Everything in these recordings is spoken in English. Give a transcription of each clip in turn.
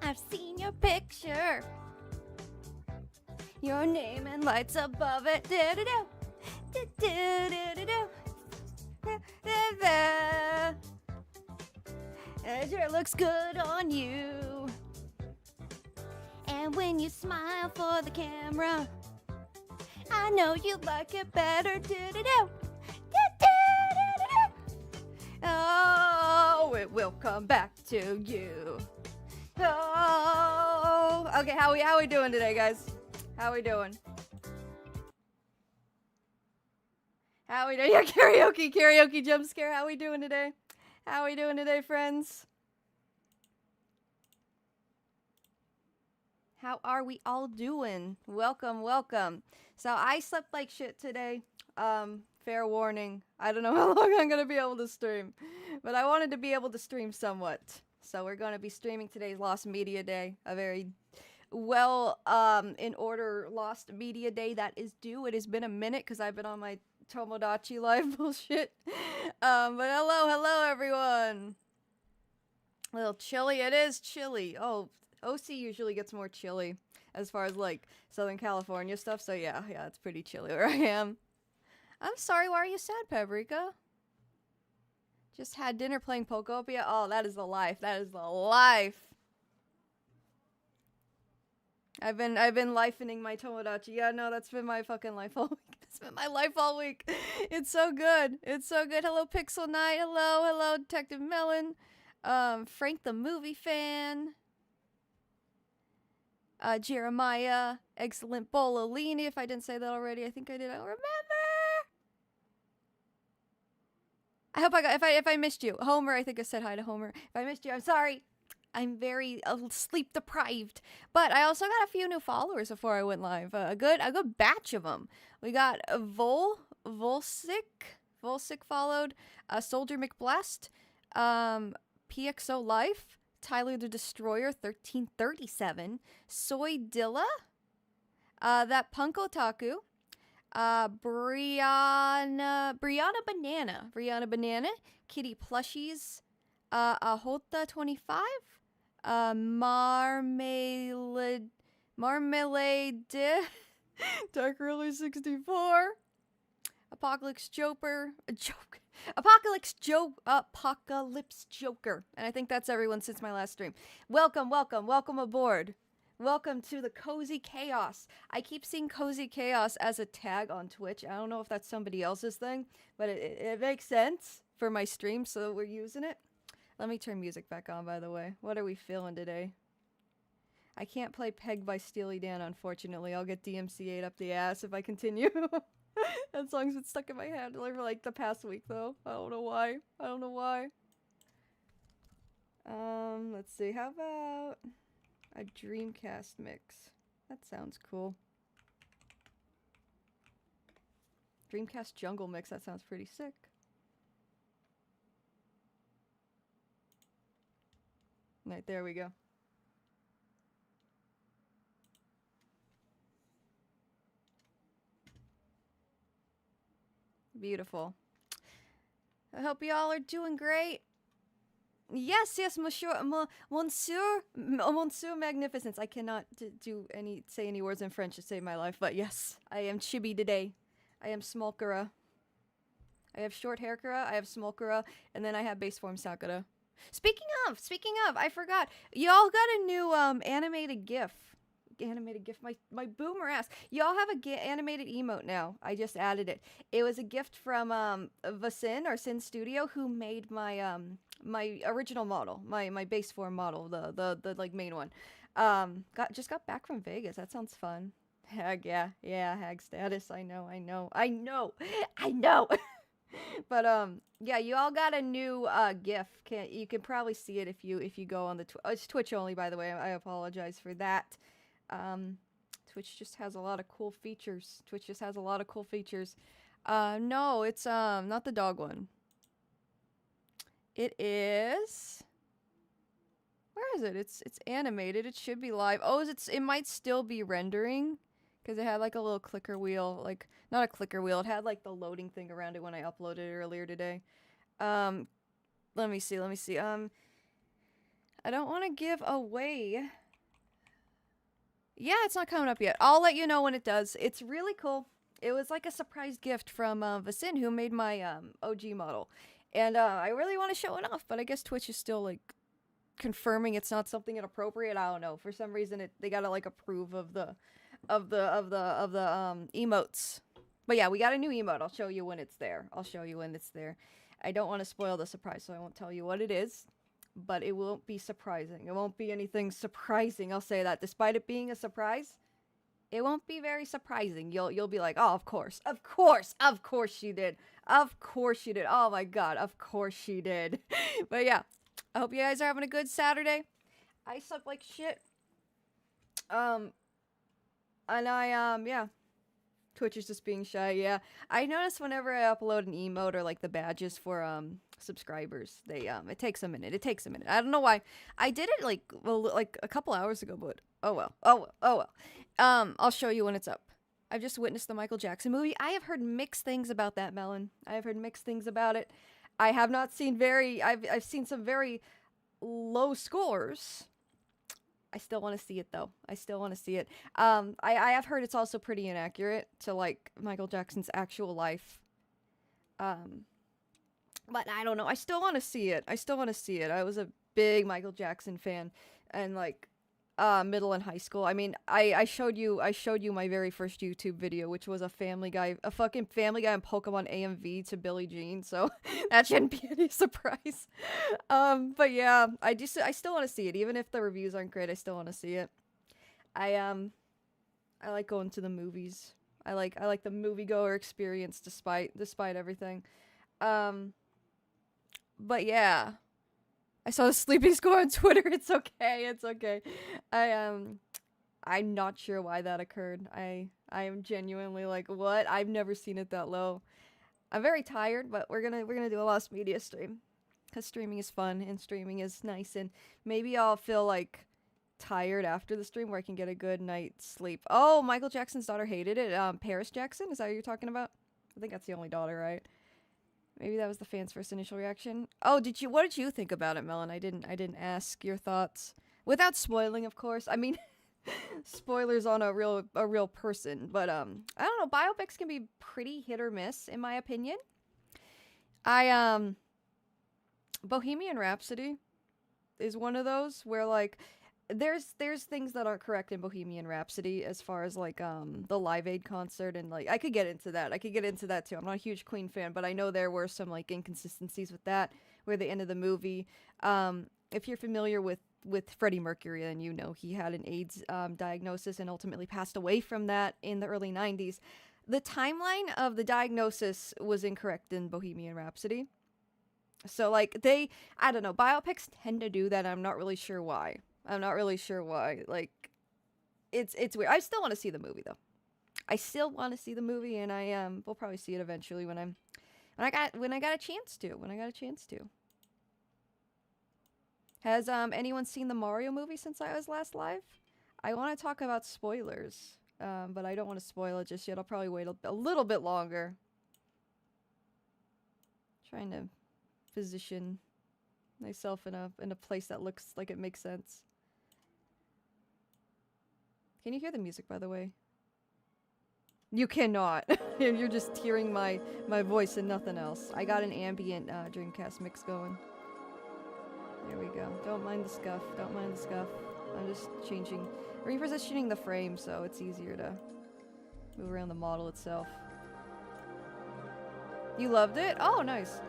I've seen your picture. Your name and lights above it. Do-do-do. Do-do-do-do-do. Da-da-da. It sure looks good on you. And when you smile for the camera, I know you like it better. Do-do-do. Do-do-do-do-do. Oh, it will come back to you. Oh, okay. How we doing today, guys? How we doing? How we doing? Yeah, karaoke jump scare. How we doing today? How we doing today, friends? How are we all doing? Welcome, welcome. So I slept like shit today. Fair warning. I don't know how long I'm gonna be able to stream, but I wanted to be able to stream somewhat. So we're gonna be streaming today's Lost Media Day, a very well in order Lost Media Day that is due. It has been a minute because I've been on my Tomodachi Life bullshit. But hello everyone. A little chilly. It is chilly. Oh, OC usually gets more chilly as far as like Southern California stuff. So yeah, it's pretty chilly where I am. I'm sorry. Why are you sad, Paprika? Just had dinner playing Pokopia. Oh, that is the life. That is the life. I've been lifening my Tomodachi. Yeah, no, that's been my fucking life all week. That's been my life all week. It's so good. It's so good. Hello, Pixel Knight. Hello, Detective Melon. Frank the movie fan. Jeremiah. Excellent Bololini. If I didn't say that already, I think I did. I don't remember. I hope I got. If I missed you, Homer. I think I said hi to Homer. If I missed you, I'm sorry. I'm very sleep deprived, but I also got a few new followers before I went live. A good batch of them. We got Volsic followed, Soldier McBlessed, PXO Life, Tyler the Destroyer 1337, Soy Dilla, that Punk Otaku, Brianna Banana, Kitty Plushies, Ahota 25, Marmalade, Dark Ruler 64, Apocalypse Joker, Apocalypse Joker, and I think that's everyone since my last stream. Welcome aboard. Welcome to the Cozy Chaos. I keep seeing Cozy Chaos as a tag on Twitch. I don't know if that's somebody else's thing, but it makes sense for my stream, so we're using it. Let me turn music back on, by the way. What are we feeling today? I can't play Peg by Steely Dan, unfortunately. I'll get DMCA'd up the ass if I continue. That song's been stuck in my head for like the past week, though. I don't know why. Let's see. How about a Dreamcast mix? That sounds cool. Dreamcast jungle mix. That sounds pretty sick. Right, there we go. Beautiful. I hope y'all are doing great. Yes, Monsieur Magnificence. I cannot say any words in French to save my life, but yes, I am chibi today. I am Smolkura. I have short hair Kura, I have Smolkura, and then I have base form Sakura. Speaking of, I forgot. Y'all got a new animated GIF. My boomer ass. Y'all have a animated emote now. I just added it. It was a gift from Vasin or Sin Studio, who made my my original model, my base form model, the like main one. Just got back from Vegas. That sounds fun. Hag, yeah, hag status. I know. But yeah, you all got a new GIF. You can probably see it if you go on the it's Twitch only, by the way. I apologize for that. Twitch just has a lot of cool features. No, it's not the dog one. It is. Where is it? It's animated. It should be live. Oh, it might still be rendering. Because it had like a little clicker wheel, like, not a clicker wheel, it had like the loading thing around it when I uploaded it earlier today. Let me see. I don't want to give away. Yeah, it's not coming up yet. I'll let you know when it does. It's really cool. It was like a surprise gift from Vasin, who made my OG model. And I really want to show it off, but I guess Twitch is still like confirming it's not something inappropriate. I don't know. For some reason they gotta like approve of the emotes. But yeah, we got a new emote. I'll show you when it's there. I don't want to spoil the surprise, so I won't tell you what it is. But it won't be surprising. It won't be anything surprising. I'll say that. Despite it being a surprise, it won't be very surprising. You'll be like, oh, of course she did. Of course she did. Oh my god, of course she did. But yeah, I hope you guys are having a good Saturday. I slept like shit. And yeah. Twitch is just being shy, yeah. I notice whenever I upload an emote or like the badges for subscribers, they it takes a minute. I don't know why. I did it like a couple hours ago, but oh well. I'll show you when it's up. I've just witnessed the Michael Jackson movie. I have heard mixed things about that, Melon. I have heard mixed things about it. I have not seen I've seen some very low scores. I still want to see it though. I have heard it's also pretty inaccurate to like Michael Jackson's actual life. But I don't know. I still want to see it. I was a big Michael Jackson fan, and like middle and high school. I mean, I showed you my very first YouTube video, which was a fucking Family Guy and Pokemon AMV to Billie Jean, so that shouldn't be any surprise. But yeah, I still want to see it, even if the reviews aren't great. I still want to see it. I like going to the movies. I like the moviegoer experience despite everything. But yeah. I saw the sleeping score on Twitter. It's okay. I'm not sure why that occurred. I am genuinely like, what? I've never seen it that low. I'm very tired, but we're gonna do a lost media stream, cause streaming is fun and streaming is nice, and maybe I'll feel like tired after the stream where I can get a good night's sleep. Oh, Michael Jackson's daughter hated it. Paris Jackson, is that what you're talking about? I think that's the only daughter, right? Maybe that was the fans' first initial reaction. Oh, what did you think about it, Melon? I didn't ask your thoughts. Without spoiling, of course. I mean, spoilers on a real person, but I don't know, biopics can be pretty hit or miss in my opinion. Bohemian Rhapsody is one of those where like there's things that aren't correct in Bohemian Rhapsody as far as like the Live Aid concert, and like I could get into that too. I'm not a huge Queen fan, but I know there were some like inconsistencies with that where the end of the movie. If you're familiar with Freddie Mercury, then you know he had an AIDS diagnosis and ultimately passed away from that in the early 90s. The timeline of the diagnosis was incorrect in Bohemian Rhapsody. So like I don't know, biopics tend to do that. I'm not really sure why. Like, it's weird. I still want to see the movie though. And we'll probably see it eventually when I got a chance to. Has anyone seen the Mario movie since I was last live? I want to talk about spoilers, but I don't want to spoil it just yet. I'll probably wait a little bit longer. Trying to position myself in a place that looks like it makes sense. Can you hear the music, by the way? You cannot. You're just hearing my voice and nothing else. I got an ambient Dreamcast mix going. There we go. Don't mind the scuff. I'm just repositioning the frame so it's easier to move around the model itself. You loved it? Oh, nice.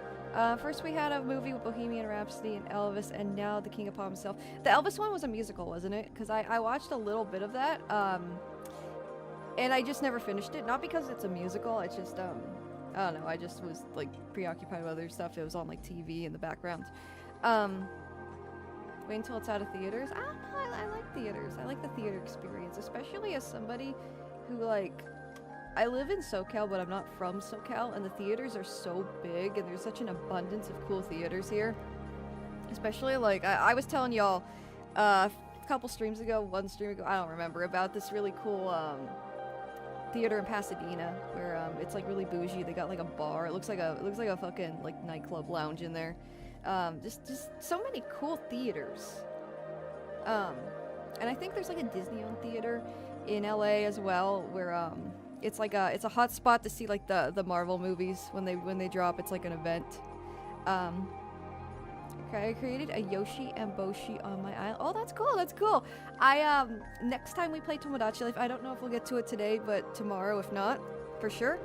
First we had a movie with Bohemian Rhapsody and Elvis, and now The King of Pop himself. The Elvis one was a musical, wasn't it? Because I watched a little bit of that, and I just never finished it. Not because it's a musical, it's just, I don't know, I just was, like, preoccupied with other stuff. It was on, like, TV in the background. Wait until it's out of theaters. I don't know, I like theaters. I like the theater experience, especially as somebody who, like, I live in SoCal, but I'm not from SoCal, and the theaters are so big, and there's such an abundance of cool theaters here. Especially, like, I was telling y'all a couple streams ago, one stream ago, I don't remember, about this really cool theater in Pasadena, where it's, like, really bougie. They got, like, a bar. It looks like a fucking, like, nightclub lounge in there. Just so many cool theaters. Um, and I think there's like a Disney-owned theater in LA as well, where it's a hot spot to see like the Marvel movies when they drop. It's like an event. Okay, I created a Yoshi and Boshi on my island. Oh, that's cool. That's cool. I next time we play Tomodachi Life, I don't know if we'll get to it today, but tomorrow, if not, for sure.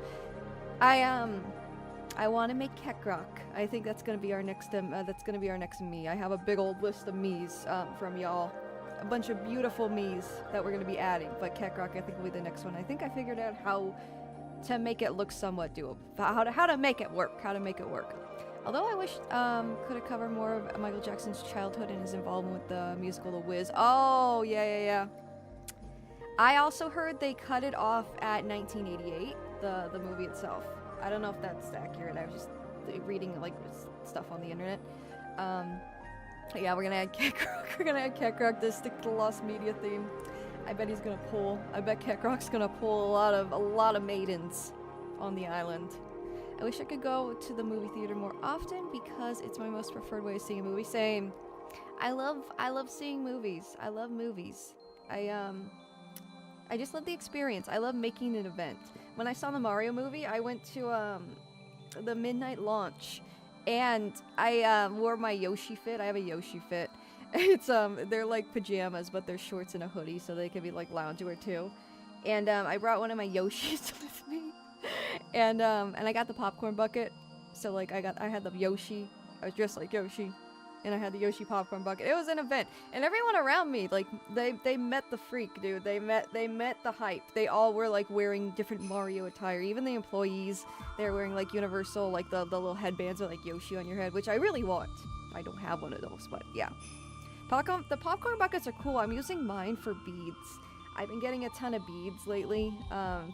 I want to make Kekrok. I think that's gonna be our next me. I have a big old list of me's from y'all, a bunch of beautiful me's that we're gonna be adding. But Kekrok, I think, will be the next one. I think I figured out how to make it look somewhat doable. How to make it work. How to make it work. Although I wish could have covered more of Michael Jackson's childhood and his involvement with the musical The Wiz. Oh yeah. I also heard they cut it off at 1988. The movie itself. I don't know if that's accurate. I was just reading like stuff on the internet. Yeah, we're gonna add Kekrok. We're gonna add Kekrok to stick to the Lost Media theme. I bet he's gonna pull. I bet Kekrok's gonna pull a lot of maidens on the island. I wish I could go to the movie theater more often because it's my most preferred way of seeing a movie. Same. I love seeing movies. I love movies. I just love the experience. I love making an event. When I saw the Mario movie, I went to the midnight launch, and I wore my Yoshi fit. I have a Yoshi fit. It's they're like pajamas, but they're shorts and a hoodie, so they can be like loungewear too. And I brought one of my Yoshis with me, and I got the popcorn bucket. So like I had the Yoshi. I was dressed like Yoshi. And I had the Yoshi popcorn bucket. It was an event, and everyone around me, like, they met the freak, dude. They met the hype. They all were like wearing different Mario attire. Even the employees, they were wearing like Universal, like the little headbands with like Yoshi on your head, which I really want. I don't have one of those, but yeah. The popcorn buckets are cool. I'm using mine for beads. I've been getting a ton of beads lately,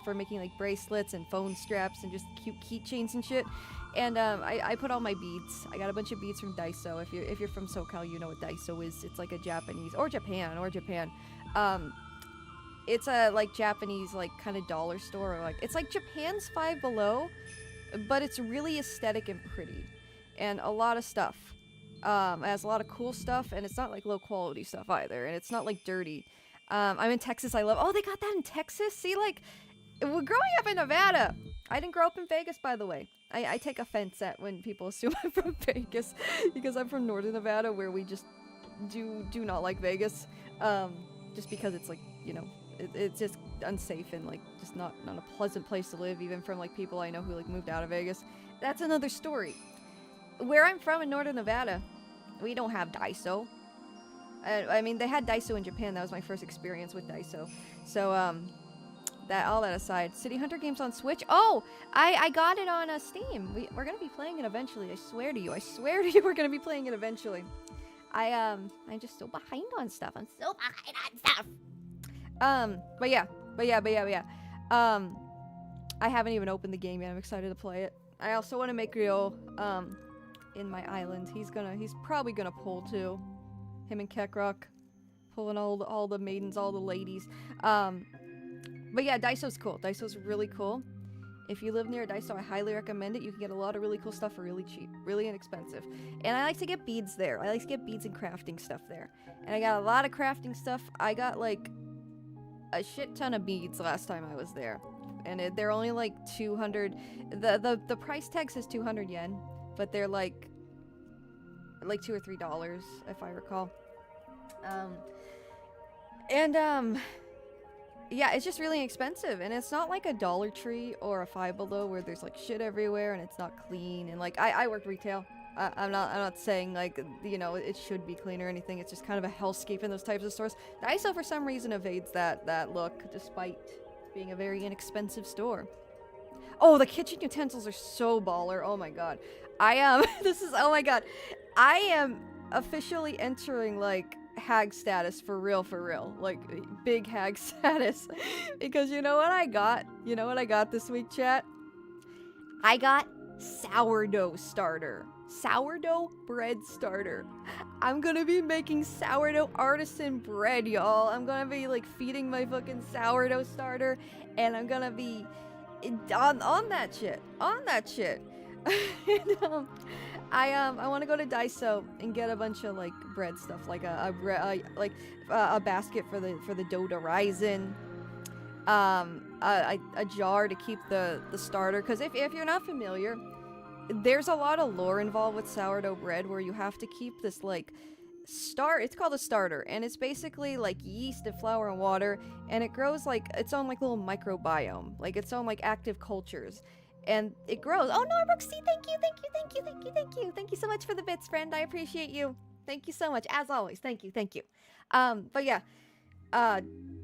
for making like bracelets and phone straps and just cute keychains and shit. And I put all my beads. I got a bunch of beads from Daiso. If you're from SoCal, you know what Daiso is. It's like a Japanese or Japan. It's a like Japanese like kind of dollar store, or like it's like Japan's Five Below, but it's really aesthetic and pretty, and a lot of stuff. It has a lot of cool stuff, and it's not like low quality stuff either, and it's not like dirty. I'm in Texas. I love. Oh, they got that in Texas. See, like, well, growing up in Nevada. I didn't grow up in Vegas, by the way. I take offense at when people assume I'm from Vegas, because I'm from northern Nevada, where we just do not like Vegas, just because it's like, you know, it's just unsafe and like just not a pleasant place to live, even from like people I know who like moved out of Vegas. That's another story. Where I'm from in northern Nevada, we don't have Daiso. I mean, they had Daiso in Japan. That was my first experience with Daiso. So, all that aside, City Hunter games on Switch. Oh, I got it on Steam. We're gonna be playing it eventually. I swear to you, we're gonna be playing it eventually. I'm just so behind on stuff. But yeah. I haven't even opened the game yet. I'm excited to play it. I also want to make Ryo, in my island. He's probably gonna pull too. Him and Kekrok, pulling all the maidens, all the ladies. But yeah, Daiso's cool. Daiso's really cool. If you live near Daiso, I highly recommend it. You can get a lot of really cool stuff for really cheap, really inexpensive. And I like to get beads there. I like to get beads and crafting stuff there. And I got a lot of crafting stuff. I got like a shit ton of beads last time I was there. And they're only like 200. The price tag says 200 yen, but they're like $2 or $3 if I recall. Yeah, it's just really expensive, and it's not like a Dollar Tree or a Five Below where there's like shit everywhere and it's not clean. And like I worked retail. I'm not saying like, you know, it should be clean or anything. It's just kind of a hellscape in those types of stores. Daiso for some reason evades that look, despite being a very inexpensive store. Oh, the kitchen utensils are so baller. Oh my god. Oh my god. I am officially entering like hag status for real, like big hag status. Because you know what I got this week, chat? I got sourdough bread starter. I'm gonna be making sourdough artisan bread, y'all. I'm gonna be like feeding my fucking sourdough starter, and I'm gonna be on that shit. And, I want to go to Daiso and get a bunch of like bread stuff, like a basket for the dough to rise in, a jar to keep the starter. Because if you're not familiar, there's a lot of lore involved with sourdough bread where you have to keep this like it's called a starter, and it's basically like yeast and flour and water, and it grows like its own like little microbiome, like its own like active cultures, and it grows. Oh, Norbrook, see, thank you so much for the bits, friend. I appreciate you. Thank you so much, as always. Thank you. But yeah,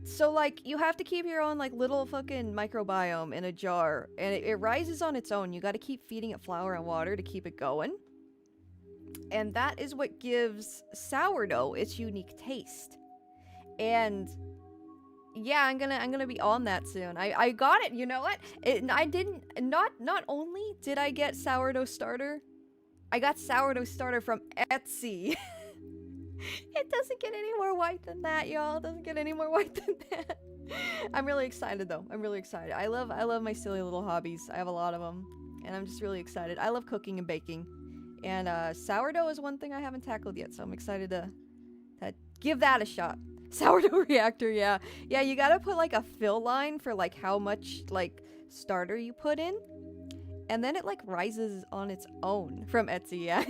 so like you have to keep your own like little fucking microbiome in a jar, and it rises on its own. You got to keep feeding it flour and water to keep it going. And that is what gives sourdough its unique taste. And yeah, I'm gonna be on that soon. I got it. You know what? Not only did I get sourdough starter, I got sourdough starter from Etsy. It doesn't get any more white than that, y'all. It doesn't get any more white than that. I'm really excited though. I'm really excited. I love my silly little hobbies. I have a lot of them, and I'm just really excited. I love cooking and baking. And sourdough is one thing I haven't tackled yet, so I'm excited to give that a shot. Sourdough reactor, yeah. Yeah, you gotta put like a fill line for like how much like starter you put in. And then it like rises on its own from Etsy, yeah.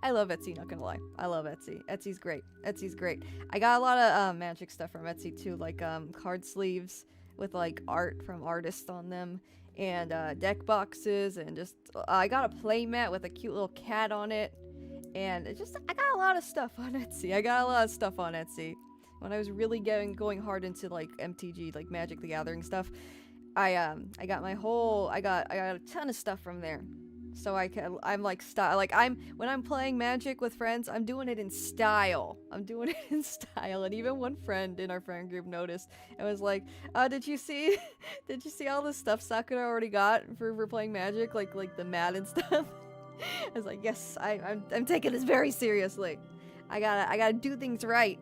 I love Etsy, not gonna lie. I love Etsy. Etsy's great. Etsy's great. I got a lot of magic stuff from Etsy too, like card sleeves with like art from artists on them. And deck boxes, and just I got a play mat with a cute little cat on it, and it just I got a lot of stuff on Etsy. When I was really going hard into like MTG, like Magic the Gathering stuff, I got a ton of stuff from there. So I'm like style, like when I'm playing Magic with friends, I'm doing it in style. And even one friend in our friend group noticed and was like, did you see all the stuff Sakura already got for playing Magic, like the mat and stuff?" I was like, yes, I'm taking this very seriously. I gotta do things right.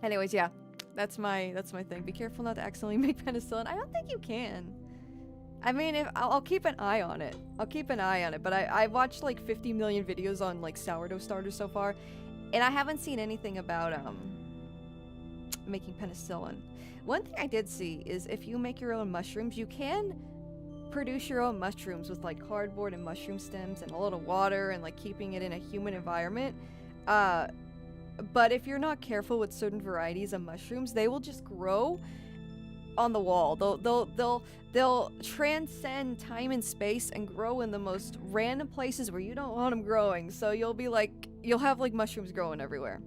Anyways, yeah, that's my thing. Be careful not to accidentally make penicillin. I don't think you can. I mean, I'll keep an eye on it. But I've watched like 50 million videos on like sourdough starters so far, and I haven't seen anything about making penicillin. One thing I did see is if you make your own mushrooms, you can produce your own mushrooms with like cardboard and mushroom stems and a little water and like keeping it in a humid environment. But if you're not careful with certain varieties of mushrooms, they will just grow on the wall. They'll transcend time and space and grow in the most random places where you don't want them growing. So you'll have like mushrooms growing everywhere.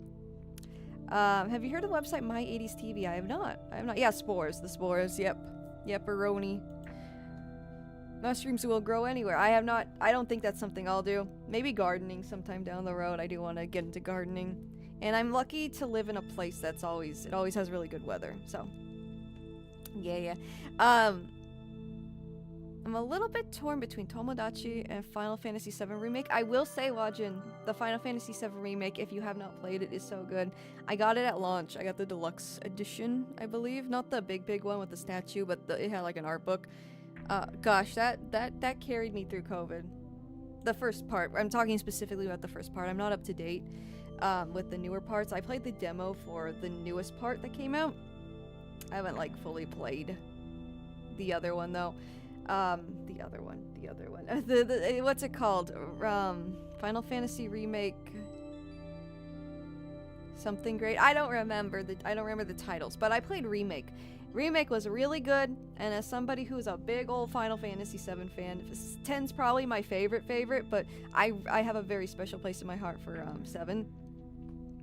Have you heard of the website My 80s TV? I have not. Yeah, spores. The spores. Yep, Aroni. Mushrooms will grow anywhere. I have not. I don't think that's something I'll do. Maybe gardening sometime down the road. I do want to get into gardening, and I'm lucky to live in a place it always has really good weather. So. Yeah. I'm a little bit torn between Tomodachi and Final Fantasy VII Remake. I will say, Wajin, the Final Fantasy VII Remake, if you have not played it, is so good. I got it at launch. I got the deluxe edition, I believe. Not the big one with the statue, but it had like an art book. Gosh, that carried me through COVID. The first part. I'm talking specifically about the first part. I'm not up to date with the newer parts. I played the demo for the newest part that came out. I haven't like fully played the other one though. The other one. What's it called? Final Fantasy Remake. Something great. I don't remember the titles, but I played Remake. Remake was really good, and as somebody who's a big old Final Fantasy VII fan, 10's probably my favorite, but I have a very special place in my heart for 7.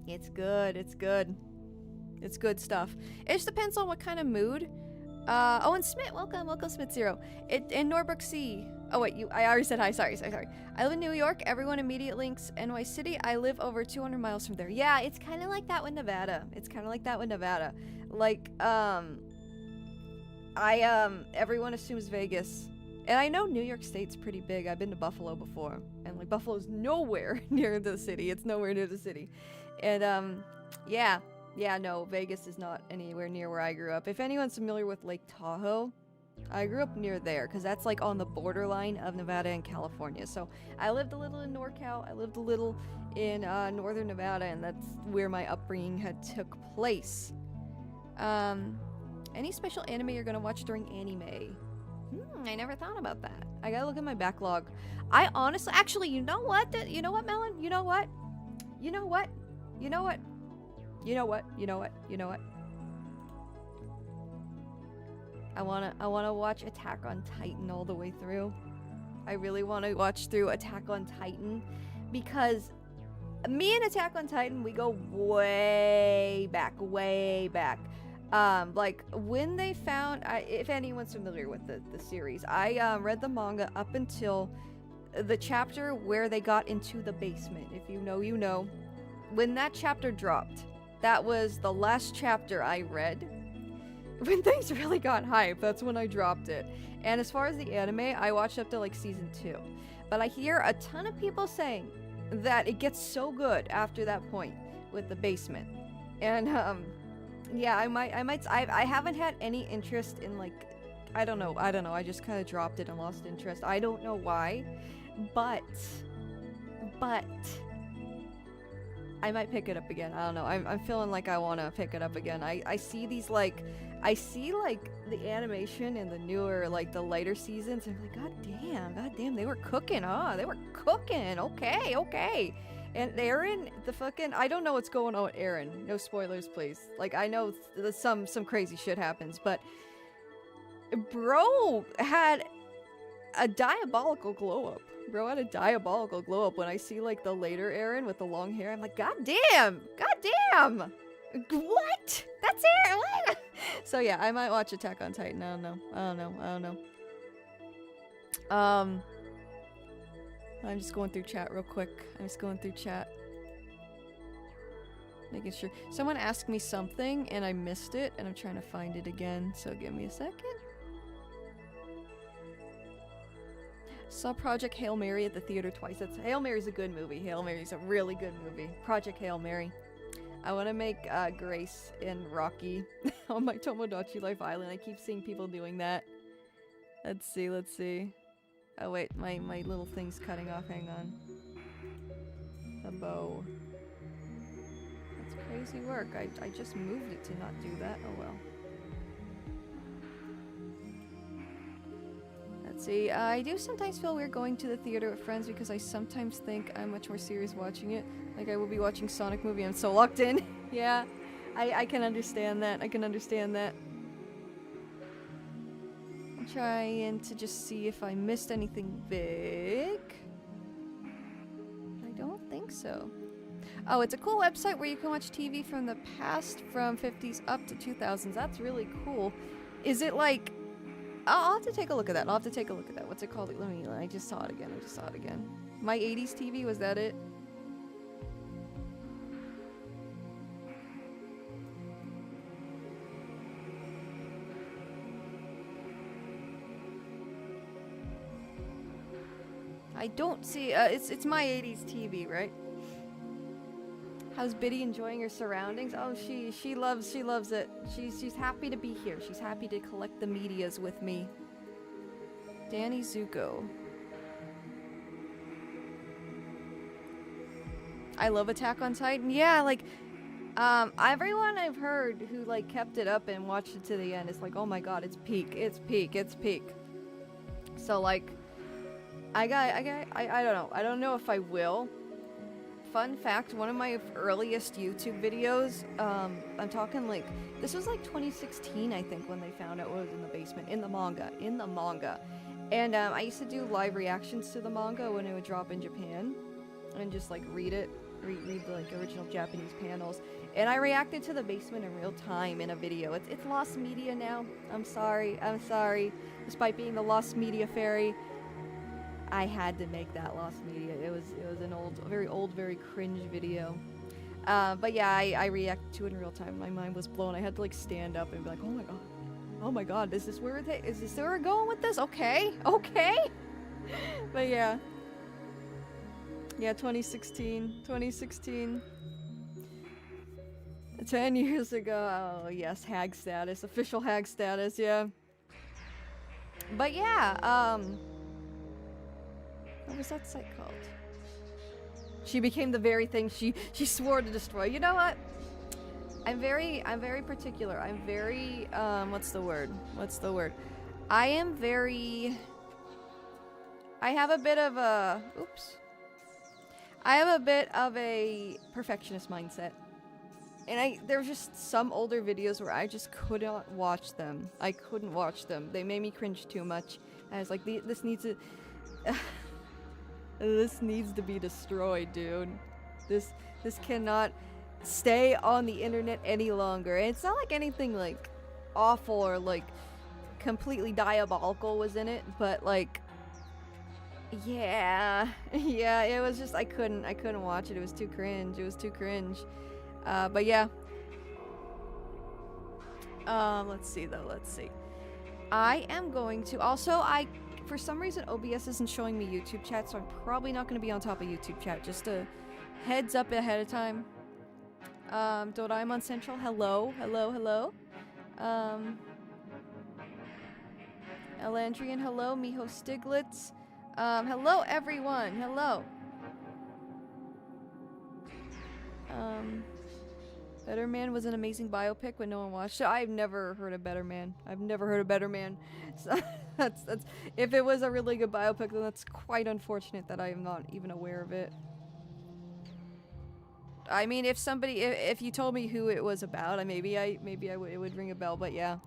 It's good. It's good stuff. It just depends on what kind of mood. Oh, and Smith, welcome Smith Zero. In Norbrook C. Oh wait, I already said hi. Sorry. I live in New York. Everyone immediate links NY City. I live over 200 miles from there. Yeah, it's kind of like that with Nevada. Like, everyone assumes Vegas. And I know New York State's pretty big. I've been to Buffalo before. And like Buffalo's nowhere near the city. It's nowhere near the city. And yeah, no, Vegas is not anywhere near where I grew up. If anyone's familiar with Lake Tahoe, I grew up near there because that's like on the borderline of Nevada and California. So I lived a little in NorCal. I lived a little in northern Nevada, and that's where my upbringing had took place. Any special anime you're gonna watch during anime? I never thought about that. I gotta look at my backlog. I honestly, actually, you know what? You know what, Melon? You know what? You know what? You know what? You know what? You know what? You know what? I wanna watch Attack on Titan all the way through. I really wanna watch through Attack on Titan because me and Attack on Titan, we go way back, way back. Like when they found, if anyone's familiar with the series, I read the manga up until the chapter where they got into the basement. If you know, you know. When that chapter dropped, that was the last chapter I read. When things really got hype, that's when I dropped it. And as far as the anime, I watched up to like season 2. But I hear a ton of people saying that it gets so good after that point with the basement. And yeah, I haven't had any interest in like, I don't know, I just kind of dropped it and lost interest. I don't know why, but I might pick it up again. I don't know. I'm feeling like I want to pick it up again. I see these like, I see like the animation in the newer, like the later seasons, and I'm like, god damn, they were cooking, huh? They were cooking. Okay. And Eren, the fucking, I don't know what's going on with Eren. No spoilers, please. Like, I know some crazy shit happens, but bro had a diabolical glow up. Bro had a diabolical glow up when I see like the later Eren with the long hair. I'm like, god damn. What? That's Eren. What? So yeah, I might watch Attack on Titan. I don't know. I'm just going through chat real quick. Making sure. Someone asked me something and I missed it and I'm trying to find it again. So give me a second. Saw Project Hail Mary at the theater twice. Hail Mary's a good movie. Hail Mary's a really good movie. Project Hail Mary. I want to make Grace and Rocky on my Tomodachi Life Island. I keep seeing people doing that. Let's see. Oh wait, my little thing's cutting off. Hang on. The bow. That's crazy work. I just moved it to not do that. Oh well. Let's see. I do sometimes feel weird going to the theater with friends because I sometimes think I'm much more serious watching it. Like I will be watching Sonic movie. I'm so locked in. Yeah. I can understand that. I'm trying to just see if I missed anything big. I don't think so. Oh, it's a cool website where you can watch TV from the past, from 50s up to 2000s. That's really cool. Is it like... I'll have to take a look at that. What's it called? I just saw it again. My 80s TV, was that it? I don't see, it's my 80s TV, right? How's Biddy enjoying her surroundings? Oh, she loves it. She's happy to be here. She's happy to collect the medias with me. Danny Zuko. I love Attack on Titan. Yeah, like, everyone I've heard who like kept it up and watched it to the end is like, oh my god, it's peak. So like, I don't know. I don't know if I will. Fun fact, one of my earliest YouTube videos, I'm talking like, this was like 2016, I think, when they found out what was in the basement, in the manga. And I used to do live reactions to the manga when it would drop in Japan, and just like read the like original Japanese panels. And I reacted to the basement in real time in a video. It's lost media now. I'm sorry. Despite being the lost media fairy, I had to make that lost media. It was an very old, very cringe video. But yeah, I reacted to it in real time. My mind was blown. I had to like stand up and be like, oh my god, is this where we're going with this? Okay. But yeah. Yeah, 2016. 10 years ago. Oh yes, hag status. Official hag status, yeah. But yeah, what was that site called? She became the very thing she swore to destroy. You know what? I'm very particular. I'm very, what's the word? I am very, I have a bit of a, oops. I have a bit of a perfectionist mindset. And there's just some older videos where I just could not watch them. I couldn't watch them. They made me cringe too much. I was like, this needs to, this needs to be destroyed, dude. This cannot stay on the internet any longer. And it's not like anything like awful or like completely diabolical was in it, but like, yeah, it was just I couldn't watch it. It was too cringe. But yeah. Let's see though. I am going to also for some reason OBS isn't showing me YouTube chat, so I'm probably not going to be on top of YouTube chat. Just a heads up ahead of time. Doraemon Central, hello. Elandrian, hello. Miho Stiglitz. Hello everyone. Hello. Better Man was an amazing biopic when no one watched it. I've never heard of Better Man. So that's if it was a really good biopic, then that's quite unfortunate that I am not even aware of it. I mean, if you told me who it was about, maybe it would ring a bell, but yeah.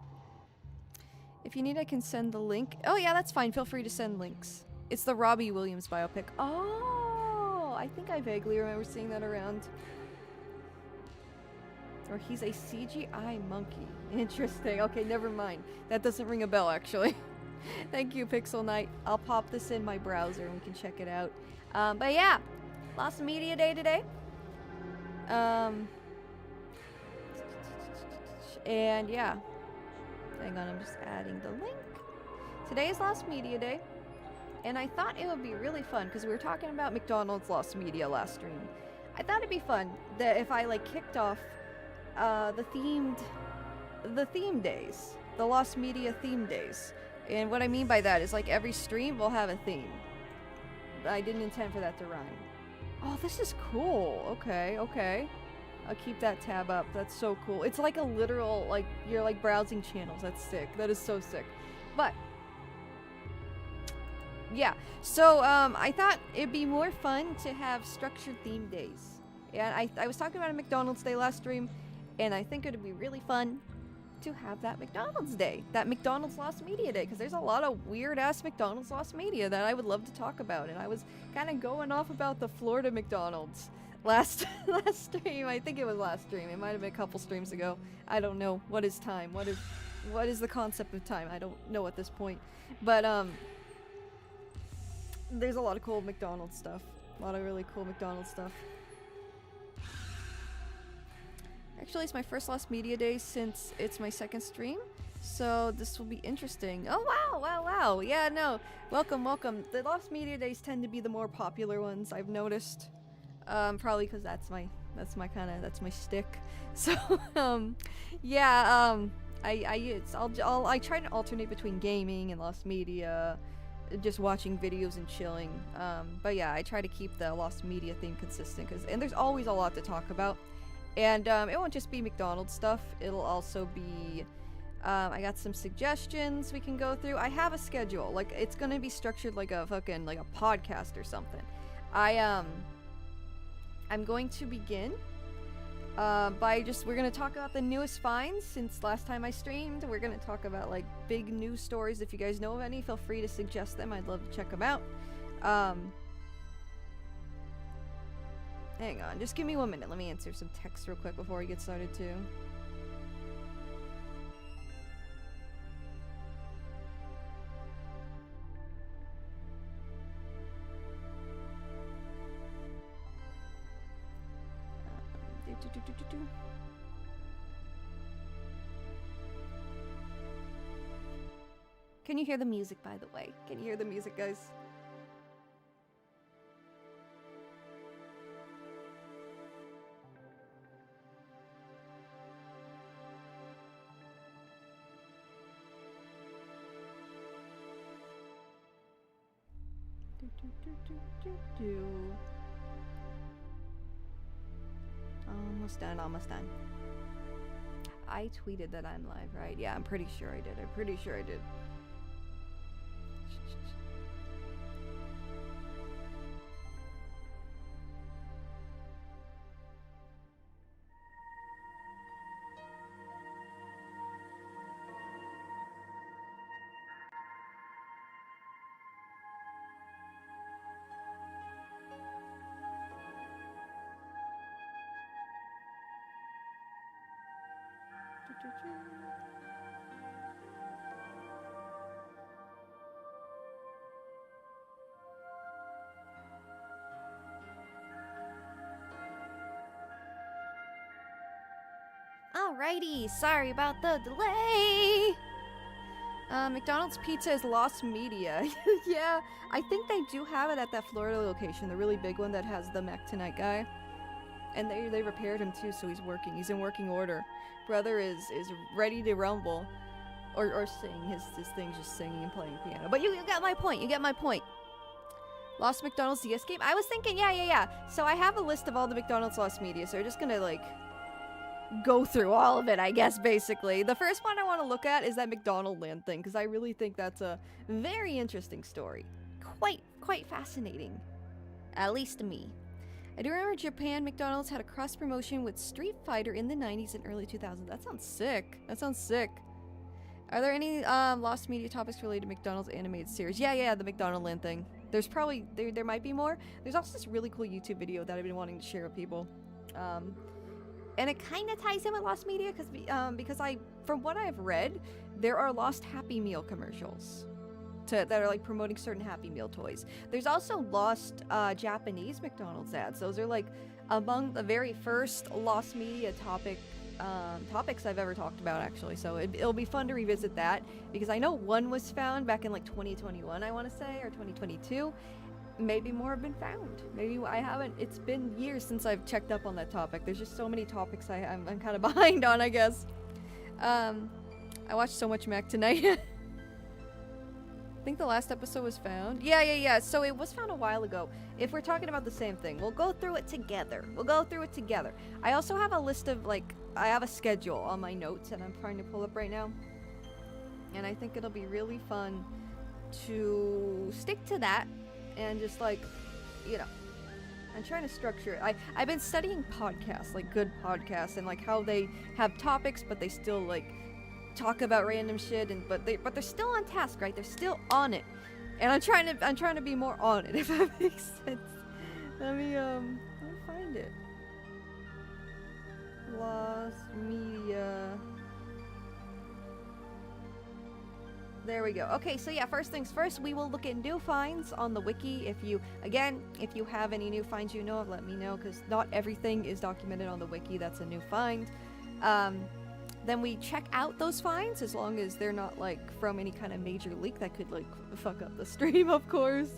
If you need, I can send the link. Oh yeah, that's fine. Feel free to send links. It's the Robbie Williams biopic. Oh, I think I vaguely remember seeing that around. Or he's a CGI monkey. Interesting. Okay, never mind. That doesn't ring a bell, actually. Thank you, Pixel Knight. I'll pop this in my browser and we can check it out. But yeah, Lost Media Day today. And yeah. Hang on, I'm just adding the link. Today is Lost Media Day. And I thought it would be really fun, because we were talking about McDonald's Lost Media last stream. I thought it'd be fun that if I like kicked off the theme days, the Lost Media theme days. And what I mean by that is like every stream will have a theme. I didn't intend for that to rhyme. Oh, this is cool. Okay. I'll keep that tab up. That's so cool. It's like a literal, like, you're like browsing channels. That's sick. That is so sick. But yeah, so I thought it'd be more fun to have structured theme days. And I was talking about a McDonald's Day last stream, and I think it'd be really fun to have that McDonald's Day, that McDonald's Lost Media Day, because there's a lot of weird-ass McDonald's Lost Media that I would love to talk about, and I was kind of going off about the Florida McDonald's last stream. I think it was last stream. It might have been a couple streams ago. I don't know. What is time? What is the concept of time? I don't know at this point. But there's a lot of cool McDonald's stuff. A lot of really cool McDonald's stuff. Actually, it's my first Lost Media Day since it's my second stream, so this will be interesting. Oh wow. Yeah, no. Welcome. The Lost Media Days tend to be the more popular ones, I've noticed. Probably because that's my shtick. So yeah, I try to alternate between gaming and Lost Media, just watching videos and chilling. But yeah, I try to keep the Lost Media theme consistent, and there's always a lot to talk about. And it won't just be McDonald's stuff, it'll also be, I got some suggestions we can go through. I have a schedule, like, it's gonna be structured like a fucking, like a podcast or something. I'm going to begin, we're gonna talk about the newest finds since last time I streamed. We're gonna talk about, like, big news stories. If you guys know of any, feel free to suggest them, I'd love to check them out. Hang on, just give me 1 minute. Let me answer some text real quick before we get started too. Can you hear the music, by the way? Can you hear the music, guys? Almost done, almost done. I tweeted that I'm live, right? Yeah, I'm pretty sure I did. I'm pretty sure I did. Alrighty, sorry about the delay. McDonald's Pizza is lost media. Yeah, I think they do have it at that Florida location, the really big one that has the Mac Tonight guy. And they repaired him too, so he's working. He's in working order. Brother is ready to rumble. Or sing. His thing's just singing and playing piano. But you get my point. You get my point. Lost McDonald's DS game? I was thinking, yeah. So I have a list of all the McDonald's lost media, so we're just gonna, like, go through all of it, I guess, basically. The first one I want to look at is that McDonald Land thing, because I really think that's a very interesting story. Quite fascinating. At least to me. I do remember Japan McDonald's had a cross-promotion with Street Fighter in the 90s and early 2000s. That sounds sick. That sounds sick. Are there any lost media topics related to McDonald's animated series? Yeah, the McDonald Land thing. There's probably, there might be more. There's also this really cool YouTube video that I've been wanting to share with people. And it kind of ties in with lost media because from what I've read, there are lost Happy Meal commercials that are like promoting certain Happy Meal toys. There's also lost Japanese McDonald's ads. Those are like among the very first lost media topics I've ever talked about, actually. So it'll be fun to revisit that, because I know one was found back in like 2021, I want to say, or 2022. Maybe more have been found. Maybe I haven't. It's been years since I've checked up on that topic. There's just so many topics I'm kind of behind on, I guess. I watched so much Mac tonight. I think the last episode was found. Yeah. So it was found a while ago. If we're talking about the same thing, we'll go through it together. I also have a list of, like, I have a schedule on my notes, and I'm trying to pull up right now. And I think it'll be really fun to stick to that. And just, like, you know, I'm trying to structure it. I've been studying podcasts, like good podcasts, and like how they have topics, but they still like talk about random shit, and but they're still on task, right? They're still on it, and I'm trying to be more on it, if that makes sense. Let me find it. Lost media. There we go. Okay, so yeah, first things first, we will look at new finds on the wiki. If you have any new finds you know of, let me know, because not everything is documented on the wiki. That's a new find. Then we check out those finds, as long as they're not, like, from any kind of major leak that could, like, fuck up the stream, of course.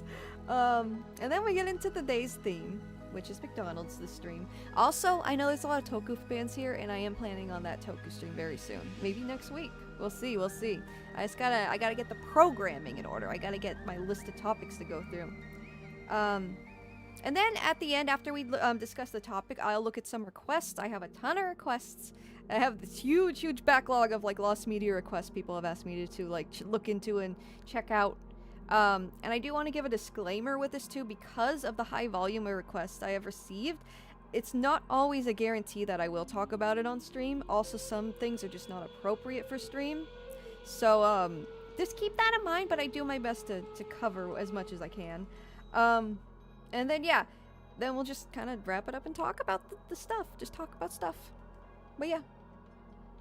And then we get into the day's theme, which is McDonald's this stream. Also, I know there's a lot of Toku fans here, and I am planning on that Toku stream very soon. Maybe next week. We'll see. I gotta get the programming in order. I gotta get my list of topics to go through. And then at the end, after we discuss the topic, I'll look at some requests. I have a ton of requests. I have this huge backlog of, like, lost media requests people have asked me to like, look into and check out. And I do want to give a disclaimer with this too, because of the high volume of requests I have received. It's not always a guarantee that I will talk about it on stream. Also, some things are just not appropriate for stream. So, just keep that in mind, but I do my best to cover as much as I can. And then, yeah, then we'll just kind of wrap it up and talk about the stuff. Just talk about stuff. But yeah,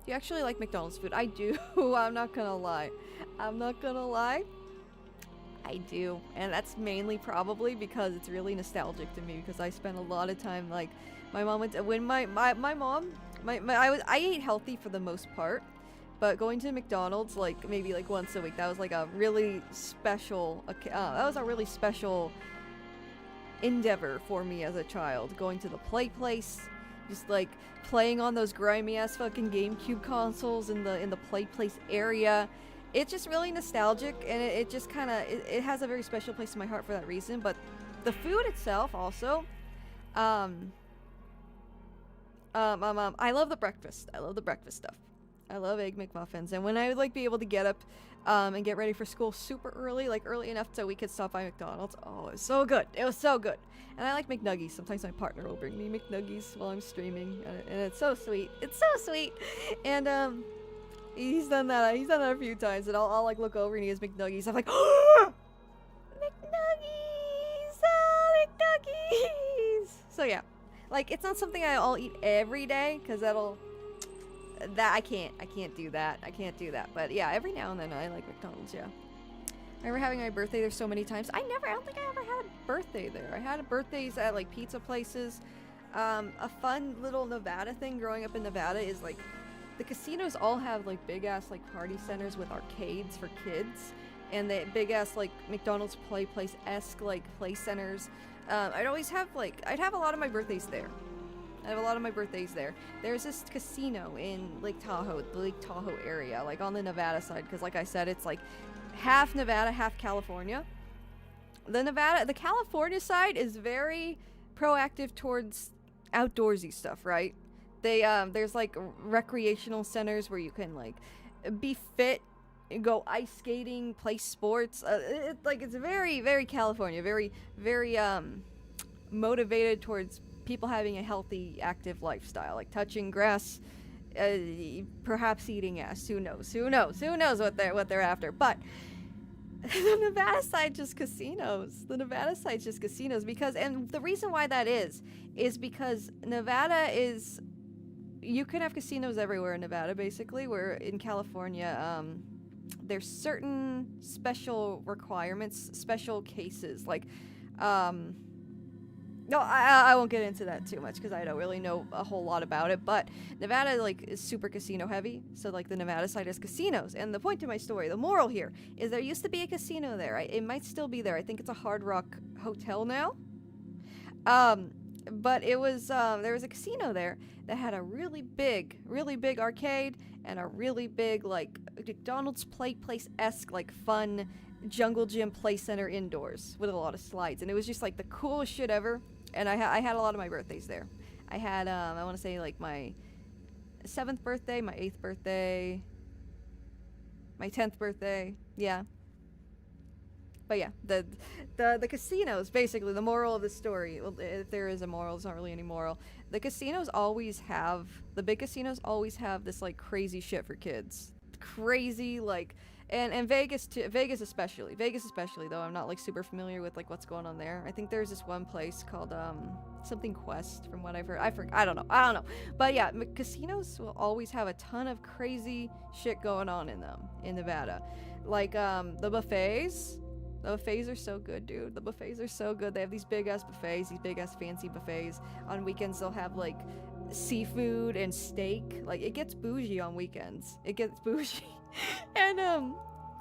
if you actually like McDonald's food, I do. I'm not gonna lie. I do, and that's mainly probably because it's really nostalgic to me, because I spent a lot of time, like, my mom went to, when my mom, I ate healthy for the most part, but going to McDonald's, like, maybe, like, once a week, that was, like, a really special, endeavor for me as a child. Going to the play place, just, like, playing on those grimy ass fucking GameCube consoles in the play place area, it's just really nostalgic, and it just kind of it has a very special place in my heart for that reason. But the food itself also, I love the breakfast. I love the breakfast stuff. I love Egg McMuffins, and when I would like be able to get up and get ready for school super early, like early enough so we could stop by McDonald's. Oh, it was so good. It was so good. And I like McNuggies. Sometimes my partner will bring me McNuggies while I'm streaming, and it's so sweet. It's so sweet. And he's done that. He's done that a few times, and I'll like look over and he has McNuggies. I'm like, oh, McNuggies, oh, McNuggies. So yeah, like it's not something I'll eat every day because I can't do that. I can't do that. But yeah, every now and then I like McDonald's, yeah. I remember having my birthday there so many times. I don't think I ever had a birthday there. I had birthdays at like pizza places. A fun little Nevada thing growing up in Nevada is like the casinos all have like big ass like party centers with arcades for kids, and the big ass like McDonald's play place-esque like play centers. I'd have a lot of my birthdays there. I have a lot of my birthdays there. There's this casino in Lake Tahoe, the Lake Tahoe area, like on the Nevada side, because like I said, it's like half Nevada, half California. The California side is very proactive towards outdoorsy stuff, right? There's like recreational centers where you can like be fit, go ice skating, play sports. It's very, very California, very, very motivated towards people having a healthy, active lifestyle, like touching grass, perhaps eating ass. Who knows what they're after. But the Nevada side just casinos. Because, and the reason why that is because Nevada is, you can have casinos everywhere in Nevada, basically, where in California, there's certain special requirements, special cases, like, no, I won't get into that too much because I don't really know a whole lot about it, but Nevada, like, is super casino heavy, so, like, the Nevada side has casinos, and the point to my story, the moral here, is there used to be a casino there. It might still be there. I think it's a Hard Rock Hotel now, but it was, there was a casino there that had a really big arcade and a really big, like, McDonald's play place-esque, like, fun jungle gym play center indoors with a lot of slides, and it was just, like, the coolest shit ever. And I had a lot of my birthdays there. I had, I want to say, like, my 7th birthday, my 8th birthday, my 10th birthday, yeah. But yeah, the casinos, basically, the moral of the story, well, if there is a moral, it's not really any moral. The big casinos always have this, like, crazy shit for kids. Crazy, like, and Vegas too, Vegas especially, though I'm not, like, super familiar with, like, what's going on there. I think there's this one place called, something Quest, from what I've heard. I don't know. But yeah, casinos will always have a ton of crazy shit going on in them, in Nevada. Like, the buffets. The buffets are so good, dude. The buffets are so good. They have these big-ass buffets, these big-ass fancy buffets. On weekends, they'll have, like, seafood and steak. Like, it gets bougie on weekends. It gets bougie. And,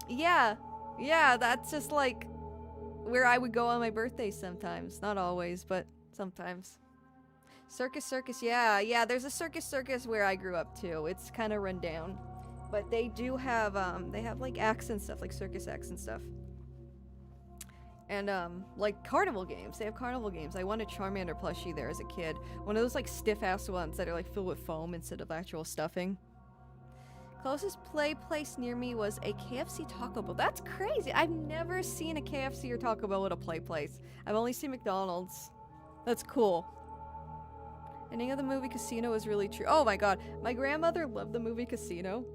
yeah, that's just, like, where I would go on my birthday sometimes. Not always, but sometimes. Circus, yeah, there's a circus where I grew up, too. It's kind of run down. But they do have, they have, like, acts and stuff, like circus acts and stuff. And, like, carnival games. They have carnival games. I won a Charmander plushie there as a kid. One of those, like, stiff-ass ones that are, like, filled with foam instead of actual stuffing. Closest play place near me was a KFC Taco Bell. That's crazy. I've never seen a KFC or Taco Bell at a play place. I've only seen McDonald's. That's cool. Ending of the movie Casino is really true. Oh my god. My grandmother loved the movie Casino.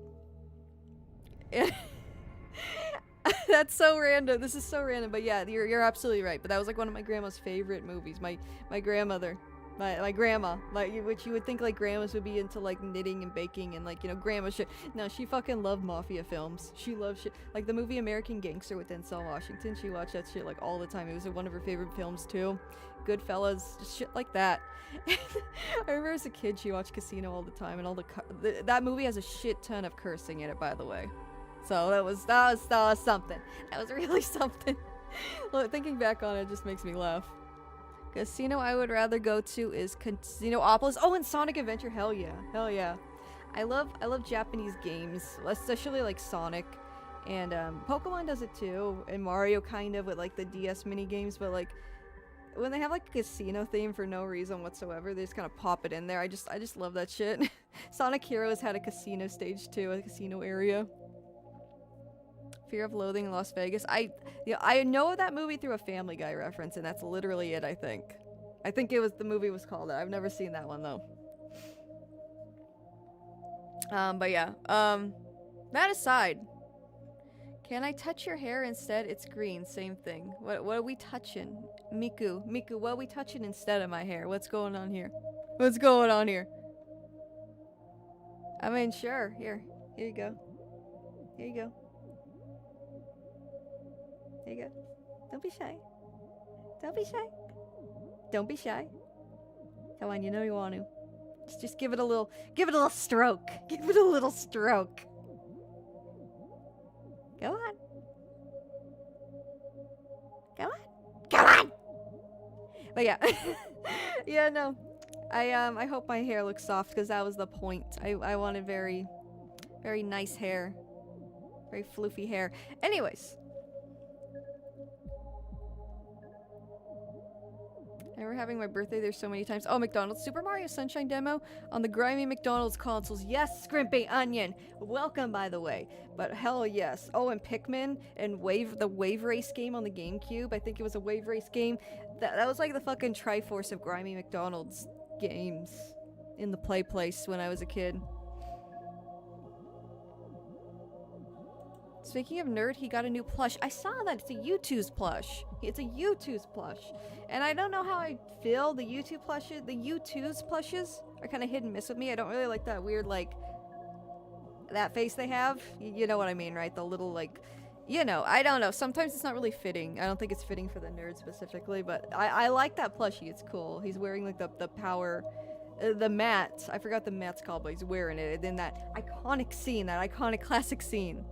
That's so random. This is so random. But yeah, you're absolutely right. But that was like one of my grandma's favorite movies. My grandmother. My grandma, which you would think, like, grandmas would be into, like, knitting and baking and, like, you know, grandma shit. No, she fucking loved mafia films. She loved shit. Like, the movie American Gangster with Denzel Washington, she watched that shit, like, all the time. It was one of her favorite films, too. Goodfellas, just shit like that. I remember as a kid, she watched Casino all the time, and all that movie has a shit ton of cursing in it, by the way. So that was something. That was really something. Well, thinking back on it just makes me laugh. Casino I would rather go to is Casinopolis. Oh, and Sonic Adventure. Hell yeah. I love Japanese games, especially like Sonic And Pokemon does it too, and Mario kind of with like the DS mini games, but like when they have like a casino theme for no reason whatsoever, they just kind of pop it in there. I just love that shit. Sonic Heroes had a casino stage too, a casino area. Fear of Loathing in Las Vegas. I know that movie through a Family Guy reference, and that's literally it, I think. I think the movie was called that. I've never seen that one though. But yeah. That aside, can I touch your hair instead? It's green, same thing. What are we touching? Miku, what are we touching instead of my hair? What's going on here? What's going on here? I mean, sure. Here you go. Here you go. There you go. Don't be shy. Don't be shy. Don't be shy. Come on, you know you want to. Just give it a little stroke. Give it a little stroke. Go on. Go on. Go on! But yeah. Yeah, no. I hope my hair looks soft, because that was the point. I wanted very, very nice hair. Very floofy hair. Anyways. I remember having my birthday there so many times. Oh, McDonald's Super Mario Sunshine demo on the grimy McDonald's consoles. Yes, Scrimpy Onion. Welcome, by the way. But hell yes. Oh, and Pikmin and the Wave Race game on the GameCube. I think it was a Wave Race game. That was like the fucking Triforce of grimy McDonald's games in the play place when I was a kid. Speaking of nerd, he got a new plush. I saw that. It's a U2's plush. It's a U2's plush. And I don't know how I feel. The U2's plushes are kind of hit and miss with me. I don't really like that weird, like, that face they have. You know what I mean, right? The little, like, you know, I don't know. Sometimes it's not really fitting. I don't think it's fitting for the nerd specifically, but I like that plushie. It's cool. He's wearing, like, the power... the mat. I forgot the mat's called, but he's wearing it. And then that iconic scene, that iconic classic scene.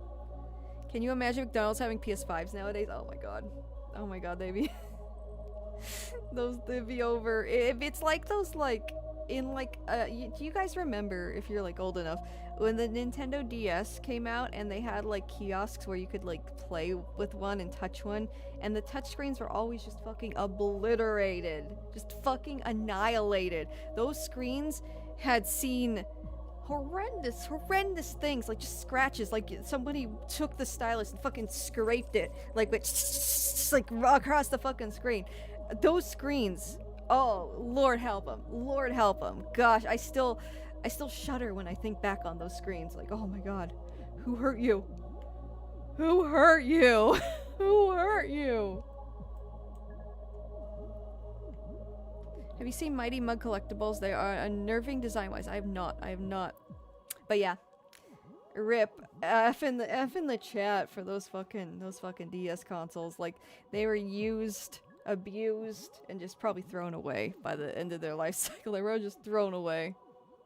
Can you imagine McDonald's having PS5s nowadays? Oh my god. Oh my god, they'd be... they'd be over. If it's like those, like, in, like, do you guys remember, if you're, like, old enough, when the Nintendo DS came out and they had, like, kiosks where you could, like, play with one and touch one, and the touchscreens were always just fucking obliterated. Just fucking annihilated. Those screens had seen... horrendous things, like just scratches, like somebody took the stylus and fucking scraped it, like like across the fucking screen. Those screens, oh Lord help them. Gosh, I still shudder when I think back on those screens. Like, oh my god, who hurt you? Who hurt you? Who hurt you? Have you seen Mighty Mug Collectibles? They are unnerving design-wise. I have not. But yeah. RIP. F in the chat for those fucking DS consoles. Like, they were used, abused, and just probably thrown away by the end of their life cycle. They were just thrown away.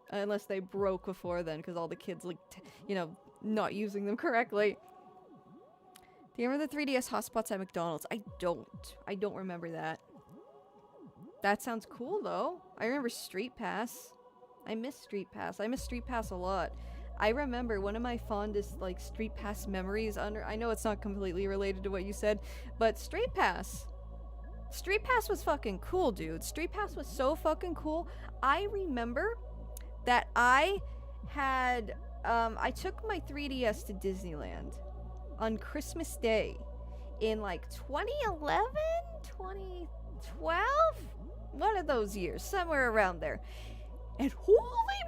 Unless they broke before then, because all the kids, like, you know, not using them correctly. Do you remember the 3DS hotspots at McDonald's? I don't remember that. That sounds cool, though. I remember Street Pass. I miss Street Pass. I miss Street Pass a lot. I remember one of my fondest, like, Street Pass memories I know it's not completely related to what you said, but Street Pass. Street Pass was fucking cool, dude. Street Pass was so fucking cool. I remember that I had, I took my 3DS to Disneyland on Christmas Day in, like, 2011? 2012? One of those years, somewhere around there. And holy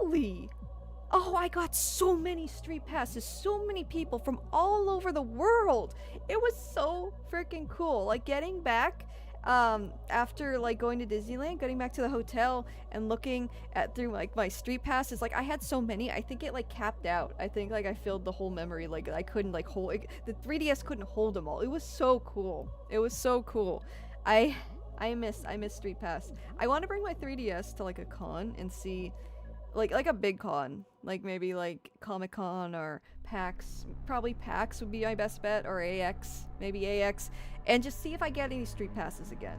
moly! Oh, I got so many street passes, so many people from all over the world. It was so freaking cool. Like, getting back, after, like, going to Disneyland, getting back to the hotel and looking through, like, my street passes, like, I had so many, I think it, like, capped out. I think, like, I filled the whole memory, like, I couldn't, like, hold, like, the 3DS couldn't hold them all. It was so cool. It was so cool. I miss Street Pass. I want to bring my 3DS to, like, a con and see, like a big con. Like, maybe, like, Comic-Con or PAX. Probably PAX would be my best bet, or AX. Maybe AX. And just see if I get any Street Passes again.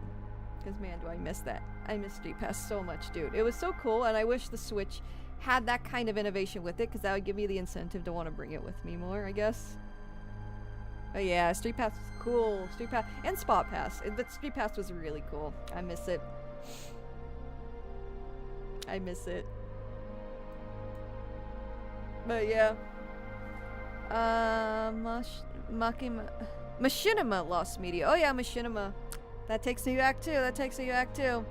Because, man, do I miss that. I miss Street Pass so much, dude. It was so cool, and I wish the Switch had that kind of innovation with it, because that would give me the incentive to want to bring it with me more, I guess. Oh yeah, Street Pass was cool. Street Pass and Spot Pass. But Street Pass was really cool. I miss it. I miss it. But yeah. Machinima Lost Media. Oh yeah, Machinima. That takes me back too. That takes me back too.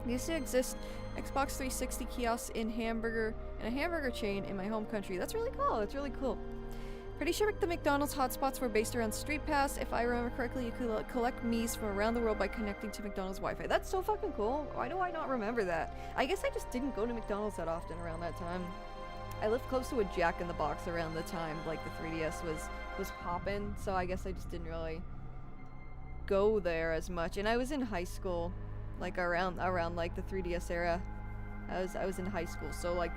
Used to exist Xbox 360 kiosks in a hamburger chain in my home country. That's really cool. That's really cool. Pretty sure the McDonald's hotspots were based around Street Pass. If I remember correctly, you could collect Miis from around the world by connecting to McDonald's Wi-Fi. That's so fucking cool. Why do I not remember that? I guess I just didn't go to McDonald's that often around that time. I lived close to a Jack in the Box around the time like the 3DS was poppin', so I guess I just didn't really go there as much. And I was in high school, like around like the 3DS era. I was in high school, so like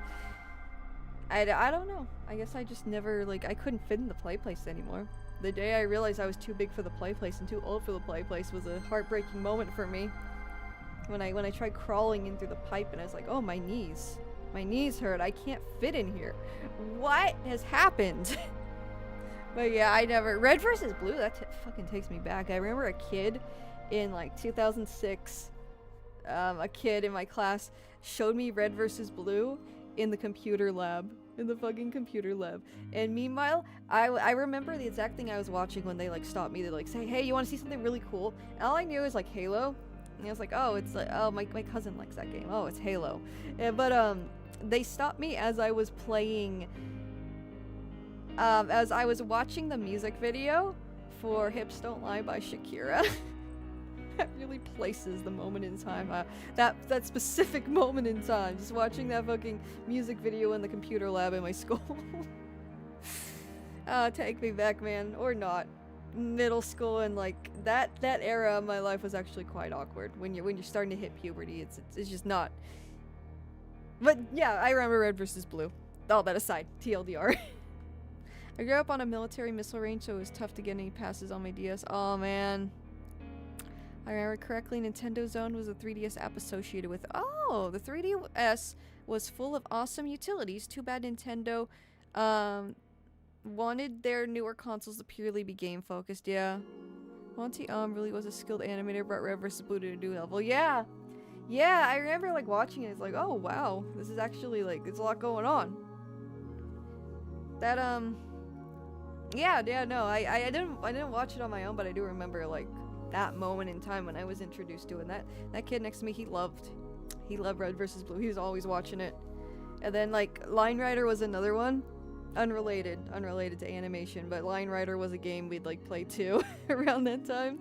I don't know. I guess I just never, like, I couldn't fit in the play place anymore. The day I realized I was too big for the play place and too old for the play place was a heartbreaking moment for me. When I tried crawling in through the pipe and I was like, oh, my knees. My knees hurt. I can't fit in here. What has happened? But yeah, I never... Red vs. Blue, that fucking takes me back. I remember a kid in, like, 2006, a kid in my class showed me Red vs. Blue in the computer lab. In the fucking computer lab. And meanwhile, I remember the exact thing I was watching when they, like, stopped me. They, like, say, hey, you want to see something really cool? And all I knew was, like, Halo. And I was like, oh, it's like, oh, my cousin likes that game. Oh, it's Halo. But, they stopped me as I was playing, as I was watching the music video for Hips Don't Lie by Shakira. That really places the moment in time. That specific moment in time. Just watching that fucking music video in the computer lab in my school. Take me back, man. Or not. Middle school and like that era of my life was actually quite awkward. When you're starting to hit puberty, it's just not. But yeah, I remember Red vs. Blue. All that aside, TLDR. I grew up on a military missile range, so it was tough to get any passes on my DS. Oh man. I remember correctly, Nintendo Zone was a 3DS app associated with... Oh, the 3DS was full of awesome utilities. Too bad Nintendo wanted their newer consoles to purely be game-focused. Yeah. Monty really was a skilled animator, brought Red vs. Blue to a new level. Yeah! Yeah, I remember, like, watching it. It's like, oh, wow. This is actually, like, there's a lot going on. That, Yeah, no, I didn't watch it on my own, but I do remember, like, that moment in time when I was introduced to it. And that kid next to me, he loved Red vs. Blue. He was always watching it. And then, like, Line Rider was another one. Unrelated to animation, but Line Rider was a game we'd, like, play too around that time.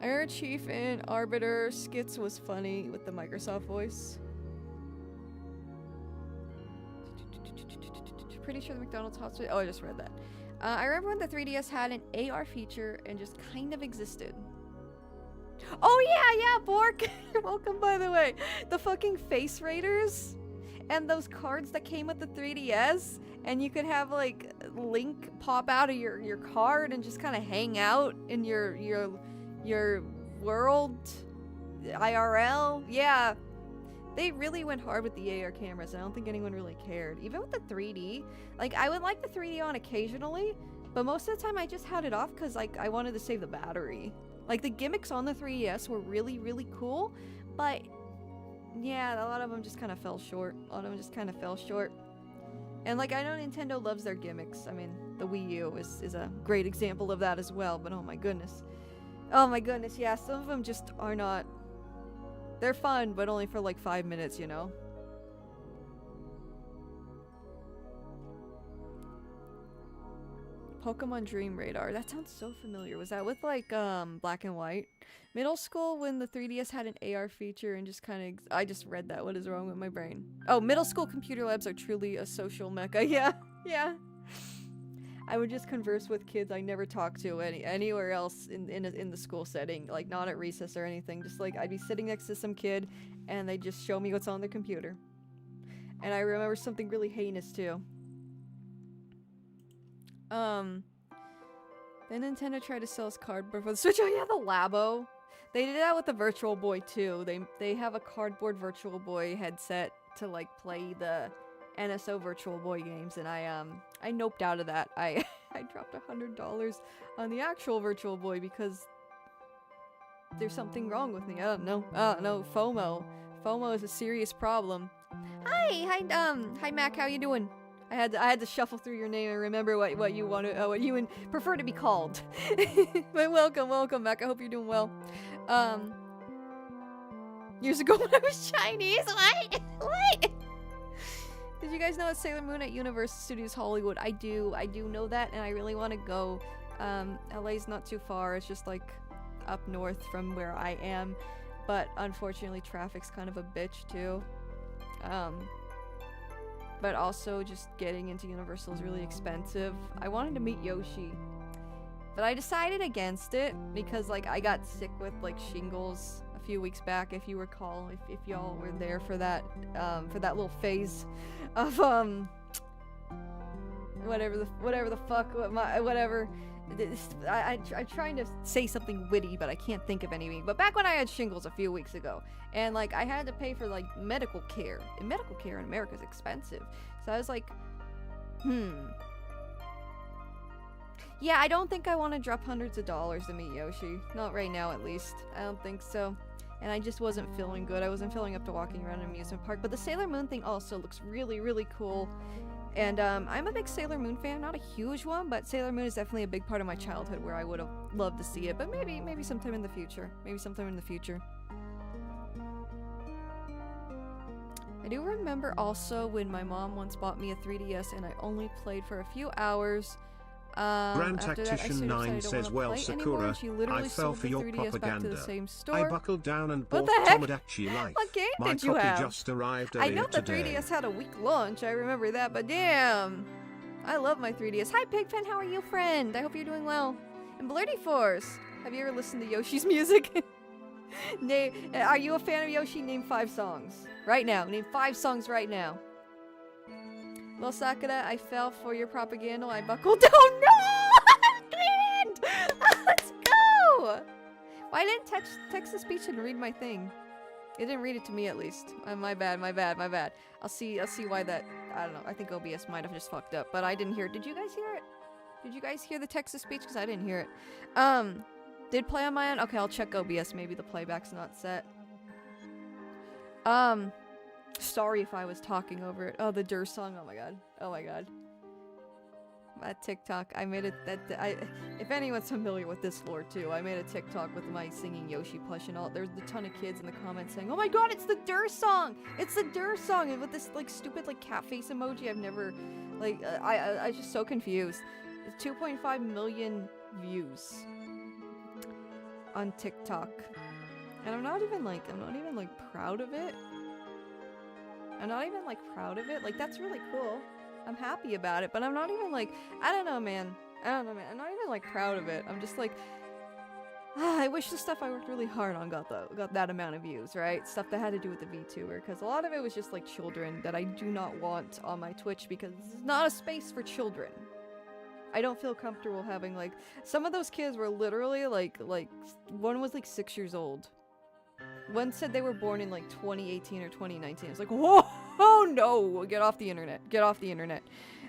I heard Chief and Arbiter skits was funny with the Microsoft voice. Pretty sure the McDonald's hospital. Oh, I just read that. I remember when the 3DS had an AR feature and just kind of existed. Oh yeah, Bork! You're welcome, by the way. The fucking face raiders and those cards that came with the 3DS, and you could have like Link pop out of your card and just kind of hang out in your world IRL. Yeah. They really went hard with the AR cameras. I don't think anyone really cared. Even with the 3D. Like, I would like the 3D on occasionally, but most of the time I just had it off because, like, I wanted to save the battery. Like, the gimmicks on the 3DS were really, really cool, but, yeah, a lot of them just kind of fell short. And, like, I know Nintendo loves their gimmicks. I mean, the Wii U is a great example of that as well, but oh my goodness. Oh my goodness, yeah, some of them just are not... They're fun, but only for like 5 minutes, you know? Pokemon Dream Radar. That sounds so familiar. Was that with like Black and White? Middle school when the 3DS had an AR feature and just kind of... I just read that. What is wrong with my brain? Oh, middle school computer labs are truly a social mecca. Yeah. I would just converse with kids I never talked to anywhere else in the school setting, like not at recess or anything. Just like I'd be sitting next to some kid and they'd just show me what's on their computer. And I remember something really heinous too. Then Nintendo tried to sell us cardboard for the Switch. Oh yeah, the Labo. They did that with the Virtual Boy too. They have a cardboard Virtual Boy headset to like play the NSO Virtual Boy games, and I noped out of that. I I dropped $100 on the actual Virtual Boy because there's something wrong with me. I don't know. No, FOMO. FOMO is a serious problem. Hi, Mac. How you doing? I had to shuffle through your name and remember what you want to, what you prefer to be called. But welcome, Mac. I hope you're doing well. Years ago when I was Chinese. What? Did you guys know it's Sailor Moon at Universal Studios Hollywood? I do know that, and I really want to go. LA's not too far. It's just like up north from where I am, but unfortunately traffic's kind of a bitch too. But also just getting into Universal is really expensive. I wanted to meet Yoshi, but I decided against it because like I got sick with like shingles a few weeks back, if you recall, if y'all were there for that little phase of whatever. I'm trying to say something witty, but I can't think of anything. But back when I had shingles a few weeks ago, and like I had to pay for like medical care, and medical care in America is expensive. So I was like, yeah, I don't think I want to drop hundreds of dollars to meet Yoshi. Not right now, at least. I don't think so. And I just wasn't feeling good. I wasn't feeling up to walking around an amusement park. But the Sailor Moon thing also looks really, really cool. And I'm a big Sailor Moon fan, not a huge one, but Sailor Moon is definitely a big part of my childhood where I would have loved to see it. But maybe sometime in the future. I do remember also when my mom once bought me a 3DS and I only played for a few hours. Grand Tactician 9 says, well, Sakura, I fell for your propaganda. I buckled down and bought Tomodachi Life. What game My did you copy have? just arrived earlier I know the today. 3DS had a week launch, I remember that, but damn. I love my 3DS. Hi Pigpen, how are you, friend? I hope you're doing well. And Blurty Force, have you ever listened to Yoshi's music? Are you a fan of Yoshi? Name 5 songs. Right now. Name 5 songs right now. Well, Sakura, I fell for your propaganda. I buckled down. No! Grand! Let's go! Why didn't text to speech and read my thing? It didn't read it to me, at least. My bad. I'll see why that. I don't know. I think OBS might have just fucked up, but I didn't hear it. Did you guys hear it? Did you guys hear the text to speech? Because I didn't hear it. Did play on my end? Okay, I'll check OBS. Maybe the playback's not set. Sorry if I was talking over it. Oh, the Dur song. Oh my god. That TikTok. I made it. If anyone's familiar with this lore too, I made a TikTok with my singing Yoshi plush and all. There's a ton of kids in the comments saying, "Oh my god, it's the Dur song! It's the Dur song!" And with this like stupid like cat face emoji, I've never like I just so confused. It's 2.5 million views on TikTok, and I'm not even like proud of it. Like, that's really cool. I'm happy about it, but I'm not even like, I don't know, man. I'm not even like proud of it. I'm just like, I wish the stuff I worked really hard on got that amount of views, right? Stuff that had to do with the VTuber, because a lot of it was just like children that I do not want on my Twitch because this is not a space for children. I don't feel comfortable having like, some of those kids were literally like one was like 6 years old. One said they were born in like 2018 or 2019. It's like, whoa, oh no, get off the internet.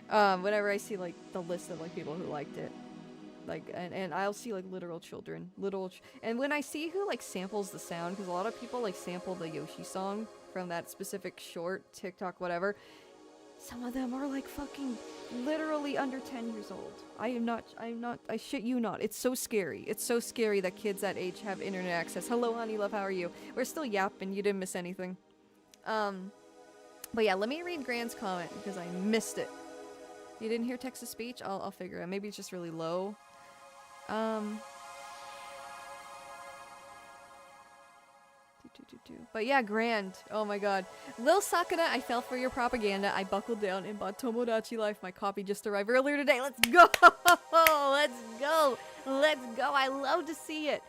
Whenever I see like the list of like people who liked it, like, and I'll see like literal children, and when I see who like samples the sound, because a lot of people like sample the Yoshi song from that specific short, TikTok, whatever. Some of them are like fucking literally under 10 years old. I shit you not. It's so scary. It's so scary that kids that age have internet access. Hello, honey love, how are you? We're still yapping, you didn't miss anything. But yeah, let me read Grant's comment because I missed it. You didn't hear text to speech? I'll figure it out. Maybe it's just really low. But yeah, Grand. Oh my god. Lil Sakura, I fell for your propaganda. I buckled down and bought Tomodachi Life. My copy just arrived earlier today. Let's go! Let's go! I love to see it.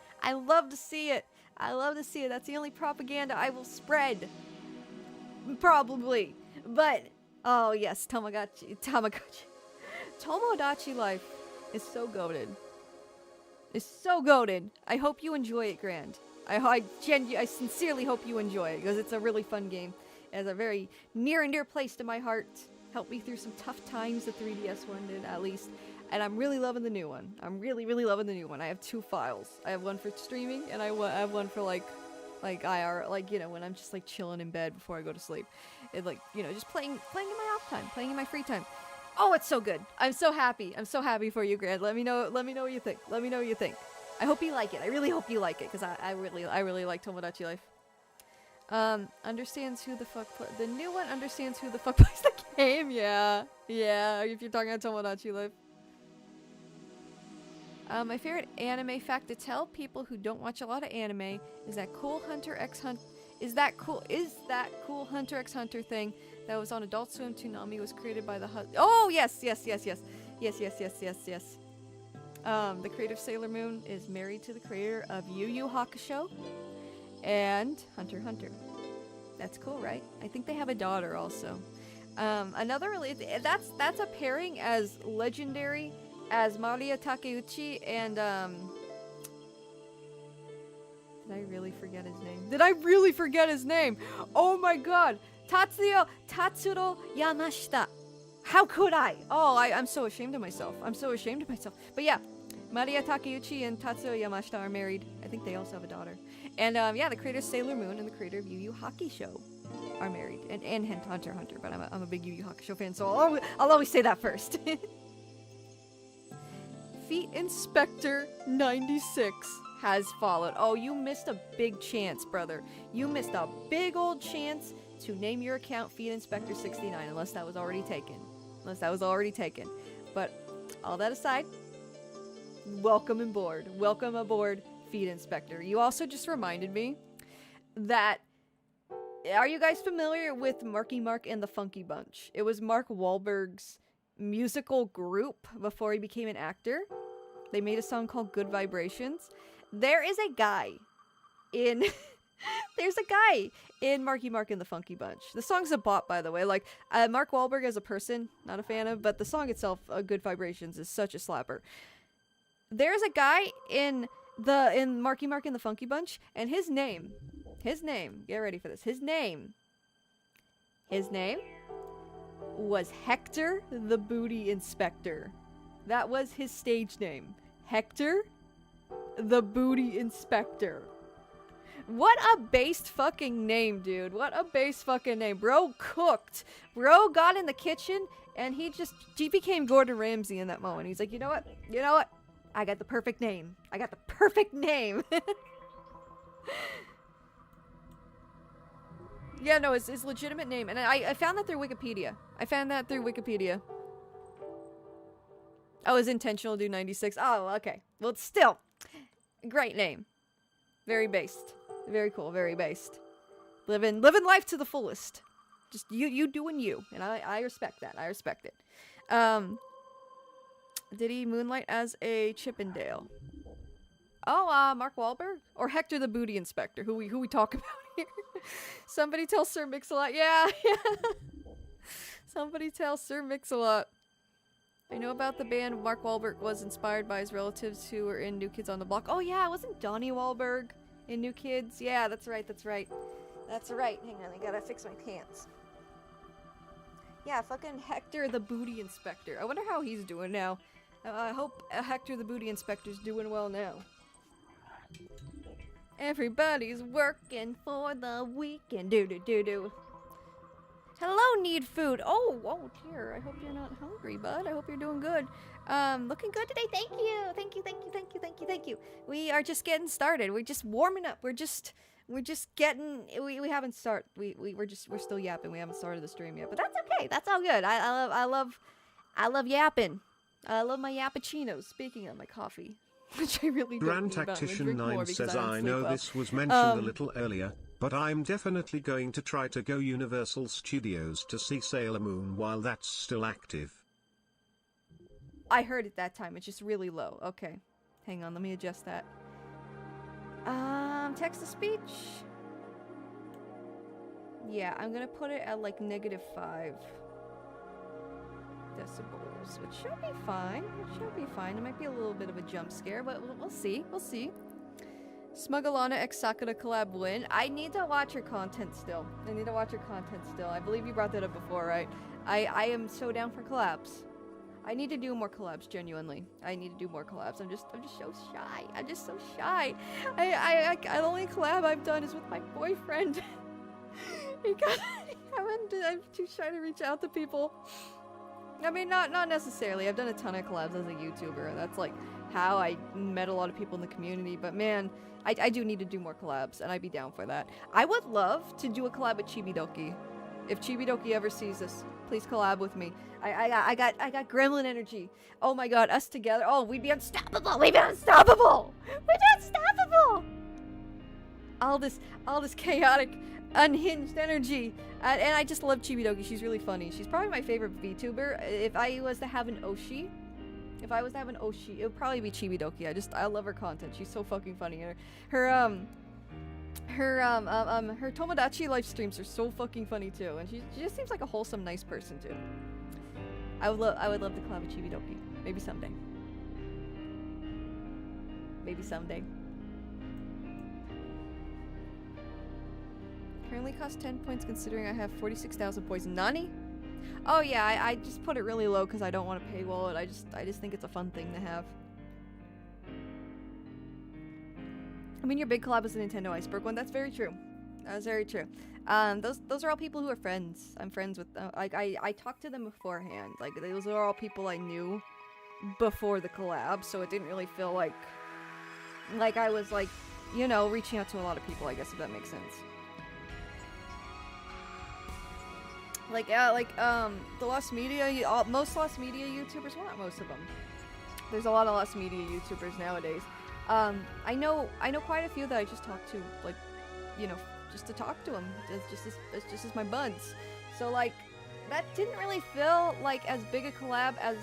That's the only propaganda I will spread. Probably. But, oh yes, Tamagotchi. Tomodachi Life is so goated. I hope you enjoy it, Grand. I sincerely hope you enjoy it, because it's a really fun game. It has a very near and dear place to my heart. helped me through some tough times. The 3DS one did, at least. And I'm really loving the new one. I'm really, really loving the new one. I have 2 files. I have one for streaming, and I have one for like IR, like, you know, when I'm just like chilling in bed before I go to sleep. It, like, you know, just playing in my off time, playing in my free time. Oh, it's so good. I'm so happy. I'm so happy for you, Grant. Let me know what you think. Let me know what you think. I hope you like it. I really hope you like it, because I really like Tomodachi Life. Understands who the fuck the new one understands who the fuck plays the game. Yeah, if you're talking about Tomodachi Life. My favorite anime fact to tell people who don't watch a lot of anime is that cool Hunter x Hunter Hunter x Hunter thing that was on Adult Swim Toonami was created by the oh yes. The creator of Sailor Moon is married to the creator of Yu Yu Hakusho and Hunter x Hunter. That's cool, right? I think they have a daughter also. Another really that's a pairing as legendary as Maria Takeuchi and did I really forget his name? Oh my god! Tatsuro Yamashita. How could I? Oh, I'm so ashamed of myself. But yeah, Maria Takeuchi and Tatsuo Yamashita are married. I think they also have a daughter. And yeah, the creator of Sailor Moon and the creator of Yu Yu Hakusho are married. And Hunter x Hunter, but I'm a big Yu Yu Hakusho fan, so I'll always say that first. Feet Inspector 96 has followed. Oh, you missed a big chance, brother. You missed a big old chance to name your account Feet Inspector 69, unless that was already taken. But all that aside, welcome aboard. Welcome aboard, Feet Inspector. You also just reminded me that, are you guys familiar with Marky Mark and the Funky Bunch? It was Mark Wahlberg's musical group before he became an actor. They made a song called Good Vibrations. There is a guy in Marky Mark and the Funky Bunch. The song's a bop, by the way. Like, Mark Wahlberg as a person, not a fan of, but the song itself, Good Vibrations, is such a slapper. There's a guy in Marky Mark and the Funky Bunch, and his name, get ready for this, his name was Hector the Booty Inspector. That was his stage name. Hector the Booty Inspector. What a based fucking name, dude. What a based fucking name. Bro cooked. Bro got in the kitchen and he became Gordon Ramsay in that moment. He's like, you know what? I got the perfect name. Yeah, no, it's his legitimate name. And I found that through Wikipedia. Oh, it's intentional to do 96. Oh, okay. Well, it's still great name. Very based. Very cool. Very based. Living life to the fullest. Just you doing you. And I respect that. I respect it. Did he moonlight as a Chippendale? Oh, Mark Wahlberg? Or Hector the Booty Inspector, who we talk about here. Somebody tell Sir Mix-a-Lot. Yeah. Somebody tell Sir Mix-a-Lot. I know about the band Mark Wahlberg was inspired by his relatives who were in New Kids on the Block. Oh yeah, wasn't Donnie Wahlberg in New Kids? Yeah, that's right. Hang on, I gotta fix my pants. Yeah, fucking Hector the Booty Inspector. I wonder how he's doing now. I hope Hector the Booty Inspector's doing well now. Everybody's working for the weekend. Do. Hello, Need Food. Oh dear. I hope you're not hungry, bud. I hope you're doing good. Looking good today. Thank you. We are just getting started. We're just warming up. We're just getting. We haven't started. We're still yapping. We haven't started the stream yet, but that's okay. That's all good. I love yapping. I love my yappuccinos. Speaking of my coffee, which I really don't. Grand Tactician 9 says I know this was mentioned a little earlier, but I'm definitely going to try to go Universal Studios to see Sailor Moon while that's still active. I heard it that time. It's just really low. Okay. Hang on. Let me adjust that. Text to speech. Yeah, I'm gonna put it at like -5 decibels, which should be fine. It might be a little bit of a jump scare, but we'll see. Smuggalana x Sakura collab win. I need to watch your content still. I believe you brought that up before, right? I am so down for collabs. I need to do more collabs, genuinely. I need to do more collabs. I'm just so shy. I'm just so shy. The only collab I've done is with my boyfriend. I'm too shy to reach out to people. I mean, not necessarily. I've done a ton of collabs as a YouTuber. That's like how I met a lot of people in the community. But man, I do need to do more collabs, and I'd be down for that. I would love to do a collab with Chibidoki. If Chibidoki ever sees this, please collab with me. I got gremlin energy. Oh my god, us together. Oh, we'd be unstoppable. We'd be unstoppable. We'd be unstoppable. All this chaotic, unhinged energy. And I just love Chibidoki. She's really funny. She's probably my favorite VTuber. If I was to have an Oshi, it would probably be Chibidoki. I love her content. She's so fucking funny. Her Tomodachi Life streams are so fucking funny too, and she just seems like a wholesome, nice person too. I would love to collab with Chibidoki. Maybe someday. Maybe someday. Currently costs 10 points considering I have 46,000 points. Nani? Oh yeah, I just put it really low because I don't want to paywall it. I just think it's a fun thing to have. I mean, your big collab was the Nintendo Iceberg one. That's very true. That's very true. Those are all people who are friends. I'm friends with them. Like, I talked to them beforehand. Like, those are all people I knew before the collab, so it didn't really feel like I was, like, you know, reaching out to a lot of people, I guess, if that makes sense. Like, the Lost Media, most Lost Media YouTubers, well, not most of them. There's a lot of Lost Media YouTubers nowadays. I know quite a few that I just talk to, like, you know, just to talk to them. It's just as my buds. So, like, that didn't really feel like as big a collab as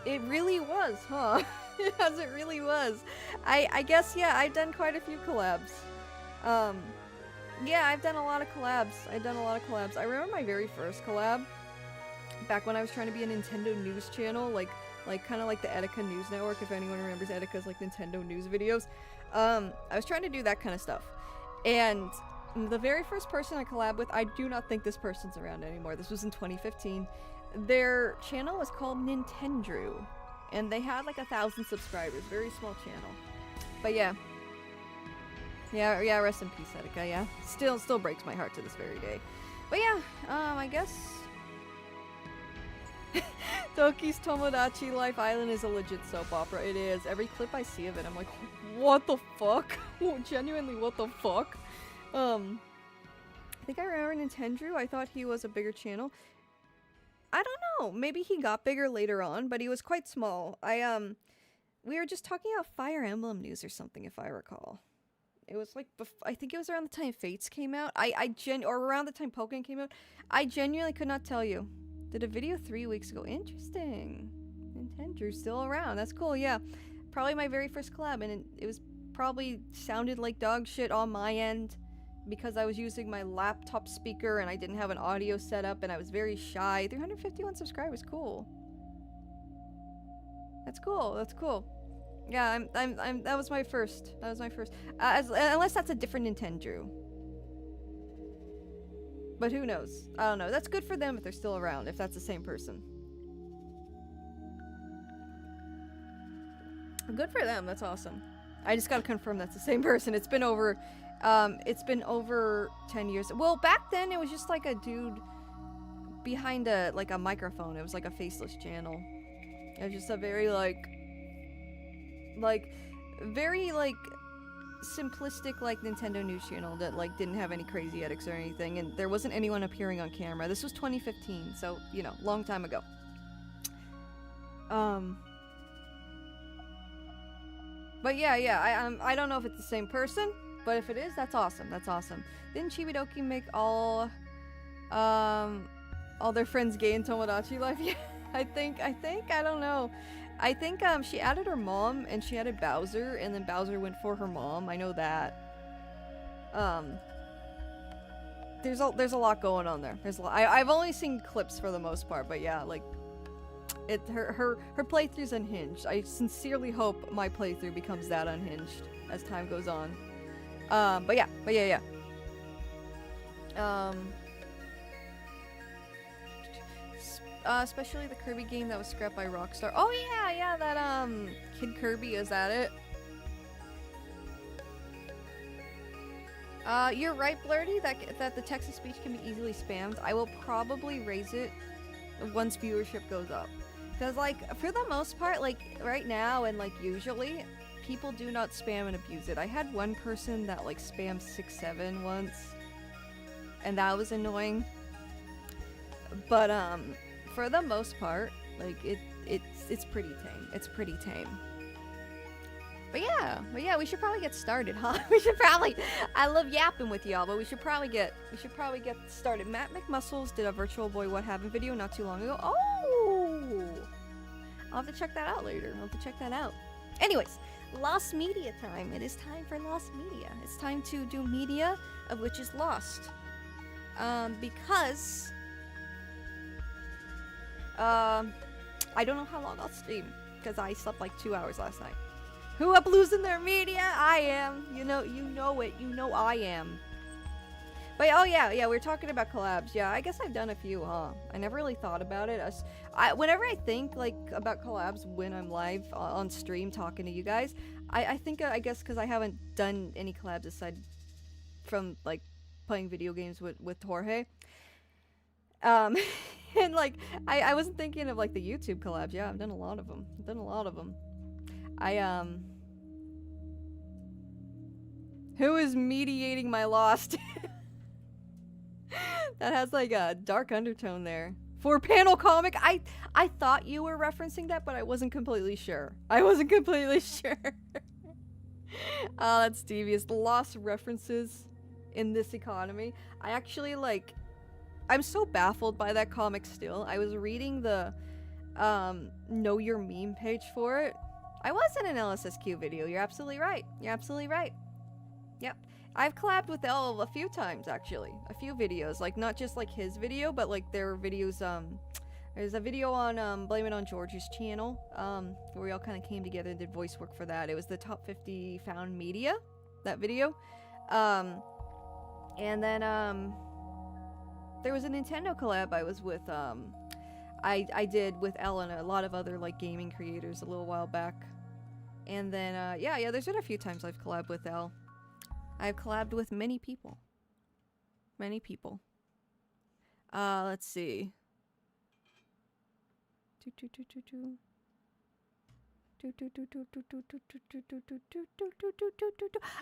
it really was, huh? As it really was. I guess, yeah, I've done quite a few collabs. Yeah, I've done a lot of collabs. I remember my very first collab, back when I was trying to be a Nintendo news channel, like kind of like the Etika News Network, if anyone remembers Etika's, like, Nintendo news videos. I was trying to do that kind of stuff. And the very first person I collabed with, I do not think this person's around anymore. This was in 2015. Their channel was called Nintendrew, and they had like 1,000 subscribers. Very small channel. But yeah. Yeah, rest in peace, Etika, yeah. Still breaks my heart to this very day. But yeah, I guess Toki's Tomodachi Life Island is a legit soap opera. It is. Every clip I see of it, I'm like, what the fuck? Genuinely, what the fuck? I think I remember Nintendrew. I thought he was a bigger channel. I don't know. Maybe he got bigger later on, but he was quite small. We were just talking about Fire Emblem news or something, if I recall. It was like, I think it was around the time Fates came out. Or around the time Pokemon came out. I genuinely could not tell you. Did a video 3 weeks ago. Interesting. Nintendrew's still around. That's cool, yeah. Probably my very first collab, and it was probably sounded like dog shit on my end because I was using my laptop speaker and I didn't have an audio set up and I was very shy. 351 subscribers, cool. That's cool. Yeah, that was my first. Unless that's a different Nintendrew. But who knows? I don't know. That's good for them if they're still around, if that's the same person. Good for them, that's awesome. I just gotta confirm that's the same person. It's been over 10 years. Well, back then it was just like a dude behind a microphone. It was like a faceless channel. It was just a very very simplistic Nintendo news channel that didn't have any crazy edits or anything, and there wasn't anyone appearing on camera. This was 2015, so you know, long time ago. But yeah, I don't know if it's the same person, but if it is, that's awesome. Didn't Chibidoki make all their friends gay in Tomodachi Life? Yeah, I think, I don't know. I think she added her mom and she added Bowser, and then Bowser went for her mom. I know that. There's a lot going on there. I've only seen clips for the most part, but yeah, her playthrough's unhinged. I sincerely hope my playthrough becomes that unhinged as time goes on. But yeah. especially the Kirby game that was scrapped by Rockstar. Oh yeah, that Kid Kirby is at it. You're right, Blurty, that the text-to-speech can be easily spammed. I will probably raise it once viewership goes up. Because, like, for the most part, like, right now and, like, usually, people do not spam and abuse it. I had one person that, like, spammed 6-7 once, and that was annoying. But, for the most part, like, it's pretty tame. It's pretty tame. But yeah, we should probably get started, huh? We should probably, I love yapping with y'all, but we should probably get started. Matt McMuscles did a Virtual Boy What Happened video not too long ago. Oh! I'll have to check that out later. I'll have to check that out. Anyways, Lost Media time. It is time for Lost Media. It's time to do media of which is lost. Because, I don't know how long I'll stream, because I slept like 2 hours last night. Who up losing their media? I am. You know it. You know I am. But oh yeah, we're talking about collabs. Yeah, I guess I've done a few, huh? I never really thought about it. Whenever I think like about collabs when I'm live on stream talking to you guys, I think I guess because I haven't done any collabs aside from like playing video games with Jorge. And like I wasn't thinking of like the YouTube collabs. Yeah, I've done a lot of them. Who is mediating my lost? That has like a dark undertone there. 4-panel comic? I thought you were referencing that, but I wasn't completely sure. Oh, that's devious. The lost references in this economy. I actually like... I'm so baffled by that comic still. I was reading the Know Your Meme page for it. I was in an LSSQ video. You're absolutely right. Yep. I've collabed with Elle a few times, actually. A few videos. Like, not just, like, his video, but, like, their videos, there's a video on, Blame It on George's channel, where we all kind of came together and did voice work for that. It was the top 50 found media, that video. And then, there was a Nintendo collab I was with, I did with Elle and a lot of other, like, gaming creators a little while back. And then, yeah, there's been a few times I've collabed with Elle. I've collabed with many people. Let's see.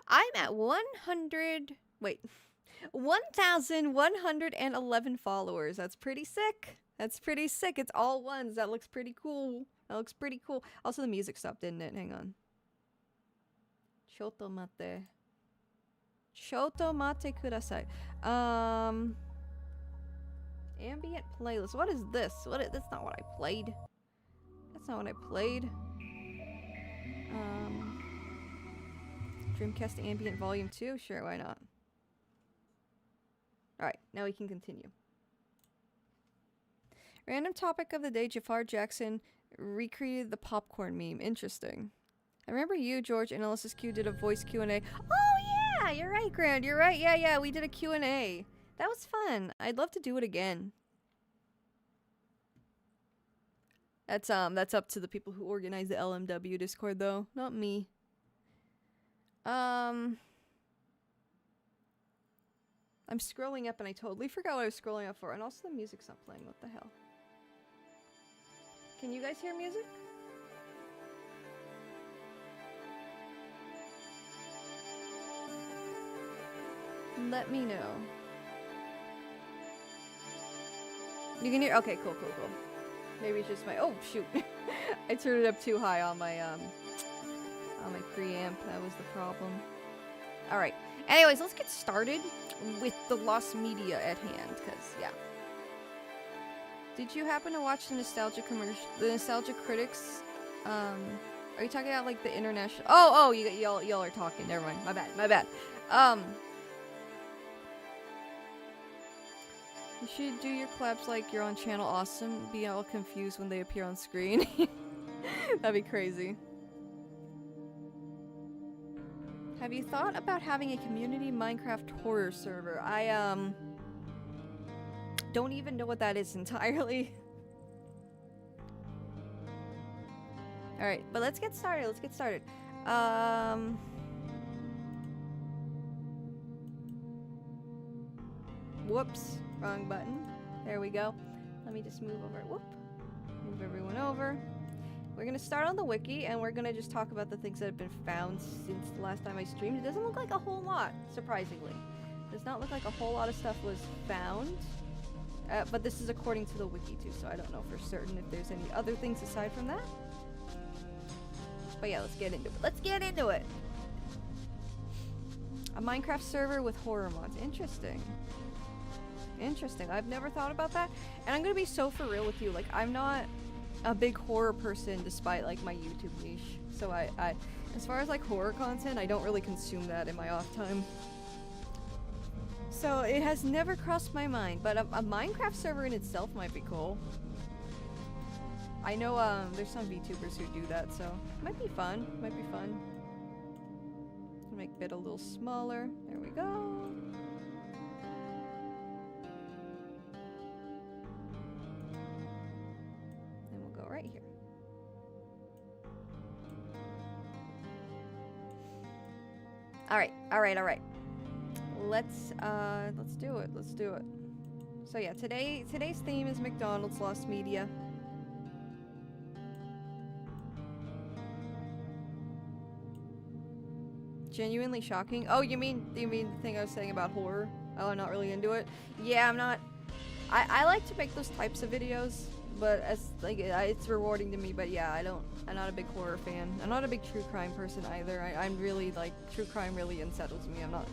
I'm at 1,111 followers. That's pretty sick. It's all ones. That looks pretty cool. Also, the music stopped, didn't it? Hang on. Shoto mate kudasai. Ambient playlist. What is this? That's not what I played. Dreamcast Ambient Volume 2? Sure, why not? Alright, now we can continue. Random topic of the day, Jafar Jackson recreated the popcorn meme. Interesting. I remember you, George, and LSSQ did a voice Q&A. Oh yeah, you're right, Grand. You're right. Yeah, we did a Q&A. That was fun. I'd love to do it again. That's up to the people who organize the LMW Discord, though, not me. I'm scrolling up and I totally forgot what I was scrolling up for, and also the music's not playing. What the hell? Can you guys hear music? Let me know. You can hear? Okay, cool. Maybe it's just my... Oh, shoot. I turned it up too high on my preamp. That was the problem. Alright. Anyways, let's get started with the Lost Media at hand, because, yeah. Did you happen to watch the Nostalgia commercial? The Nostalgia Critics? Are you talking about, like, the international... Oh, y'all are talking. Never mind. My bad. You should do your collabs like you're on Channel Awesome. Be all confused when they appear on screen. That'd be crazy. Have you thought about having a community Minecraft horror server? I don't even know what that is entirely. Alright, but let's get started. Let's get started. Whoops. Wrong button. There we go. Let me just move over. Whoop. Move everyone over. We're gonna start on the wiki, and we're gonna just talk about the things that have been found since the last time I streamed. It doesn't look like a whole lot, surprisingly. It does not look like a whole lot of stuff was found. But this is according to the wiki, too, so I don't know for certain if there's any other things aside from that. But yeah, let's get into it. Let's get into it! A Minecraft server with horror mods. Interesting. Interesting. I've never thought about that. And I'm gonna be so for real with you. Like, I'm not a big horror person despite, like, my YouTube niche. So I as far as, like, horror content, I don't really consume that in my off time. So it has never crossed my mind. But a Minecraft server in itself might be cool. I know there's some VTubers who do that, so it might be fun. Might be fun. Make Bit a little smaller. There we go. And we'll go right here. Alright, alright, alright. Let's do it. Let's do it. So yeah, today's theme is McDonald's Lost Media. Genuinely shocking. Oh, you mean the thing I was saying about horror? Oh, I'm not really into it. Yeah, I'm not. I like to make those types of videos, but as like it's rewarding to me. But yeah, I'm not a big horror fan. I'm not a big true crime person either. I'm really like true crime really unsettles me. I'm not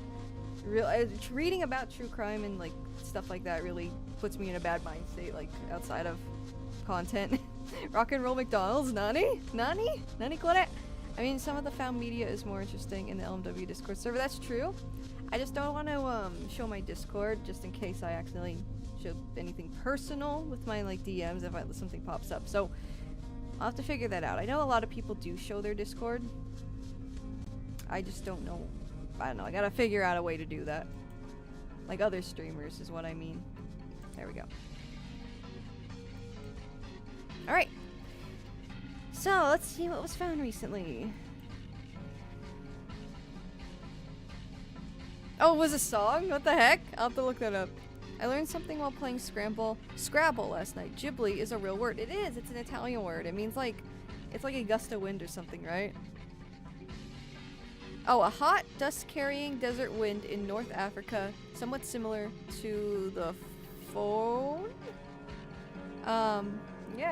reading about true crime and like stuff like that really puts me in a bad mind state. Like outside of content. Rock and Roll McDonald's, nani kore? I mean, some of the found media is more interesting in the LMW Discord server. That's true. I just don't want to show my Discord just in case I accidentally show anything personal with my like DMs if something pops up. So I'll have to figure that out. I know a lot of people do show their Discord. I just don't know. I don't know. I gotta figure out a way to do that. Like other streamers is what I mean. There we go. All right. So, let's see what was found recently. Oh, it was a song? What the heck? I'll have to look that up. I learned something while playing Scrabble last night. Ghibli is a real word. It is. It's an Italian word. It means like, it's like a gust of wind or something, right? Oh, a hot, dust-carrying desert wind in North Africa, somewhat similar to the phone? Yeah.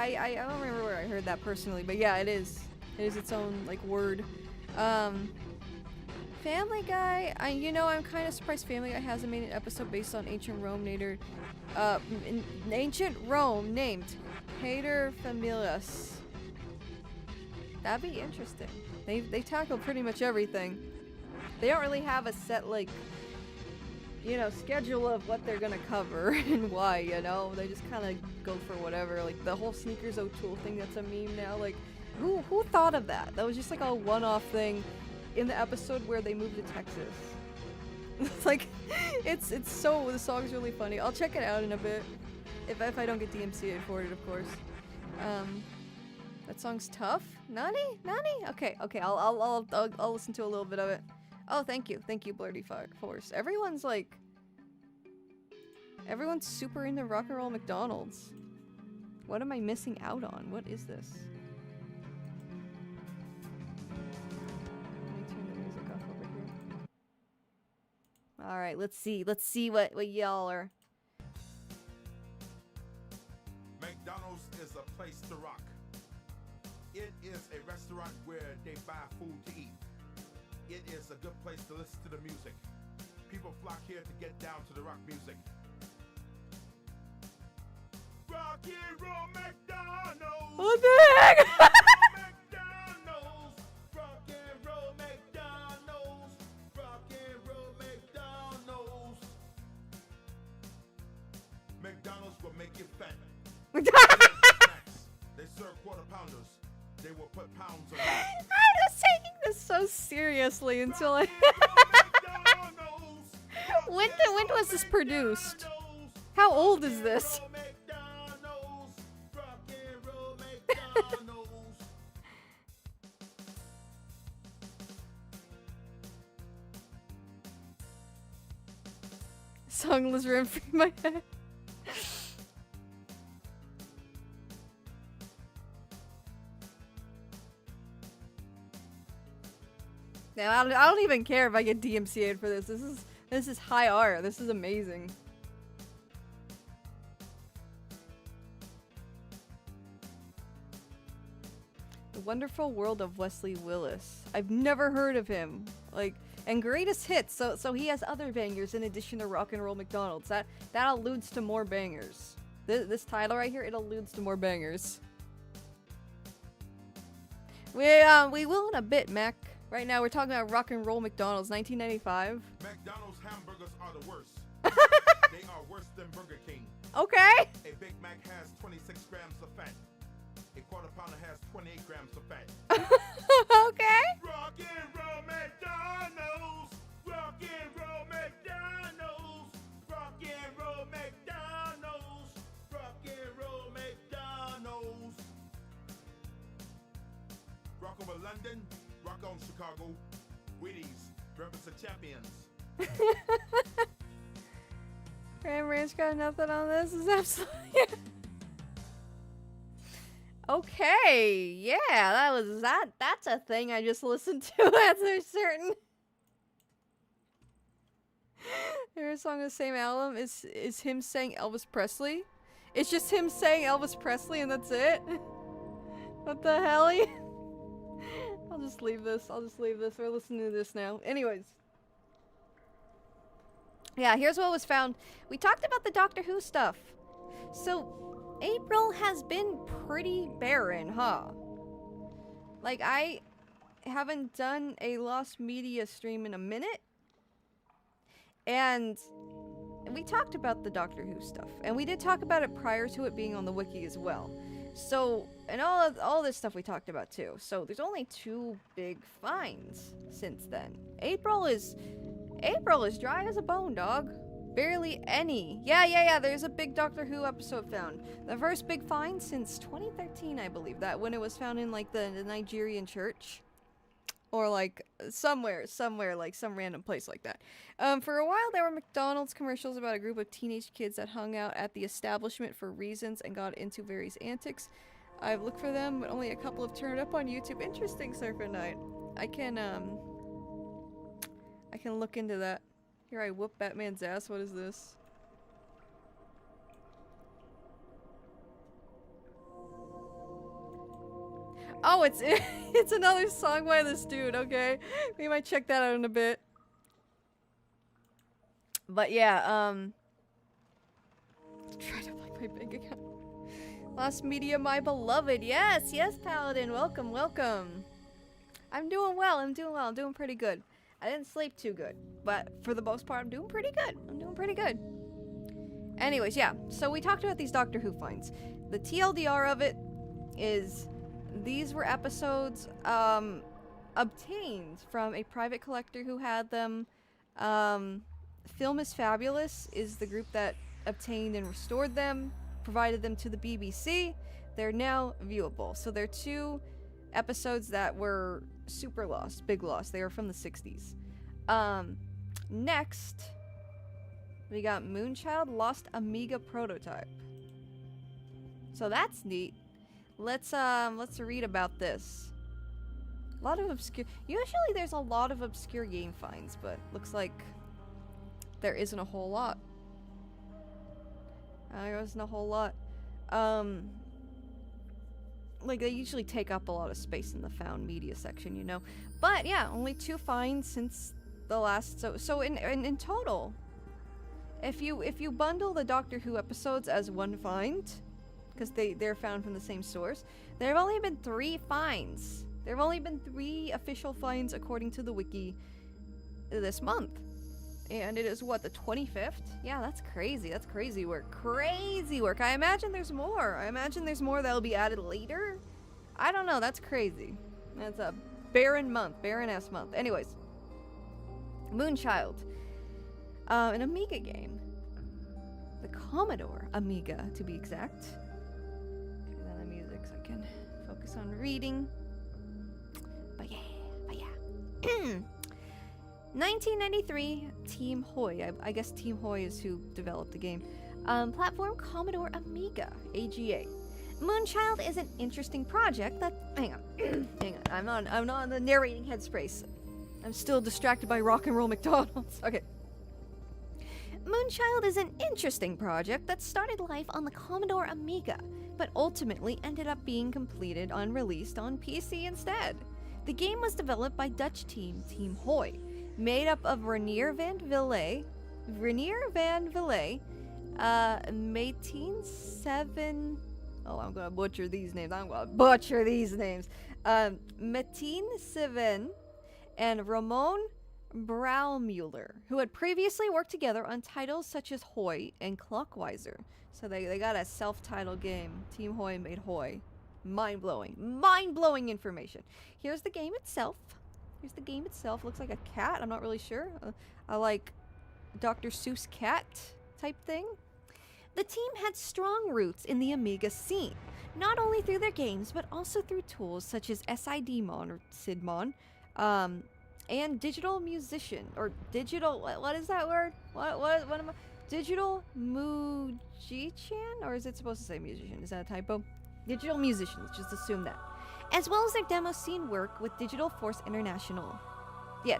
I don't remember where I heard that personally, but yeah, it is. It is its own, like, word. Family Guy, I'm kind of surprised Family Guy hasn't made an episode based on ancient Rome named Pater Familias. That'd be interesting. They tackle pretty much everything. They don't really have a set, like, schedule of what they're gonna cover and why, They just kind of go for whatever. Like, the whole Sneakers O'Toole thing that's a meme now. Like, who thought of that? That was just, like, a one-off thing in the episode where they moved to Texas. It's like, it's so, the song's really funny. I'll check it out in a bit. If I don't get DMCA'd for it, of course. That song's tough? Nani? Okay, I'll listen to a little bit of it. Oh, thank you, Blurdy Force. Everyone's super into Rock and Roll McDonald's. What am I missing out on? What is this? Let me turn the music off over here. All right, let's see what y'all are. McDonald's is a place to rock. It is a restaurant where they buy food to eat. It is a good place to listen to the music. People flock here to get down to the rock music. Rock and Roll McDonald's. What the heck? McDonald's. Rock and Roll McDonald's. Rock and Roll McDonald's. McDonald's will make you fat. They serve quarter pounders. They will put pounds on you. I was taking this so seriously until I. When was this produced? How old is this? songless room for my head. Now, I don't even care if I get DMCA'd for this. This is high art. This is amazing. The Wonderful World of Wesley Willis. I've never heard of him. Like, and greatest hits. So he has other bangers in addition to Rock and Roll McDonald's. That alludes to more bangers. This title right here, it alludes to more bangers. We will in a bit, Mac. Right now, we're talking about Rock and Roll McDonald's, 1995. McDonald's hamburgers are the worst. They are worse than Burger King. Okay. A Big Mac has 26 grams of fat. A quarter pounder has 28 grams of fat. Okay. Rock and Roll McDonald's. Rock and Roll McDonald's. Rock and Roll McDonald's. Rock and Roll McDonald's. Rock over London. Rock on Chicago. Wheaties. Represent champions. Ram Ranch got nothing on this. Is absolutely okay. Yeah, that's a thing I just listened to. That's for certain. There's a song on the same album is him saying Elvis Presley. It's just him saying Elvis Presley and that's it. What the hell? I'll just leave this. We're listening to this now. Anyways. Yeah, here's what was found. We talked about the Doctor Who stuff. So, April has been pretty barren, huh? Like, I haven't done a Lost Media stream in a minute. And we talked about the Doctor Who stuff. And we did talk about it prior to it being on the wiki as well. So, and all this stuff we talked about too. So, there's only 2 big finds since then. April is dry as a bone, dog. Barely any. Yeah, there's a big Doctor Who episode found. The first big find since 2013, I believe. That when it was found in, like, the Nigerian church. Or, like, somewhere, like, some random place like that. For a while, there were McDonald's commercials about a group of teenage kids that hung out at the establishment for reasons and got into various antics. I've looked for them, but only a couple have turned up on YouTube. Interesting, Surfer Knight. I can look into that. Here, I whoop Batman's ass. What is this? Oh, it's another song by this dude, okay? We might check that out in a bit. But yeah, try to play my bank account. Lost Media, my beloved. Yes, Paladin. Welcome. I'm doing well. I'm doing pretty good. I didn't sleep too good, but for the most part, I'm doing pretty good. Anyways, yeah, so we talked about these Doctor Who finds. The TLDR of it is these were episodes obtained from a private collector who had them. Film is Fabulous is the group that obtained and restored them, provided them to the BBC. They're now viewable. So they're 2 episodes that were super lost, big lost. They were from the 60s. Next, we got Moonchild Lost Amiga Prototype. So that's neat. Let's read about this. A lot of obscure. Usually there's a lot of obscure game finds, but looks like there isn't a whole lot. There isn't a whole lot. Like, they usually take up a lot of space in the found media section, you know. But yeah, only 2 finds since the last. So in total, if you bundle the Doctor Who episodes as 1 find, because they're found from the same source, there have only been 3 finds. There have only been 3 official finds according to the wiki this month. And it is, what, the 25th? Yeah, that's crazy. That's crazy work. Crazy work. I imagine there's more. That'll be added later. I don't know. That's crazy. That's a barren month. Barren-ass month. Anyways. Moonchild. An Amiga game. The Commodore Amiga, to be exact. Turn down the music so I can focus on reading. But yeah. 1993, Team Hoy. I guess Team Hoy is who developed the game. Platform Commodore Amiga, AGA. Moonchild is an interesting project that... Hang on. Hang on. I'm not in the narrating headspace. I'm still distracted by Rock and Roll McDonald's. Okay. Moonchild is an interesting project that started life on the Commodore Amiga, but ultimately ended up being completed and released on PC instead. The game was developed by Dutch team Team Hoy, made up of Renier van Ville, Mateen 7... Oh, I'm gonna butcher these names. Mateen 7 and Ramon Braumuller, who had previously worked together on titles such as Hoy and Clockwiser. So they got a self-titled game. Team Hoy made Hoy. Mind-blowing information. Here's the game itself. Looks like a cat. I'm not really sure. I like Dr. Seuss cat type thing. The team had strong roots in the Amiga scene, not only through their games, but also through tools such as SIDmon or SIDmon, and digital musician, or digital, what is that word? What am I? Digital Mujichan? Or is it supposed to say musician? Is that a typo? Digital musician, let's just assume that. As well as their demo scene work with Digital Force International.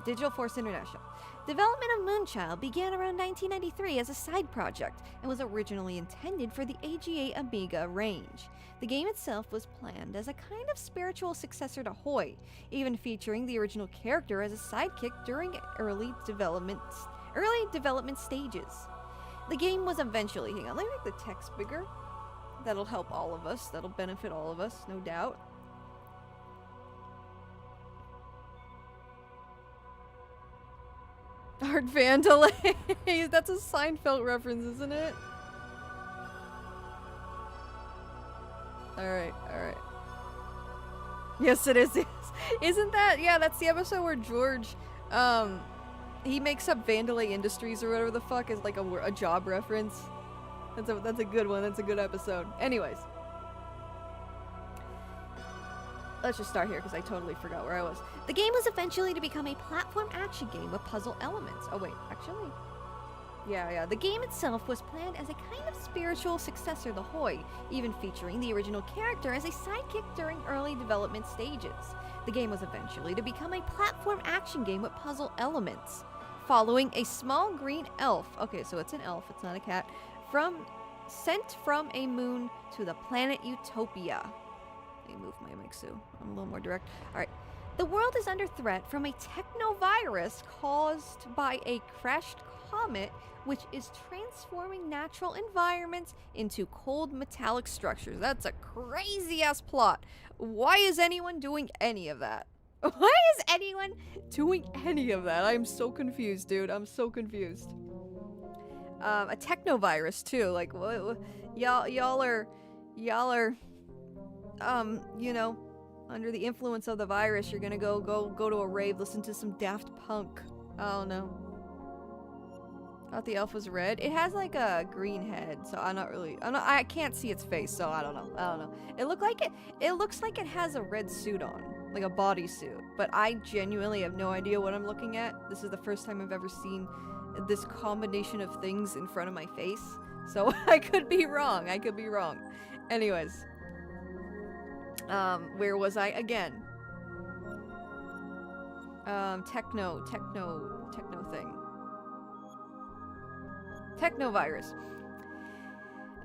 Digital Force International. Development of Moonchild began around 1993 as a side project and was originally intended for the AGA Amiga range. The game itself was planned as a kind of spiritual successor to Hoy, even featuring the original character as a sidekick during early development stages. The game was eventually, hang on, let me make the text bigger. That'll help all of us, that'll benefit all of us, no doubt. Art Vandalay. That's a Seinfeld reference, isn't it? Alright. Yes, it is. Isn't that? Yeah, that's the episode where George, he makes up Vandalay Industries or whatever the fuck is like a job reference. That's a good one. That's a good episode. Anyways. Let's just start here because I totally forgot where I was. The game was eventually to become a platform action game with puzzle elements. Oh wait, actually... Yeah. The game itself was planned as a kind of spiritual successor to Hoy, even featuring the original character as a sidekick during early development stages. The game was eventually to become a platform action game with puzzle elements, following a small green elf. Okay, so it's an elf, it's not a cat. Sent from a moon to the planet Utopia. Let me move my Mixu. I'm a little more direct. Alright. The world is under threat from a technovirus caused by a crashed comet, which is transforming natural environments into cold metallic structures. That's a crazy ass plot. Why is anyone doing any of that? Why is anyone doing any of that? I'm so confused, dude. I'm so confused. A technovirus too. Like, y'all are, you know, under the influence of the virus. You're gonna go to a rave, listen to some Daft Punk. I don't know. Thought the elf was red. It has like a green head, so I can't see its face, so I don't know. It looks like it has a red suit on, like a bodysuit, but I genuinely have no idea what I'm looking at. This is the first time I've ever seen this combination of things in front of my face, so I could be wrong. Anyways, where was I again? Techno thing. Technovirus.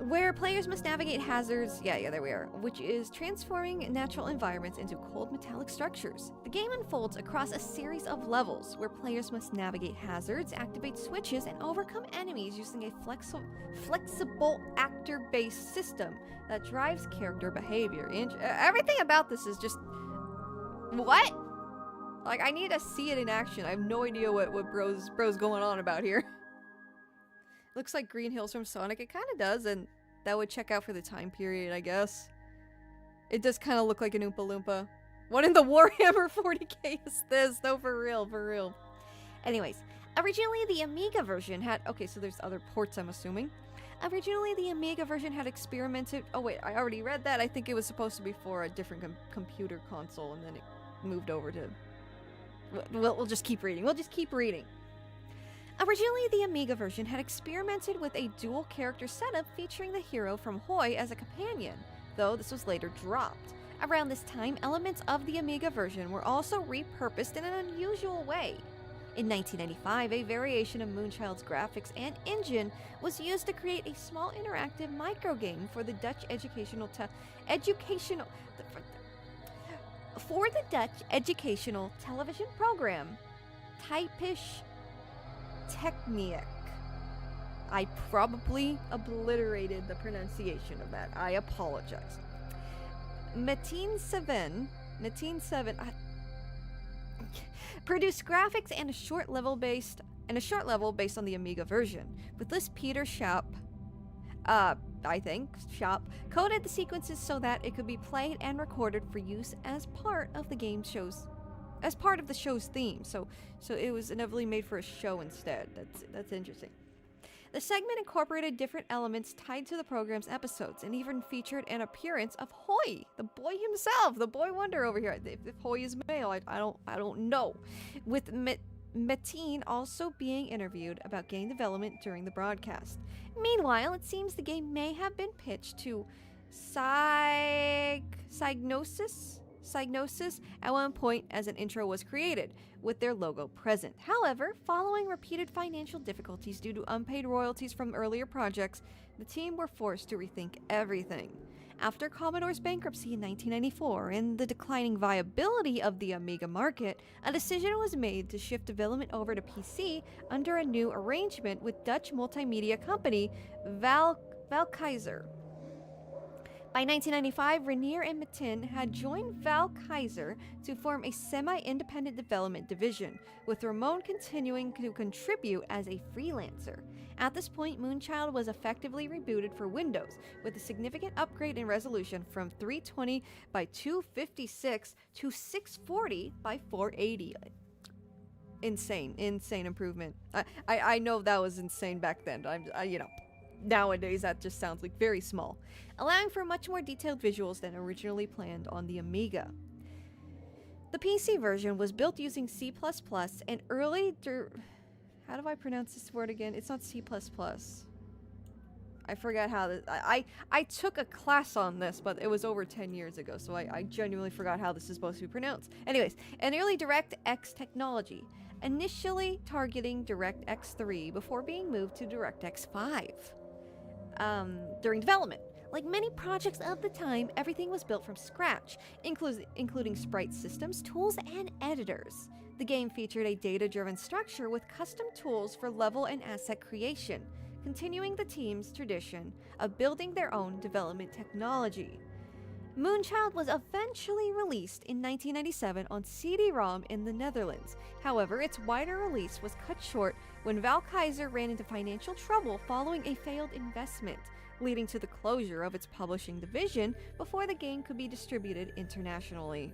Where players must navigate hazards, yeah, there we are, which is transforming natural environments into cold metallic structures. The game unfolds across a series of levels where players must navigate hazards, activate switches, and overcome enemies using a flexible actor-based system that drives character behavior. Everything about this is just... What? Like, I need to see it in action. I have no idea what bro's going on about here. Looks like Green Hills from Sonic. It kind of does, and that would check out for the time period, I guess. It does kind of look like an Oompa Loompa. What in the Warhammer 40k is this? No, for real. Anyways, originally the Amiga version had... Okay, so there's other ports, I'm assuming. Originally, the Amiga version had experimented... Oh wait, I already read that. I think it was supposed to be for a different computer console, and then it moved over to We'll just keep reading. We'll just keep reading. Originally, the Amiga version had experimented with a dual character setup featuring the hero from Hoi as a companion, though this was later dropped. Around this time, elements of the Amiga version were also repurposed in an unusual way. In 1995, a variation of Moonchild's graphics and engine was used to create a small interactive microgame for the Dutch educational television program, Typisch Techniek. I probably obliterated the pronunciation of that. I apologize. Meteen 7 produced graphics and a short level based on the Amiga version, with this Peter Shop coded the sequences so that it could be played and recorded for use as part of the show's theme. So it was inevitably made for a show instead. That's interesting. The segment incorporated different elements tied to the program's episodes, and even featured an appearance of Hoi, the boy himself, the boy wonder over here. If Hoi is male, I don't know. With Meteen also being interviewed about game development during the broadcast. Meanwhile, it seems the game may have been pitched to Psygnosis at one point as an intro was created, with their logo present. However, following repeated financial difficulties due to unpaid royalties from earlier projects, the team were forced to rethink everything. After Commodore's bankruptcy in 1994 and the declining viability of the Amiga market, a decision was made to shift development over to PC under a new arrangement with Dutch multimedia company Valkeizer. By 1995, Rainier and Meteen had joined Valkeizer to form a semi-independent development division, with Ramon continuing to contribute as a freelancer. At this point, Moonchild was effectively rebooted for Windows, with a significant upgrade in resolution from 320 by 256 to 640 by 480. Insane improvement. I know that was insane back then. Nowadays, that just sounds like very small, allowing for much more detailed visuals than originally planned on the Amiga. The PC version was built using C++ and how do I pronounce this word again? It's not C++. I forgot how this... I took a class on this, but it was over 10 years ago, so I genuinely forgot how this is supposed to be pronounced. Anyways, an early DirectX technology, initially targeting DirectX 3 before being moved to DirectX 5. During development, like many projects of the time, everything was built from scratch, including sprite systems, tools, and editors. The game featured a data-driven structure with custom tools for level and asset creation, continuing the team's tradition of building their own development technology. Moonchild was eventually released in 1997 on CD-ROM in the Netherlands. However, its wider release was cut short when Valkeizer ran into financial trouble following a failed investment, leading to the closure of its publishing division before the game could be distributed internationally.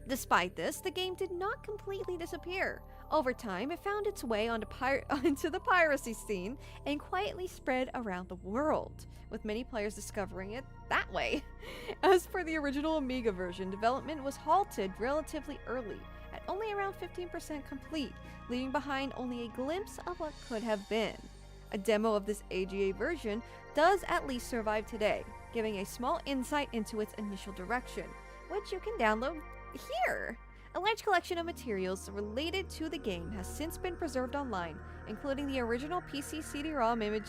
Despite this, the game did not completely disappear. Over time, it found its way into the piracy scene and quietly spread around the world, with many players discovering it that way. As for the original Amiga version, development was halted relatively early, at only around 15% complete, leaving behind only a glimpse of what could have been. A demo of this AGA version does at least survive today, giving a small insight into its initial direction, which you can download here. A large collection of materials related to the game has since been preserved online, including the original PC CD-ROM image,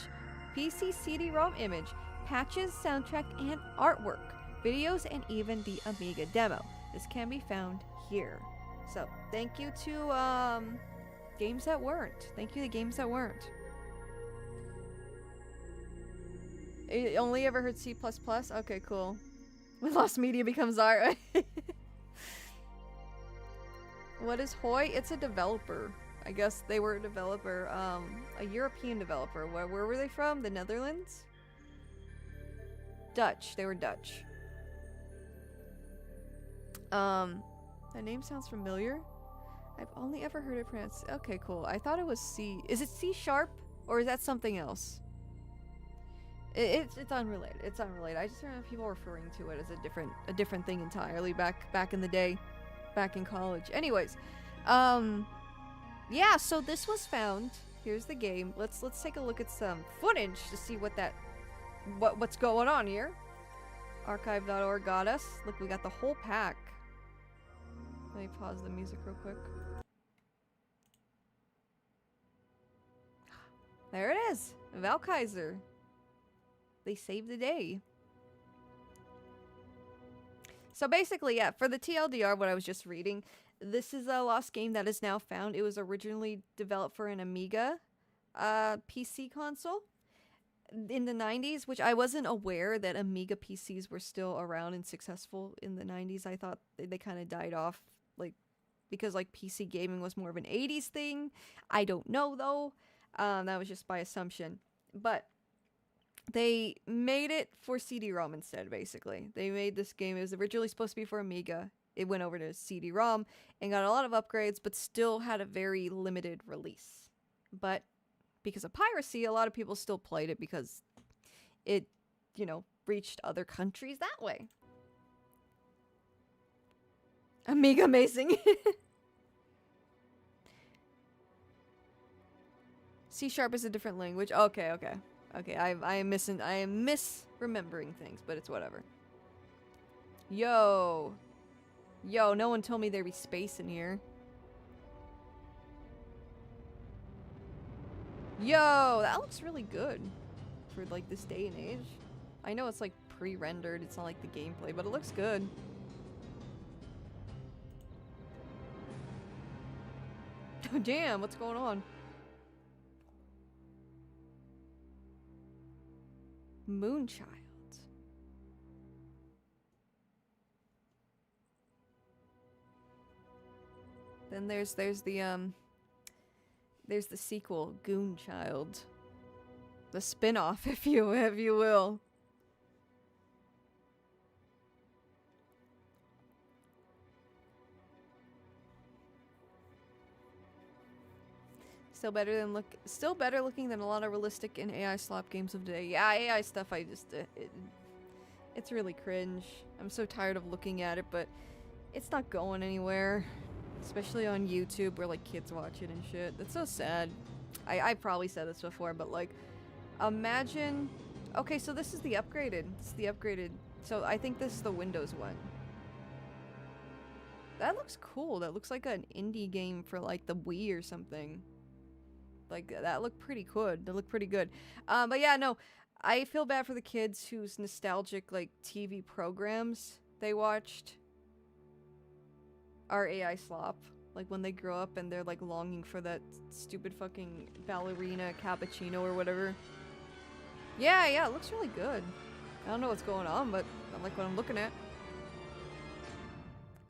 patches, soundtrack, and artwork, videos, and even the Amiga demo. This can be found here. So, thank you to games that weren't. Thank you to games that weren't. I only ever heard C++? Okay, cool. When lost media becomes art. What is Hoi? It's a developer. I guess they were a developer. A European developer. Where were they from? The Netherlands? Dutch. They were Dutch. That name sounds familiar. I've only ever heard it pronounced. Okay, cool. I thought it was C. Is it C sharp? Or is that something else? It's unrelated. It's unrelated. I just remember people referring to it as a different thing entirely back in the day. Back in college. Anyways, Yeah, so this was found. Here's the game. Let's take a look at some footage to see what's going on here. Archive.org got us. Look, we got the whole pack. Let me pause the music real quick. There it is. Valkaiser. They saved the day. So basically, yeah, for the TLDR, what I was just reading, this is a lost game that is now found. It was originally developed for an Amiga PC console in the 90s, which I wasn't aware that Amiga PCs were still around and successful in the 90s. I thought they kind of died off, like, because like PC gaming was more of an 80s thing. I don't know though. That was just by assumption. But they made it for CD-ROM instead, basically. They made this game. It was originally supposed to be for Amiga. It went over to CD-ROM and got a lot of upgrades, but still had a very limited release. But because of piracy, a lot of people still played it because it, you know, reached other countries that way. Amiga amazing. C# is a different language. Okay. I am misremembering things, but it's whatever. Yo, no one told me there'd be space in here. Yo, that looks really good for like this day and age. I know it's like pre-rendered, it's not like the gameplay, but it looks good. Oh damn, what's going on? Moonchild. Then there's the sequel, Goonchild. The spin-off, if you will. Still better looking than a lot of realistic and AI slop games of today. Yeah, AI stuff, it's really cringe. I'm so tired of looking at it, but it's not going anywhere. Especially on YouTube where like kids watch it and shit. That's so sad. I probably said this before, but like, imagine... Okay, so this is the upgraded. This is the upgraded. So I think this is the Windows one. That looks cool. That looks like an indie game for like the Wii or something. Like, that looked pretty good. That looked pretty good. But yeah, no. I feel bad for the kids whose nostalgic, like, TV programs they watched are AI slop. Like, when they grow up and they're, like, longing for that stupid fucking ballerina cappuccino or whatever. Yeah, it looks really good. I don't know what's going on, but I like what I'm looking at.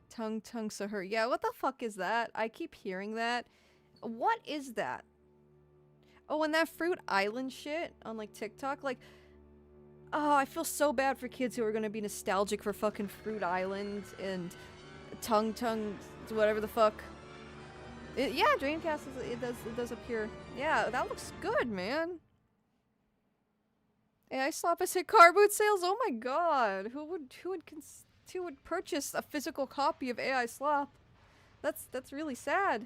Tung Sahur. Yeah, what the fuck is that? I keep hearing that. What is that? Oh, and that Fruit Island shit on, like, TikTok, like, oh, I feel so bad for kids who are gonna be nostalgic for fucking Fruit Island and Tung, whatever the fuck. Yeah, Dreamcast, it does appear. Yeah, that looks good, man. AI slop has hit car boot sales? Oh my god. Who would purchase a physical copy of AI slop? That's really sad.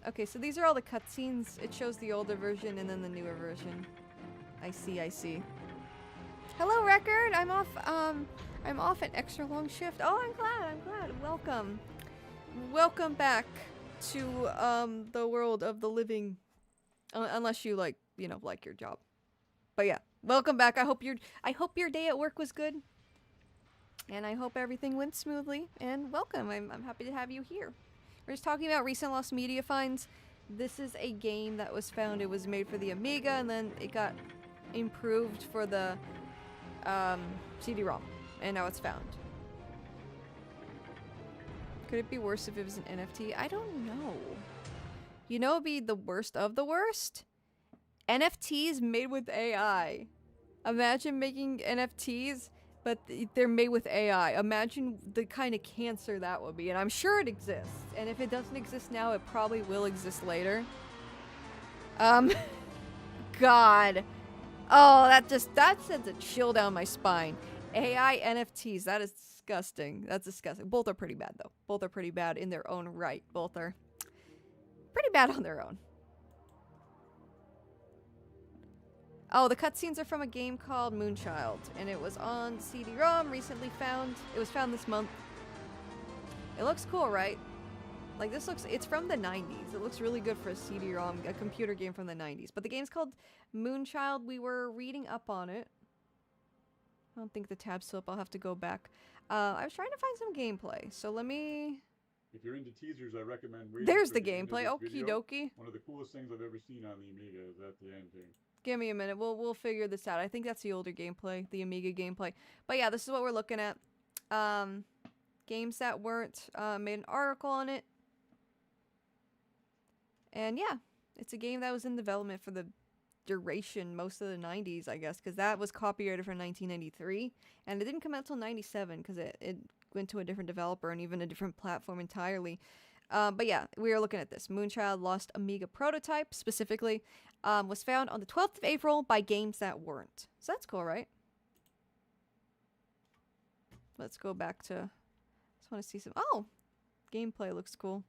Okay, so these are all the cutscenes. It shows the older version and then the newer version. I see. Hello, Record! I'm off an extra long shift. Oh, I'm glad. Welcome back to, the world of the living. Unless you, like, you know, like your job. But yeah, welcome back. I hope your day at work was good. And I hope everything went smoothly. And welcome. I'm happy to have you here. We're just talking about recent lost media finds. This is a game that was found. It was made for the Amiga, and then it got improved for the CD-ROM, and now it's found. Could it be worse if it was an NFT? I don't know. You know, it'd be the worst of the worst? NFTs made with AI. Imagine making NFTs, but they're made with AI. Imagine the kind of cancer that would be. And I'm sure it exists. And if it doesn't exist now, it probably will exist later. God. Oh, that sends a chill down my spine. AI NFTs. That is disgusting. That's disgusting. Both are pretty bad, though. Both are pretty bad in their own right. Both are pretty bad on their own. Oh, the cutscenes are from a game called Moonchild, and it was on CD-ROM, recently found. It was found this month. It looks cool, right? Like, this looks, it's from the 90s. It looks really good for a CD-ROM, a computer game from the 90s. But the game's called Moonchild. We were reading up on it. I don't think the tab's still up. I'll have to go back. I was trying to find some gameplay, so let me... If you're into teasers, I recommend reading. There's the gameplay. Okie dokie. One of the coolest things I've ever seen on the Amiga is at the end here. Give me a minute. We'll figure this out. I think that's the older gameplay, the Amiga gameplay. But yeah, this is what we're looking at. Games that weren't made an article on it. And yeah, it's a game that was in development for the duration, most of the 90s, I guess, because that was copyrighted from 1993, and it didn't come out till 97 because it went to a different developer and even a different platform entirely. But yeah, we are looking at this. Moonchild Lost Amiga Prototype, specifically, was found on the 12th of April by Games That Weren't. So that's cool, right? Let's go back to... I just want to see some... Oh! Gameplay looks cool.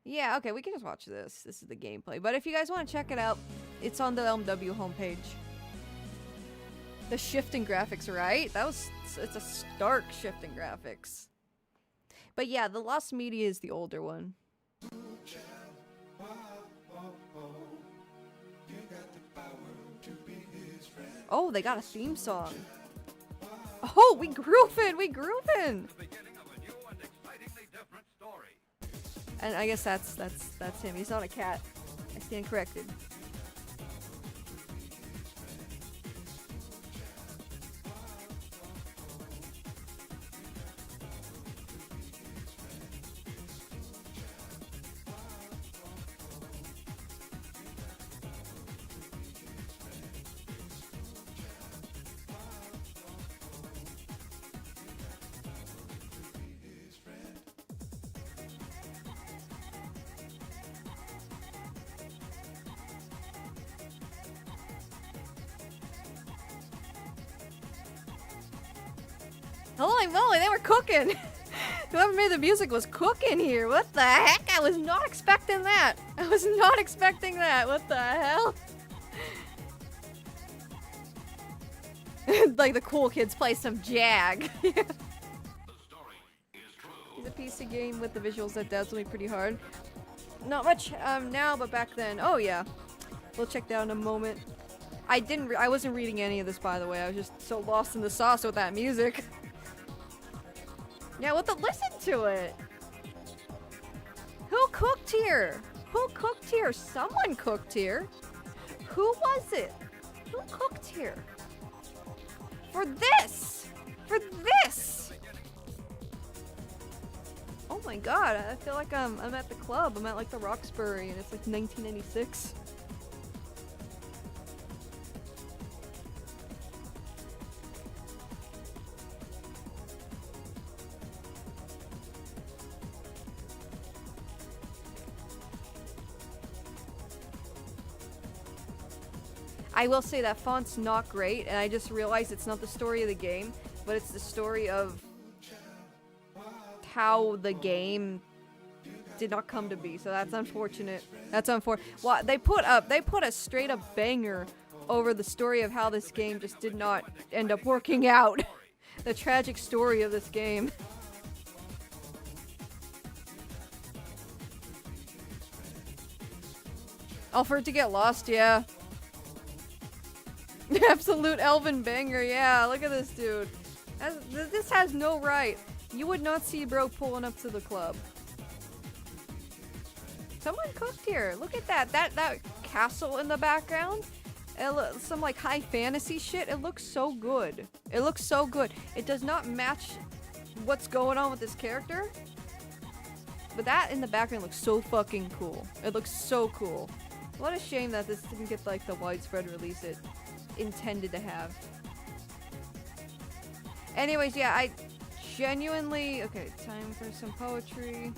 Yeah, okay, we can just watch this. This is the gameplay. But if you guys want to check it out, it's on the LMW homepage. The shifting graphics, right? It's a stark shifting graphics. But yeah, the Lost Media is the older one. Oh, they got a theme song. Oh, we groovin', we groovin'. And I guess that's him. He's not a cat. I stand corrected. Holy moly, they were cooking! Whoever made the music was cooking here. What the heck? I was not expecting that. I was not expecting that. What the hell? Like the cool kids play some Jag. It's a PC game with the visuals that dazzle me pretty hard. Not much now, but back then. Oh yeah. We'll check that out in a moment. I wasn't reading any of this, by the way. I was just so lost in the sauce with that music. Yeah, listen to it. Who cooked here? Who cooked here? Someone cooked here. Who was it? Who cooked here? For this! For this! Oh my god, I feel like I'm at the club. I'm at like the Roxbury and it's like 1996. I will say that font's not great, and I just realized it's not the story of the game, but it's the story of how the game did not come to be. So that's unfortunate. That's unfortunate. Well, they put a straight up banger over the story of how this game just did not end up working out. The tragic story of this game. Oh, for it to get lost, yeah. Absolute Elven banger, yeah. Look at this dude. This has no right. You would not see bro pulling up to the club. Someone cooked here. Look at that. That castle in the background. Some like high fantasy shit. It looks so good. It looks so good. It does not match what's going on with this character. But that in the background looks so fucking cool. It looks so cool. What a shame that this didn't get like the widespread release it intended to have. Anyways, yeah, I genuinely... Okay, time for some poetry.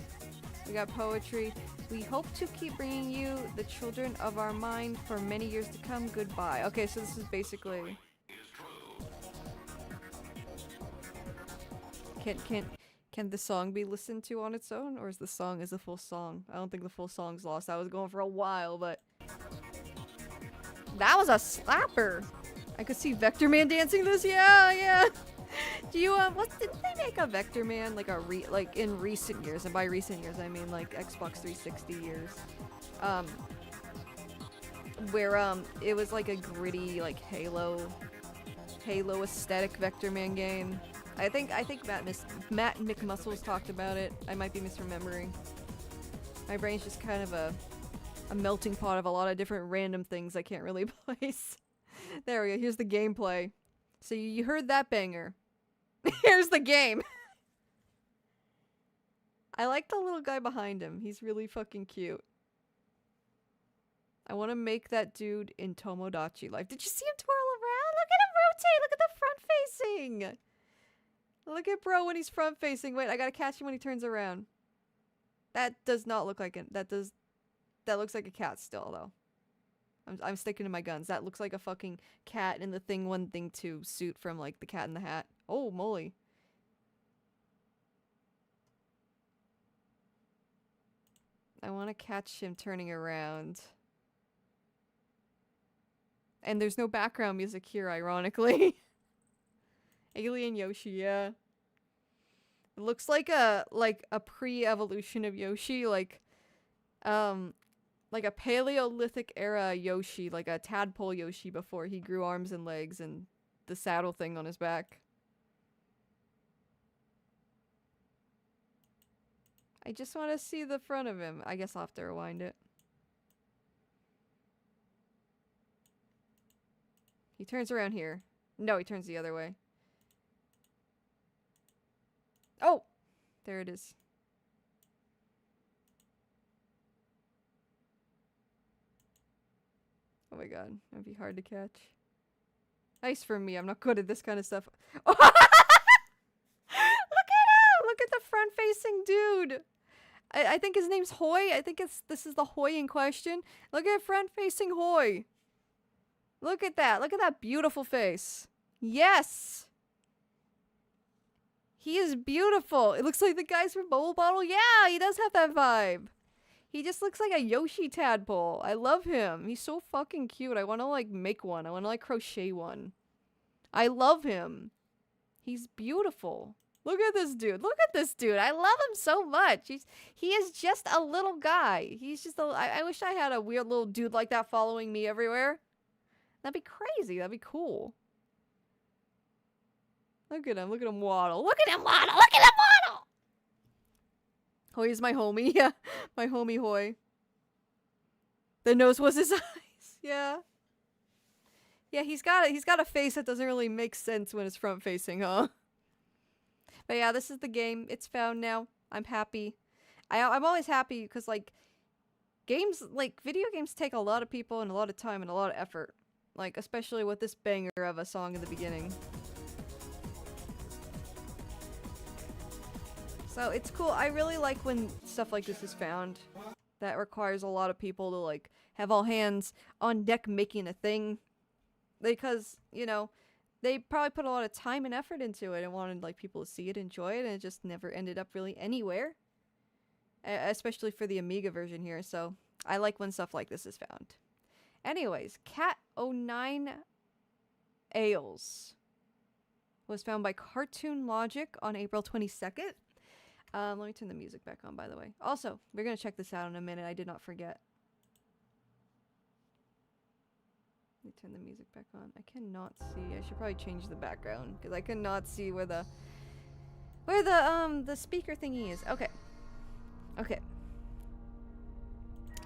We got poetry. We hope to keep bringing you the children of our mind for many years to come. Goodbye. Okay, so this is basically... Can the song be listened to on its own, or is the full song? I don't think the full song's lost. I was going for a while, but that was a slapper. I could see Vector Man dancing this. Yeah. Do you didn't they make a Vector Man like in recent years? And by recent years I mean like Xbox 360 years. Where it was like a gritty like Halo aesthetic Vector Man game. I think Matt McMuscles talked about it. I might be misremembering. My brain's just kind of a melting pot of a lot of different random things I can't really place. There we go. Here's the gameplay. So you heard that banger. Here's the game. I like the little guy behind him. He's really fucking cute. I want to make that dude in Tomodachi Life. Did you see him twirl around? Look at him rotate. Look at the front facing. Look at bro when he's front facing. Wait, I gotta catch him when he turns around. That does not look like it. That looks like a cat still though. I'm sticking to my guns. That looks like a fucking cat in the Thing 1, Thing 2 suit from like the Cat in the Hat. Oh moly. I want to catch him turning around. And there's no background music here, ironically. Alien Yoshi, yeah. It looks like a pre-evolution of Yoshi, like a Paleolithic era Yoshi, like a tadpole Yoshi before he grew arms and legs and the saddle thing on his back. I just want to see the front of him. I guess I'll have to rewind it. He turns around here. No, he turns the other way. Oh! There it is. Oh my god, that'd be hard to catch. Nice for me, I'm not good at this kind of stuff. Oh! Look at him! Look at the front-facing dude! I think his name's Hoy. I think this is the Hoy in question. Look at front-facing Hoy. Look at that. Look at that beautiful face. Yes! He is beautiful. It looks like the guys from Bubble Bottle. Yeah, he does have that vibe. He just looks like a Yoshi tadpole. I love him. He's so fucking cute. I want to like make one. I want to like crochet one. I love him. He's beautiful. Look at this dude. Look at this dude. I love him so much. He is just a little guy. He's just I wish I had a weird little dude like that following me everywhere. That'd be crazy. That'd be cool. Look at him. Look at him waddle. Look at him waddle. Look at him waddle. Hoy's my homie. Yeah. My homie Hoy. The nose was his eyes. Yeah. Yeah, he's got a face that doesn't really make sense when it's front facing, huh? But yeah, this is the game. It's found now. I'm happy. I'm always happy because like video games take a lot of people and a lot of time and a lot of effort. Like especially with this banger of a song in the beginning. So it's cool. I really like when stuff like this is found. That requires a lot of people to like have all hands on deck making a thing. Because, you know, they probably put a lot of time and effort into it and wanted like people to see it, enjoy it, and it just never ended up really anywhere. Especially for the Amiga version here. So I like when stuff like this is found. Anyways, Cat09 ALS was found by Cartoon Logic on April 22nd. Let me turn the music back on, by the way. Also, we're going to check this out in a minute. I did not forget. Let me turn the music back on. I cannot see. I should probably change the background because I cannot see where the speaker thingy is. Okay. Okay.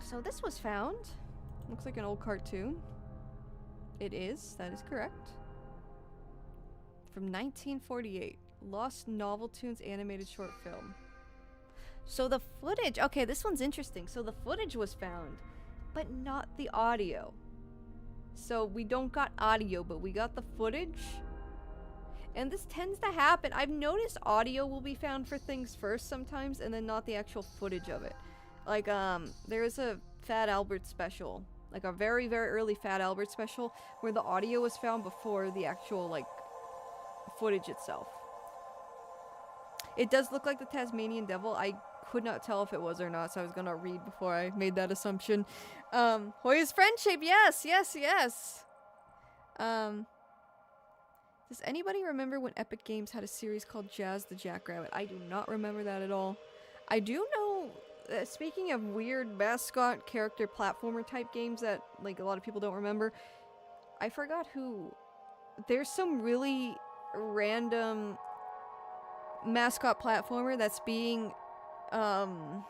So this was found. Looks like an old cartoon. It is. That is correct. From 1948. Lost Novel Tunes animated short film. So the footage... Okay, this one's interesting. So the footage was found, but not the audio. So we don't got audio, but we got the footage. And this tends to happen. I've noticed audio will be found for things first sometimes, and then not the actual footage of it. Like, there's a Fat Albert special. Like a very, very early Fat Albert special, where the audio was found before the actual, like, footage itself. It does look like the Tasmanian Devil. I could not tell if it was or not, so I was gonna read before I made that assumption. Hoya's friendship, yes, yes, yes. Does anybody remember when Epic Games had a series called Jazz the Jackrabbit? I do not remember that at all. I do know, speaking of weird mascot character platformer type games that like a lot of people don't remember, I forgot who. There's some really random mascot platformer that's being remastered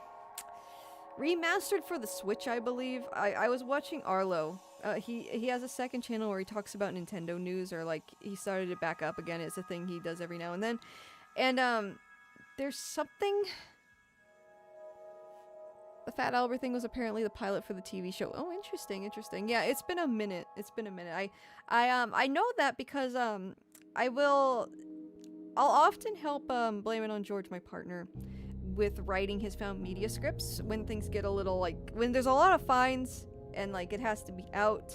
for the Switch, I believe. I was watching Arlo. He has a second channel where he talks about Nintendo news, or like he started it back up again. It's a thing he does every now and then. And there's something. The Fat Albert thing was apparently the pilot for the TV show. Oh, interesting, interesting. Yeah, it's been a minute. It's been a minute. I know that because I'll often help Blame It on George, my partner, with writing his found media scripts when things get a little like when there's a lot of fines and like it has to be out,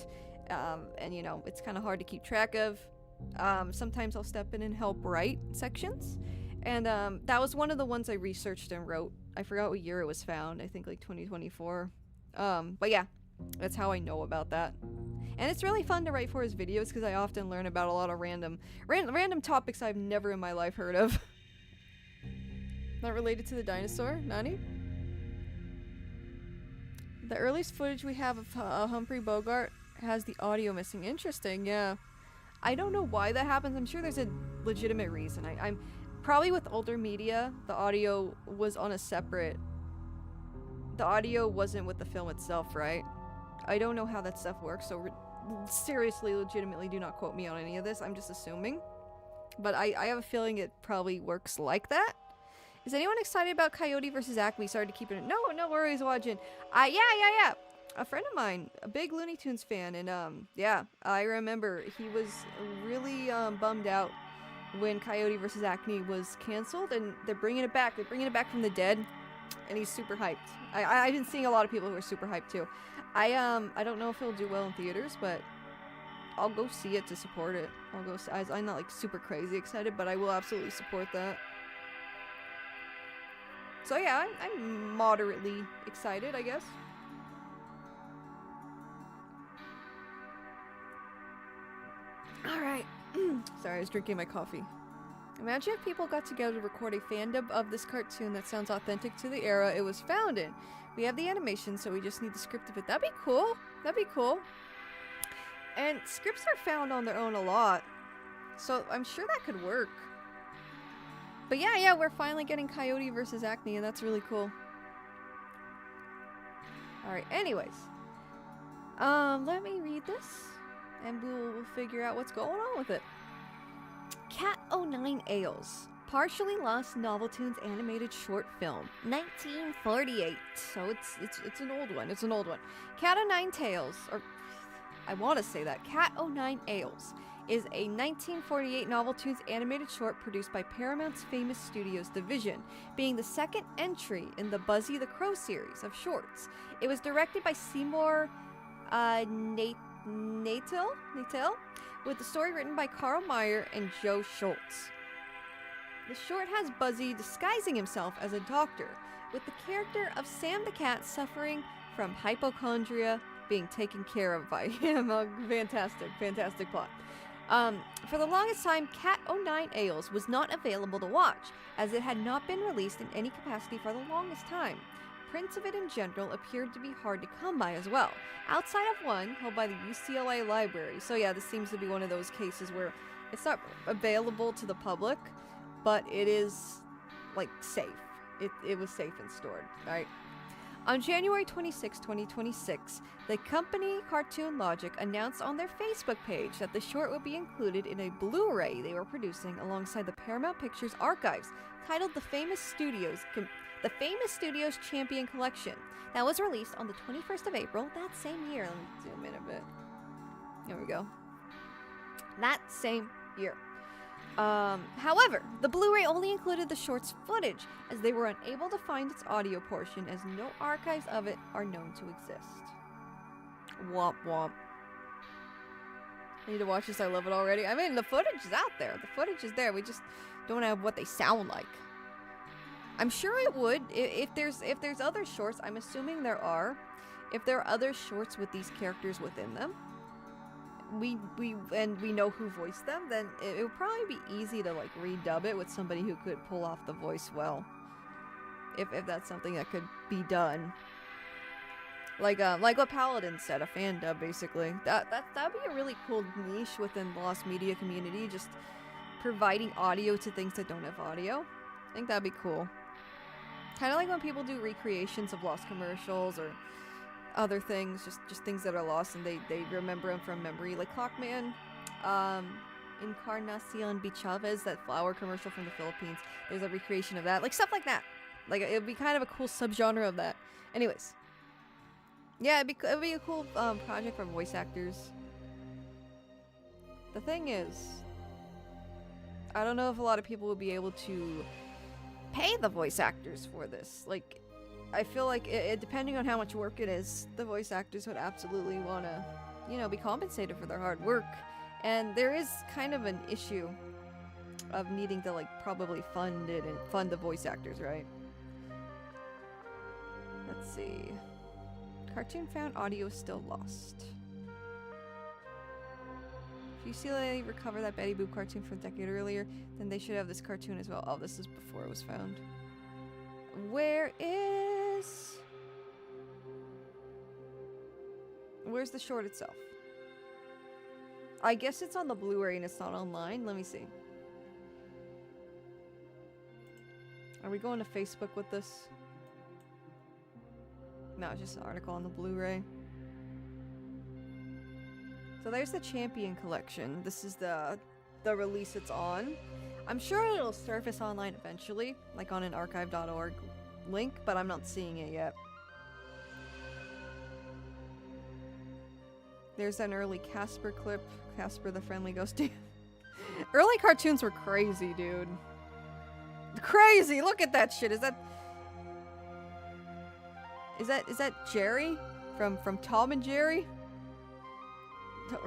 and you know it's kind of hard to keep track of. Sometimes I'll step in and help write sections, and that was one of the ones I researched and wrote. I forgot what year it was found. I think like 2024. But yeah, that's how I know about that. And it's really fun to write for his videos because I often learn about a lot of random topics I've never in my life heard of. Not related to the dinosaur, Nani? The earliest footage we have of Humphrey Bogart has the audio missing. Interesting, yeah. I don't know why that happens. I'm sure there's a legitimate reason. I'm probably with older media, the audio was on a separate... The audio wasn't with the film itself, right? I don't know how that stuff works, so seriously, legitimately do not quote me on any of this. I'm just assuming. But I have a feeling it probably works like that. Is anyone excited about Coyote vs. Acme? Sorry to keep it... No worries, watching. Yeah. A friend of mine, a big Looney Tunes fan, and yeah, I remember he was really bummed out when Coyote vs. Acme was canceled, and they're bringing it back. They're bringing it back from the dead, and he's super hyped. I've been seeing a lot of people who are super hyped too. I don't know if it'll do well in theaters, but I'll go see it to support it. I'm not like super crazy excited, but I will absolutely support that. So yeah, I'm moderately excited, I guess. Alright. Sorry, I was drinking my coffee. Imagine if people got together to record a fandom of this cartoon that sounds authentic to the era it was found in. We have the animation, so we just need the script of it. That'd be cool. That'd be cool. And scripts are found on their own a lot, so I'm sure that could work. But yeah, we're finally getting Coyote vs. Acme, and that's really cool. Alright, anyways. Let me read this, and we'll figure out what's going on with it. Cat09 ALS. Partially Lost Noveltoons animated short film. 1948. So it's an old one. It's an old one. Cat09 Tales, or I want to say that. Cat09 ALS is a 1948 Noveltoons animated short produced by Paramount's Famous Studios division, being the second entry in the Buzzy the Crow series of shorts. It was directed by Seymour Natel, with the story written by Carl Meyer and Joe Schultz. The short has Buzzy disguising himself as a doctor, with the character of Sam the Cat suffering from hypochondria being taken care of by him. A fantastic plot. For the longest time, Cat09 ALS was not available to watch, as it had not been released in any capacity for the longest time. Prints of it in general appeared to be hard to come by as well, outside of one held by the UCLA library. So yeah, this seems to be one of those cases where it's not available to the public, but it is, like, safe. It was safe and stored, right? On January 26, 2026, the company Cartoon Logic announced on their Facebook page that the short would be included in a Blu-ray they were producing alongside the Paramount Pictures archives, titled The Famous Studios Champion Collection, that was released on the 21st of April that same year. Let me zoom in a bit. There we go. That same year. However, the Blu-ray only included the short's footage, as they were unable to find its audio portion, as no archives of it are known to exist. Womp womp. I need to watch this, I love it already. I mean, the footage is out there. The footage is there. We just don't have what they sound like. I'm sure it would. If there's other shorts, I'm assuming there are. If there are other shorts with these characters within them, we know who voiced them, then it would probably be easy to like redub it with somebody who could pull off the voice well. If that's something that could be done. Like what Paladin said, a fan dub basically. That'd be a really cool niche within the lost media community, just providing audio to things that don't have audio. I think that'd be cool. Kind of like when people do recreations of lost commercials or other things, just things that are lost and they remember them from memory. Like Clockman, Encarnacion Bichavez, that flower commercial from the Philippines. There's a recreation of that. Like stuff like that. Like it would be kind of a cool subgenre of that. Anyways. Yeah, it'd be a cool project for voice actors. The thing is, I don't know if a lot of people would be able to pay the voice actors for this. Like, I feel like depending on how much work it is, the voice actors would absolutely want to, you know, be compensated for their hard work. And there is kind of an issue of needing to, like, probably fund it and fund the voice actors, right? Let's see. Cartoon found, audio still lost. If you see they recover that Betty Boop cartoon from a decade earlier, then they should have this cartoon as well. Oh, this is before it was found. Where's the short itself? I guess it's on the Blu-ray and it's not online. Let me see. Are we going to Facebook with this? No, it's just an article on the Blu-ray. So there's the Champion Collection. This is the release it's on. I'm sure it'll surface online eventually, like on an archive.org link, but I'm not seeing it yet. There's an early Casper clip. Casper the Friendly Ghost. Early cartoons were crazy, dude. Crazy! Look at that shit! Is that Jerry? From Tom and Jerry?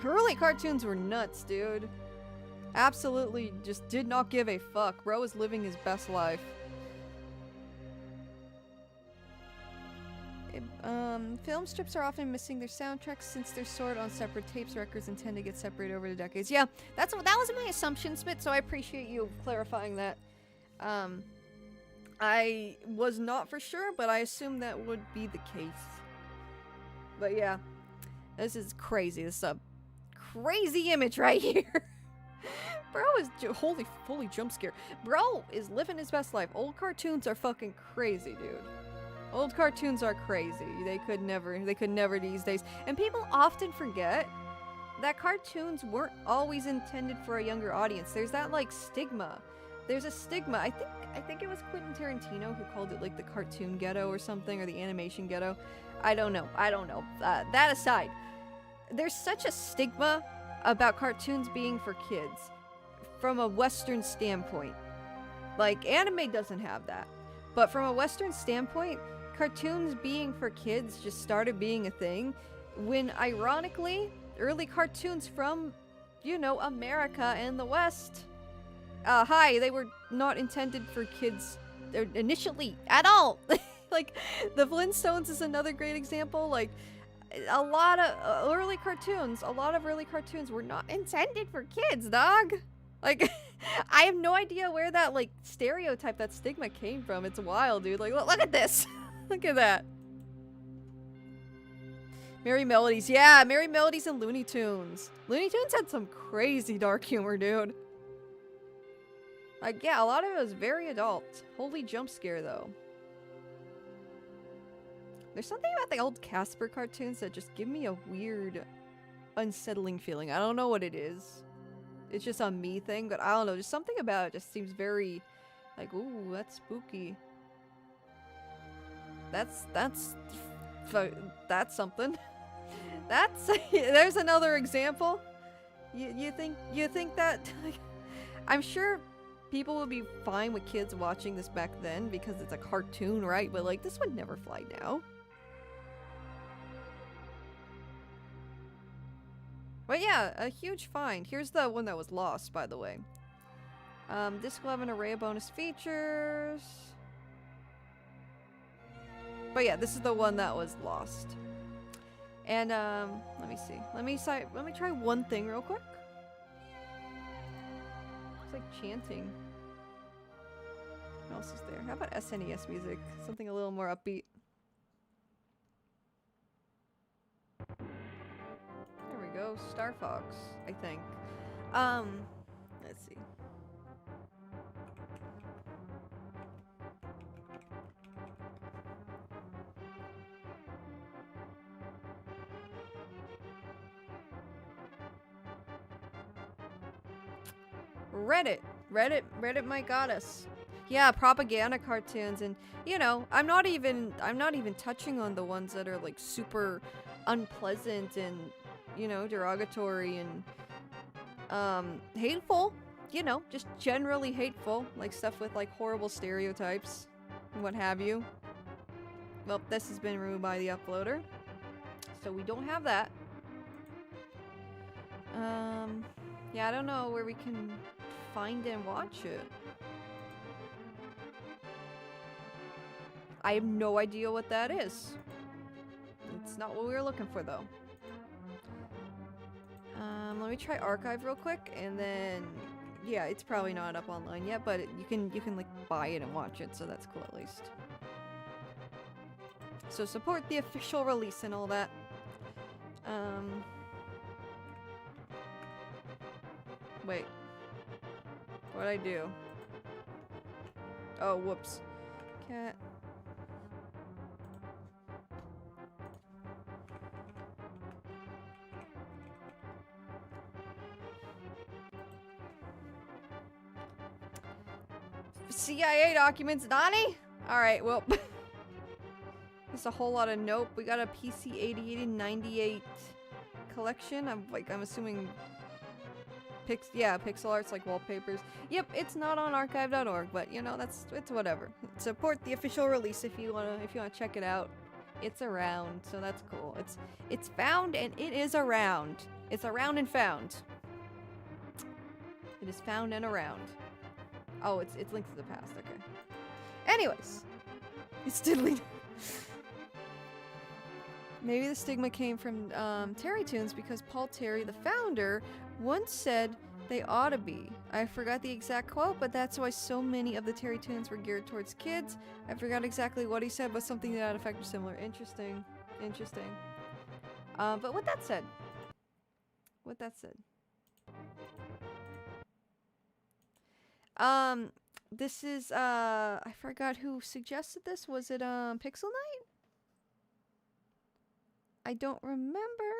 Early cartoons were nuts, dude. Absolutely just did not give a fuck. Bro was living his best life. Film strips are often missing their soundtracks since they're stored on separate tapes. Records and tend to get separated over the decades. Yeah, that was my assumption, Smith, so I appreciate you clarifying that. I was not for sure, but I assumed that would be the case. But yeah, this is crazy. This is a crazy image right here. Bro is holy jump scare. Bro is living his best life. Old cartoons are fucking crazy, dude. Old cartoons are crazy. They could never these days. And people often forget that cartoons weren't always intended for a younger audience. There's that like stigma. There's a stigma. I think it was Quentin Tarantino who called it like the cartoon ghetto or something, or the animation ghetto. I don't know. That aside, there's such a stigma about cartoons being for kids from a Western standpoint. Like, anime doesn't have that. But from a Western standpoint, cartoons being for kids just started being a thing when, ironically, early cartoons from, you know, America and the West, they were not intended for kids initially at all. Like, the Flintstones is another great example. Like, a lot of early cartoons were not intended for kids, dog. Like, I have no idea where that, like, stereotype, that stigma came from. It's wild, dude. Like, look at this. Look at that. Merry Melodies. Yeah, Merry Melodies and Looney Tunes. Looney Tunes had some crazy dark humor, dude. Like, yeah, a lot of it was very adult. Holy jump scare, though. There's something about the old Casper cartoons that just give me a weird, unsettling feeling. I don't know what it is. It's just a me thing, but I don't know. Just something about it just seems very, like, ooh, that's spooky. That's something. There's another example. You think that? I'm sure people would be fine with kids watching this back then because it's a cartoon, right? But like, this would never fly now. But yeah, a huge find. Here's the one that was lost, by the way. Disc will have an array of bonus features. But yeah, this is the one that was lost. And let me see. Let me try one thing real quick. It's like chanting. What else is there? How about SNES music? Something a little more upbeat. There we go. Star Fox, I think. Let's see. Reddit might got us. Yeah, propaganda cartoons, and you know, I'm not even touching on the ones that are like super unpleasant and, you know, derogatory and hateful, you know, just generally hateful, like stuff with like horrible stereotypes and what have you. Well, this has been removed by the uploader, so we don't have that. Yeah, I don't know where we can find and watch it. I have no idea what that is. It's not what we were looking for, though. Let me try archive real quick, and then yeah, it's probably not up online yet, but you can like buy it and watch it, so that's cool at least. So support the official release and all that. Wait. What'd I do? Oh, whoops. Cat. CIA documents, Donnie? Alright, well. There's a whole lot of nope. We got a PC 8898 collection. I'm assuming pixel art's like wallpapers. Yep, it's not on archive.org, but you know, it's whatever. Support the official release if you wanna check it out. It's around, so that's cool. It's found and it is around. It's around and found. It is found and around. Oh, it's linked to the past, okay. Anyways. It's diddly. Maybe the stigma came from Terry Tunes because Paul Terry, the founder, once said they ought to be. I forgot the exact quote, but that's why so many of the Terry Tunes were geared towards kids. I forgot exactly what he said, but something to that effect or similar. Interesting. Interesting. But with that said. This is, I forgot who suggested this. Was it, Pixel Knight? I don't remember.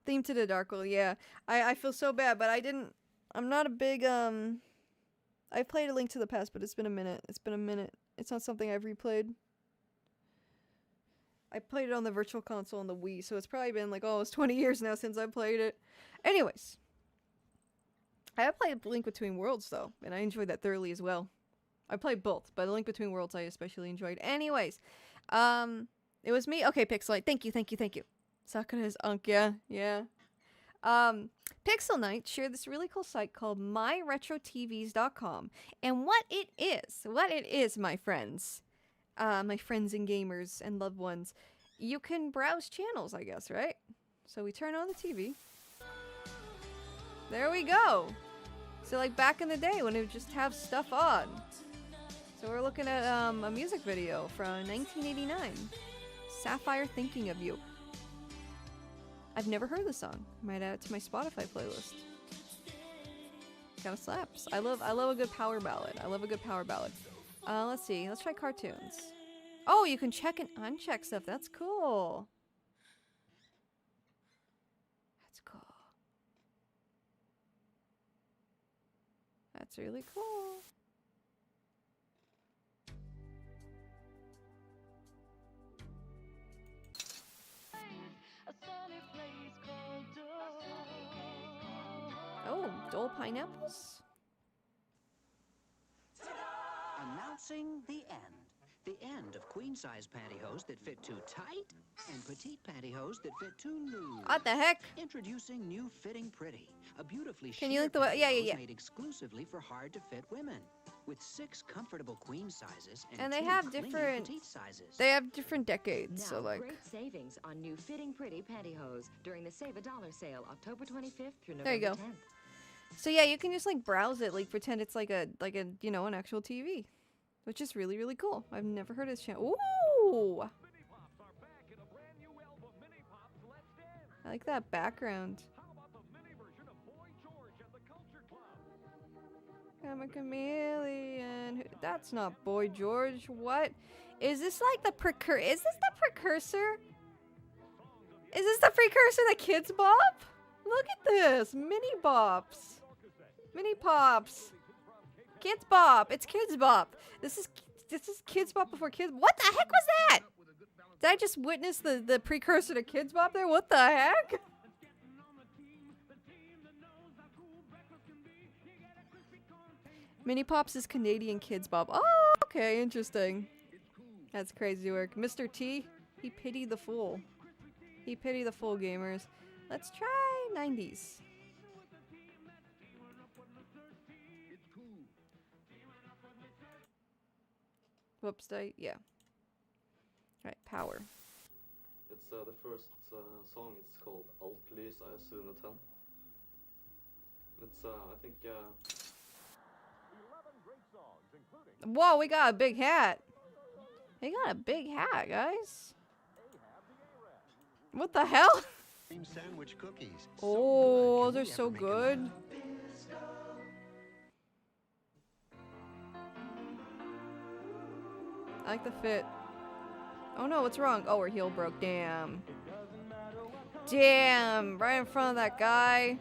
Theme to the Dark World, yeah. I feel so bad, but I'm not a big, I played A Link to the Past, but it's been a minute. It's not something I've replayed. I played it on the Virtual Console on the Wii, so it's probably been like, it's 20 years now since I played it. Anyways. I have played Link Between Worlds, though, and I enjoyed that thoroughly as well. I played both, but Link Between Worlds I especially enjoyed. Anyways, it was me. Okay, Pixelite, thank you. Sakura's Unk, yeah. Pixel Knight shared this really cool site called myretrotvs.com, and what it is, my friends and gamers and loved ones, you can browse channels, I guess, right? So we turn on the TV. There we go. So like back in the day when it would just have stuff on. So we're looking at a music video from 1989. Sapphire Thinking of You. I've never heard the song. Might add it to my Spotify playlist. Kinda slaps. I love a good power ballad. Let's see. Let's try cartoons. Oh, you can check and uncheck stuff. That's cool. That's really cool. Oh, Dole Pineapples? Announcing the end. The end of queen-size pantyhose that fit too tight and petite pantyhose that fit too loose. What the heck? Introducing new Fitting Pretty, a beautifully Can you sheer link the way? Yeah, pantyhose yeah. made exclusively for hard-to-fit women, with 6 comfortable queen sizes And they 2 have clingy different. petite sizes. They have different decades. Now, So like. great savings on new Fitting Pretty pantyhose during the Save a Dollar sale, October 25th through November There you go. 10th. So yeah, you can just like browse it, like pretend it's like a you know, an actual TV, which is really really cool. I've never heard of this channel. Ooh, I like that background. I'm a chameleon. That's not Boy George. What? Is this like the precursor? Is this the precursor? Is this the precursor to Kids Bop? Look at this. Mini Bops. Mini Pops. Kids Bop. It's Kids Bop. This is Kids Bop before Kids. What the heck was that? Did I just witness the precursor to Kids Bop there? What the heck? Mini Pops is Canadian Kids Bop. Oh, okay, interesting. That's crazy work. Mr. T, he pitied the fool. He pitied the fool, gamers. Let's try 90s. Whoops, yeah. Alright, power. It's the first song. It's called Alt Lys er suneten. It's I think Whoa, we got a big hat. We got a big hat, guys. What the hell? Sandwich cookies. Oh, they're so good. I like the fit. Oh no, what's wrong? Oh, her heel broke. Damn. Damn, right in front of that guy.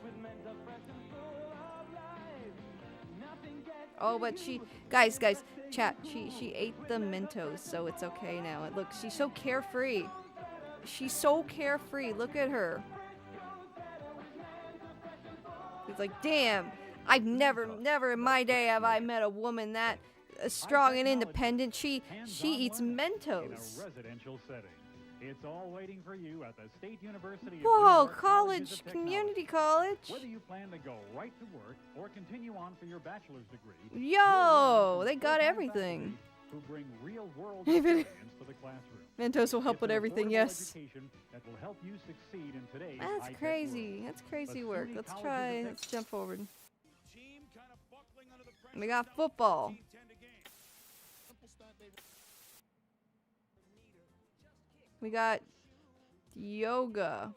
Oh, but guys, chat, she ate the Mentos, so it's okay now. Look, she's so carefree. She's so carefree. Look at her. He's like, damn, I've never in my day have I met a woman that strong and independent. She eats Mentos. Residential setting. It's all waiting for you at the State University of Whoa, New York college, of community Technology. college. Whether you plan to go right to work or continue on for your bachelor's degree, Yo, they got everything. who bring real-world Hey, Biddy. experience to the classroom. Mentos will help It's with an everything, affordable yes. education that will help you succeed in today's That's high-tech crazy. world. That's crazy The work. SUNY Let's Colleges try. of Let's jump forward. Team kind of buckling under the pressure. We got football. Team 10 to game. Simple start, they We got yoga.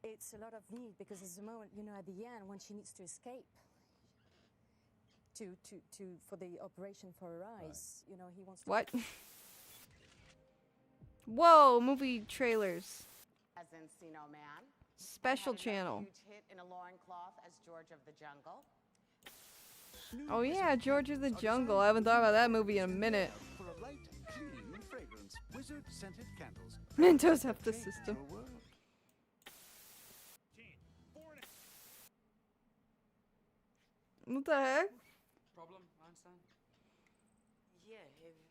It's a lot of need because there's a moment, you know, at the end when she needs to escape for the operation for her eyes. You know, he wants to. What? Whoa, movie trailers. As Encino Man. Special Had another channel. Huge hit in a loincloth as George of the Jungle. Oh yeah, George of the Jungle. I haven't thought about that movie in a minute. For a light, clean fragrance, wizard scented candles. Mentos have the system. What the heck? Problem, Einstein?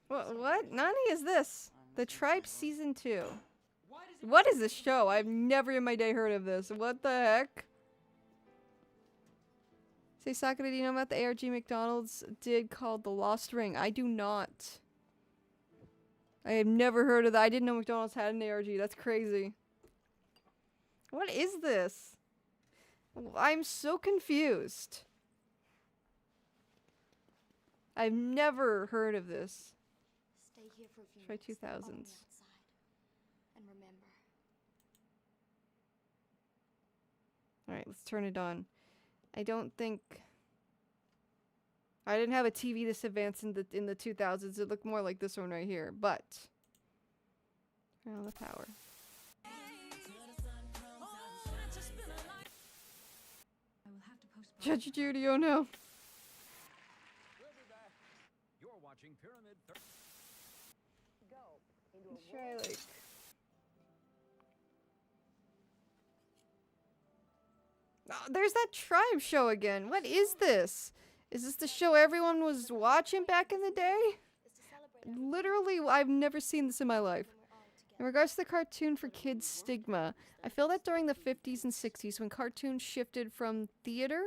What? Nani is this? The Tribe Season 2. What is this show? I've never in my day heard of this. What the heck? Say, Sakura, do you know about the ARG McDonald's did called The Lost Ring? I do not. I have never heard of that. I didn't know McDonald's had an ARG. That's crazy. What is this? I'm so confused. I've never heard of this. Stay here for a few Try minutes, then follow me 2000s. outside. And remember, Alright, let's turn it on. I don't think... I didn't have a TV this advanced in the 2000s. It looked more like this one right here, but... Turn on the power. Judge Judy, oh no. You're watching Pyramid. Let's try like... Oh, there's that Tribe show again. What is this? Is this the show everyone was watching back in the day? literally, I've never seen this in my life. In regards to the cartoon for kids stigma, I feel that during the 50s and 60s when cartoons shifted from theater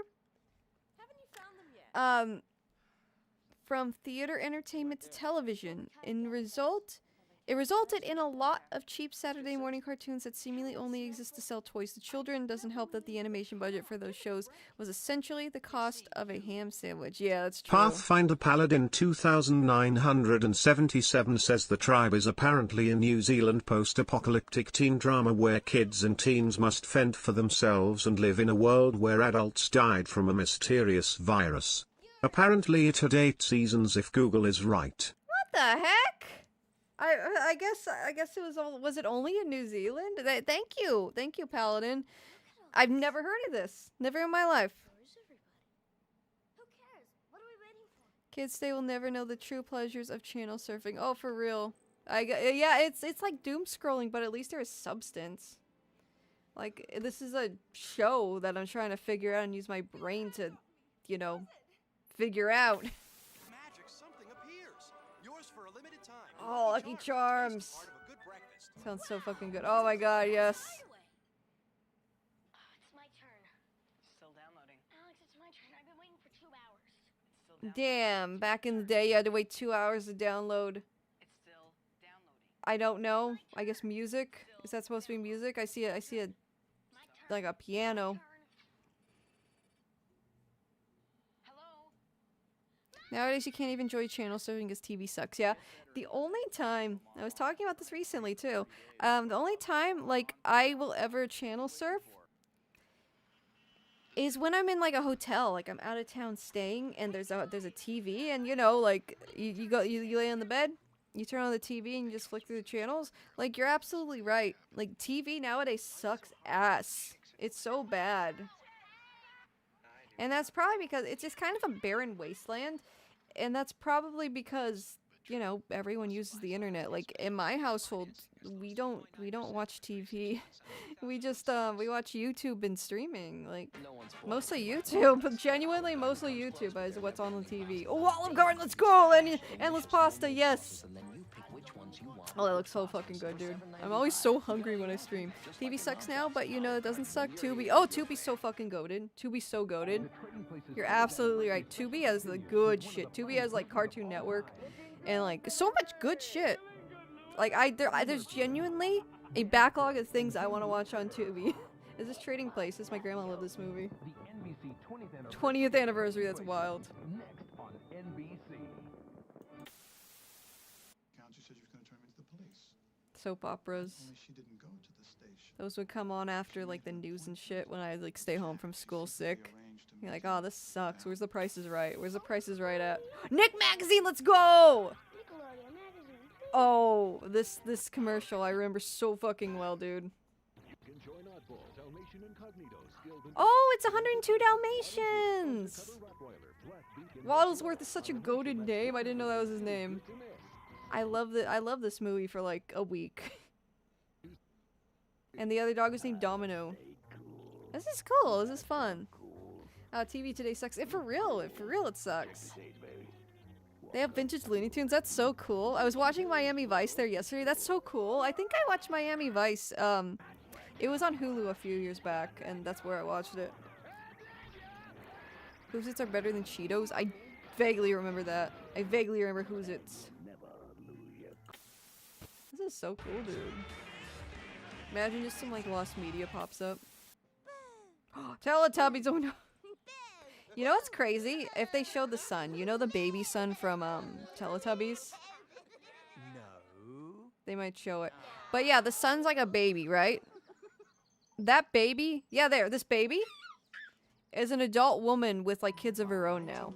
entertainment to television, it resulted in a lot of cheap Saturday morning cartoons that seemingly only exist to sell toys to children. Doesn't help that the animation budget for those shows was essentially the cost of a ham sandwich. Yeah, that's true. Pathfinder Paladin 2977 says the tribe is apparently a New Zealand post-apocalyptic teen drama where kids and teens must fend for themselves and live in a world where adults died from a mysterious virus. Apparently it had 8 seasons if Google is right. What the heck? I guess it was it only in New Zealand? Thank you, Paladin. I've never heard of this. Never in my life. Who cares? What are we waiting for? Kids today will never know the true pleasures of channel surfing. Oh, for real. Yeah, it's like doom scrolling, but at least there is substance. Like, this is a show that I'm trying to figure out and use my brain to, you know, figure out. Magic, something appears. Yours for a limited time. Oh, Lucky Charms. Sounds so fucking good. Oh my god, yes. It's my turn. Still downloading. Alex, it's my turn. I've been waiting for 2 hours. It's still Damn, back in the day you had to wait 2 hours to download. It's still downloading. I don't know. I guess music? Is that supposed to be music? I see a like a piano. Nowadays, you can't even enjoy channel surfing because TV sucks. Yeah, the only time I was talking about this recently too. The only time like I will ever channel surf is when I'm in like a hotel, like I'm out of town staying, and there's a TV, and you know, like you lay on the bed, you turn on the TV, and you just flick through the channels. Like you're absolutely right. Like TV nowadays sucks ass. It's so bad. And that's probably because it's just kind of a barren wasteland. And that's probably because, you know, everyone uses the internet. Like in my household, we don't watch TV. We just we watch YouTube and streaming. Like mostly YouTube, but genuinely mostly YouTube is what's on the TV. Oh, Olive Garden, let's go! And endless pasta, yes. Oh, that looks so fucking good, dude. I'm always so hungry when I stream. TV sucks now, but you know it doesn't suck. Tubi. Oh, Tubi's so fucking goated. Tubi's so goated. You're absolutely right. Tubi has the good shit. Tubi has like Cartoon Network and like so much good shit. Like there's genuinely a backlog of things I want to watch on Tubi. Is this Trading Places? My grandma loved this movie. 20th anniversary. That's wild. Soap operas. Those would come on after like the news and shit when I like stay home from school sick. You're like, oh, this sucks. Where's the Price is Right? Where's the Price is Right at? Nick Magazine, let's go! Oh, this commercial I remember so fucking well, dude. Oh, it's 102 Dalmatians! Waddlesworth is such a goated name. I didn't know that was his name. I love this movie for like a week. And the other dog was named Domino. This is cool. This is fun. TV today sucks. For real it sucks. They have vintage Looney Tunes. That's so cool. I was watching Miami Vice there yesterday. That's so cool. I think I watched Miami Vice. It was on Hulu a few years back, and that's where I watched it. Who's Its are better than Cheetos? I vaguely remember that. I vaguely remember Who's Its. This is so cool, dude. Imagine just some like lost media pops up. Teletubbies, oh no. You know what's crazy? If they showed the son, you know the baby son from Teletubbies? No. They might show it. But yeah, the son's like a baby, right? That baby, yeah, this baby is an adult woman with like kids of her own now.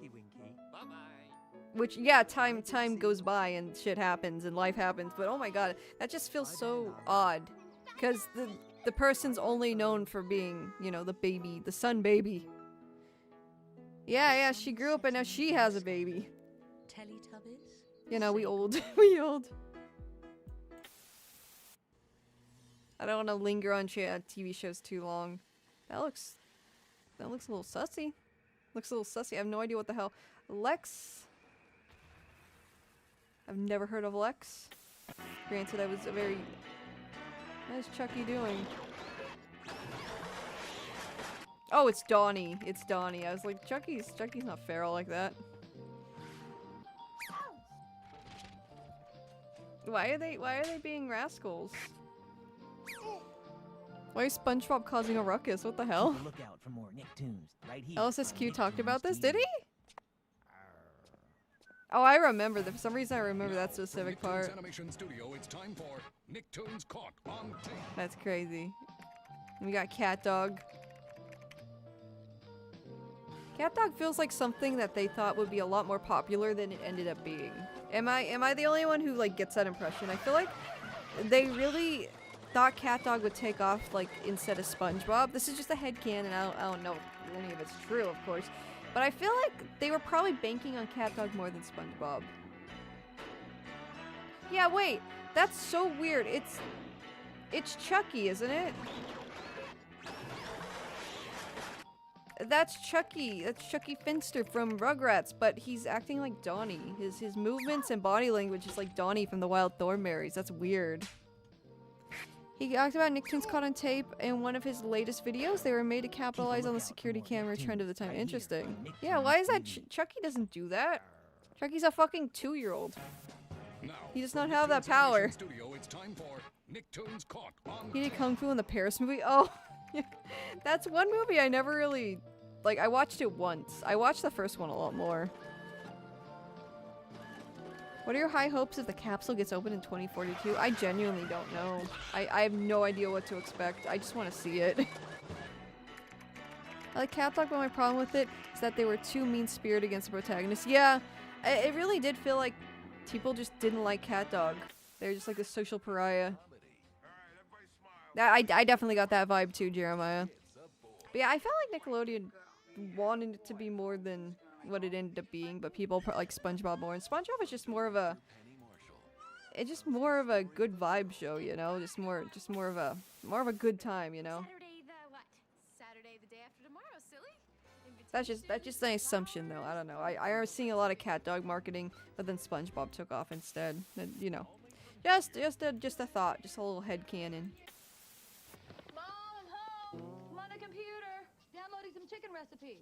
Which, yeah, time goes by and shit happens and life happens, but oh my god, that just feels so odd. Because the person's only known for being, you know, the baby, the son baby. Yeah, she grew up and now she has a baby. Teletubbies? You know, we old. We old. I don't want to linger on TV shows too long. That looks a little sussy. Looks a little sussy. I have no idea what the hell. Lex... I've never heard of Lex. Granted, I was a very... How's Chucky doing? Oh, it's Donnie. It's Donnie. I was like, Chucky's not feral like that. Why are they being rascals? Why is SpongeBob causing a ruckus? What the hell? Look out for more Nicktoons right here. LSSQ talked about this, did he? Oh, I remember. For some reason, I remember that specific part. Animation Studio, it's time for Nicktoons Caught on Tape. That's crazy. We got Cat Dog. Cat Dog feels like something that they thought would be a lot more popular than it ended up being. Am I the only one who like gets that impression? I feel like they really thought Cat Dog would take off like instead of SpongeBob. This is just a headcanon, and I don't know if any of it's true, of course. But I feel like they were probably banking on Cat Dog more than SpongeBob. Yeah, wait. That's so weird. It's Chucky, isn't it? That's Chucky. That's Chucky Finster from Rugrats, but he's acting like Donnie. His movements and body language is like Donnie from the Wild Thornberrys. That's weird. He talked about Nicktoons Caught on Tape in one of his latest videos. They were made to capitalize on the security camera trend of the time. Interesting. Yeah, why is that? Chucky doesn't do that. Chucky's a fucking 2-year-old. He does not have that power. He did Kung Fu in the Paris movie? Oh, that's one movie I never really... Like, I watched it once. I watched the first one a lot more. What are your high hopes if the capsule gets opened in 2042? I genuinely don't know. I have no idea what to expect. I just want to see it. I like Cat Dog, but my problem with it is that they were too mean-spirited against the protagonist. Yeah, it really did feel like people just didn't like Cat Dog. They were just like a social pariah. I definitely got that vibe too, Jeremiah. But yeah, I felt like Nickelodeon wanted it to be more than what it ended up being, but people like SpongeBob more, and SpongeBob is just more of a, it's just more of a good vibe show, you know, just more of a good time, you know. Saturday the what? Saturday the day after tomorrow, silly. That's just an assumption, though. I don't know. I was seeing a lot of Cat Dog marketing, but then SpongeBob took off instead. And, you know, just a thought, just a little headcanon. Mom, I'm home. I'm on a computer. Downloading some chicken recipes.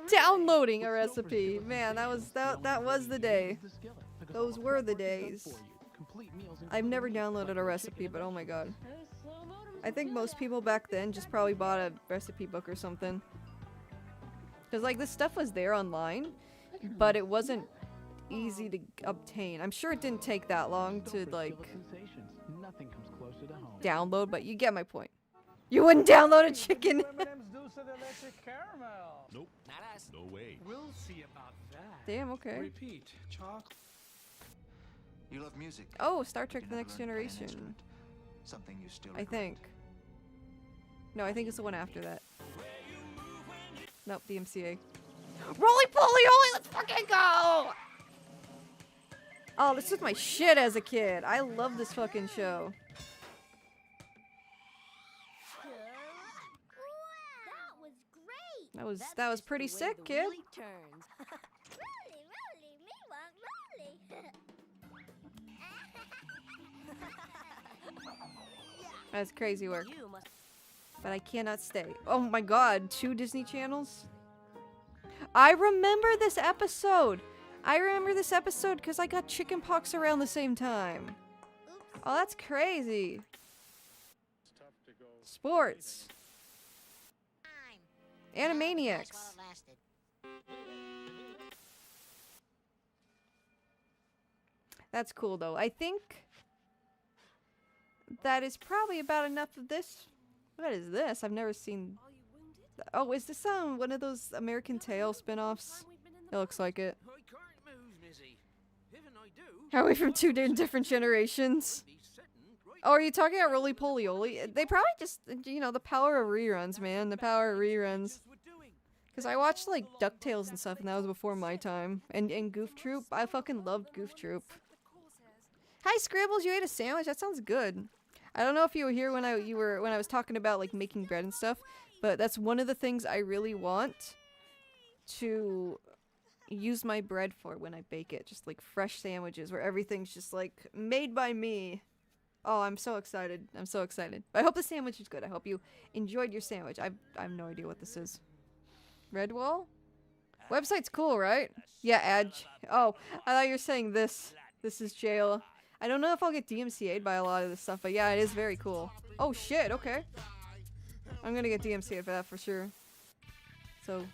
Downloading a recipe, man. That was the day. Those were the days. I've never downloaded a recipe, but oh my god. I think most people back then just probably bought a recipe book or something. Because like this stuff was there online, but it wasn't easy to obtain. I'm sure it didn't take that long to like download, but you get my point. You wouldn't download a chicken. Nope, not us. No way. We'll see about that. Damn, okay. Repeat. Chocolate. You love music. Oh, Star Trek: The Next Generation. Something you still I think. No, I think it's the one after that. Nope, the MCA. Roly poly oly, let's fucking go! Oh, this was my shit as a kid. I love this fucking show. That was pretty sick, kid. That's crazy work. But I cannot stay. Oh my god, 2 Disney channels? I remember this episode! I remember this episode because I got chickenpox around the same time. Oh, that's crazy. Sports. Animaniacs. That's cool though. I think that is probably about enough of this. What is this? I've never seen. Oh, is this one of those American Tail spin-offs? It looks like it. Are we from 2 different generations? Oh, are you talking about Roly Poly Oly? They probably just, you know, the power of reruns, man. The power of reruns. Because I watched, like, DuckTales and stuff, and that was before my time. And Goof Troop. I fucking loved Goof Troop. Hi, Scribbles. You ate a sandwich? That sounds good. I don't know if you were here when I was talking about, like, making bread and stuff, but that's one of the things I really want to use my bread for when I bake it. Just like fresh sandwiches where everything's just like made by me. Oh, I'm so excited. I'm so excited. I hope the sandwich is good. I hope you enjoyed your sandwich. I have no idea what this is. Redwall? Website's cool, right? Yeah, Edge. Oh, I thought you were saying this. This is jail. I don't know if I'll get DMCA'd by a lot of this stuff, but yeah, it is very cool. Oh shit, okay. I'm gonna get DMCA'd for that for sure. So,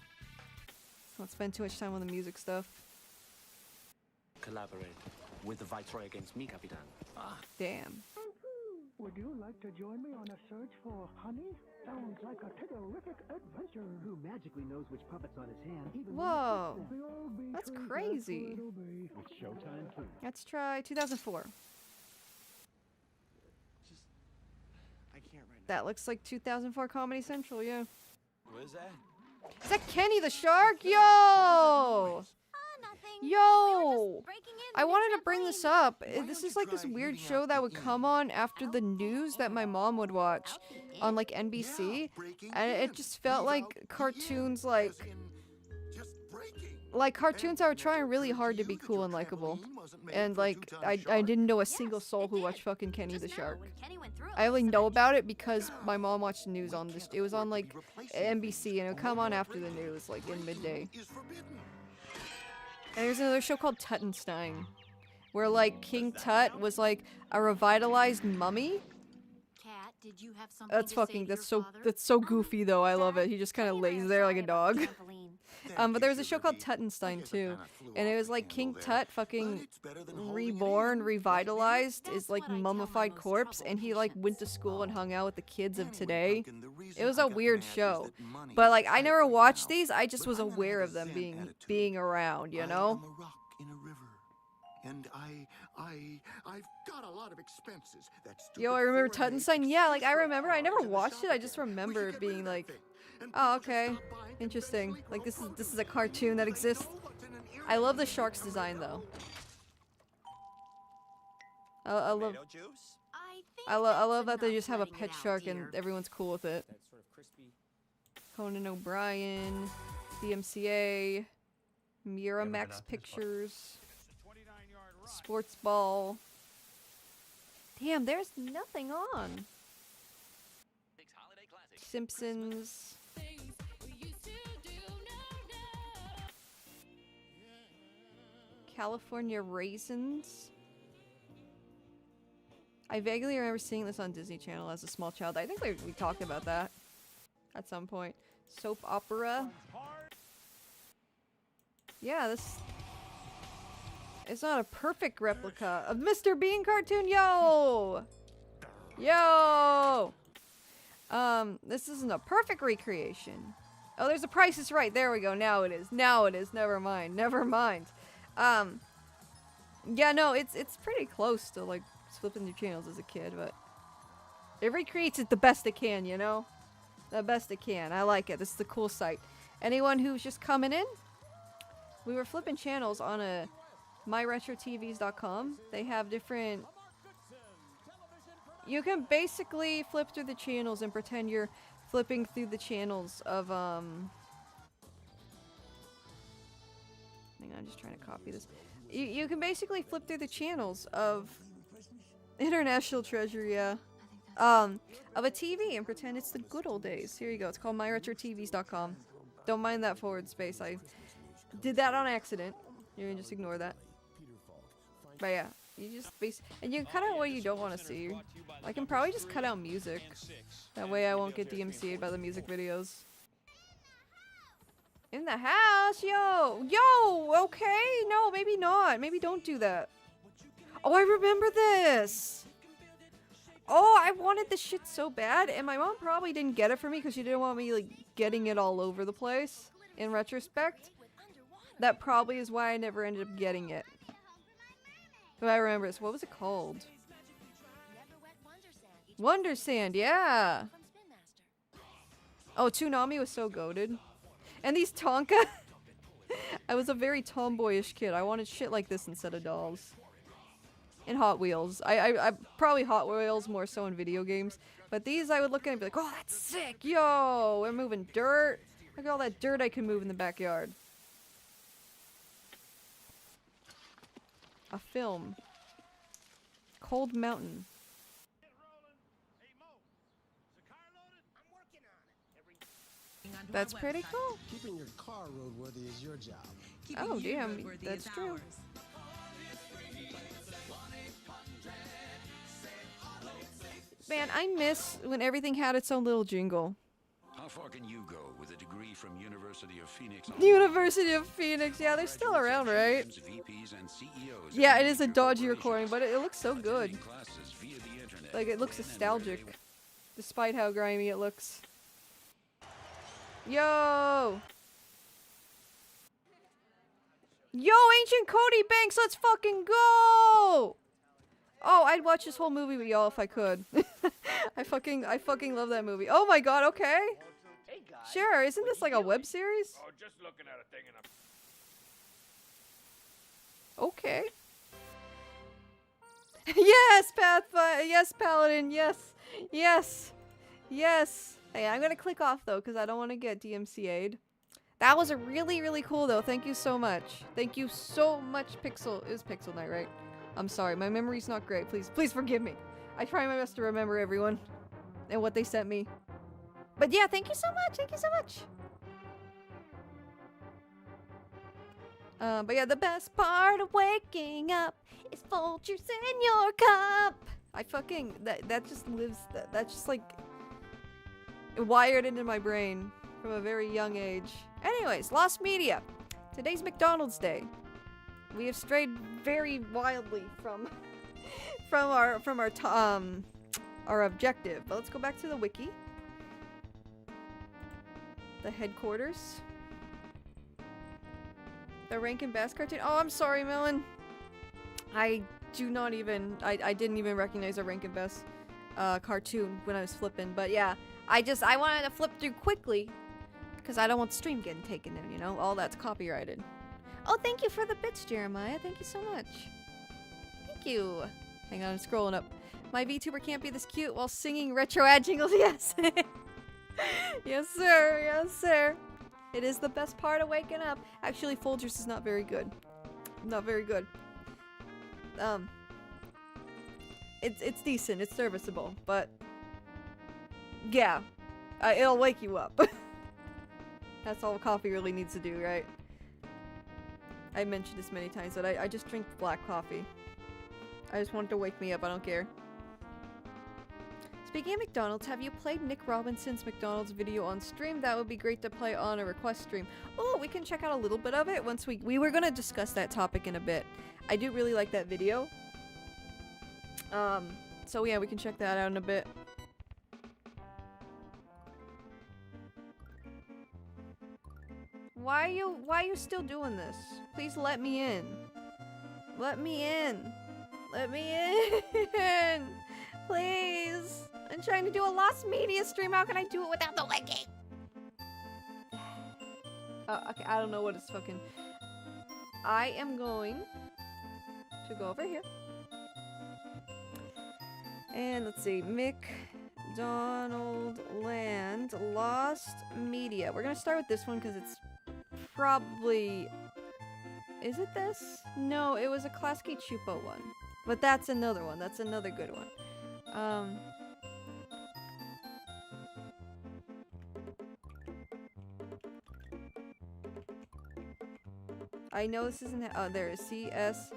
don't spend too much time on the music stuff. Collaborate with the Viceroy against me, Capitan. Ah. Damn. Would you like to join me on a search for honey? Sounds like a terrific adventure. Who magically knows which puppet's on his hand? Whoa. That's crazy. It's showtime too. Let's try 2004. I can't right That looks like 2004 Comedy Central, yeah. What is that? Is that Kenny the Shark? Yo! Yo! I wanted to bring this up. This is like this weird show that would come on after the news that my mom would watch on like NBC. And it just felt like cartoons like cartoons that were trying really hard to be cool and likable. And like I didn't know a single soul who watched fucking Kenny the Shark. I only know about it because my mom watched the news on this. It was on like NBC and it would come on after the news, like in midday. And there's another show called Tuttenstein, where like King Tut was like a revitalized mummy. Cat, did you have something That's fucking that's so goofy though. I love it. He just kind of lays there like a dog. But there was a show called Tuttenstein too, and it was like King Tut fucking reborn, revitalized, is like mummified corpse, and he like went to school and hung out with the kids of today. It was a weird show, but like I never watched these. I just was aware of them being around, you know. And I've got a lot of expenses. Yo, I remember Tuttenstein. Yeah, like I remember. I never watched it. I just remember being like, oh, okay, interesting. Like this is a cartoon that exists. I love the shark's design though. I love that they just have a pet shark and everyone's cool with it. Conan O'Brien, DMCA, Miramax Pictures, Sports Ball. Damn, there's nothing on. Simpsons. California Raisins. I vaguely remember seeing this on Disney Channel as a small child. I think we talked about that at some point. Soap opera. Yeah, this... It's not a perfect replica of Mr. Bean cartoon. Yo! Yo! This isn't a perfect recreation. Oh, there's a Price is Right. There we go. Now it is. Now it is. Never mind. Never mind. Yeah, no, it's pretty close to like flipping through channels as a kid, but it recreates it the best it can, you know? The best it can. I like it. This is a cool site. Anyone who's just coming in, we were flipping channels on a myretrotvs.com. They have different... You can basically flip through the channels and pretend you're flipping through the channels of, Hang on, I'm just trying to copy this. You can basically flip through the channels of International Treasure, yeah. Of a TV and pretend it's the good old days. Here you go. It's called myretrotvs.com. Don't mind that forward space. I did that on accident. You can just ignore that. But yeah, you just and you can cut out what you don't want to see. I can probably just cut out music. That way I won't get DMCA'd by the music videos. In the house, yo! Yo! Okay, no, maybe not. Maybe don't do that. Oh, I remember this! Oh, I wanted this shit so bad, and my mom probably didn't get it for me because she didn't want me, like, getting it all over the place. In retrospect. That probably is why I never ended up getting it. But I remember this. What was it called? Wonder Sand, yeah! Oh, Toonami was so goated. And these Tonka... I was a very tomboyish kid. I wanted shit like this instead of dolls. And Hot Wheels. I probably Hot Wheels more so in video games. But these I would look at and be like, oh, that's sick! Yo! We're moving dirt! Look at all that dirt I can move in the backyard. A film. Cold Mountain. That's pretty cool. Keeping your car roadworthy is your job. Oh, damn. That's true. Man, I miss when everything had its own little jingle. How far can you go with a degree from University of Phoenix? University of Phoenix. Yeah, they're still around, right? Yeah, it is a dodgy recording, but it looks so good. Like, it looks nostalgic. Despite how grimy it looks. Yo! Yo, Ancient Cody Banks, let's fucking go! Oh, I'd watch this whole movie with y'all if I could. I fucking love that movie. Oh my god, okay. Sure, isn't this like a web series? Oh, just looking at a thing in a... Okay. Yes, yes, Paladin, yes. Yes. Yes. Hey, I'm gonna click off though, because I don't want to get DMCA'd. That was a really, really cool though. Thank you so much. Thank you so much, Pixel. It was Pixel Night, right? I'm sorry, my memory's not great. Please forgive me. I try my best to remember everyone and what they sent me. But yeah, thank you so much. Thank you so much. But yeah, the best part of waking up is Folgers in your cup. I fucking that just lives. That's just like wired into my brain from a very young age. Anyways, Lost Media. Today's McDonald's Day. We have strayed very wildly from our objective. But let's go back to the wiki. The headquarters. The Rankin Bass cartoon. Oh, I'm sorry, Melon. I didn't even recognize a Rankin Bass cartoon when I was flipping. But yeah, I wanted to flip through quickly because I don't want the stream getting taken in, you know? All that's copyrighted. Oh, thank you for the bits, Jeremiah. Thank you so much. Thank you. Hang on, I'm scrolling up. My VTuber can't be this cute while singing retro ad jingles. Yes. Yes, sir. Yes, sir. It is the best part of waking up. Actually, Folgers is not very good. Not very good. It's decent. It's serviceable, but yeah, it'll wake you up. That's all coffee really needs to do, right? I mentioned this many times, but I just drink black coffee. I just want it to wake me up. I don't care. Speaking of McDonald's, have you played Nick Robinson's McDonald's video on stream? That would be great to play on a request stream. Oh, we can check out a little bit of it once we were gonna discuss that topic in a bit. I do really like that video. So yeah, we can check that out in a bit. Why are you still doing this? Please let me in. Let me in. Let me in. Please. I'm trying to do a Lost Media stream. How can I do it without the wiki? Okay, I don't know what it's fucking... I am going to go over here. And let's see. McDonald Land Lost Media. We're gonna start with this one because it's probably... Is it this? No, it was a Klasky Chupo one. But that's another one. That's another good one. I know this isn't... Oh, there is CS.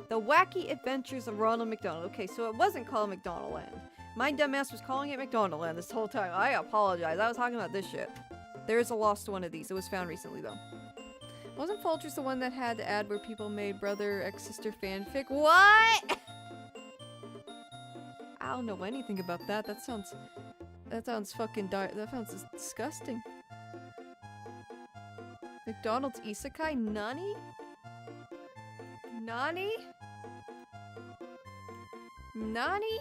The Wacky Adventures of Ronald McDonald. Okay, so it wasn't called McDonald Land. My dumbass was calling it McDonald Land this whole time. I apologize. I was talking about this shit. There is a lost one of these. It was found recently, though. Wasn't Folgers the one that had the ad where people made brother ex-sister fanfic? What? I don't know anything about that. That sounds fucking that sounds disgusting. McDonald's isekai? Nani? Nani? Nani?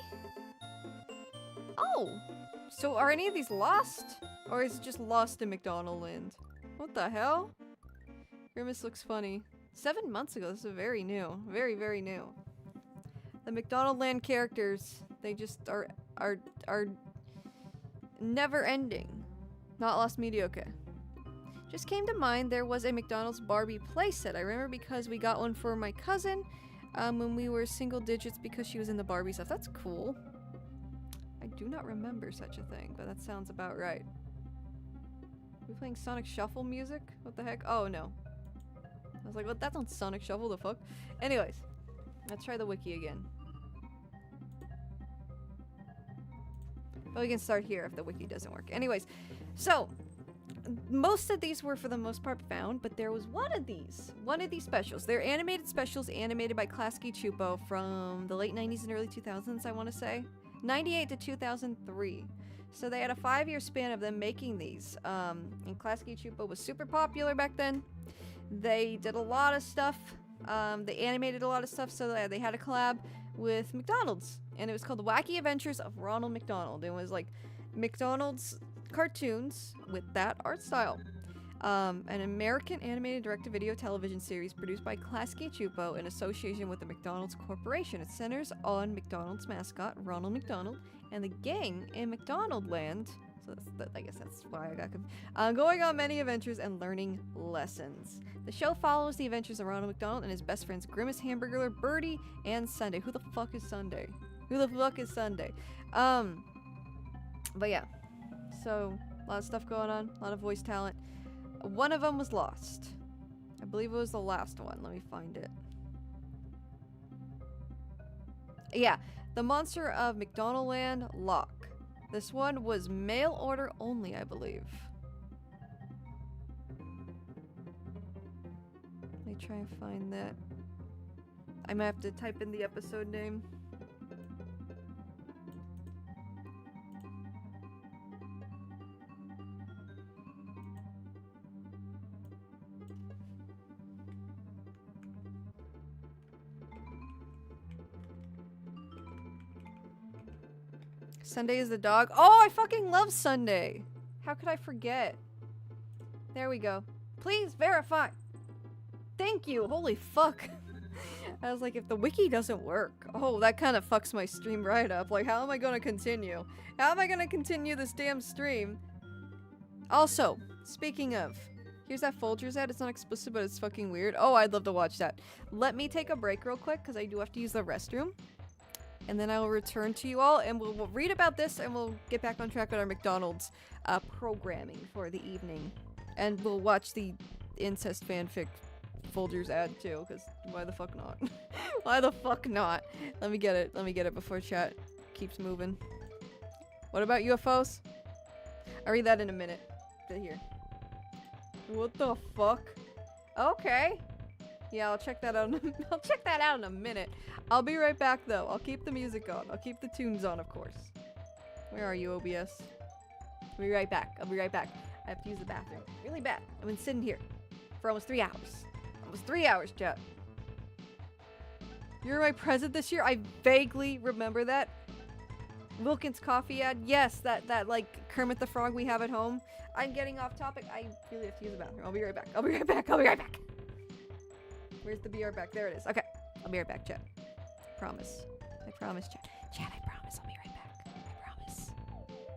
Oh! So are any of these lost? Or is it just lost in McDonald Land? What the hell? Grimace looks funny. 7 months ago. This is very new. Very, very new. The McDonald Land characters, they just are never ending. Not Lost Media, okay. Just came to mind there was a McDonald's Barbie playset. I remember because we got one for my cousin When we were single digits because she was in the Barbie stuff. That's cool. I do not remember such a thing, but that sounds about right. Are we playing Sonic Shuffle music? What the heck? Oh, no. I was like, what? That's not Sonic Shuffle, the fuck? Anyways, let's try the wiki again. But we can start here if the wiki doesn't work. Anyways, so most of these were for the most part found, but there was one of these specials. They're animated specials animated by Klasky Chupo from the late 90s and early 2000s, I want to say. 98 to 2003. So they had a 5-year span of them making these. And Klasky Chupo was super popular back then. They did a lot of stuff. They animated a lot of stuff, so they had a collab with McDonald's. And it was called The Wacky Adventures of Ronald McDonald. It was like McDonald's cartoons with that art style. An American animated direct-to-video television series produced by Klasky Chupo in association with the McDonald's Corporation. It centers on McDonald's mascot, Ronald McDonald, and the gang in McDonald Land. So I guess that's why I got confused. Going on many adventures and learning lessons. The show follows the adventures of Ronald McDonald and his best friends Grimace Hamburglar, Birdie, and Sunday. Who the fuck is Sunday? Who the fuck is Sunday? But yeah. So, a lot of stuff going on. A lot of voice talent. One of them was lost. I believe it was the last one. Let me find it. Yeah. The Monster of McDonald Land, Locke. This one was mail order only, I believe. Let me try and find that. I might have to type in the episode name. Sunday is the dog. Oh, I fucking love Sunday. How could I forget? There we go. Please verify. Thank you. Holy fuck. I was like, if the wiki doesn't work, oh, that kind of fucks my stream right up. Like, how am I going to continue? How am I going to continue this damn stream? Also, speaking of, here's that Folgers ad. It's not explicit, but it's fucking weird. Oh, I'd love to watch that. Let me take a break real quick, because I do have to use the restroom. And then I will return to you all, and we'll read about this, and we'll get back on track with our McDonald's programming for the evening. And we'll watch the incest fanfic Folgers ad, too, because why the fuck not? Why the fuck not? Let me get it. Let me get it before chat keeps moving. What about UFOs? I'll read that in a minute. Right here. What the fuck? Okay. Yeah, I'll check that out. I'll check that out in a minute. I'll be right back, though. I'll keep the music on. I'll keep the tunes on, of course. Where are you, OBS? I'll be right back. I'll be right back. I have to use the bathroom. Really bad. I've been sitting here for almost 3 hours. Almost 3 hours, chat. You're my present this year? I vaguely remember that. Wilkins coffee ad? Yes, that like Kermit the Frog we have at home. I'm getting off topic. I really have to use the bathroom. I'll be right back. I'll be right back. I'll be right back. Where's the BR back? There it is. Okay. I'll be right back, chat. Promise. I promise, chat. Chat, I promise I'll be right back. I promise.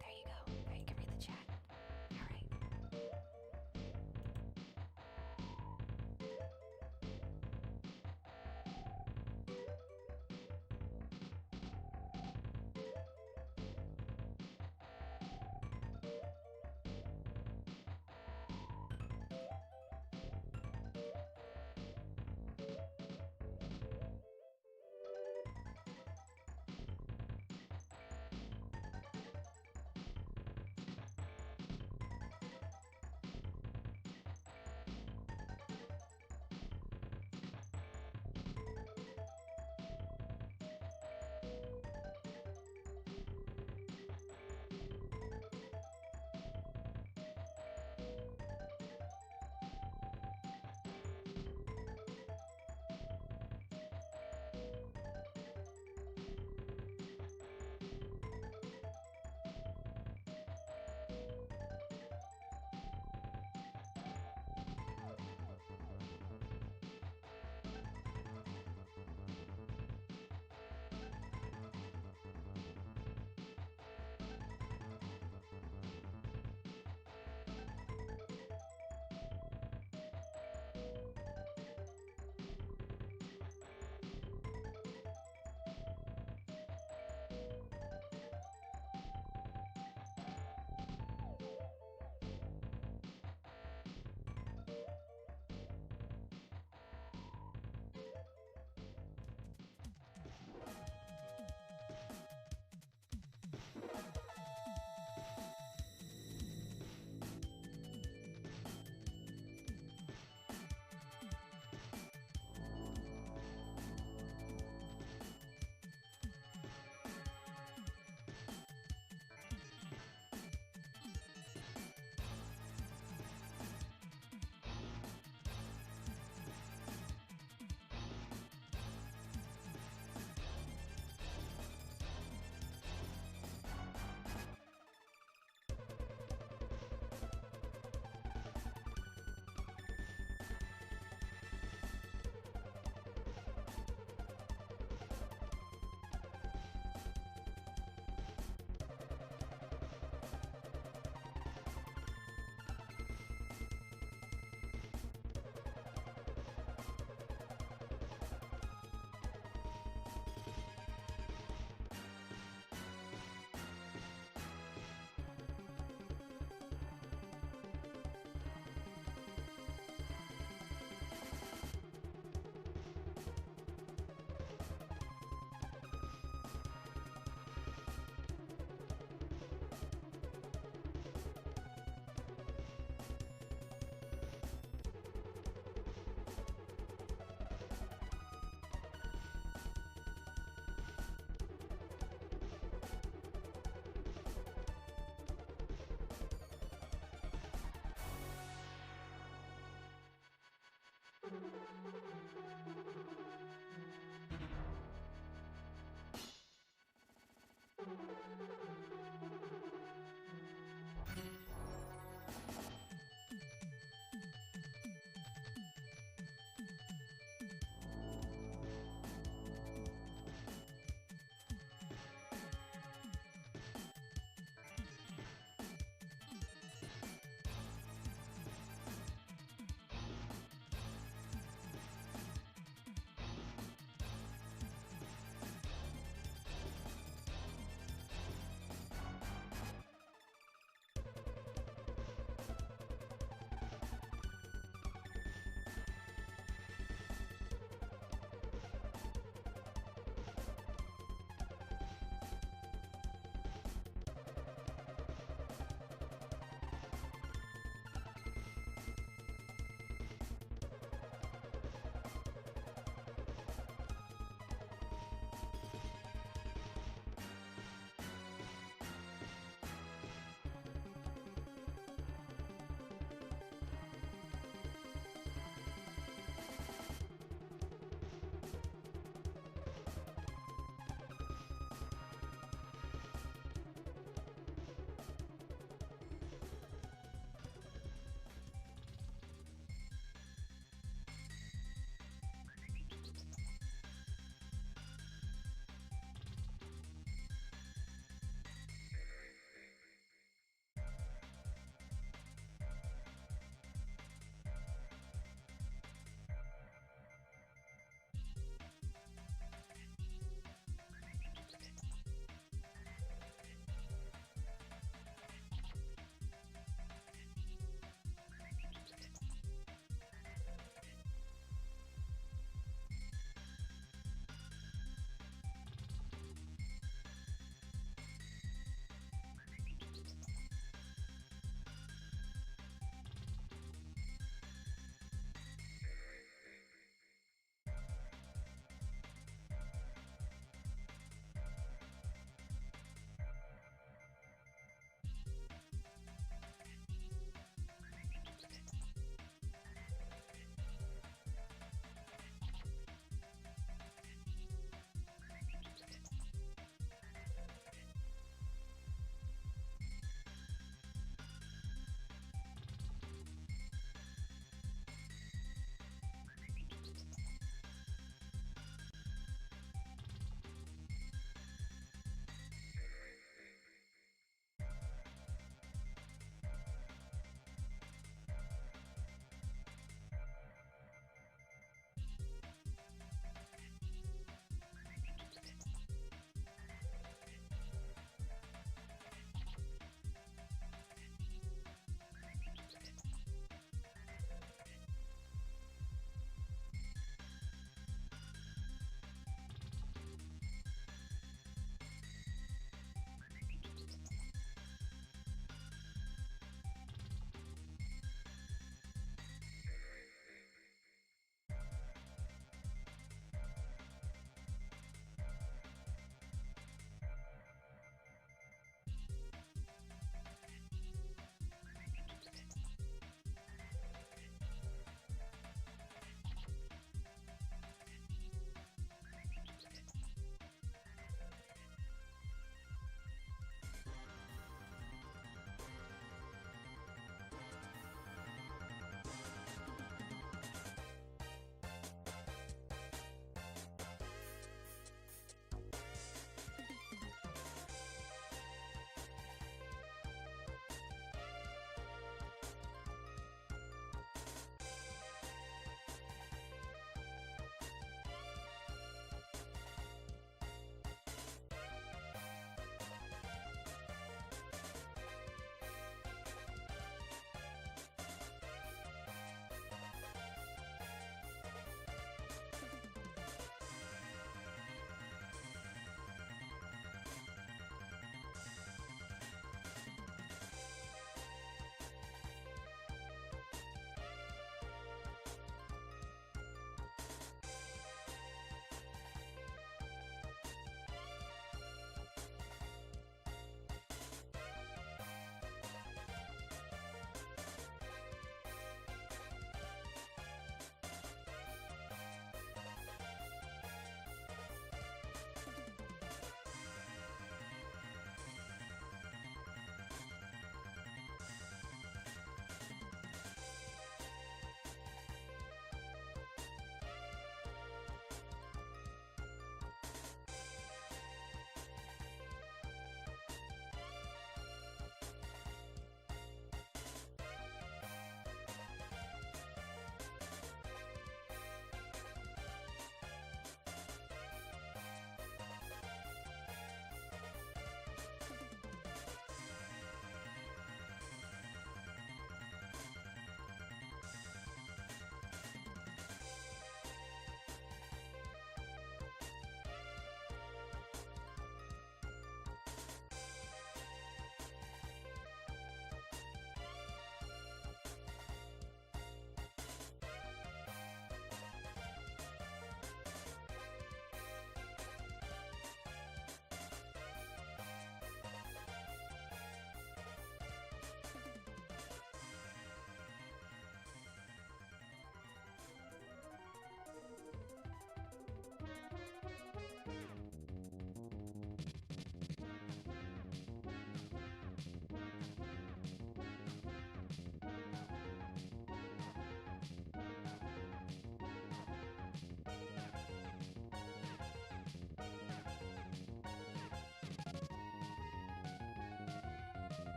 There you go. There, you can read the chat. Alright.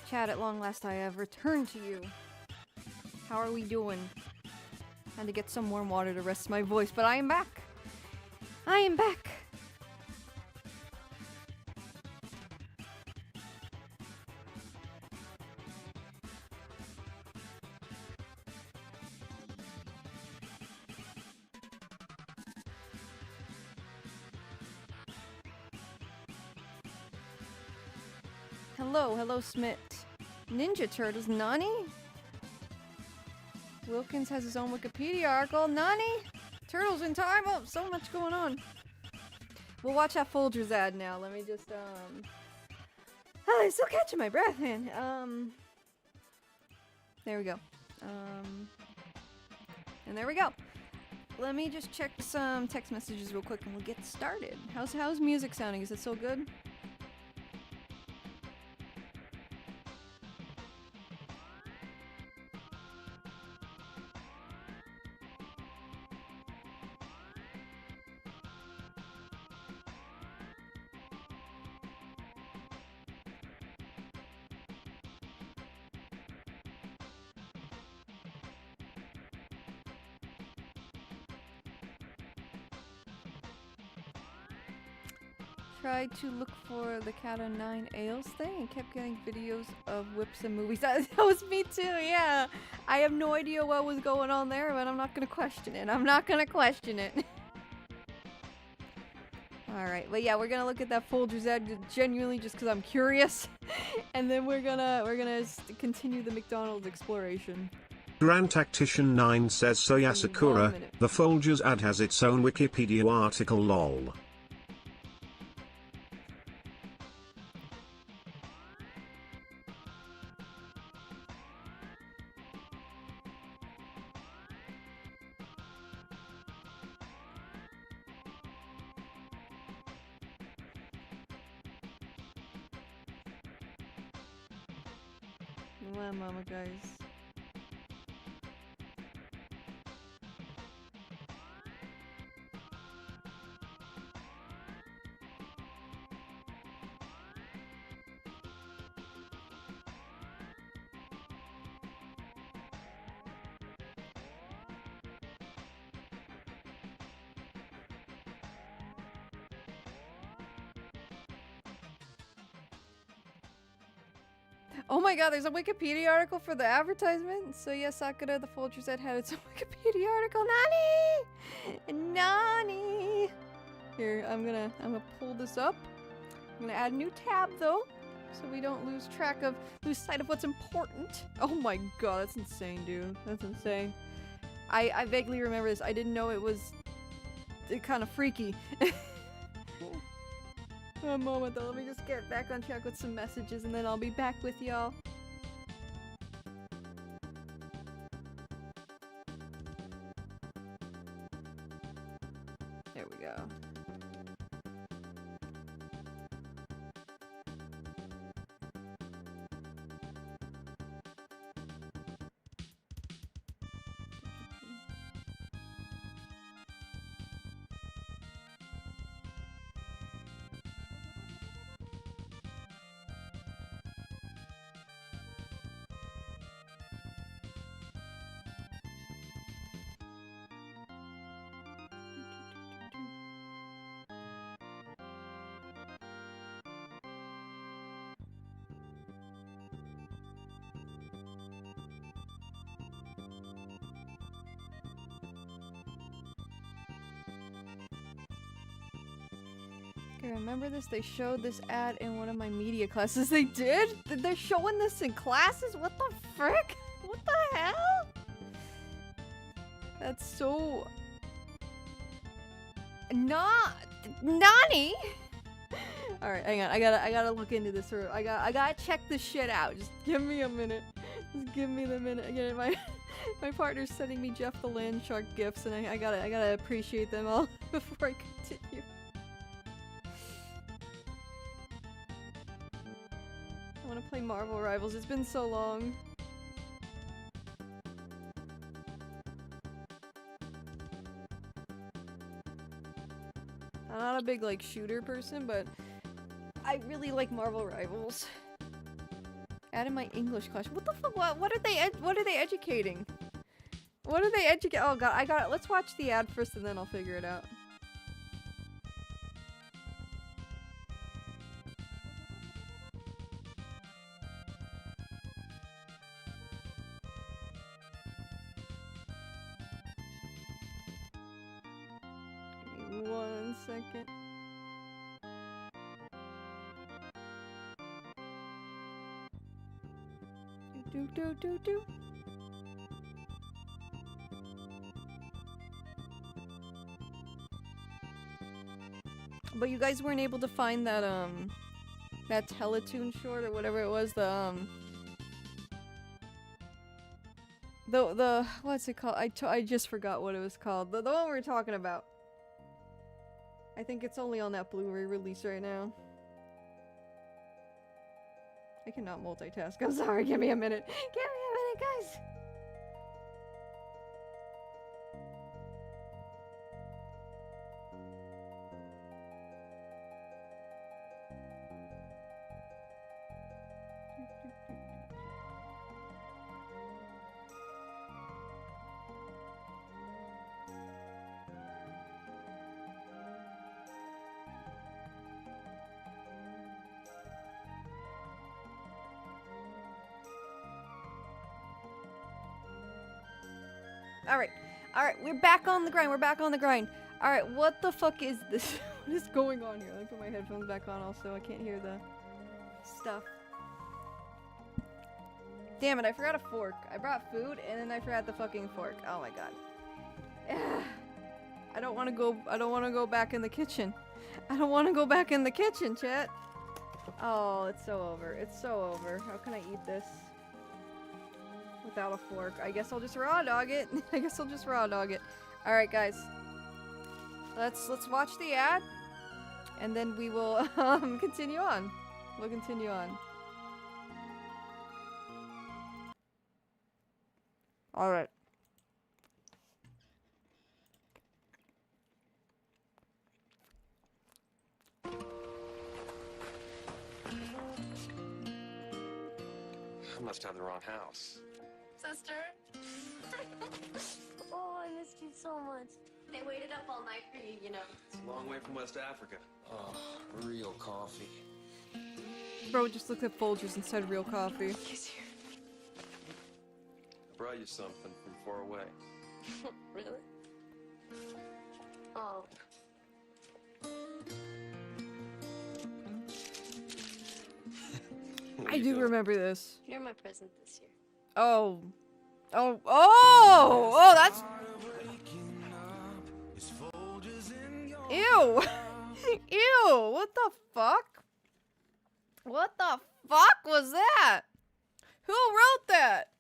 Chat, at long last I have returned to you. How are we doing? Had to get some warm water to rest my voice, but I am back. I am back. Hello, Smith. Ninja Turtles, Nani? Wilkins has his own Wikipedia article, Nani? Turtles in time? Oh, so much going on. We'll watch that Folgers ad now. Let me just, Oh, I'm still catching my breath, man. There we go. And there we go. Let me just check some text messages real quick and we'll get started. How's music sounding? Is it so good? Tried to look for the Cat09 ALS thing and kept getting videos of whips and movies. That was me too, yeah. I have no idea what was going on there, but I'm not gonna question it. Alright, but yeah, we're gonna look at that Folgers ad genuinely just because I'm curious. And then we're gonna continue the McDonald's exploration. Grand Tactician 9 says so Yasakura, the Folgers ad has its own Wikipedia article lol. Wow, mama, guys. Oh my god, there's a Wikipedia article for the advertisement. So yes, Sakura, the Folgers ad had its own Wikipedia article. Nani! Nani! Here, I'm gonna pull this up. I'm gonna add a new tab though, so we don't lose sight of what's important. Oh my god, that's insane, dude. That's insane. I vaguely remember this. I didn't know it was kind of freaky. A moment though, let me just get back on track with some messages and then I'll be back with y'all. There we go. Okay, remember this? They showed this ad in one of my media classes. They did? They're showing this in classes? What the frick? What the hell? That's so... Nani? Alright, hang on. I gotta look into this. I gotta check this shit out. Just give me a minute. Just give me the minute. Again, my partner's sending me Jeff the Land Shark gifts, and I gotta appreciate them all before I continue. I want to play Marvel Rivals. It's been so long. I'm not a big like shooter person, but I really like Marvel Rivals. Add in my English class. What the fuck? What are they educating? What are they educating? Oh god, I got it. Let's watch the ad first and then I'll figure it out. Give me 1 second. Do. But you guys weren't able to find that that Teletoon short or whatever it was, the what's it called? I just forgot what it was called. The one we were talking about. I think it's only on that Blu-ray release right now. I cannot multitask. I'm sorry. Give me a minute. Give me a minute, guys. Alright, we're back on the grind, Alright, what the fuck is this? What is going on here? Let me put my headphones back on also, I can't hear the stuff. Damn it, I forgot a fork. I brought food and then I forgot the fucking fork. Oh my god. I don't wanna go back in the kitchen. I don't wanna go back in the kitchen, chat. Oh, it's so over. It's so over. How can I eat this? Without a fork. I guess I'll just raw dog it. Alright guys. Let's watch the ad and then we will continue on. We'll continue on. Alright. I must have the wrong house. Sister? Oh, I missed you so much. They waited up all night for you, you know. It's a long way from West Africa. Oh, real coffee. Bro just looked at Folgers and said real coffee. I brought you something from far away. Really? Oh. I do remember this. You're my present this year. Oh, that's... Ew! Ew! What the fuck? What the fuck was that? Who wrote that?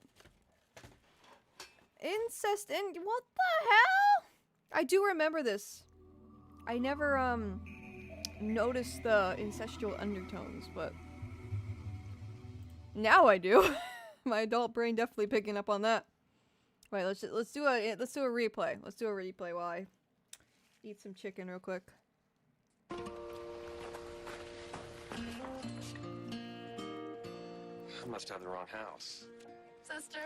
Incest in... What the hell? I do remember this. I never, noticed the incestual undertones, but... Now I do. My adult brain definitely picking up on that. Right, let's do a replay. Let's do a replay while I eat some chicken real quick. I must have the wrong house. Sister?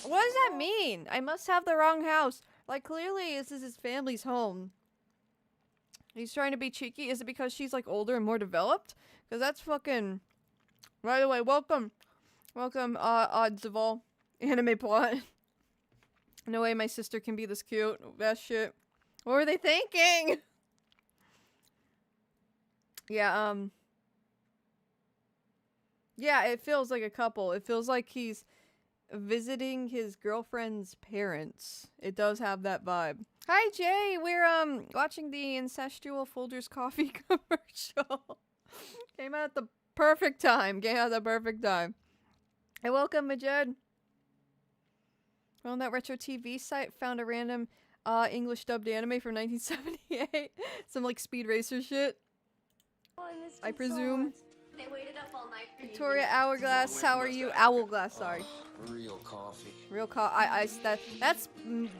What does that mean? I must have the wrong house. Like, clearly this is his family's home. He's trying to be cheeky. Is it because she's, like, older and more developed? Because that's fucking... By the way, welcome. Welcome, Odds of all. Anime plot. No way my sister can be this cute. That shit. What were they thinking? Yeah, yeah, it feels like a couple. It feels like he's visiting his girlfriend's parents. It does have that vibe. Hi, Jay! We're, watching the Incestual Folgers coffee commercial. Came out at the perfect time. Hey, welcome, Majed. On that retro TV site, found a random English dubbed anime from 1978. Some like Speed Racer shit. Oh, I missed I you presume. so much. They waited up all night for Victoria you. Hourglass, how are you? Owlglass, sorry. Real coffee. Real that's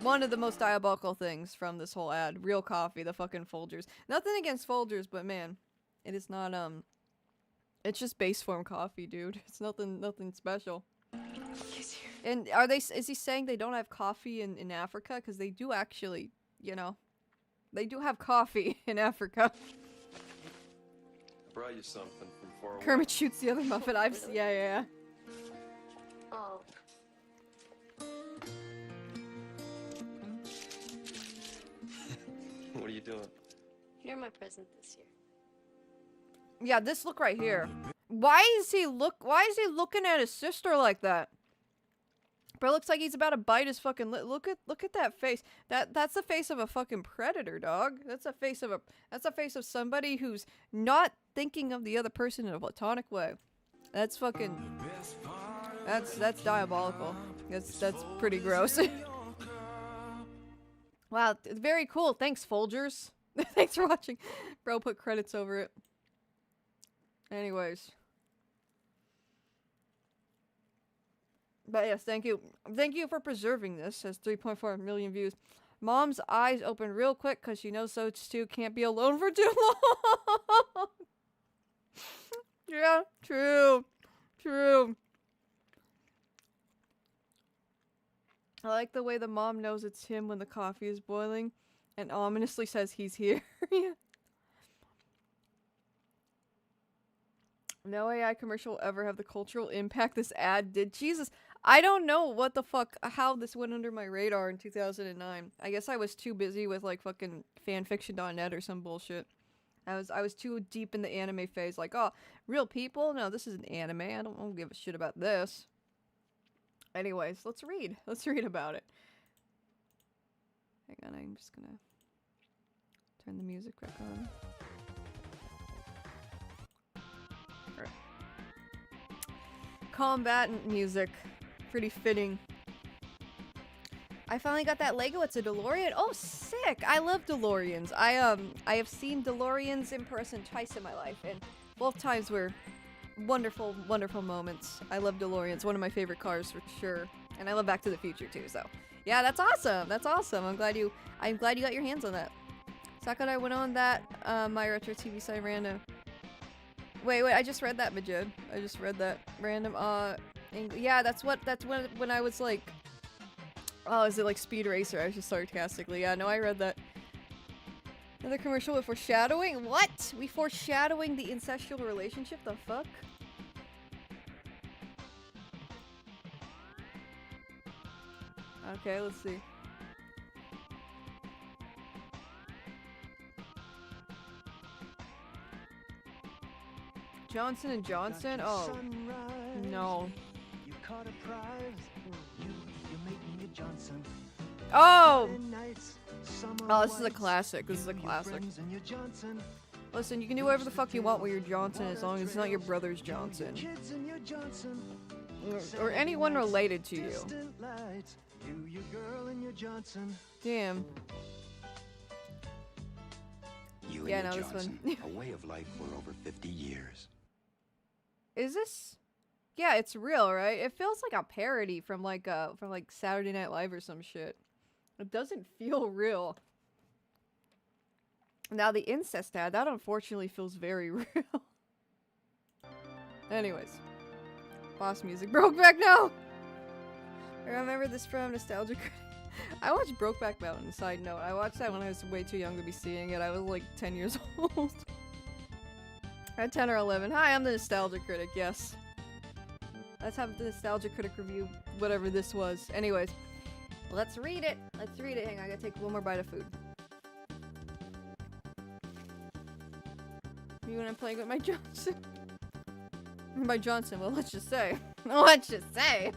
one of the most diabolical things from this whole ad. Real coffee, the fucking Folgers. Nothing against Folgers, but man, it is not It's just base form coffee, dude. It's nothing special. And is he saying they don't have coffee in Africa? Because they do actually, you know, they do have coffee in Africa. I brought you something from far away. Kermit shoots the other muffin. Yeah. Oh. What are you doing? You're my present this year. Yeah, this look right here. Why is he looking at his sister like that? Bro, looks like he's about to bite his fucking lip. Look at that face. That's the face of a fucking predator, dog. That's a face of somebody who's not thinking of the other person in a platonic way. That's fucking that's diabolical. That's pretty gross. Wow, very cool. Thanks, Folgers. Thanks for watching. Bro, put credits over it. Anyways. But yes, thank you. Thank you for preserving this. Has 3.4 million views. Mom's eyes open real quick because she knows so too can't be alone for too long. Yeah, true. I like the way the mom knows it's him when the coffee is boiling and ominously says he's here. Yeah. No AI commercial will ever have the cultural impact this ad did. Jesus, I don't know what the fuck, how this went under my radar in 2009. I guess I was too busy with like fucking fanfiction.net or some bullshit. I was too deep in the anime phase. Like, oh, real people? No, this is an anime. I don't give a shit about this. Anyways, let's read. Let's read about it. Hang on, I'm just gonna turn the music back on. Alright. Combatant music. Pretty fitting. I finally got that Lego. It's a DeLorean. Oh, sick! I love DeLoreans. I have seen DeLoreans in person twice in my life, and both times were wonderful, wonderful moments. I love DeLoreans. One of my favorite cars for sure. And I love Back to the Future too. So, yeah, that's awesome. That's awesome. I'm glad you got your hands on that. Sakurai went on that My Retro TV site random. Wait, I just read that, Majid. I just read that random. Yeah, that's when I was like, oh, is it like Speed Racer? I was just sarcastically. Yeah, no, I read that. Another commercial with foreshadowing? What? We foreshadowing the incestual relationship? The fuck? Okay, let's see. Johnson and Johnson? Oh. No. You caught a prize. You make me a Johnson. Oh! Oh, this is a classic. This is a classic. Listen, you can do whatever the fuck you want with your Johnson as long as it's not your brother's Johnson. Or anyone related to you. Damn. You yeah, and no, your this Johnson, one. a way of life for over 50 years. Is this? Yeah, it's real, right? It feels like a parody from like Saturday Night Live or some shit. It doesn't feel real. Now the incest ad, that unfortunately feels very real. Anyways. Boss music. Brokeback, no! I remember this from Nostalgia Critic. I watched Brokeback Mountain, side note. I watched that when I was way too young to be seeing it. I was like 10 years old. At 10 or 11. Hi, I'm the Nostalgia Critic, yes. Let's have the Nostalgia Critic review whatever this was. Anyways, let's read it. Let's read it. Hang on, I gotta take one more bite of food. You and I'm playing with my Johnson. By Johnson, well, let's just say. Let's just say.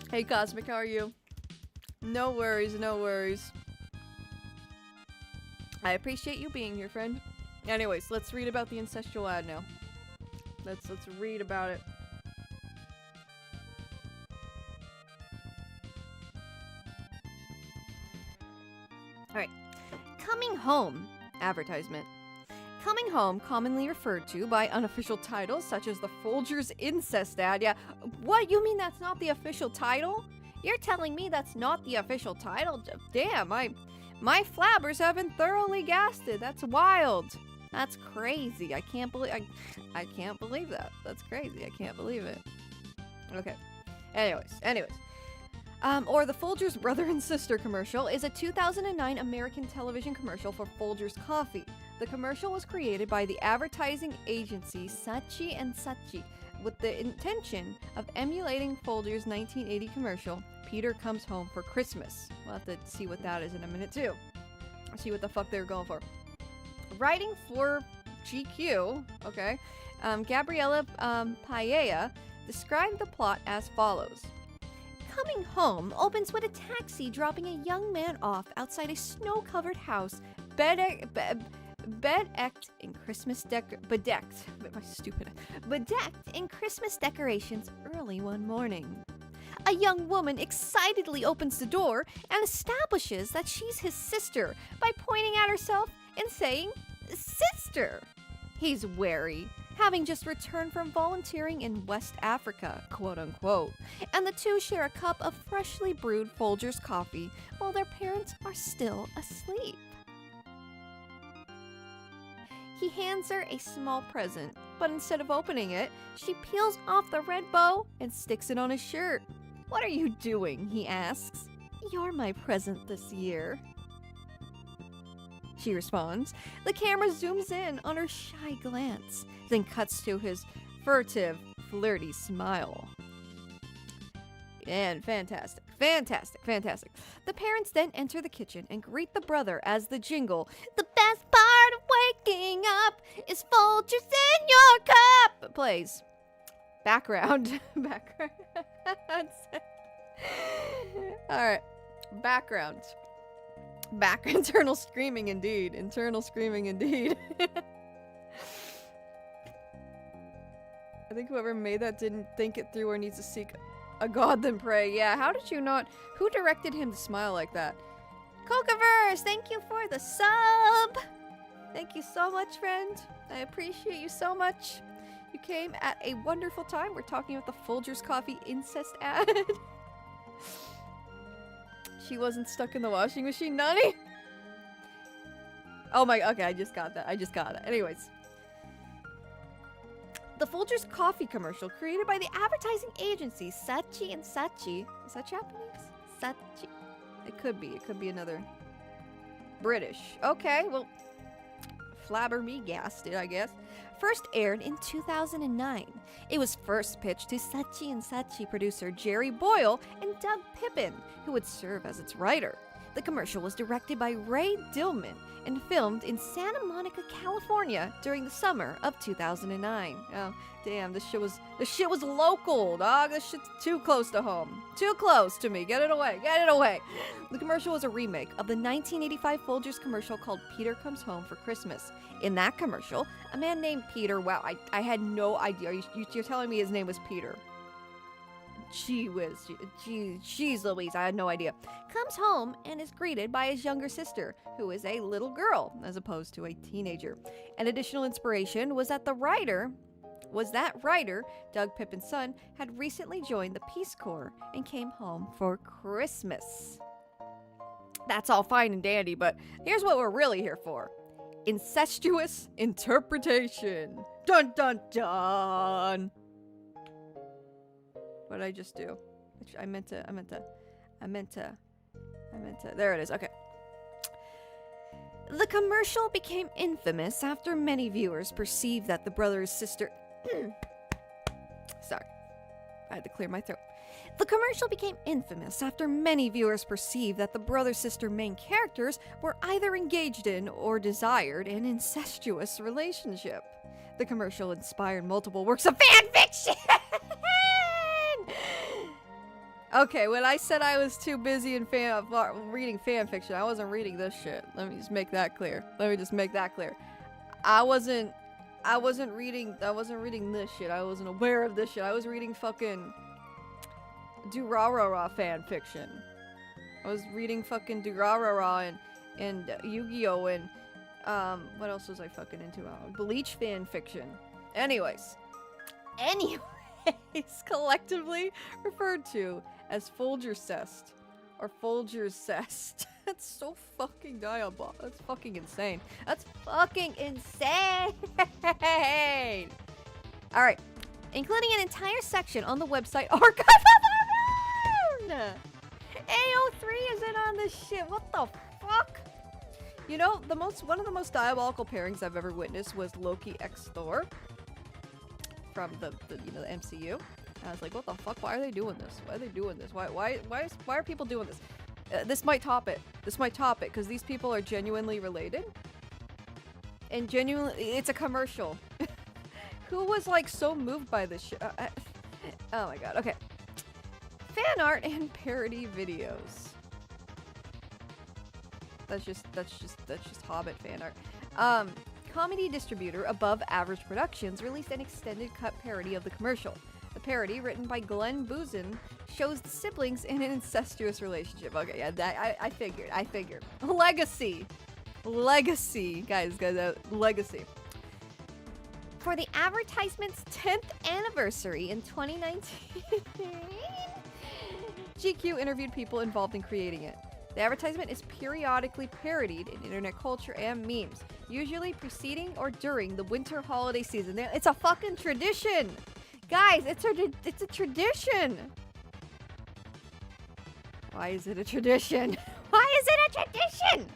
Hey, Cosmic, how are you? No worries, no worries. I appreciate you being here, friend. Anyways, let's read about the incestual ad now. Let's read about it. Alright. Coming home. Advertisement. Coming home, commonly referred to by unofficial titles such as the Folgers incest ad. Yeah, what? You mean that's not the official title? You're telling me that's not the official title? Damn, my flabbers have been thoroughly gasted. That's wild. That's crazy. I can't believe I can't believe that. That's crazy. I can't believe it. Okay. Anyways. Or the Folgers brother and sister commercial is a 2009 American television commercial for Folgers coffee. The commercial was created by the advertising agency Saatchi & Saatchi with the intention of emulating Folgers' 1980 commercial, Peter Comes Home for Christmas. We'll have to see what that is in a minute too. See what the fuck they were going for. Writing for GQ, okay, Gabriella Paella described the plot as follows. Coming Home opens with a taxi dropping a young man off outside a snow-covered house, bedecked in Christmas bedecked in Christmas decorations early one morning. A young woman excitedly opens the door and establishes that she's his sister by pointing at herself and saying, "Sister." He's wary, having just returned from volunteering in West Africa, quote unquote, and the two share a cup of freshly brewed Folgers coffee while their parents are still asleep. He hands her a small present, but instead of opening it, she peels off the red bow and sticks it on his shirt. "What are you doing?" he asks. "You're my present this year," she responds. The camera zooms in on her shy glance, then cuts to his furtive, flirty smile. And fantastic. The parents then enter the kitchen and greet the brother as the jingle, "The best part of waking up is Folgers in your cup," plays. Background. Alright. Background. Internal screaming indeed. I think whoever made that didn't think it through or needs to seek a god then pray. Yeah, how did you not? Who directed him to smile like that? Cocaverse, thank you for the sub! Thank you so much, friend. I appreciate you so much. You came at a wonderful time. We're talking about the Folgers coffee incest ad. She wasn't stuck in the washing machine, Nani? Oh my, okay, I just got that. Anyways. The Folgers coffee commercial created by the advertising agency Saatchi & Saatchi. Is that Japanese? Saatchi. It could be another British. Okay, well, flabbergasted, I guess. First aired in 2009. It was first pitched to Saatchi & Saatchi producer Jerry Boyle and Doug Pippin, who would serve as its writer. The commercial was directed by Ray Dillman and filmed in Santa Monica, California during the summer of 2009. Oh, damn, this shit was local, dog. This shit's too close to home. Too close to me. Get it away. The commercial was a remake of the 1985 Folgers commercial called Peter Comes Home for Christmas. In that commercial, a man named Peter, wow, I had no idea. You're telling me his name was Peter. Jeez Louise, I had no idea. Comes home and is greeted by his younger sister, who is a little girl, as opposed to a teenager. An additional inspiration was that writer, Doug Pippin's son, had recently joined the Peace Corps and came home for Christmas. That's all fine and dandy, but here's what we're really here for. Incestuous interpretation. Dun dun dun! What did I just do? I meant to. There it is. Okay. The commercial became infamous after many viewers perceived that the brother and sister... Sorry. I had to clear my throat. The commercial became infamous after many viewers perceived that the brother-sister main characters were either engaged in or desired an incestuous relationship. The commercial inspired multiple works of fan fiction! Okay, when I said I was too busy in reading fan fiction, I wasn't reading this shit. Let me just make that clear. I wasn't reading this shit. I wasn't aware of this shit. I was reading fucking Durarara fan fiction. I was reading fucking Durarara and Yu-Gi-Oh! And what else was I fucking into? Bleach fan fiction. Anyways, collectively referred to as Folgercest or Folgercest. That's so fucking diabolical. That's fucking insane. That's fucking insane! Alright. Including an entire section on the website Archive of Our Own! AO3 isn't on this shit. What the fuck? You know, one of the most diabolical pairings I've ever witnessed was Loki x Thor from the MCU. And I was like, what the fuck? Why are they doing this? Why are they doing this? Why are people doing this? This might top it. This might top it because these people are genuinely related. And genuinely, it's a commercial. Who was like so moved by this shit? Oh my god. Okay. Fan art and parody videos. That's just Hobbit fan art. Comedy distributor Above Average Productions released an extended cut parody of the commercial. The parody, written by Glenn Boozin, shows the siblings in an incestuous relationship. Okay, yeah, I figured. Legacy, guys, legacy. For the advertisement's 10th anniversary in 2019, GQ interviewed people involved in creating it. The advertisement is periodically parodied in internet culture and memes, usually preceding or during the winter holiday season. It's a fucking tradition! Guys, it's a tradition! Why is it a tradition? Why is it a tradition?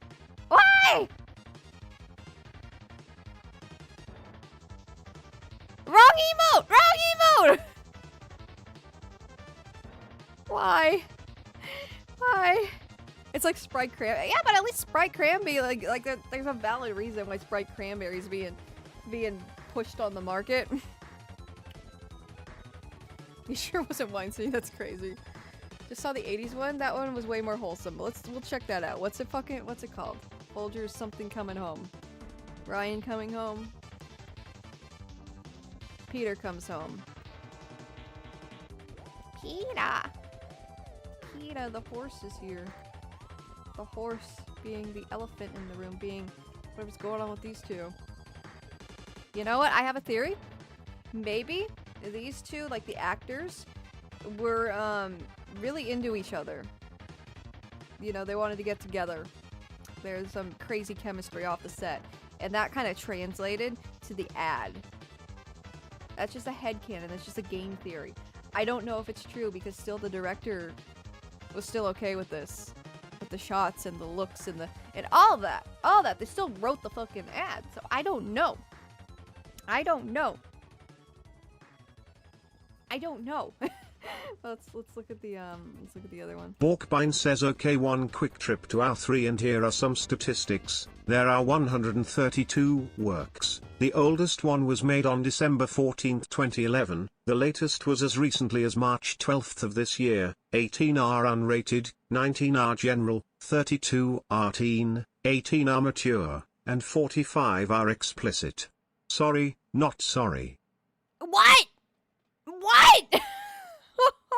Why? Wrong emote! Wrong emote! Why? It's like Sprite Cranberry. Yeah, but at least Sprite Cranberry, like there's a valid reason why Sprite Cranberry is being pushed on the market. You sure wasn't Weinstein? That's crazy. Just saw the 80s one. That one was way more wholesome. We'll check that out. What's it called? Folgers something coming home. Ryan coming home. Peter comes home. Peter, the horse is here. The horse being the elephant in the room, being whatever's going on with these two. You know what? I have a theory. Maybe these two, like the actors, were really into each other. You know, they wanted to get together. There's some crazy chemistry off the set. And that kind of translated to the ad. That's just a headcanon. That's just a game theory. I don't know if it's true because still the director was still okay with this. With the shots and the looks and all that. All that. They still wrote the fucking ad. So I don't know. Let's look at the other one. Borkbine says, okay, one quick trip to our 3 and here are some statistics. There are 132 works. The oldest one was made on December 14, 2011. The latest was as recently as March 12th of this year. 18 are unrated, 19 are general, 32 are teen, 18 are mature, and 45 are explicit. Sorry, not sorry. What?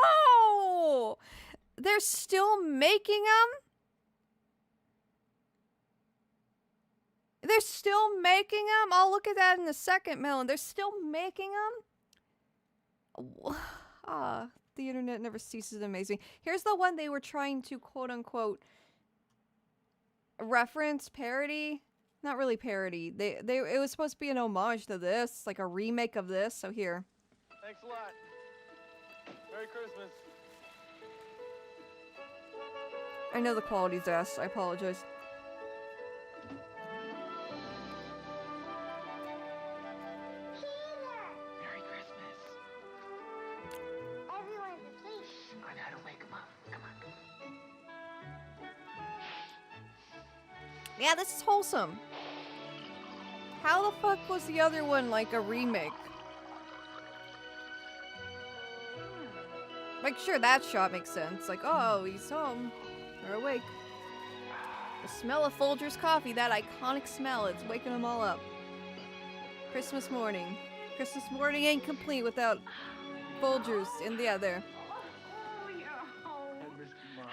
Oh, they're still making them? They're still making them? I'll look at that in a second, Melon. They're still making them? The internet never ceases to amaze me. Here's the one they were trying to quote-unquote reference, parody. Not really parody. It was supposed to be an homage to this, like a remake of this. So here. Thanks a lot. Merry Christmas. I know the quality's ass. I apologize. Merry Christmas. Everyone's asleep. I gotta wake them up. Come on. Yeah, this is wholesome. How the fuck was the other one like a remake? Like, sure, that shot makes sense. Like, oh, he's home. Or awake. The smell of Folgers coffee, that iconic smell, it's waking them all up. Christmas morning. Christmas morning ain't complete without Folgers in the other. Oh, you're home. I missed you, Mom.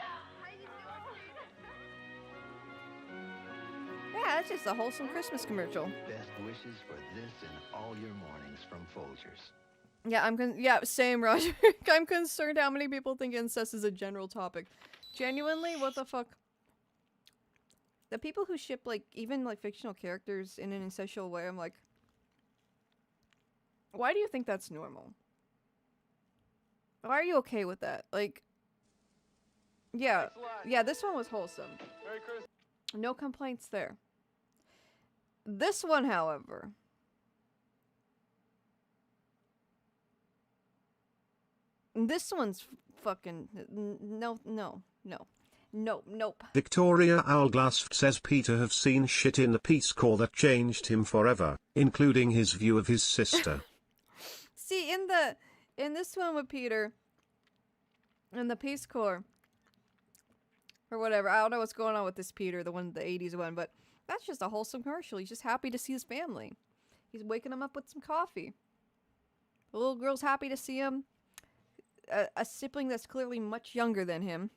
Yeah, that's just a wholesome Christmas commercial. Best wishes for this and all your mornings from Folgers. Yeah, same, Roger. I'm concerned how many people think incest is a general topic. Genuinely, what the fuck? The people who ship, like, even, like, fictional characters in an incestual way, I'm like, why do you think that's normal? Why are you okay with that? Like, yeah, this one was wholesome. Merry Christmas. No complaints there. This one, however, this one's fucking nope. Victoria Owlglass says Peter have seen shit in the Peace Corps that changed him forever, including his view of his sister. See, in this one with Peter, in the Peace Corps, or whatever, I don't know what's going on with this Peter, the 80s one, but that's just a wholesome commercial. He's just happy to see his family. He's waking them up with some coffee. The little girl's happy to see him. A sibling that's clearly much younger than him.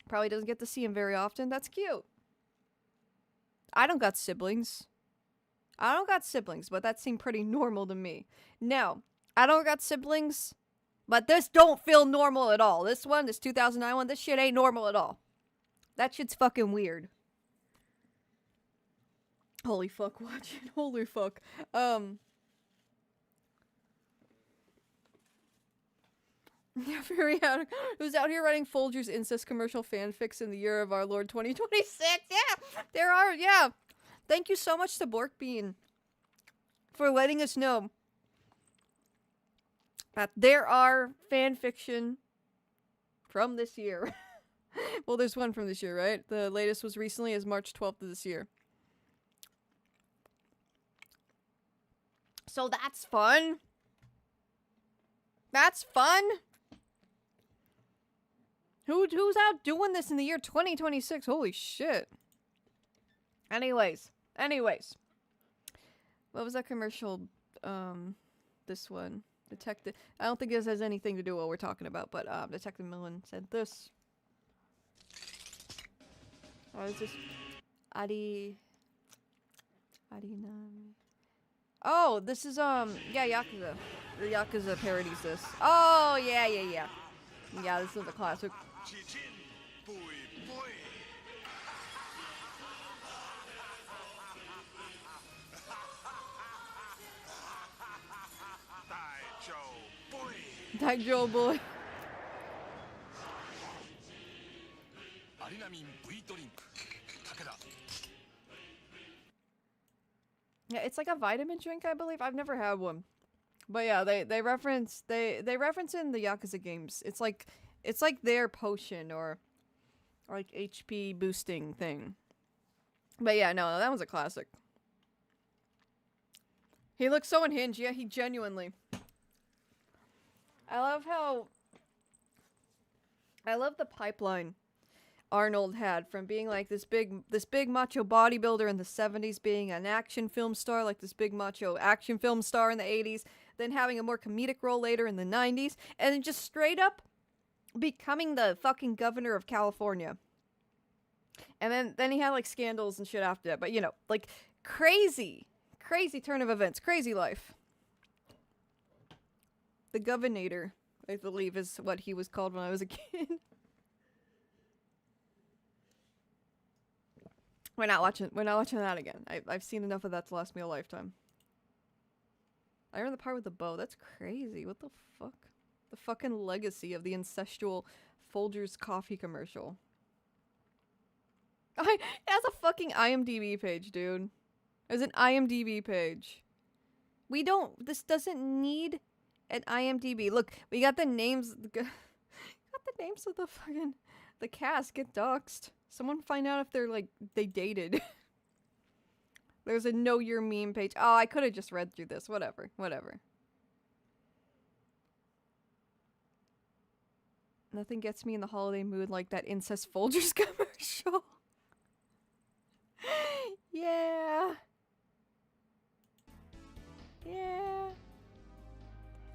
Probably doesn't get to see him very often. That's cute. I don't got siblings. But that seemed pretty normal to me. Now, I don't got siblings, but this don't feel normal at all. This 2009 one, this shit ain't normal at all. That shit's fucking weird. Holy fuck, watch it. Holy fuck. Yeah, who's out here writing Folger's incest commercial fanfics in the year of our Lord 2026? Yeah, there are, yeah. Thank you so much to Borkbean for letting us know that there are fanfiction from this year. Well, there's one from this year, right? The latest was recently as March 12th of this year. So that's fun. That's fun. Who's out doing this in the year 2026? Holy shit. Anyways. What was that commercial? This one. Detective. I don't think this has anything to do with what we're talking about, but Detective Millen said this. Oh, is this Arinami? Oh, this is yeah, Yakuza. The Yakuza parodies this. Oh, yeah. Yeah, this is a classic. Daijo boy. Yeah, it's like a vitamin drink, I believe. I've never had one. But yeah, they reference in the Yakuza games. It's like their potion or like HP boosting thing. But yeah, no, that was a classic. He looks so unhinged. Yeah, he genuinely. I love the pipeline Arnold had from being like this big macho bodybuilder in the 70s, being an action film star, like this big macho action film star in the 80s, then having a more comedic role later in the 90s, and then just straight up becoming the fucking governor of California. And then he had like scandals and shit after that, but you know, like crazy turn of events, crazy life. The Governator, I believe, is what he was called when I was a kid. We're not watching that again. I've seen enough of that to last me a lifetime. I remember the part with the bow. That's crazy. What the fuck? The fucking legacy of the incestual Folgers coffee commercial. It has a fucking IMDb page, dude. There's an IMDb page. This doesn't need an IMDb. Look, we got the names. Got the names of the cast get doxxed. Someone find out if they dated. There's a know your meme page. Oh, I could have just read through this. Whatever. Nothing gets me in the holiday mood like that incest Folgers commercial. Yeah.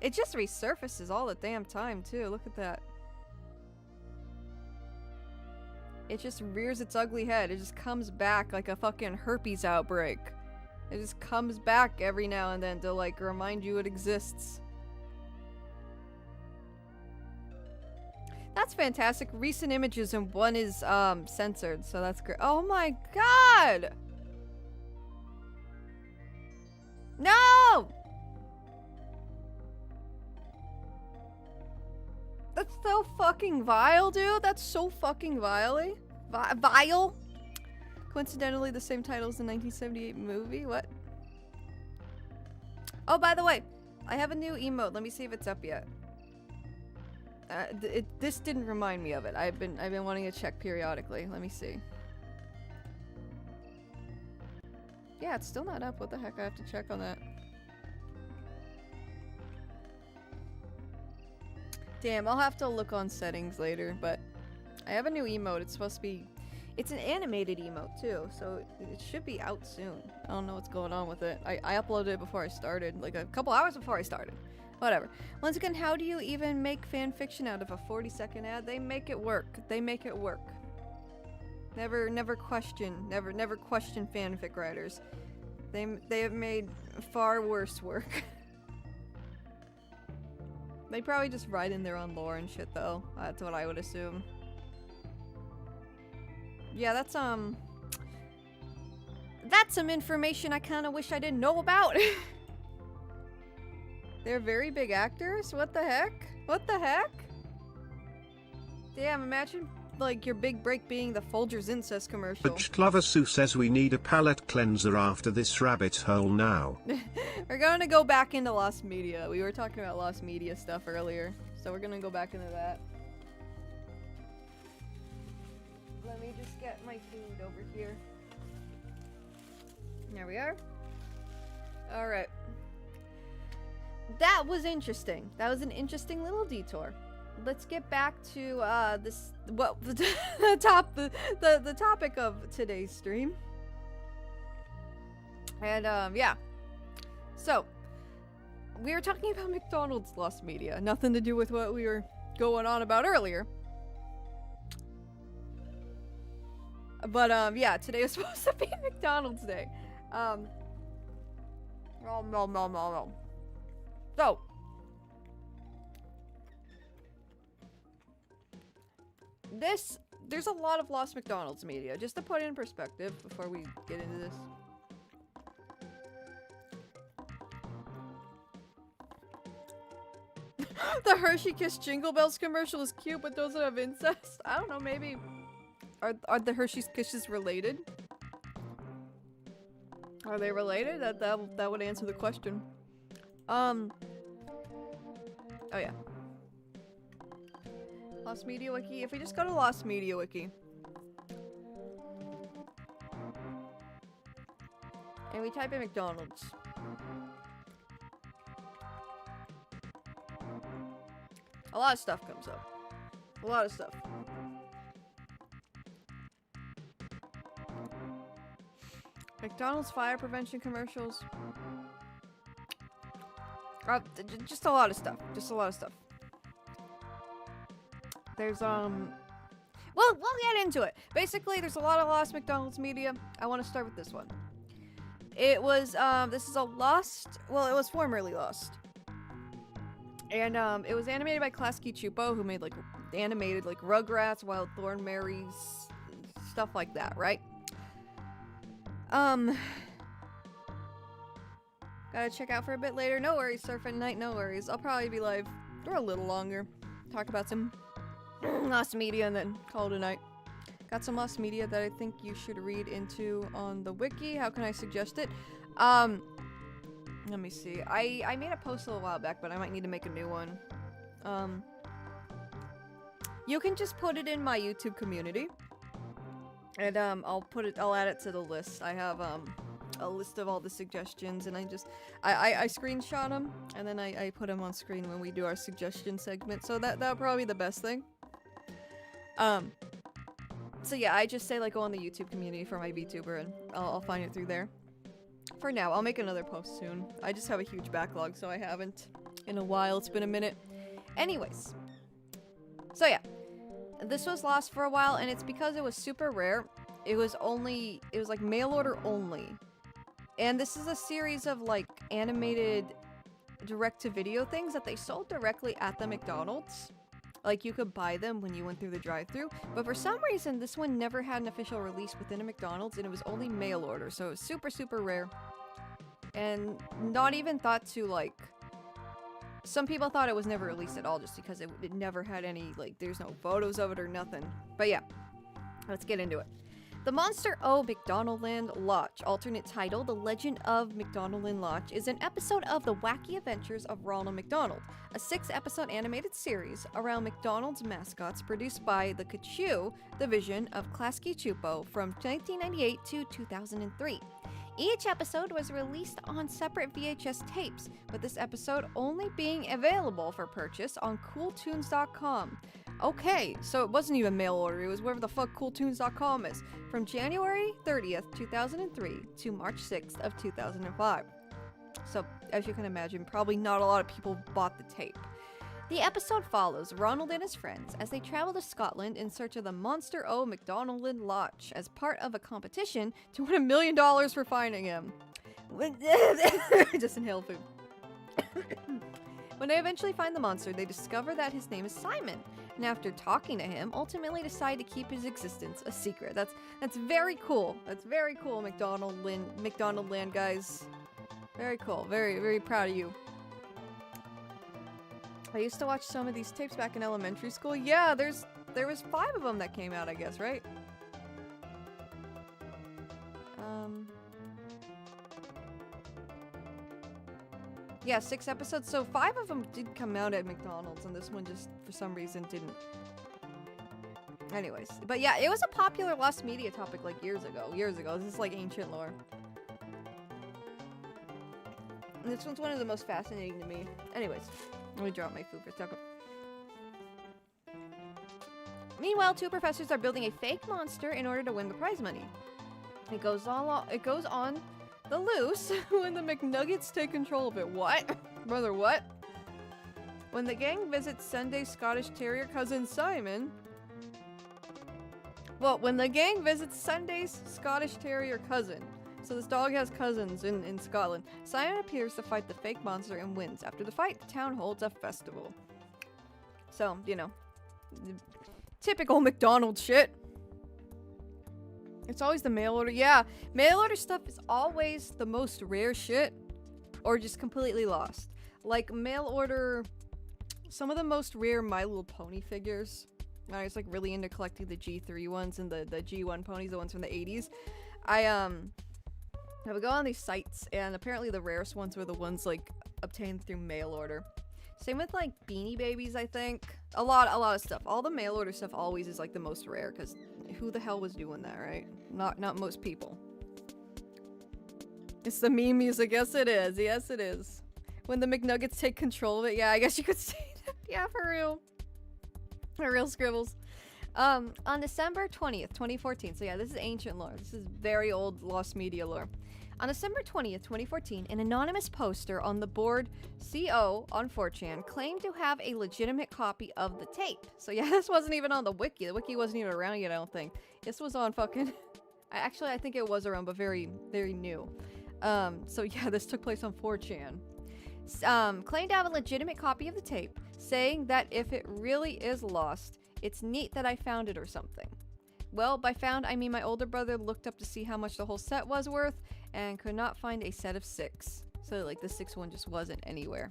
It just resurfaces all the damn time, too. Look at that. It just rears its ugly head. It just comes back like a fucking herpes outbreak. It just comes back every now and then to, like, remind you it exists. That's fantastic. Recent images and one is censored, so that's great. Oh my god! No! That's so fucking vile, dude. That's so fucking vile. Vile? Coincidentally, the same title as the 1978 movie? What? Oh, by the way, I have a new emote. Let me see if it's up yet. This didn't remind me of it. I've been wanting to check periodically. Let me see. Yeah, it's still not up. What the heck? I have to check on that. Damn, I'll have to look on settings later, but I have a new emote. It's supposed to be... It's an animated emote, too, so it should be out soon. I don't know what's going on with it. I uploaded it before I started, like a couple hours before I started. Whatever. Once again, how do you even make fan fiction out of a 40-second ad? They make it work. They make it work. Never question fanfic writers. They have made far worse work. They probably just write in their own lore and shit, though. That's what I would assume. Yeah, that's some information I kind of wish I didn't know about. They're very big actors? What the heck? What the heck? Damn, imagine, like, your big break being the Folgers incest commercial. But Clover Sue says we need a palate cleanser after this rabbit hole now. We're gonna go back into lost media. We were talking about lost media stuff earlier, so we're gonna go back into that. Let me just get my food over here. There we are. Alright. That was interesting. That was an interesting little detour. Let's get back to this, well, the topic of today's stream. And yeah. So, we were talking about McDonald's lost media. Nothing to do with what we were going on about earlier. But yeah, today is supposed to be McDonald's Day. So, there's a lot of lost McDonald's media, just to put it in perspective before we get into this. The Hershey Kiss Jingle Bells commercial is cute, but doesn't have incest. I don't know, maybe... Are the Hershey's Kisses related? Are they related? That would answer the question. Oh yeah. Lost Media Wiki. If we just go to Lost Media Wiki. And we type in McDonald's. A lot of stuff comes up. A lot of stuff. McDonald's fire prevention commercials. Just a lot of stuff. Just a lot of stuff. There's, well, we'll get into it. Basically, there's a lot of lost McDonald's media. I want to start with this one. It was, this is a lost, well, it was formerly lost. And, it was animated by Klasky Chupo, who made, like, animated, like, Rugrats, Wild Thornberrys, stuff like that, right? Gotta check out for a bit later. No worries, Surf at Night, no worries. I'll probably be live for a little longer. Talk about some lost media and then call it a night. Got some lost media that I think you should read into on the wiki. How can I suggest it? Let me see. I made a post a little while back, but I might need to make a new one. You can just put it in my YouTube community. And, I'll add it to the list. I have, a list of all the suggestions, and I screenshot them, and then I put them on screen when we do our suggestion segment, so that'll probably be the best thing. So yeah, I just say, like, go on the YouTube community for my VTuber, and I'll find it through there. For now, I'll make another post soon. I just have a huge backlog, so I haven't in a while. It's been a minute. Anyways. So yeah. This was lost for a while, and it's because it was super rare. It was like mail order only. And this is a series of, like, animated direct-to-video things that they sold directly at the McDonald's. Like, you could buy them when you went through the drive-thru, but for some reason, this one never had an official release within a McDonald's, and it was only mail order, so it was super, super rare. And not even thought to, like... Some people thought it was never released at all, just because it never had any, like, there's no photos of it or nothing. But yeah, let's get into it. The Monster O McDonaldland Lodge, alternate title, The Legend of McDonaldland Lodge, is an episode of The Wacky Adventures of Ronald McDonald, a 6-episode animated series around McDonald's mascots produced by the Kachu division of Klasky Chupo from 1998 to 2003. Each episode was released on separate VHS tapes, with this episode only being available for purchase on CoolTunes.com. Okay, so it wasn't even mail order, it was wherever the fuck CoolTunes.com is, from January 30th, 2003 to March 6th of 2005. So, as you can imagine, probably not a lot of people bought the tape. The episode follows Ronald and his friends as they travel to Scotland in search of the Monster O McDonaldland Lodge as part of a competition to win $1 million for finding him. Just inhale food. When they eventually find the monster, they discover that his name is Simon, and after talking to him, ultimately decide to keep his existence a secret. That's very cool. That's very cool, McDonaldland guys. Very cool. Very, very proud of you. I used to watch some of these tapes back in elementary school. Yeah, there was 5 of them that came out, I guess, right? Yeah, 6 episodes. So 5 of them did come out at McDonald's, and this one just, for some reason, didn't. Anyways, but yeah, it was a popular lost media topic like years ago. This is like ancient lore. And this one's one of the most fascinating to me. Anyways, let me drop my food for a second. Meanwhile, 2 professors are building a fake monster in order to win the prize money. It goes on the loose when the McNuggets take control of it. What? Brother, what? When the gang visits Sunday's Scottish Terrier cousin Simon... Well, when the gang visits Sunday's Scottish Terrier cousin... So this dog has cousins in Scotland. Simon appears to fight the fake monster and wins. After the fight, the town holds a festival. So, you know, typical McDonald's shit. It's always the mail order. Yeah, mail order stuff is always the most rare shit or just completely lost. Like mail order, some of the most rare My Little Pony figures. I was like really into collecting the G3 ones and the G1 ponies, the ones from the 80s. I would go on these sites, and apparently the rarest ones were the ones, like, obtained through mail order. Same with, like, Beanie Babies, I think. A lot of stuff. All the mail order stuff always is, like, the most rare, because who the hell was doing that, right? Not most people. It's the meme music. Yes, it is. Yes, it is. When the McNuggets take control of it. Yeah, I guess you could say that. Yeah, for real. For real scribbles. On December 20th, 2014. So yeah, this is ancient lore. This is very old lost media lore. On December 20th, 2014, an anonymous poster on the board CO on 4chan claimed to have a legitimate copy of the tape. So yeah, this wasn't even on the wiki. The wiki wasn't even around yet, I don't think. This was on fucking... Actually, I think it was around, but very, very new. So yeah, this took place on 4chan. Claimed to have a legitimate copy of the tape, saying that if it really is lost, it's neat that I found it or something. Well, by found, I mean my older brother looked up to see how much the whole set was worth and could not find a set of 6. So, like, the 6th one just wasn't anywhere.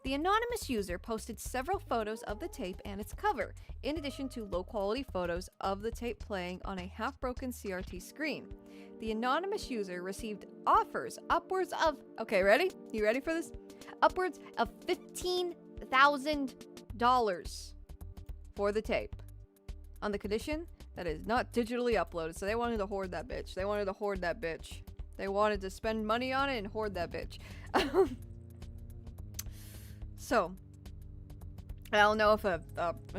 The anonymous user posted several photos of the tape and its cover, in addition to low-quality photos of the tape playing on a half-broken CRT screen. The anonymous user received offers upwards of... Okay, ready? You ready for this? Upwards of $15,000 for the tape, on the condition that it is not digitally uploaded. So they wanted to hoard that bitch. They wanted to hoard that bitch. They wanted to spend money on it and hoard that bitch. So, I don't know if an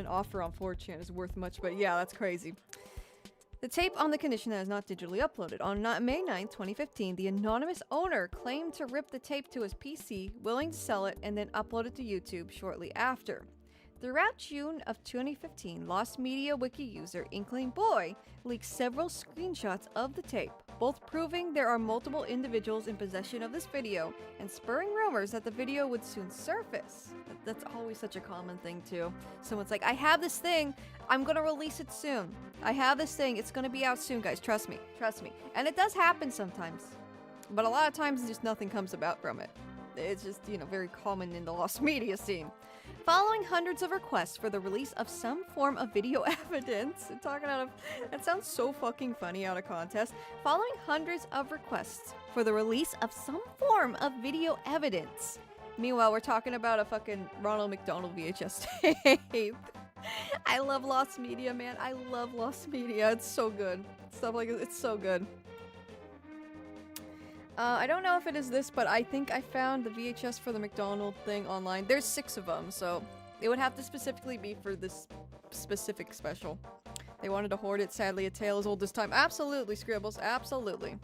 offer on 4chan is worth much, but yeah, that's crazy. The tape on the condition that is not digitally uploaded. On May 9th, 2015, the anonymous owner claimed to rip the tape to his PC, willing to sell it, and then upload it to YouTube shortly after. Throughout June of 2015, Lost Media Wiki user Inkling Boy leaked several screenshots of the tape, both proving there are multiple individuals in possession of this video and spurring rumors that the video would soon surface. That's always such a common thing too. Someone's like, I have this thing, I'm gonna release it soon. I have this thing, it's gonna be out soon, guys, trust me, trust me. And it does happen sometimes, but a lot of times just nothing comes about from it. It's just, you know, very common in the Lost Media scene. Following hundreds of requests for the release of some form of video evidence, that sounds so fucking funny out of context. Following hundreds of requests for the release of some form of video evidence. Meanwhile, we're talking about a fucking Ronald McDonald VHS tape. I love Lost Media, man. I love Lost Media. It's so good. Stuff like it's so good. I don't know if it is this, but I think I found the VHS for the McDonald thing online. There's 6 of them, so it would have to specifically be for this specific special. They wanted to hoard it, sadly, a tale as old as time. Absolutely, Scribbles, absolutely.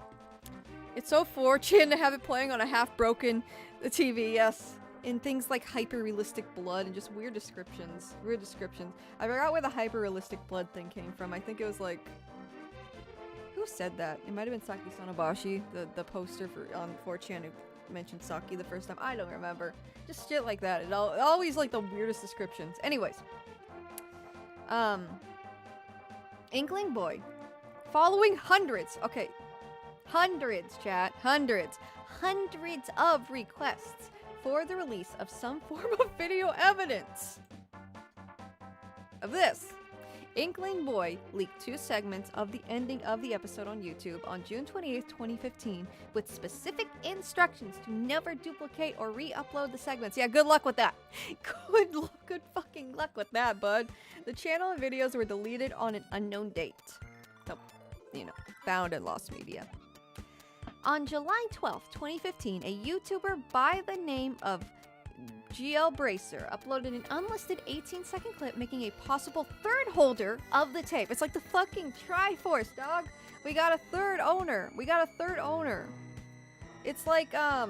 It's so fortunate to have it playing on a half-broken TV, yes. In things like hyper-realistic blood and just weird descriptions. Weird descriptions. I forgot where the hyper-realistic blood thing came from. I think it was like... Who said that? It might have been Saki Sonobashi, the poster for on 4chan who mentioned Saki the first time. I don't remember. Just shit like that. It always like the weirdest descriptions. Anyways. Inkling Boy. Following hundreds. Okay. Hundreds, chat. Hundreds. Hundreds of requests for the release of some form of video evidence of this. Inkling Boy leaked 2 segments of the ending of the episode on YouTube on June 28th, 2015, with specific instructions to never duplicate or re-upload the segments. Yeah, good luck with that. Good fucking luck with that, bud. The channel and videos were deleted on an unknown date. So, you know, found in Lost Media. On July 12th, 2015, a YouTuber by the name of GL Bracer uploaded an unlisted 18-second clip making a possible third holder of the tape. It's like the fucking Triforce, dog. We got a third owner. We got a third owner. It's like, I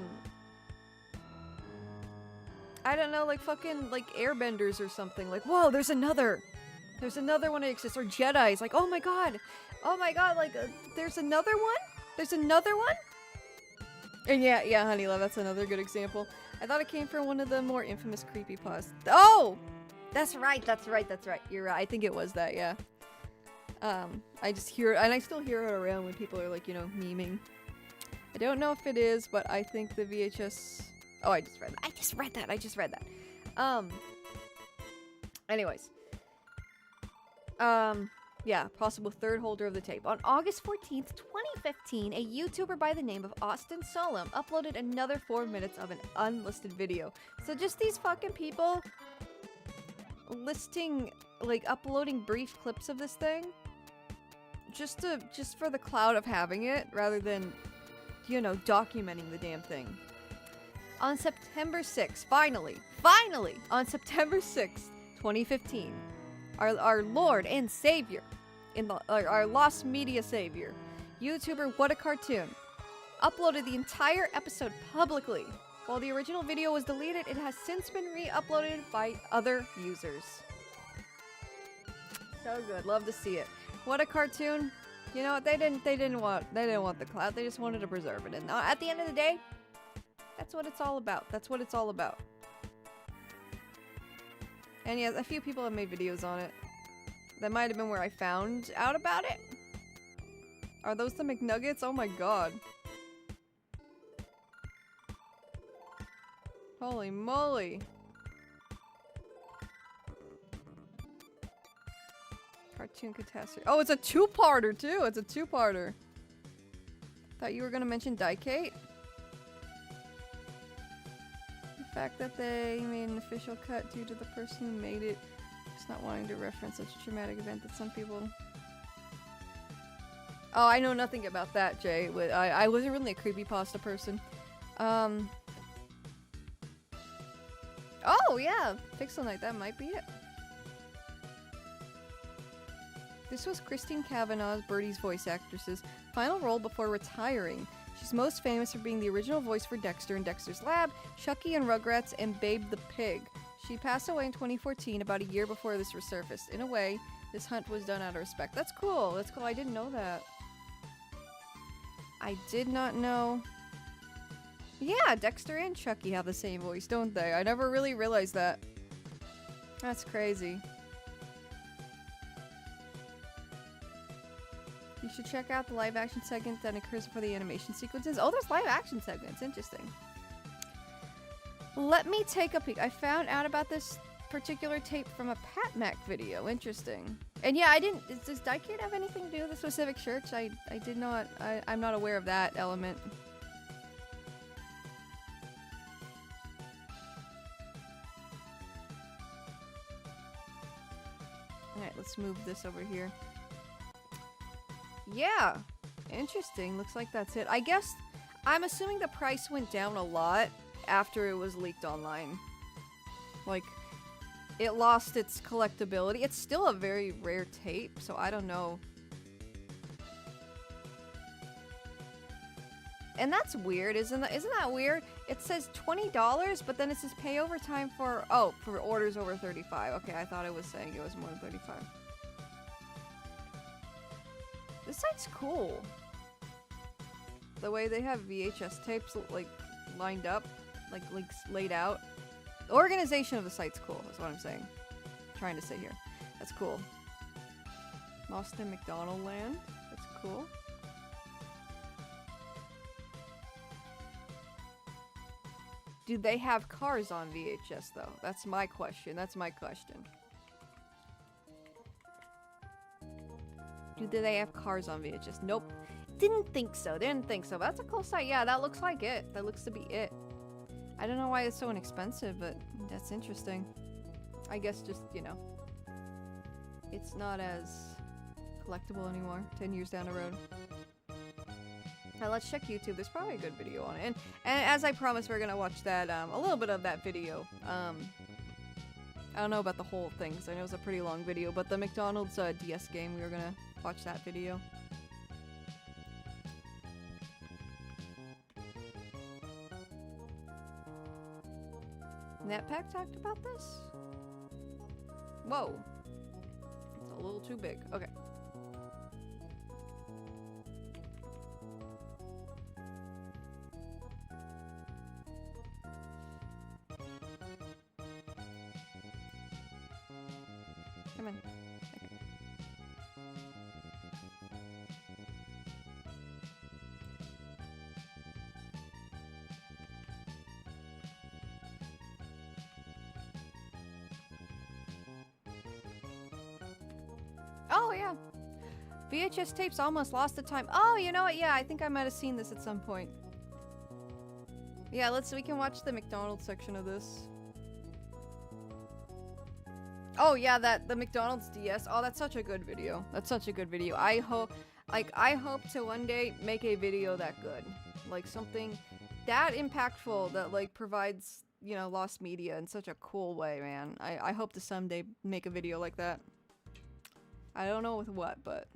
don't know, like fucking, like airbenders or something. Like, whoa, there's another one that exists. Or Jedis. Like, oh my god, like, there's another one? There's another one? And yeah, honey love, that's another good example. I thought it came from one of the more infamous creepypastas. Oh! That's right. You're right. I think it was that, yeah. I just hear it, and I still hear it around when people are like, you know, memeing. I don't know if it is, but I think the VHS... Oh, I just read that. Anyways. Yeah, possible third holder of the tape. On August 14th, 2015, a YouTuber by the name of Austin Solom uploaded another 4 minutes of an unlisted video. So just these fucking people uploading brief clips of this thing just for the clout of having it rather than, you know, documenting the damn thing. On September 6th, finally, on September 6th, 2015, our Lord and Savior, our Lost Media Savior, YouTuber What a Cartoon, uploaded the entire episode publicly. While the original video was deleted, it has since been re-uploaded by other users. So good, love to see it. What a Cartoon. You know, they didn't want the clout. They just wanted to preserve it. And at the end of the day, that's what it's all about. And yeah, a few people have made videos on it. That might have been where I found out about it. Are those the McNuggets? Oh my god. Holy moly. Cartoon catastrophe. Oh, it's a 2-parter too. It's a 2-parter. Thought you were gonna mention Daikate. The fact that they made an official cut due to the person who made it just not wanting to reference such a traumatic event that some people... Oh, I know nothing about that, Jay. I wasn't really a creepypasta person. Oh, yeah. Pixel Night, that might be it. This was Christine Cavanaugh's, Birdie's voice actress's final role before retiring. She's most famous for being the original voice for Dexter in Dexter's Lab, Chucky in Rugrats, and Babe the Pig. She passed away in 2014, about a year before this resurfaced. In a way, this hunt was done out of respect. That's cool. That's cool. I didn't know that. I did not know. Yeah, Dexter and Chucky have the same voice, don't they? I never really realized that. That's crazy. You should check out the live action segment that occurs before the animation sequences. Oh, there's live action segments. Interesting. Let me take a peek. I found out about this particular tape from a Pat Mac video. Interesting. And yeah, I didn't... Does Diecade have anything to do with the specific church? I did not... I'm not aware of that element. Alright, let's move this over here. Yeah! Interesting. Looks like that's it. I guess... I'm assuming the price went down a lot after it was leaked online. Like... It lost its collectability. It's still a very rare tape, so I don't know. And that's weird, isn't that weird? It says $20, but then it says pay overtime for orders over 35. Okay, I thought it was saying it was more than 35. This site's cool. The way they have VHS tapes like lined up, like laid out. The organization of the site's cool, is what I'm saying. Trying to say here. That's cool. Lost in McDonald land. That's cool. Do they have cars on VHS though? That's my question. That's my question. Do they have cars on VHS? Nope. Didn't think so. Didn't think so. That's a cool site. Yeah, that looks like it. That looks to be it. I don't know why it's so inexpensive, but that's interesting. I guess just, you know, it's not as collectible anymore 10 years down the road. Now let's check YouTube. There's probably a good video on it. And as I promised, we're going to watch that, a little bit of that video. I don't know about the whole thing, because I know it's a pretty long video, but the McDonald's DS game, we were going to watch that video. NetPack talked about this? Whoa. It's a little too big. Okay. Come on. Oh, yeah. VHS tapes almost lost the time. Oh, you know what? Yeah, I think I might have seen this at some point. Yeah, we can watch the McDonald's section of this. Oh, yeah, the McDonald's DS. Oh, that's such a good video. That's such a good video. I hope to one day make a video that good. Like, something that impactful that, like, provides, you know, lost media in such a cool way, man. I hope to someday make a video like that. I don't know with what, but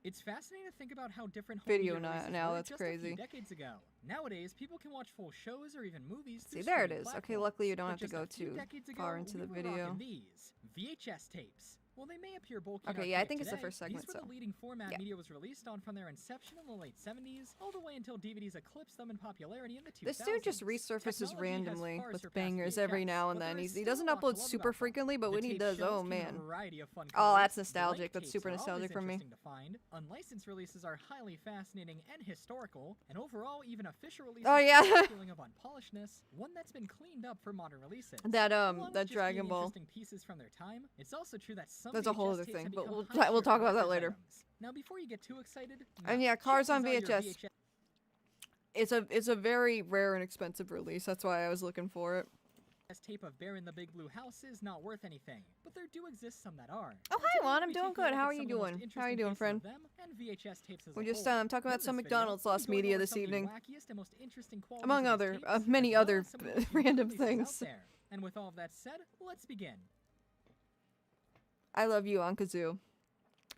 it's fascinating to think about how different video home media now. were That's just crazy. A few decades ago. Nowadays, people can watch full shows or even movies. See, there it is. Platforms. Okay, luckily you don't have to Just go a few too decades ago, far into we the were video. rocking these VHS tapes. Well, they may appear bulky. Okay, yeah, I think it's the first segment. These were the leading format media was released on from their inception in the late 70s, all the way until DVDs eclipsed them in popularity in the 2000s. This dude just resurfaces randomly with bangers every now and then. He doesn't upload super frequently, but when he does, oh man. Oh, that's nostalgic. That's super nostalgic for me. Unlicensed releases are highly fascinating and historical, and overall, even official releases oh yeah. have a feeling of unpolishedness, one that's been cleaned up for modern releases. That Dragon Ball. Interesting pieces from their time. It's also true that some that's a whole VHS other tapes thing, have but become we'll talk about that later. Now, before you get too excited, and yeah, cars on VHS. It's a very rare and expensive release. That's why I was looking for it. This tape of Bear in the Big Blue House is not worth anything, but there do exist some that are. Oh, hi Juan, I'm doing good. How are you doing? How are you doing, friend? We're just talking about some McDonald's lost media this evening, among many other random things. And with all of that said, let's begin. I love you, Ankazoo.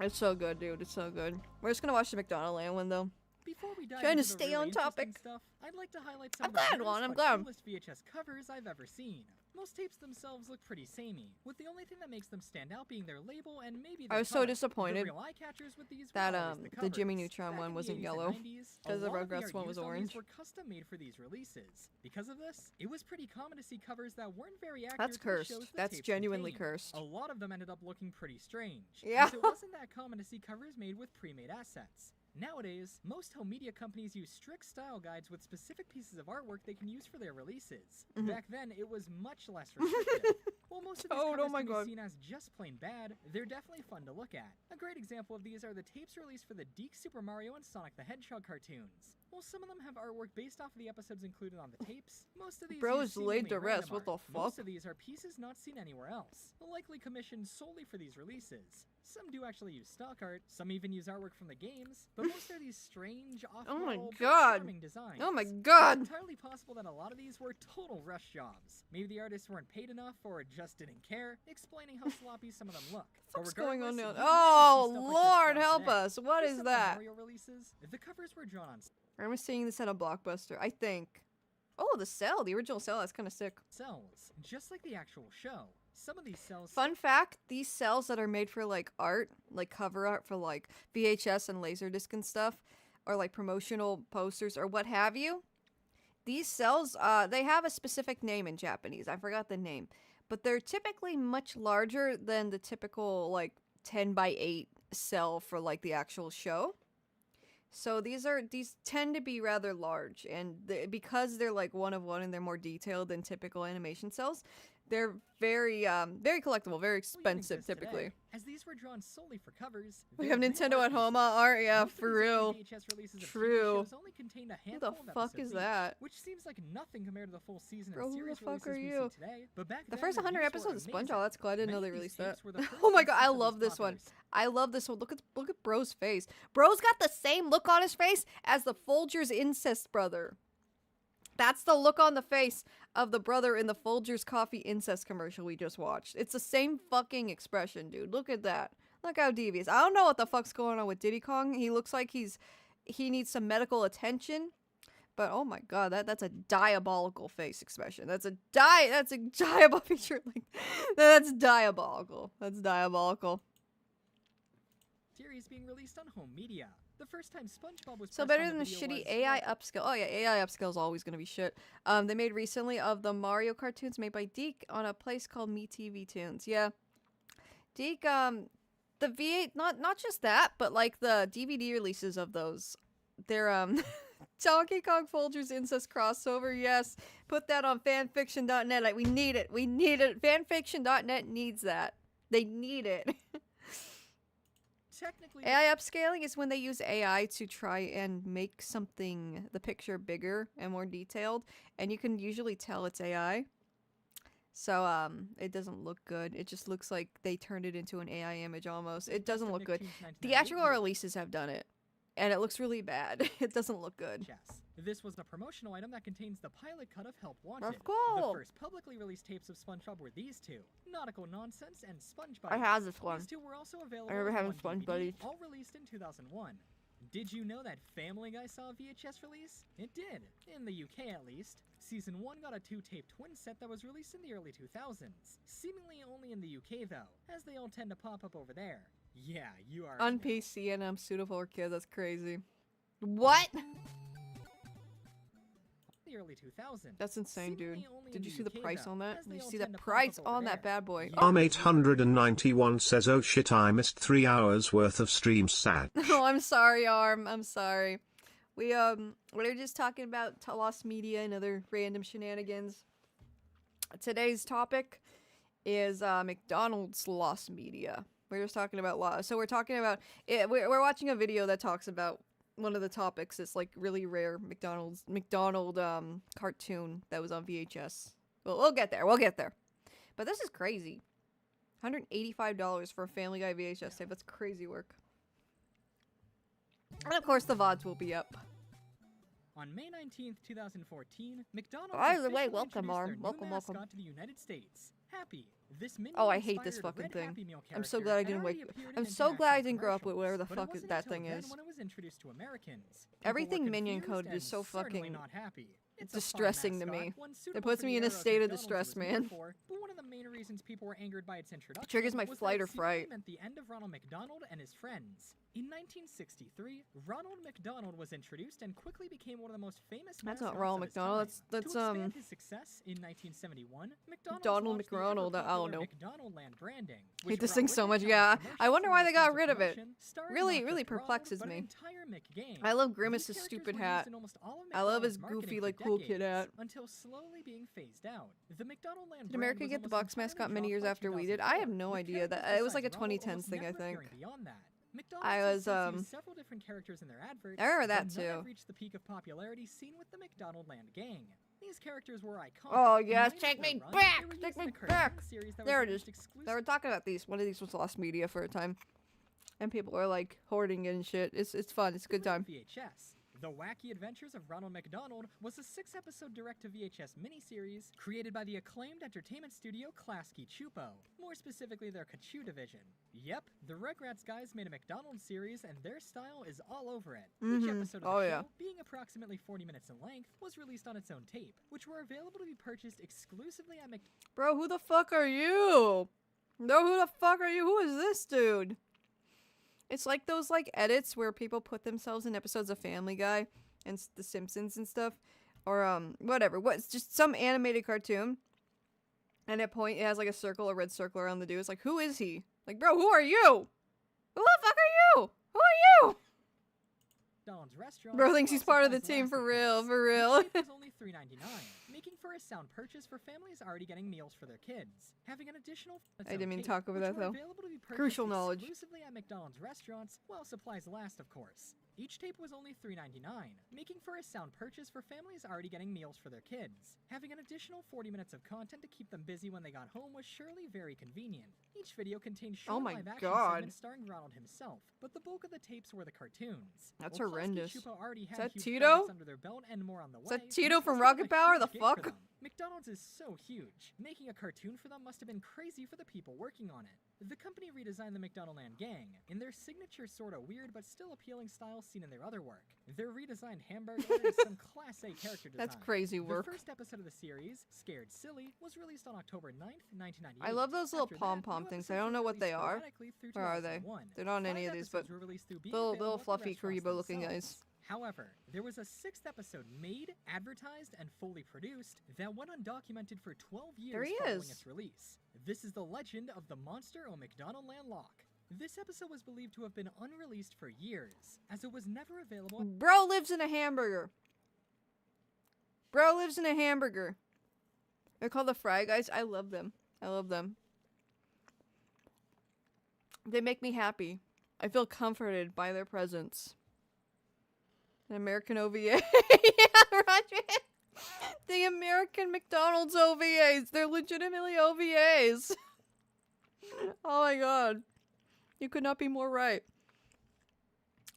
It's so good, dude. It's so good. We're just gonna watch the McDonald Land one though. Before we dive Trying to into the stay really on interesting topic. stuff, I'd like to highlight some I'm of the glad, weirdest Juan, I'm but glad. coolest VHS covers I've ever seen. Most tapes themselves look pretty samey, with the only thing that makes them stand out being their label and maybe their I was so color. disappointed The real eye catchers with these that were always the Jimmy covers. Neutron Back one in the wasn't 80s and yellow 90s, because the a lot of Rugrats art one was used on orange. these were custom made for these releases. Because of this, it was pretty common to see covers that weren't very accurate That's to the cursed. shows the That's tapes genuinely contained. cursed. A lot of them ended up looking pretty strange. Yeah. It wasn't that common to see covers made with pre-made assets. Nowadays, most home media companies use strict style guides with specific pieces of artwork they can use for their releases. Back then, it was much less restrictive. While most of these covers can be seen as just plain bad, they're definitely fun to look at. A great example of these are the tapes released for the Deke Super Mario and Sonic the Hedgehog cartoons. While some of them have artwork based off of the episodes included on the tapes, most of these Bro use is laid to seemingly rest. random What the art. fuck? Most of these are pieces not seen anywhere else, likely commissioned solely for these releases. Some do actually use stock art, some even use artwork from the games, but most are these strange, off-model, charming designs. Oh my god! It's entirely possible that a lot of these were total rush jobs. Maybe the artists weren't paid enough or just didn't care, explaining how sloppy some of them look. What's going on now? Regardless, Oh, you never see stuff like this Lord, throughout help today. us. What For is some of the that? Mario releases, the covers were drawn on I remember seeing this at a Blockbuster, I think. Oh, the cell, the original cell, that's kind of sick. cells, just like the actual show. Some of these cells Fun fact, these cells that are made for like art, like cover art for like VHS and Laserdisc and stuff, or like promotional posters or what have you, these cells, they have a specific name in Japanese. I forgot the name. But they're typically much larger than the typical like 10 by 8 cell for like the actual show. So these tend to be rather large, and because they're like one of one and they're more detailed than typical animation cells, they're very very collectible, very expensive typically. today, as these were drawn solely for covers. We they're have real Nintendo art at home pieces. art, yeah, Most of for these early real. VHS releases of TV True. shows only contained a Who handful the of fuck episodes is each, that? which seems like nothing compared to the full season Bro, and who series the fuck releases are we you? see today. But back The then, first 100 reviews were episodes of amazing. SpongeBob, that's cool. I didn't know Many they of these released that. tapes were the first Oh my god, I instance of love these this one. popular I love this one. Look at Bro's face. Bro's got the same look on his face as the Folgers incest brother. That's the look on the face of the brother in the Folgers coffee incest commercial we just watched. It's the same fucking expression, dude. Look at that. Look how devious. I don't know what the fuck's going on with Diddy Kong. He looks like he needs some medical attention. But oh my god, that's a diabolical face expression. That's a diabolical picture. Like, that's diabolical. That's diabolical. series being released on home media. The first time SpongeBob was So pressed better on than the video shitty was, AI upscale. Oh yeah, AI upscale is always gonna be shit. They made recently of the Mario cartoons made by Deke on a place called MeTV Tunes. Yeah, Deke. The V8, not just that, but like the DVD releases of those. They're Donkey Kong Folgers incest crossover. Yes, put that on fanfiction.net. Like, we need it. We need it. Fanfiction.net needs that. They need it. Technically, AI upscaling is when they use AI to try and make the picture bigger and more detailed, and you can usually tell it's AI. So, it doesn't look good. It just looks like they turned it into an AI image almost. It doesn't look good. Theatrical releases have done it, and it looks really bad. It doesn't look good. Yes. This was a promotional item that contains the pilot cut of Help Wanted. That's cool. The first publicly released tapes of SpongeBob were these two, Nautical Nonsense and SpongeBob. I have this one. These two were also available I remember as having one Sponge DVD, Buddies. all released in 2001. Did you know that Family Guy saw a VHS release? It did, in the UK at least. Season 1 got a 2-tape twin set that was released in the early 2000s. Seemingly only in the UK though, as they all tend to pop up over there. Yeah, you are On PC and I'm suitable for kids. That's crazy. What? The early 2000s. That's insane, dude. Seemingly only Did in you the see the UK price though, on that? as Did they you all see tend the to pop price up over on that there. bad boy? Arm891 says, oh shit, I missed 3 hours worth of stream, sad. Oh, I'm sorry, Arm. I'm sorry. We were just talking about lost media and other random shenanigans. Today's topic is McDonald's lost media. We're just talking about so we're talking about it. We're watching a video that talks about one of the topics. It's like really rare McDonald cartoon that was on VHS. Well, we'll get there. We'll get there. But this is crazy. $185 for a Family Guy VHS tape. That's crazy work. And of course, the VODs will be up. On May 19th, 2014, McDonald's By the way, officially welcome, introduced Arm. their new Welcome, welcome. mascot to the United States, Happy. This Oh, I hate this minion-inspired fucking red thing. Happy Meal I'm so character glad I had didn't already wake. appeared in I'm so glad I international didn't grow up with whatever the commercials, fuck but it that wasn't thing until is. then when it was introduced to Americans. People Everything were minion confused coded is and so certainly fucking not happy. It's a fun distressing to mascot, me. one It suitable puts for me the in a era of state of McDonald's distress, it was made man. for, but one of the main reasons people were angered by its introduction Triggers my was flight that or it secretly fright. meant the end of Ronald McDonald and his friends. In 1963, Ronald McDonald was introduced and quickly became one of the most famous That's mascots not Ronald of his McDonald. time. That's To expand his success in 1971, McDonald's Donald launched the McDonald. I ever-popular don't know. McDonald Land branding, Hate which this brought thing with so it much. countless Yeah, I commercials wonder and why they got scenes of rid of it. promotion, starring Really, not really just Ronald, perplexes but an me. entire McGang. I love These Grimace's characters stupid were used hat. in almost all of I love his McDonald's goofy, marketing like, for cool kid decades, hat. until slowly being phased out. The McDonald Land Did brand America was get the almost box mascot entirely many years dropped by after we did? I have 2004, no with idea. characters That it was like a besides Ronald 2010s thing, I almost never think. appearing beyond that. I McDonald's was, has since used several different characters in their adverts, I remember that but none have too. reached the peak of popularity seen with the McDonald Land gang. These characters were iconic. Oh and yes, later take in their me run, back! they were Take used in me a cartoon back! series that was There it is. released exclusively They were talking about these. One of these was lost media for a time, and people are like hoarding it and shit. It's fun. It's a good time. VHS. The Wacky Adventures of Ronald McDonald was a 6-episode direct-to-VHS miniseries created by the acclaimed entertainment studio Klasky Chupo, more specifically their Kachu division. Yep, the Rugrats guys made a McDonald's series and their style is all over it. Each episode of the show, being approximately 40 minutes in length, was released on its own tape, which were available to be purchased exclusively at Bro, who the fuck are you? No, who the fuck are you? Who is this dude? It's like those like edits where people put themselves in episodes of Family Guy and The Simpsons and stuff, or whatever. What's just some animated cartoon, and at point it has like a red circle around the dude. It's like, who is he? Like, bro, who are you? Who the fuck are you? Who are you? McDonald's restaurant. Bro thinks he's part of the team for real, for real. It was only $3.99, making for a sound purchase for families already getting meals for their kids. Having an additional I didn't mean to talk over that though. Crucial knowledge. Exclusively at McDonald's restaurants, while supplies last, of course. Each tape was only $3.99, making for a sound purchase for families already getting meals for their kids. Having an additional 40 minutes of content to keep them busy when they got home was surely very convenient. Each video contained short live-action segments starring Ronald himself, but the bulk of the tapes were the cartoons. That's While horrendous. Klasky Chupo already had Is that huge Tito? projects under their belt and more on the Is way, that Tito this from was Rocket a Power? huge The gig fuck? for them. McDonald's is so huge. Making a cartoon for them must have been crazy for the people working on it. The company redesigned the McDonald Land gang in their signature sorta weird but still appealing style seen in their other work. Their redesigned hamburger is some class A character design. That's crazy work. The first episode of the series, Scared Silly, was released on October 9th, 1998. I love those little After that, pom-pom new things. I episodes don't know were what they released are. sporadically through Or are they? 2001. They're not on 5 any of these, but episodes were released through being little available at the fluffy restaurants Karibo looking themselves. guys. However, there was a 6th episode made, advertised, and fully produced that went undocumented for 12 years There he following is. its release. This is the legend of the monster o' McDonald Land Lock. This episode was believed to have been unreleased for years, as it was never available. Bro lives in a hamburger. Bro lives in a hamburger. They're called the Fry Guys. I love them. I love them. They make me happy. I feel comforted by their presence. An American OVA. Yeah, Roger. The American McDonald's OVAs. They're legitimately OVAs. Oh my god. You could not be more right.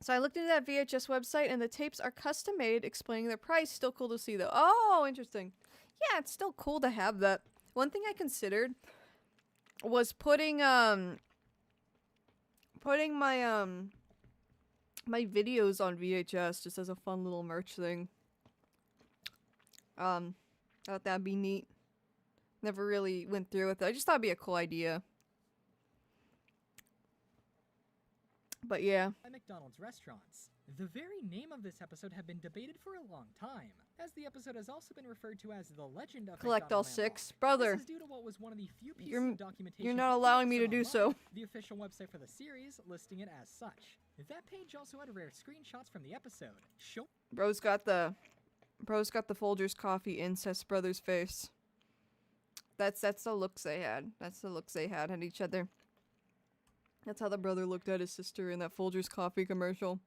So I looked into that VHS website and the tapes are custom made, explaining their price. Still cool to see though. Oh, interesting. Yeah, it's still cool to have that. One thing I considered was putting my my videos on VHS just as a fun little merch thing. I thought that'd be neat. Never really went through with it. I just thought it'd be a cool idea. But yeah. By McDonald's restaurants. The very name of this episode had been debated for a long time, as the episode has also been referred to as the legend of Collect all McDonald Land 6. Lock. Brother. This is due to what was one of the few pieces of documentation You're not for allowing the me to episode do so. online, the official website for the series listing it as such. That page also had rare screenshots from the episode. Bro's got the Folgers coffee incest brother's face. That's the looks they had. That's the looks they had at each other. That's how the brother looked at his sister in that Folgers coffee commercial.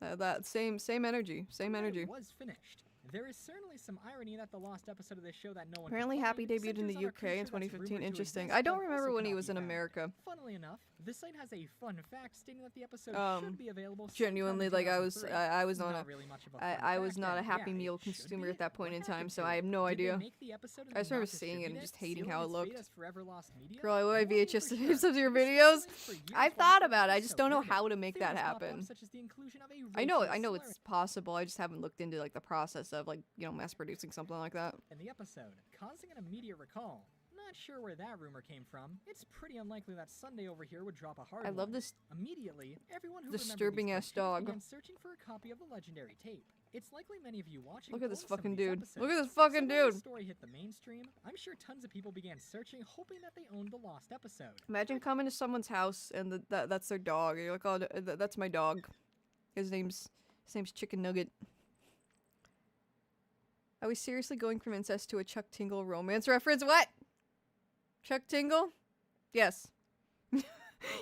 That same energy. Same energy. It was finished. There is certainly some irony that the lost episode of this show that no one Apparently can Happy find debuted in the centers on a UK creature in that's 2015. rumored to Interesting. exist, I don't but remember also when he cannot was be in found. America. Funnily enough, the site has a fun fact stating that the episode should be available Genuinely, sometime in like I was not Not a really much of a I fun was fact, not a and Happy yeah, Meal it should consumer be. at that point What in time, happened so to I it? have no Did they idea. make the episode and I just then remember not seeing it and distribute just hating seal how it its looked. fate as forever lost media? Girl, I would No one VHS for sure. some of your This videos. was for years I've while thought the about it. I was just so don't know good. how to make that Theories pop up, happen. such as the inclusion of a I know racial it's slur possible. I just haven't looked into like the process of like, you know, mass producing something like that. in the episode, causing an immediate recall. Not sure where that rumor came from. It's pretty unlikely that Sunday over here would drop a hard I one. love this Immediately, everyone who disturbing ass dog. began searching for a copy of the legendary tape. It's likely many of you watching Look at this own some of fucking these dude. episodes. Look at this fucking So when dude. the story hit the mainstream, I'm sure tons of people began searching, hoping that they owned the lost episode. Imagine coming to someone's house and that's their dog. And you're like, oh, that's my dog. His name's Chicken Nugget. Are we seriously going from incest to a Chuck Tingle romance reference? What? Chuck Tingle? Yes.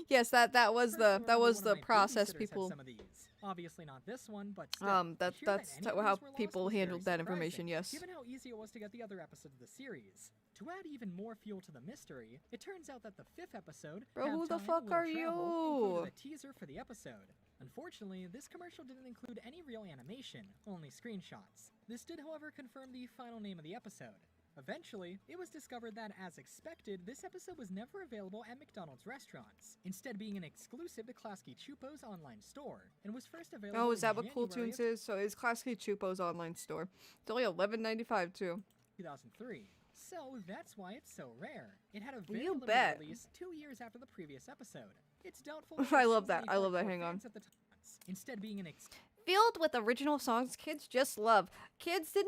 Yes, that was the process people. Some of these. Obviously not this one, but still, that's to hear that any of how these were lost people was handled very that information. surprising, Yes. Given how easy it was to get the other episodes of the series. To add even more fuel to the mystery, it turns out that the 5th episode, Bro, Have who the Time, fuck Will are Travel, you? included a teaser for the episode. Unfortunately, this commercial didn't include any real animation, only screenshots. This did, however, confirm the final name of the episode. Eventually, it was discovered that, as expected, this episode was never available at McDonald's restaurants, instead being an exclusive to Klasky Chupo's online store, and was first available Oh, is that in what Cool January Tunes is? So it's Klasky Chupo's online store. It's only $11.95 too. 2003. So that's why it's so rare. It had a very You limited bet. release 2 years after the previous episode. It's doubtful. I love that. I love that. Hang on. At the time. Instead being an Filled with original songs kids just love. Kids did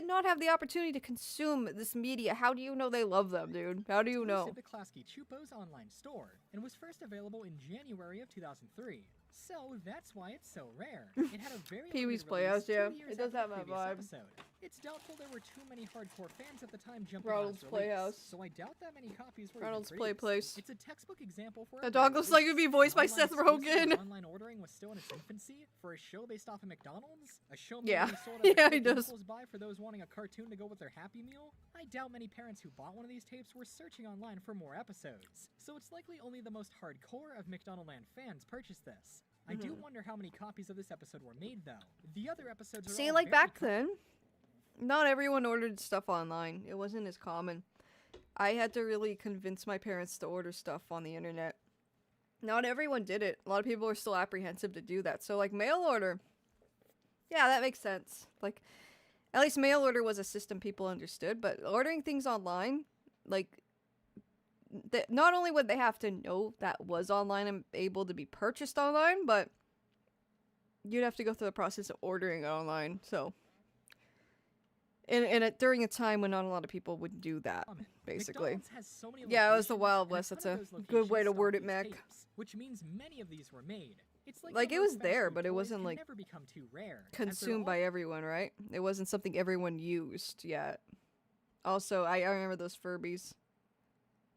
not have the opportunity to consume this media. How do you know they love them, dude? How do you know? exclusive to Klasky Chupo's online store, and was first available in January of 2003. So that's why it's so rare. It had a very Pee-wee's limited Playhouse, release 2 yeah. years It does after have the that previous vibe. episode. It's doubtful there were too many hardcore fans at the time jumping Ronald's on its release, Playhouse. so I doubt that many copies were Ronald's even Play produced. Place. It's a textbook example for The a dog rare looks like it'd be release. voiced by An Seth online exclusive Rogen. Online ordering was still in its infancy for a show based off of McDonald's. A show Yeah. mainly sold as a Yeah, quick he does. impulse buy for those wanting a cartoon to go with their Happy Meal. I doubt many parents who bought one of these tapes were searching online for more episodes. So it's likely only the most hardcore of McDonaldland fans purchased this. I do wonder how many copies of this episode were made, though. The other episodes are See, all like very back then, not everyone ordered stuff online. It wasn't as common. I had to really convince my parents to order stuff on the internet. Not everyone did it. A lot of people were still apprehensive to do that. So, like, mail order. Yeah, that makes sense. Like, at least mail order was a system people understood, but ordering things online, like, not only would they have to know that was online and able to be purchased online, but you'd have to go through the process of ordering it online. So, during a time when not a lot of people would do that, basically. McDonald's has so many Yeah, it was the locations, Wild and a West. ton That's of a those good way to locations word stock it, Mac. these tapes, which means many of these were made. It's Like, how it those was there, fast-food but it toys wasn't, can like, never become too rare, as they're Consumed all by everyone, right? It wasn't something everyone used yet. Also, I remember those Furbies.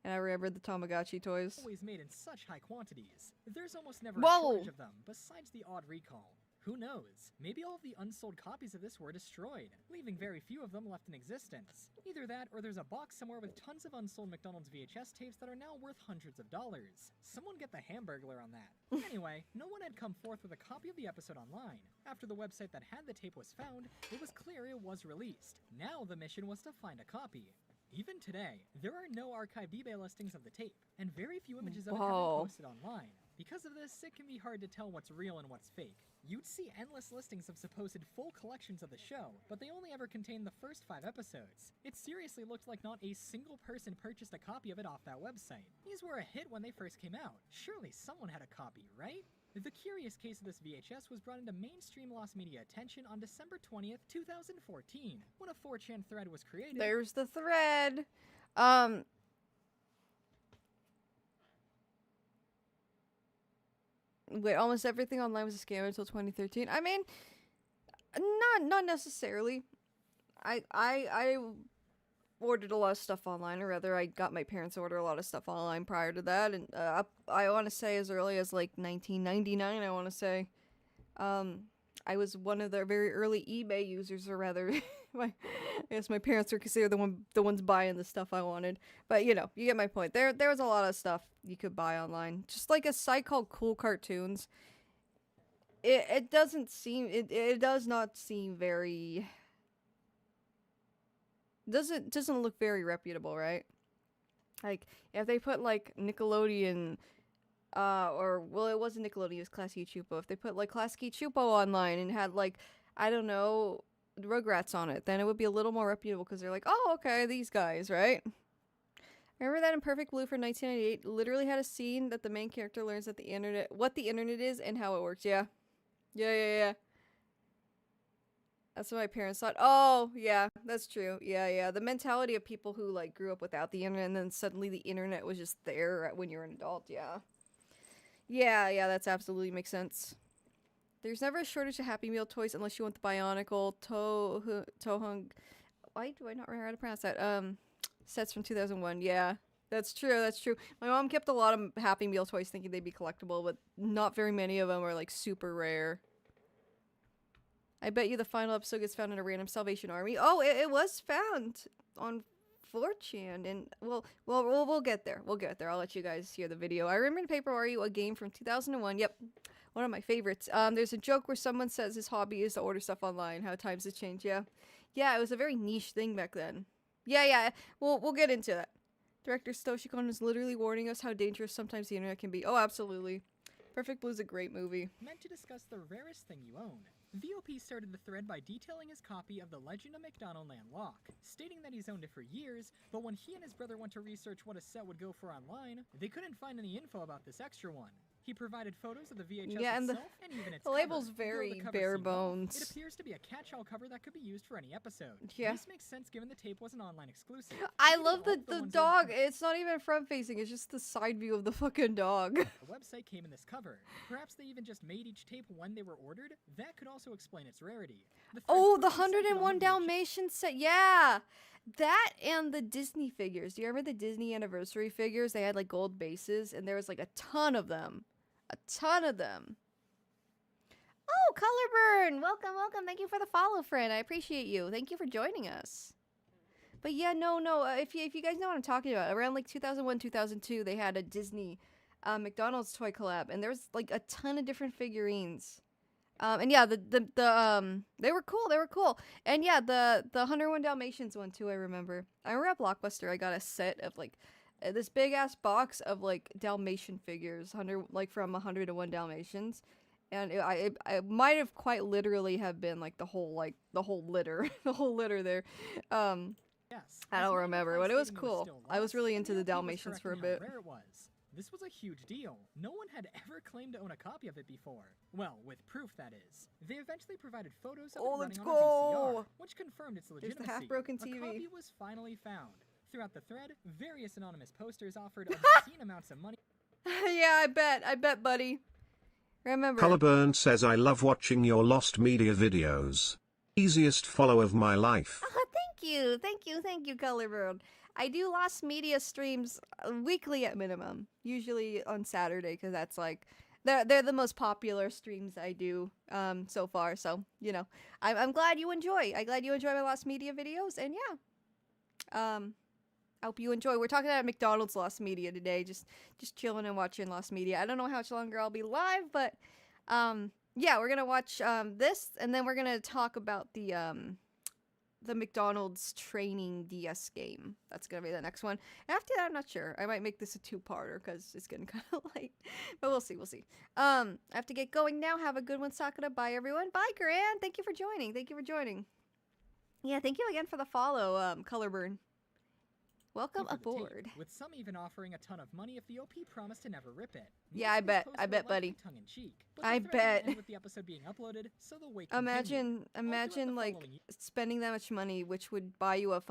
And I remember the Tamagotchi toys. always made in such high quantities. There's almost never a Whoa! shortage of them, besides the odd recall. Who knows? Maybe all of the unsold copies of this were destroyed, leaving very few of them left in existence. Either that, or there's a box somewhere with tons of unsold McDonald's VHS tapes that are now worth hundreds of dollars. Someone get the Hamburglar on that. Anyway, no one had come forth with a copy of the episode online. After the website that had the tape was found, it was clear it was released. Now the mission was to find a copy. Even today, there are no archived eBay listings of the tape, and very few images of it have been Whoa. posted online. Because of this, it can be hard to tell what's real and what's fake. You'd see endless listings of supposed full collections of the show, but they only ever contain the first 5 episodes. It seriously looked like not a single person purchased a copy of it off that website. These were a hit when they first came out. Surely someone had a copy, right? The curious case of this VHS was brought into mainstream lost media attention on December 20th, 2014, when a 4chan thread was created. There's the thread. Wait, almost everything online was a scam until 2013. I mean, not necessarily. I ordered a lot of stuff online, or rather, I got my parents to order a lot of stuff online prior to that, and I want to say as early as like 1999. I want to say, I I was one of the very early eBay users, or rather, I guess my parents were considered the ones buying the stuff I wanted. But you know, you get my point. There was a lot of stuff you could buy online. Just like a site called Cool Cartoons. It doesn't seem it does not seem very doesn't look very reputable, right? Like if they put like Nickelodeon or well, it wasn't Nickelodeon, it was Classic Chupo. If they put like Classic Chupo online and had like, I don't know, Rugrats on it, then it would be a little more reputable because they're like, oh, okay, these guys, right? Remember that in Perfect Blue for 1998 literally had a scene that the main character learns that what the internet is and how it works. Yeah. That's what my parents thought. Oh, yeah, that's true. Yeah. The mentality of people who like grew up without the internet and then suddenly the internet was just there when you're an adult. Yeah. Yeah, that's absolutely makes sense. There's never a shortage of Happy Meal toys unless you want the Bionicle Tohung. Why do I not remember how to pronounce that? Sets from 2001. Yeah, that's true. My mom kept a lot of Happy Meal toys thinking they'd be collectible, but not very many of them are like super rare. I bet you the final episode gets found in a random Salvation Army. Oh, it was found on 4chan, and we'll get there. I'll let you guys hear the video. I remember in Paper Mario, a game from 2001. Yep, one of my favorites. There's a joke where someone says his hobby is to order stuff online. How times have changed. Yeah, it was a very niche thing back then. Yeah. We'll get into that. Director Stoshikon is literally warning us how dangerous sometimes the internet can be. Oh, absolutely. Perfect Blue is a great movie. Meant to discuss the rarest thing you own. VOP started the thread by detailing his copy of The Legend of McDonald Land Lock, stating that he's owned it for years, but when he and his brother went to research what a set would go for online, they couldn't find any info about this extra one. He provided photos of the VHS and itself and even its the label's cover. very Though the bare cover seemed off, bones. It appears to be a catch-all cover that could be used for any episode. Yeah. This makes sense given the tape was an online exclusive. I love the dog. It's not even front-facing. It's just the side view of the fucking dog. The website came in this cover. Perhaps they even just made each tape when they were ordered. That could also explain its rarity. The 101 Dalmatians set. Yeah. That and the Disney figures. Do you remember the Disney anniversary figures? They had like gold bases and there was like a ton of them. Oh, Colorburn! Welcome. Thank you for the follow, friend. I appreciate you. Thank you for joining us. But yeah, no. If you guys know what I'm talking about, around like 2001, 2002, they had a Disney McDonald's toy collab, and there was like a ton of different figurines. And yeah, they were cool. And yeah, the 101 Dalmatians one too. I remember at Blockbuster, I got a set of like this big ass box of like Dalmatian figures, from 101 Dalmatians, and it might have quite literally have been like the whole litter, there. Yes, I don't remember, but it was cool. I was really into the Dalmatians for a bit. Rare it was. This was a huge deal. No one had ever claimed to own a copy of it before. Well, with proof, that is. They eventually provided photos of it running on a VCR, which confirmed its legitimacy. There's the half-broken TV. A copy was finally found. Throughout the thread, various anonymous posters offered obscene amounts of money. Yeah, I bet, buddy. Remember. Colorburn says, I love watching your Lost Media videos. Easiest follow of my life. Oh, thank you, Colorburn. I do Lost Media streams weekly at minimum, usually on Saturday, because that's like they're the most popular streams I do so far. So you know, I'm glad you enjoy. I'm glad you enjoy my Lost Media videos, and yeah, I hope you enjoy. We're talking about McDonald's Lost Media today, just chilling and watching Lost Media. I don't know how much longer I'll be live, but yeah, we're gonna watch this, and then we're gonna talk about the McDonald's training DS game. That's gonna be the next one. After that, I'm not sure. I might make this a two-parter because it's getting kind of late. But we'll see. I have to get going now. Have a good one, Sakura. Bye, everyone. Bye, Gran. Thank you for joining. Yeah, thank you again for the follow, Colorburn. Welcome aboard. With some even offering a ton of money if the OP promised to never rip it. Yeah, I bet, buddy. Tongue-in-cheek, I bet. With the episode being uploaded, so the wait Imagine like spending that much money, which would buy you a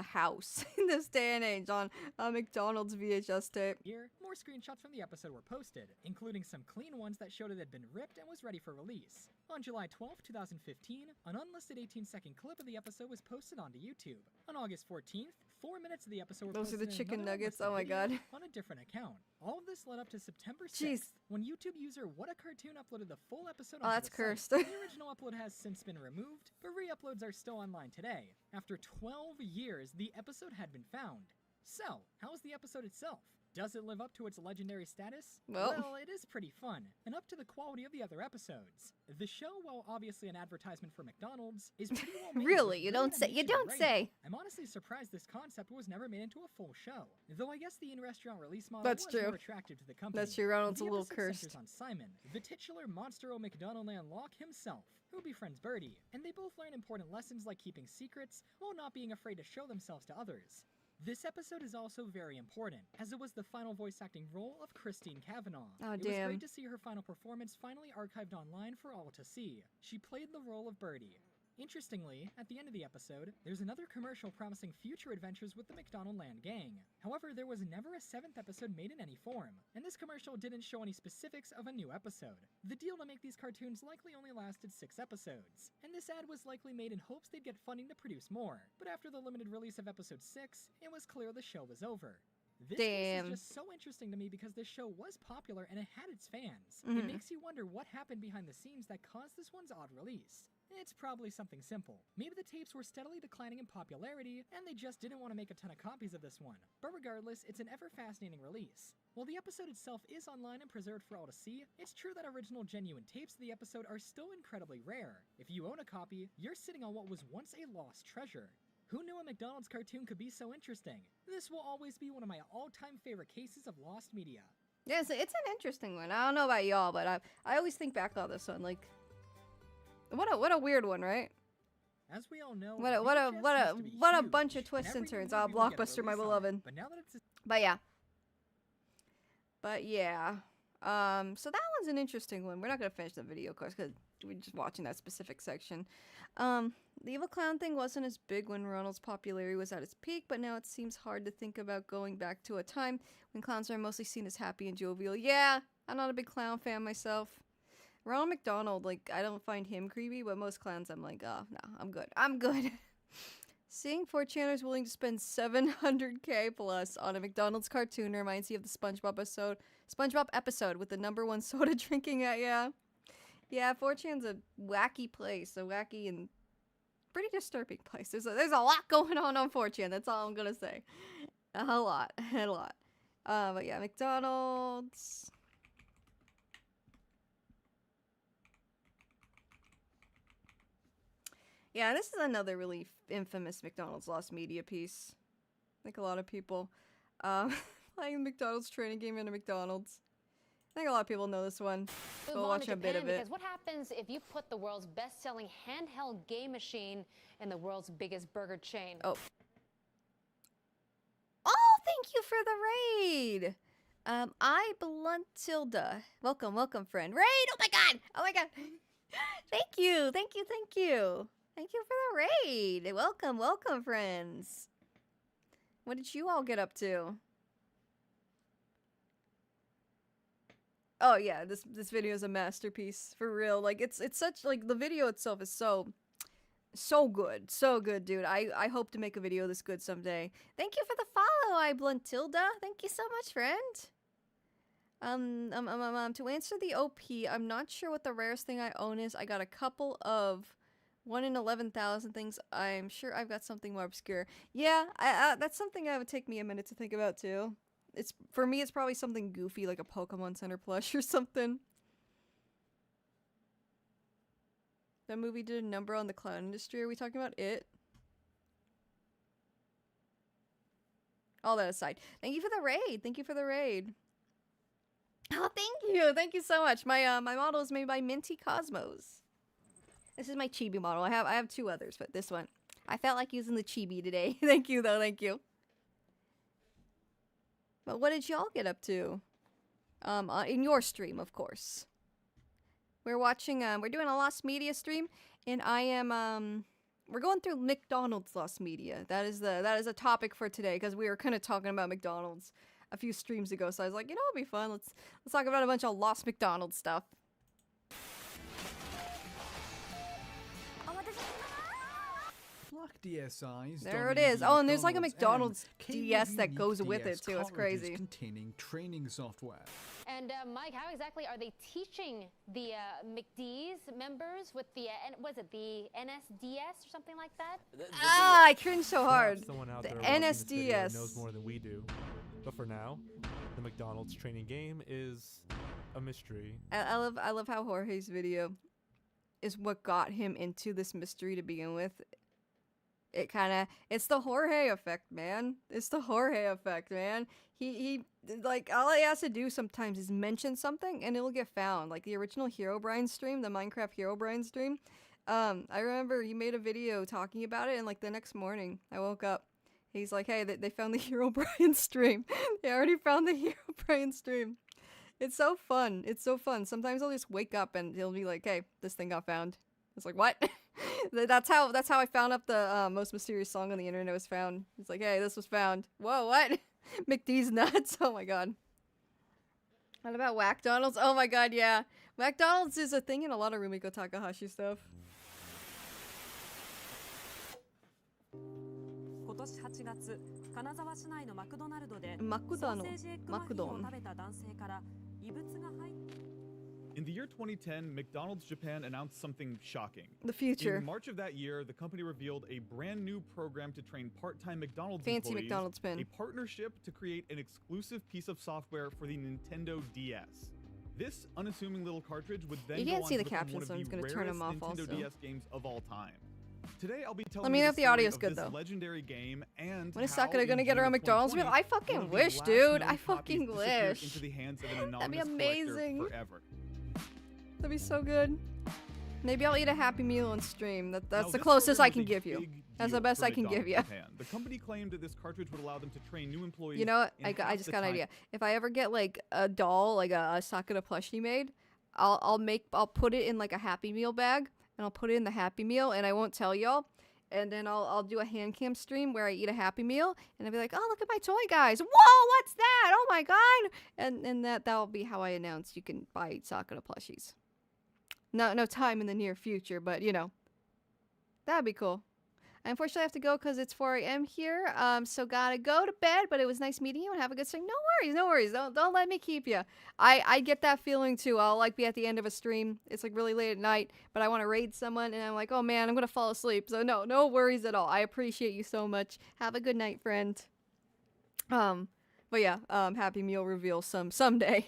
house in this day and age on a McDonald's VHS tape. Here, more more screenshots from the episode were posted, including some clean ones that showed it had been ripped and was ready for release. On July 12, 2015, an unlisted 18-second clip of the episode was posted onto YouTube. On August 14th, 4 minutes of the episode were Those are posted the in chicken another nuggets. unlisted Oh my video god. on a different account. All of this led up to September 6th, Jeez. when YouTube user What a Cartoon uploaded the full episode Oh, onto that's the cursed. site. The original upload has since been removed, but re-uploads are still online today. After 12 years, the episode had been found. So, how is the episode itself? Does it live up to its legendary status? Well, it is pretty fun, and up to the quality of the other episodes. The show, while obviously an advertisement for McDonald's, is pretty well made. Really? with You good don't say. You animation and don't writing. say. I'm honestly surprised this concept was never made into a full show. Though I guess the in-restaurant release model That's was true. more attractive to the company. That's true. Ronald's a The little episode cursed. centers on Simon, the titular monster of McDonald Land Lock himself, who befriends Birdie, and they both learn important lessons like keeping secrets while not being afraid to show themselves to others. This episode is also very important, as it was the final voice acting role of Christine Cavanaugh. Oh, It was damn. great to see her final performance finally archived online for all to see. She played the role of Birdie. Interestingly, at the end of the episode, there's another commercial promising future adventures with the McDonald Land gang. However, there was never a 7th episode made in any form, and this commercial didn't show any specifics of a new episode. The deal to make these cartoons likely only lasted 6 episodes, and this ad was likely made in hopes they'd get funding to produce more. But after the limited release of episode 6, it was clear the show was over. This case Damn. is just so interesting to me because this show was popular and it had its fans. Mhm. It makes you wonder what happened behind the scenes that caused this one's odd release. It's probably something simple. Maybe the tapes were steadily declining in popularity, and they just didn't want to make a ton of copies of this one. But regardless, it's an ever-fascinating release. While the episode itself is online and preserved for all to see, it's true that original genuine tapes of the episode are still incredibly rare. If you own a copy, you're sitting on what was once a lost treasure. Who knew a McDonald's cartoon could be so interesting? This will always be one of my all-time favorite cases of lost media. Yeah, it's an interesting one. I don't know about y'all, but I always think back on this one. Like, what a weird one, right? As we all know, What a bunch of twists and turns. Oh, Blockbuster, my beloved. But now that it's But yeah. So that one's an interesting one. We're not gonna finish the video, of course, because we're just watching that specific section. The evil clown thing wasn't as big when Ronald's popularity was at its peak, but now it seems hard to think about going back to a time when clowns are mostly seen as happy and jovial. Yeah, I'm not a big clown fan myself. Ronald McDonald, like, I don't find him creepy, but most clowns I'm like, oh, no, I'm good. I'm good. Seeing 4chaners willing to spend $700K plus on a McDonald's cartoon reminds you of the SpongeBob episode with the #1 soda drinking at, yeah. Yeah, 4chan's a wacky place, a wacky and pretty disturbing place. There's a lot going on 4chan, that's all I'm gonna say. A lot. But yeah, McDonald's. Yeah, this is another really infamous McDonald's lost media piece. Like a lot of people. Playing the McDonald's training game in a McDonald's. I think a lot of people know this one. We'll watch a bit of it. Because what happens if you put the world's best-selling handheld game machine in the world's biggest burger chain? Oh, thank you for the raid. I Bluntilda. Welcome, friend. Raid! Oh my god! Thank you. Thank you for the raid. Welcome, friends. What did you all get up to? Oh yeah, this video is a masterpiece for real. Like it's such, like, the video itself is so good, dude. I hope to make a video this good someday. Thank you for the follow, I Bluntilda. Thank you so much, friend. To answer the OP, I'm not sure what the rarest thing I own is. I got a couple of 1 in 11,000 things. I'm sure I've got something more obscure. Yeah, that's something that would take me a minute to think about too. For me, it's probably something goofy like a Pokemon Center plush or something. That movie did a number on the clown industry. Are we talking about it? All that aside, thank you for the raid. Oh, thank you so much. My model is made by Minty Cosmos. This is my chibi model. I have 2 others, but this one, I felt like using the chibi today. Thank you, though. Thank you. But what did y'all get up to? In your stream, of course. We're watching, we're doing a lost media stream, and I am, we're going through McDonald's lost media. That is a topic for today, because we were kind of talking about McDonald's. a few streams ago, so I was like, you know, it'll be fun. Let's talk about a bunch of lost McDonald's stuff. Black DSIs. There it is. Oh, and there's like a McDonald's DS that goes with it too. It's crazy. Containing training software. And Mike, how exactly are they teaching the McD's members with the was it the NSDS or something like that? I cringe so hard. Someone out The there watching this video NSDS knows more than we do. But for now, the McDonald's training game is a mystery. I love how Jorge's video is what got him into this mystery to begin with. It's the Jorge effect, man. It's the Jorge effect, man. He like, all he has to do sometimes is mention something and it'll get found. Like the original Herobrine stream, the Minecraft Herobrine stream. I remember he made a video talking about it, and like the next morning I woke up, he's like, hey, they found the Herobrine stream. They already found the Herobrine stream. It's so fun. It's so fun. Sometimes I'll just wake up and he'll be like, hey, this thing got found. It's like, what? That's how I found up the most mysterious song on the internet was found. It's like, hey, this was found. Whoa, what? McD's nuts. Oh my god. What about McDonald's? Oh my god, yeah. McDonald's is a thing in a lot of Rumiko Takahashi stuff. 今年8月、金沢市内のマクドナルドでマクドナルド。ソーセージエッグマフィンを食べた男性から異物が入って In the year 2010, McDonald's Japan announced something shocking. The future. In March of that year, the company revealed a brand new program to train part-time McDonald's Fancy employees, McDonald's pin. a partnership to create an exclusive piece of software for the Nintendo DS. This unassuming little cartridge would then You go can't on see to the become caption, one of so I'm the just gonna rarest turn 'em off Nintendo also. DS games of all time. Today I'll be telling Let me you know the if the story audio's of good, this though. legendary game and When is how Sakura gonna in get her June own of McDonald's meal? 2020, I fucking one of the wish, last dude. known I copies fucking disappeared wish. into the hands of an That'd be anonymous collector amazing. forever. That'd be so good. Maybe I'll eat a Happy Meal on stream. That's Now, the this closest program I was can a give you. big That's the deal best for I can give you. McDonald's Japan. The company claimed that this cartridge would allow them to train new employees. You know what? in I half just the got an time. idea. If I ever get like a doll, like a Sakura plushie made, I'll put it in like a Happy Meal bag, and I'll put it in the Happy Meal, and I won't tell y'all. And then I'll do a hand cam stream where I eat a Happy Meal, and I'll be like, oh, look at my toy, guys. Whoa, what's that? Oh my god. And that'll be how I announce you can buy Sakura plushies. No time in the near future, but you know, that'd be cool. I unfortunately have to go because it's 4 a.m. here, so gotta go to bed, but it was nice meeting you and have a good stream. No worries. Don't let me keep you. I get that feeling too. I'll like be at the end of a stream. It's like really late at night, but I want to raid someone and I'm like, oh man, I'm gonna fall asleep. So no worries at all. I appreciate you so much. Have a good night, friend. But yeah, Happy Meal reveal someday.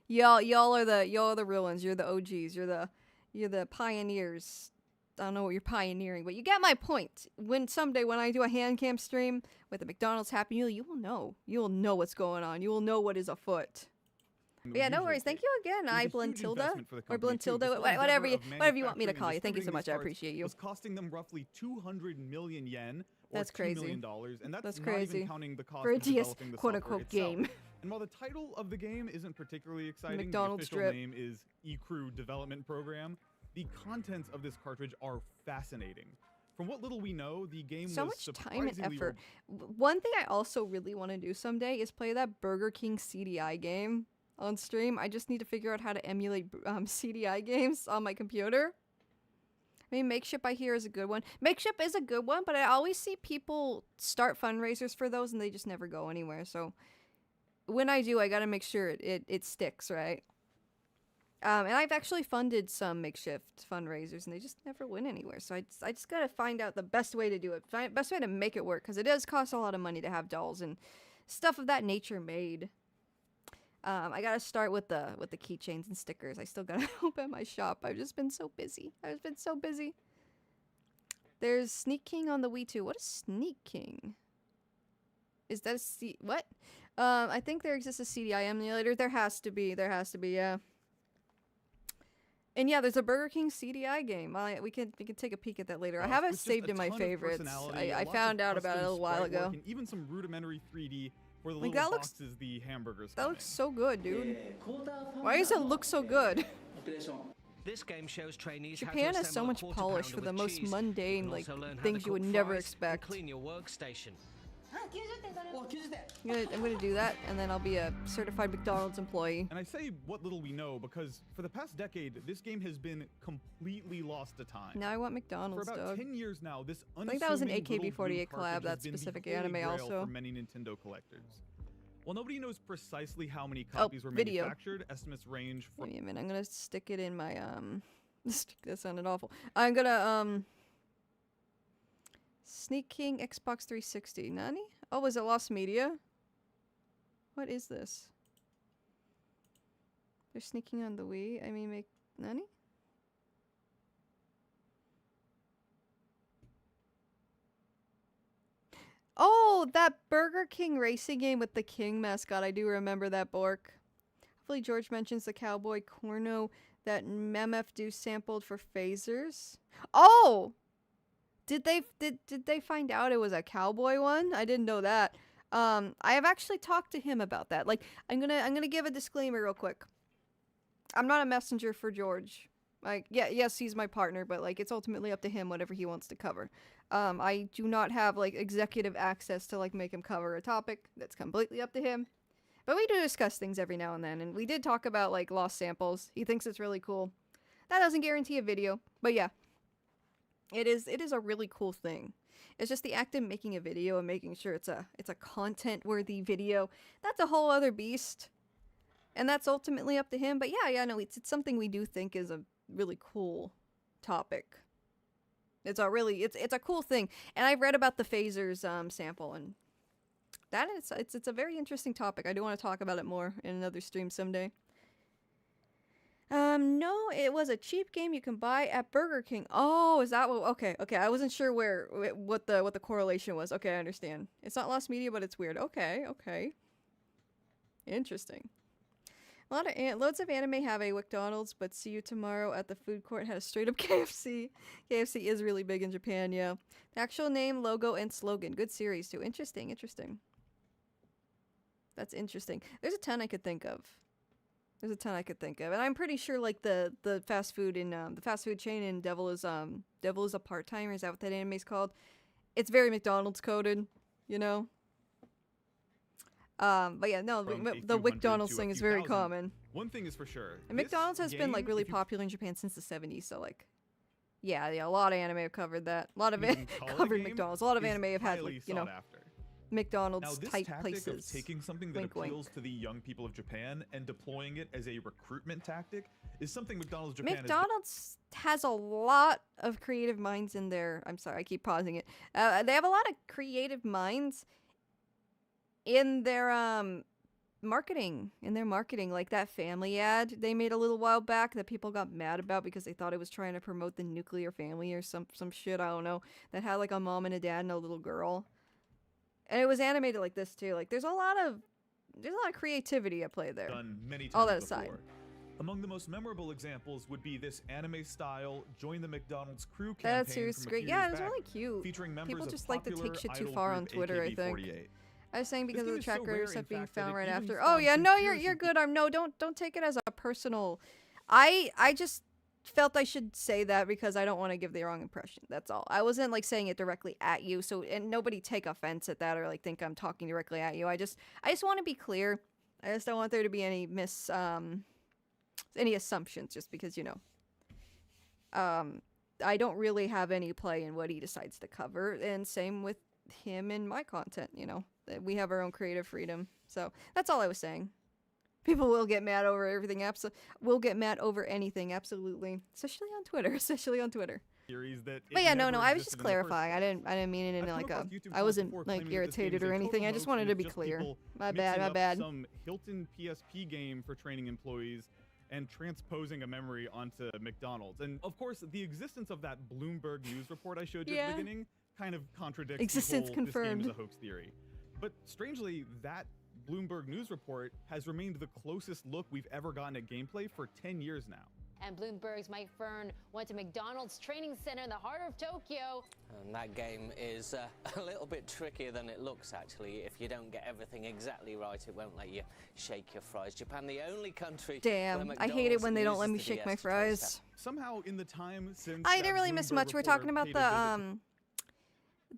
Y'all are the real ones. You're the OGs. You're the pioneers. I don't know what you're pioneering, but you get my point. Someday when I do a hand cam stream with a McDonald's Happy Meal, you will know. You will know what's going on. You will know what is afoot. But yeah, no worries. Thank you again, Blentilda or Blentilda, whatever you want me to call you. Thank you so much. I appreciate you. Was costing them roughly 200 million yen, or That's $2 crazy. million, and that's not crazy. even counting the cost For a of DS developing the quote-unquote software itself. game. And while the title of the game isn't particularly exciting, McDonald's the official drip. name is eCrew Development Program. The contents of this cartridge are fascinating. From what little we know, the game So was much time and surprisingly effort. One thing I also really want to do someday is play that Burger King CDI game on stream. I just need to figure out how to emulate CDI games on my computer. I mean, Makeship I hear is a good one. Makeship is a good one, but I always see people start fundraisers for those and they just never go anywhere. So when I do, I gotta make sure it sticks, right? And I've actually funded some Makeshift fundraisers and they just never went anywhere. So I just gotta find out the best way to do it. Best way to make it work, because it does cost a lot of money to have dolls and stuff of that nature made. I gotta start with the keychains and stickers. I still gotta open my shop. I've just been so busy. There's Sneak King on the Wii 2. What is Sneak King? Is that a what? I think there exists a CDI emulator. There has to be, yeah. And yeah, there's a Burger King CDI game. We can take a peek at that later. I have it saved in my favorites. I found out about it a little while ago. And even some rudimentary 3D for the Like, little that looks- boxes the hamburgers That come looks so good, dude. Why does it look so good? This game shows trainees Japan how to has so assemble much a quarter polish pounder for the with most cheese. mundane You can like also learn how to things you cook would never fries and expect. clean your workstation. I'm gonna do that, and then I'll be a certified McDonald's employee. And I say what little we know because for the past decade, this game has been completely lost to time. Now I want McDonald's, For about dog. 10 years now, this I think that was an unassuming little blue AKB48 collab, cartridge that has been the specific holy anime grail also. for many Nintendo collectors. While nobody knows precisely how many copies were video. manufactured, estimates range from... Wait a minute, I'm gonna stick it in my, that sounded awful. I'm gonna, Sneak King Xbox 360. Nani? Oh, was it Lost Media? What is this? They're sneaking on the Wii. I mean, Nani? Oh, that Burger King racing game with the King mascot. I do remember that, Bork. Hopefully George mentions the Cowboy Corno that MF Do sampled for phasers. Oh! Did they find out it was a cowboy one? I didn't know that. I have actually talked to him about that. Like, I'm gonna give a disclaimer real quick. I'm not a messenger for George. Like, yes, he's my partner, but like, it's ultimately up to him whatever he wants to cover. I do not have like executive access to like make him cover a topic. That's completely up to him. But we do discuss things every now and then, and we did talk about like lost samples. He thinks it's really cool. That doesn't guarantee a video, but yeah. It is a really cool thing. It's just the act of making a video and making sure it's a content-worthy video. That's a whole other beast. And that's ultimately up to him. But yeah, no, it's something we do think is a really cool topic. It's a cool thing. And I've read about the phasers sample, and that is it's a very interesting topic. I do want to talk about it more in another stream someday. No, it was a cheap game you can buy at Burger King. Oh, is that what? Okay. I wasn't sure what the correlation was. Okay, I understand. It's not Lost Media, but it's weird. Okay. Interesting. Loads of anime have a McDonald's, but See You Tomorrow at the food court had a straight up KFC. KFC is really big in Japan, yeah. The actual name, logo, and slogan. Good series too. Interesting. That's interesting. There's a ton I could think of. And I'm pretty sure like the fast food in the fast food chain in Devil is a Part-Timer, is that what that anime's called? It's very McDonald's coded, you know. But yeah, no, the McDonald's thing is very common. One thing is for sure. And McDonald's has been like really popular in Japan since the 70s, so like yeah, a lot of anime have covered that. A lot of it covered McDonald's. A lot of anime have had like, you know, McDonald's type places. Of taking something that appeals to the young people of Japan and deploying it as a recruitment tactic is something McDonald's has a lot of creative minds in there. I'm sorry, I keep pausing it. They have a lot of creative minds in their marketing. Like that family ad they made a little while back that people got mad about because they thought it was trying to promote the nuclear family or some shit, I don't know, that had like a mom and a dad and a little girl. And it was animated like this too. Like there's a lot of creativity at play there. Done many times all that aside. Before. Among the most memorable examples would be this anime-style "Join the McDonald's Crew" campaign. That series is great. Yeah, it was really cute. Featuring members People just of like to take shit too far on Twitter, I think. AKB48. I was saying because of the tracker stuff being found right after. Oh yeah, no, you're good. Don't take it as a personal. I just felt I should say that because I don't want to give the wrong impression. That's all. I wasn't like saying it directly at you, so and nobody take offense at that or like think I'm talking directly at you. I just want to be clear. I just don't want there to be any any assumptions just because, you know. I don't really have any play in what he decides to cover, and same with him and my content, you know. We have our own creative freedom. So, that's all I was saying. People will get mad over everything. Will get mad over anything, absolutely. Especially on Twitter. But yeah, no, I was just clarifying. I didn't mean it in like a. I wasn't like irritated or anything. I just wanted to be clear. My bad. Some Hilton PSP game for training employees and transposing a memory onto McDonald's. And of course, the existence of that Bloomberg news report I showed you at the beginning kind of contradicts existence the whole confirmed. This game is a hoax theory. But strangely, that Bloomberg news report has remained the closest look we've ever gotten at gameplay for 10 years now. And Bloomberg's Mike Fern went to McDonald's training center in the heart of Tokyo. And that game is a little bit trickier than it looks, actually. If you don't get everything exactly right, it won't let you shake your fries. Japan, the only country. Damn, I hate it when they don't let me shake my fries. Somehow, in the time since I didn't really miss much. We're talking about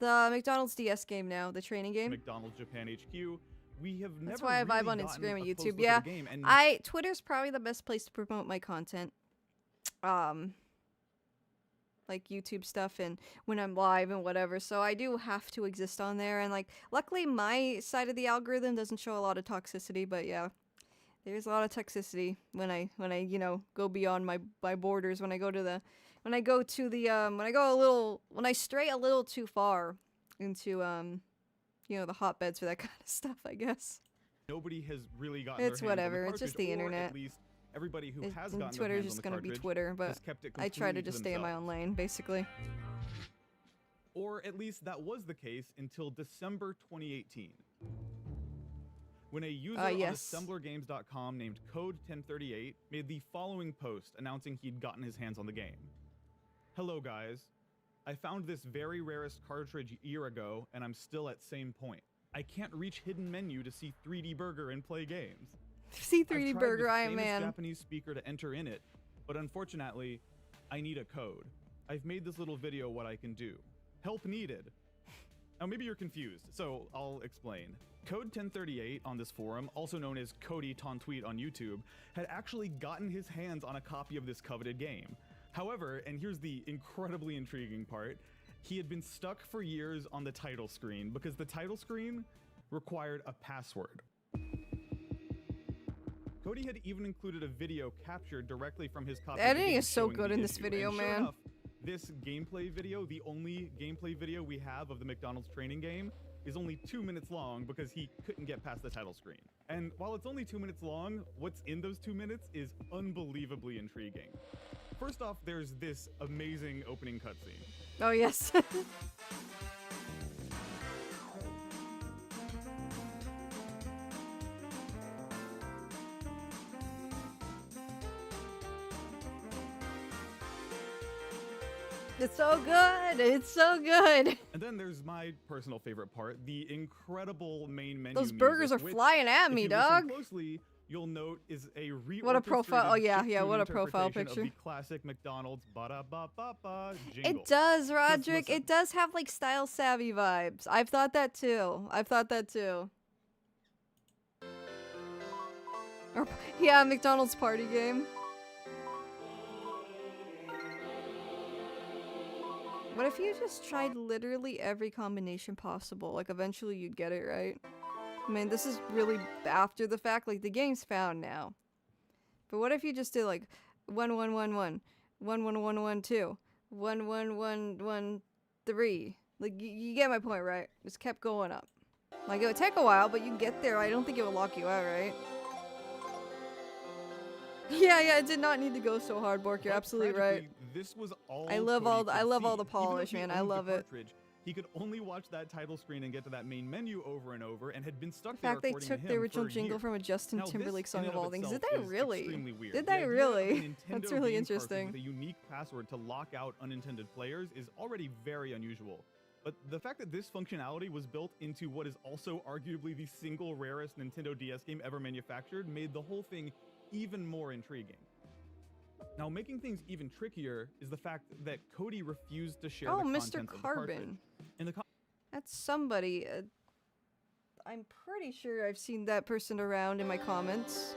The McDonald's DS game now, the training game. McDonald's Japan HQ. We have never That's why I vibe really on gotten Instagram and a close YouTube. look Yeah, at the game, and Twitter's probably the best place to promote my content. Like YouTube stuff and when I'm live and whatever. So I do have to exist on there, and like luckily my side of the algorithm doesn't show a lot of toxicity, but yeah. There's a lot of toxicity when I you know, go beyond my borders, when I stray a little too far into you know, the hotbeds for that kind of stuff, I guess. nobody has really gotten It's their hands whatever, on the it's just cartridge, the or internet. At least everybody who has And gotten Twitter's their hands just on the gonna be cartridge Twitter, but has kept it I try to completely just stay in my themselves. own lane, basically. Or at least that was the case until December 2018. When a user yes. on assemblergames.com named Code1038 made the following post announcing he'd gotten his hands on the game. Hello guys, I found this very rarest cartridge a year ago and I'm still at same point. I can't reach hidden menu to see 3D Burger and play games. See 3D I've tried Burger, with I am famous man. Japanese speaker to enter in it, but unfortunately, I need a code. I've made this little video what I can do. Help needed. Now maybe you're confused, so I'll explain. Code1038 on this forum, also known as Cody Tontweet on YouTube, had actually gotten his hands on a copy of this coveted game. However, and here's the incredibly intriguing part, he had been stuck for years on the title screen because the title screen required a password. Cody had even included a video captured directly from his copy. The editing is so good in this video, and sure man. enough, this gameplay video, the only gameplay video we have of the McDonald's training game, is only 2 minutes long because he couldn't get past the title screen. And while it's only 2 minutes long, what's in those 2 minutes is unbelievably intriguing. First off, there's this amazing opening cutscene. Oh, yes. It's so good. It's so good. And then there's my personal favorite part, the incredible main menu. Those burgers music, are which, flying at me, if you listen dog. closely, you'll note is a What a profile. Oh, yeah, chiptune yeah, what a profile interpretation picture. Of the classic McDonald's ba-da-ba-ba-ba jingle. It does, Just Roderick. listen. It does have like style savvy vibes. I've thought that too. Or, yeah, McDonald's party game. What if you just tried literally every combination possible? Like, eventually you'd get it, right? I mean, this is really after the fact. Like, the game's found now. But what if you just did, like, 1 1 1 1, 1 1 1 1 2, 1 1 1 1 3? Like, you get my point, right? Just kept going up. Like, it would take a while, but you get there. I don't think it would lock you out, right? Yeah, it did not need to go so hard, Bork. You're absolutely right. This was all I love Cody all could the see. polish, Even man. though he I owned the love it. cartridge, he could only watch that title screen and get to that main menu over and over, and had been stuck The there. fact they according took to the him, original for a jingle year. from a Justin Now, this Timberlake song in of and all things. Did itself they is really? extremely weird. Did The they idea of a really? That's Nintendo really game cartridge interesting. With a unique password to lock out unintended players is already very unusual. But the fact that this functionality was built into what is also arguably the single rarest Nintendo DS game ever manufactured made the whole thing even more intriguing. Now, making things even trickier is the fact that Cody refused to share the contents Mr. of the Carbon. cartridge. In the That's somebody. I'm pretty sure I've seen that person around in my comments.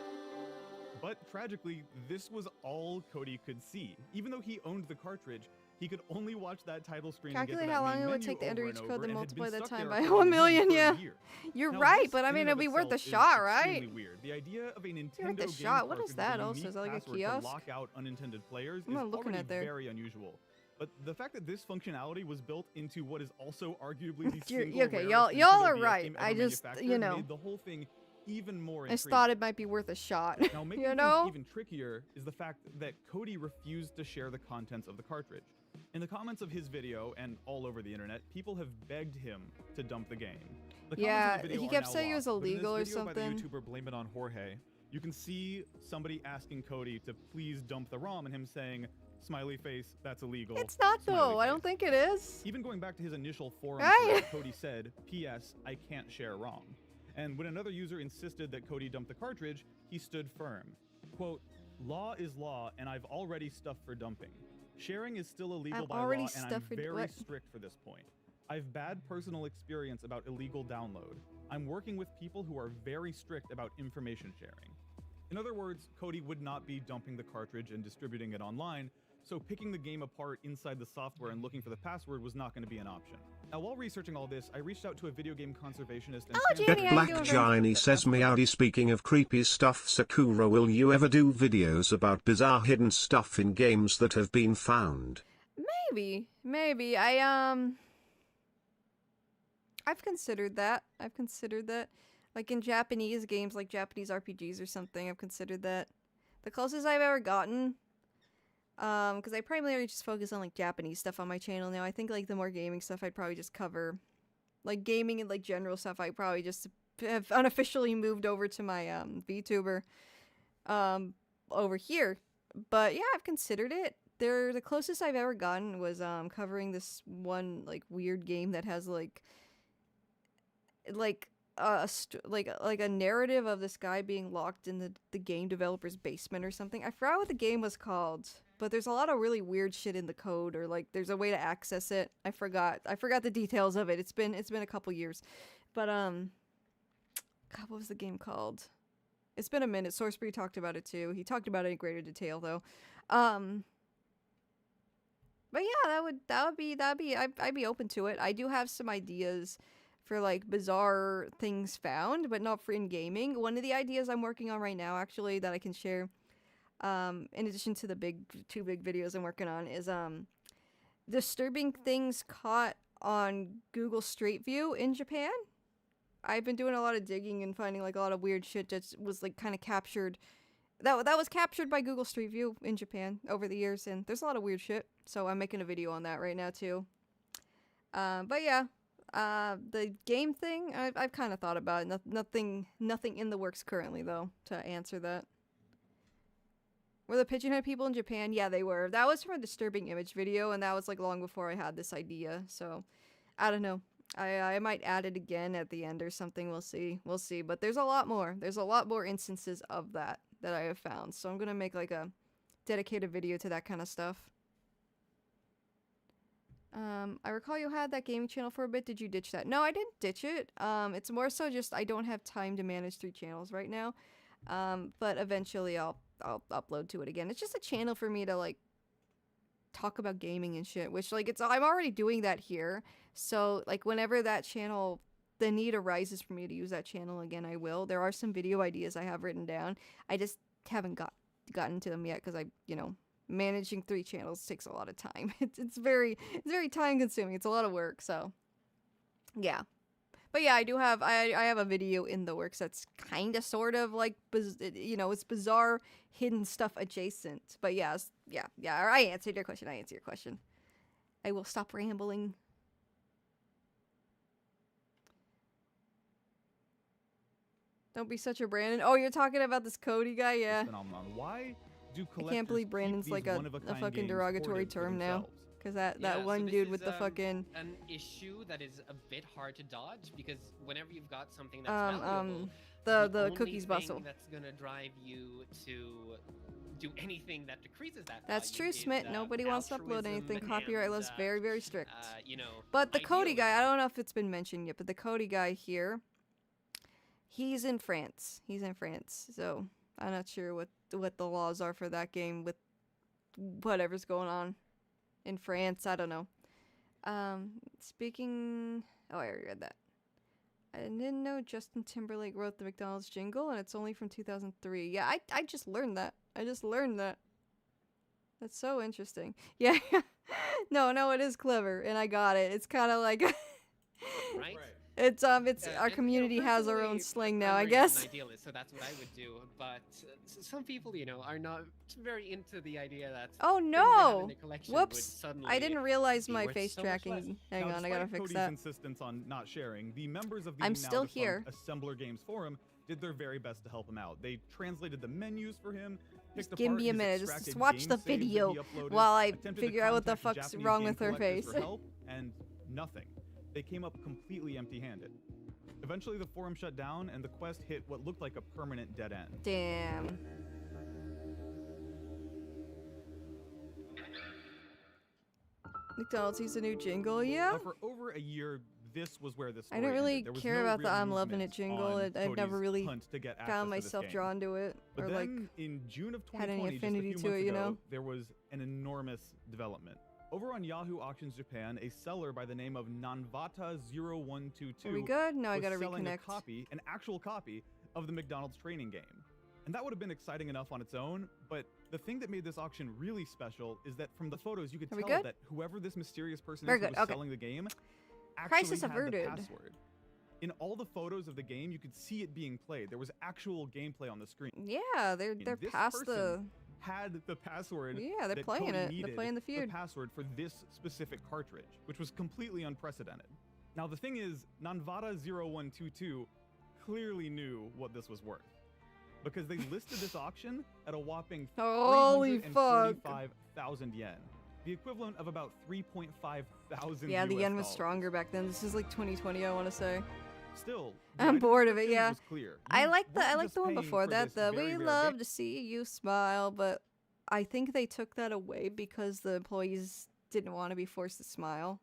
But tragically, this was all Cody could see. Even though he owned the cartridge, he could only watch that title screen and get to Calculate that how long main it would menu take to enter over each and code, over then and had been multiply that stuck time there by according 1 to him million, for a yeah. year. You're Now, right, this but I in mean, and it'd of be worth a itself is shot, extremely right? Weird. The idea of a Nintendo worth a game shot. What is cartridge that with a also? unique Is that like a password to kiosk? lock out unintended players I'm is not looking already at there. very unusual. But the fact that this functionality was built into what is also arguably the You're- single okay, rarest y'all Nintendo are DS right. game I ever just, manufactured you know. made the whole thing even more I just intriguing. thought it might be worth a shot. Now, making you things know? even trickier is the fact that Cody refused to share the contents of the cartridge. In the comments of his video and all over the internet, people have begged him to dump the game. The comments Yeah, of the video he are kept now saying it was lost, but in this illegal or video by the something. YouTuber Blame It On Jorge, you can see somebody asking Cody to please dump the ROM and him saying, smiley face, that's illegal. It's not smiley though. I face." don't think it is. Even going back to his initial forum Right. thread, Cody said, P.S. I can't share ROM. And when another user insisted that Cody dump the cartridge, he stood firm. Quote, law is law, and I've already stuff for dumping. Sharing is still illegal I'm by already law, and I'm stuff for- very what? strict for this point. I've bad personal experience about illegal download. I'm working with people who are very strict about information sharing. In other words, Cody would not be dumping the cartridge and distributing it online, so picking the game apart inside the software and looking for the password was not going to be an option. Now, while researching all this, I reached out to a video game conservationist and Get Black Giny says Meowdy, speaking of creepy stuff, Sakura, will you ever do videos about bizarre hidden stuff in games that have been found? Maybe. I've considered that. Like in Japanese games, like Japanese RPGs or something, I've considered that. The closest I've ever gotten, because I primarily just focus on like Japanese stuff on my channel now. I think like the more gaming stuff I'd probably just cover. Like gaming and like general stuff I probably just have unofficially moved over to my VTuber over here. But yeah, I've considered it. The closest I've ever gotten was covering this one like weird game that has like a narrative of this guy being locked in the game developer's basement or something. I forgot what the game was called, but there's a lot of really weird shit in the code, or like there's a way to access it. I forgot the details of it. It's been a couple years, but God, what was the game called? It's been a minute. Sourceberry talked about it too. He talked about it in greater detail though. But yeah, that'd be I'd be open to it. I do have some ideas for like bizarre things found, but not for in gaming. One of the ideas I'm working on right now, actually, that I can share, in addition to the two big videos I'm working on, is disturbing things caught on Google Street View in Japan. I've been doing a lot of digging and finding like a lot of weird shit that was like kind of captured. That was captured by Google Street View in Japan over the years, and there's a lot of weird shit. So I'm making a video on that right now too. But yeah. The game thing, I've kind of thought about it. Nothing in the works currently, though, to answer that. Were the Pigeon Head people in Japan? Yeah, they were. That was from a disturbing image video, and that was like long before I had this idea. So, I don't know. I might add it again at the end or something. We'll see. But there's a lot more. There's a lot more instances of that I have found. So I'm gonna make like a dedicated video to that kind of stuff. I recall you had that gaming channel for a bit. Did you ditch that? No, I didn't ditch it. It's more so just I don't have time to manage 3 channels right now. But eventually I'll upload to it again. It's just a channel for me to like talk about gaming and shit, which like I'm already doing that here. So like whenever that channel, the need arises for me to use that channel again, I will. There are some video ideas I have written down. I just haven't gotten to them yet because managing 3 channels takes a lot of time. It's very time consuming. It's a lot of work. So yeah, but yeah, I have a video in the works that's kind of sort of like it's bizarre hidden stuff adjacent. But yeah. I answered your question. I will stop rambling. Don't be such a Brandon. Oh, you're talking about this Cody guy, yeah. Why? I can't believe Brandon's like a fucking derogatory term now. Because that one dude with the fucking... an issue that is a bit hard to dodge, because whenever you've got something that's valuable, the cookies bustle. That's gonna drive you to do anything that decreases that. That's value true, Smith. is, Nobody wants to upload anything. Copyright law's very, very strict. You know, but the Cody guy, I don't know if it's been mentioned yet, but the Cody guy here, he's in France. So I'm not sure what the laws are for that game with whatever's going on in France. I don't know. Speaking... Oh, I already read that. I didn't know Justin Timberlake wrote the McDonald's jingle, and it's only from 2003. Yeah, I just learned that. That's so interesting. Yeah. No, it is clever, and I got it. It's kind of like... right? It's our community has our own slang now, I guess. An idealist, so that's what I would do. But some people, are not very into the idea that. Oh no! Whoops! I didn't realize my face tracking. Hang on, I gotta fix Cody's that. insistence on not sharing, the members of the I'm still here. Assembler Games forum did their very best to help him out. They translated the menus for him. Just give me a minute. Just watch the video while I figure out what the fuck's wrong with her face. And nothing. They came up completely empty-handed. Eventually, the forum shut down, and the quest hit what looked like a permanent dead end. Damn. McDonald's needs a new jingle, yeah. But for over a year, this was where this. I don't really care about the I'm loving it movement jingle. on I've never Cody's really hunt to get access found to this myself game. drawn to it, But or then like in June of had any 2020, affinity just a few to it, months you ago, know. there was an enormous development. Over on Yahoo Auctions Japan, a seller by the name of Nanvata0122 Are we good? No, I was gotta selling reconnect. a copy, an actual copy of the McDonald's training game. And that would have been exciting enough on its own, but the thing that made this auction really special is that from the photos you could Are we tell good? that whoever this mysterious person Very is who good, was okay. selling the game actually Crisis had averted. the password. In all the photos of the game, you could see it being played. There was actual gameplay on the screen. Yeah, they're This past the. person had the password. Yeah, they're that playing Cody it. They're needed, playing the feud. The password for this specific cartridge, which was completely unprecedented. Now the thing is, Nanvata0122 clearly knew what this was worth, because they listed this auction at a whopping Holy fuck. 345,000 yen, the equivalent of about 3.5 thousand. Yeah, the US yen was dollars. stronger back then. This is like 2020, I want to say. Still, the I'm item bored of it. description Yeah, was clear. I You like weren't the just one paying before for that. this The very we rare love game. to see you smile, but I think they took that away because the employees didn't want to be forced to smile.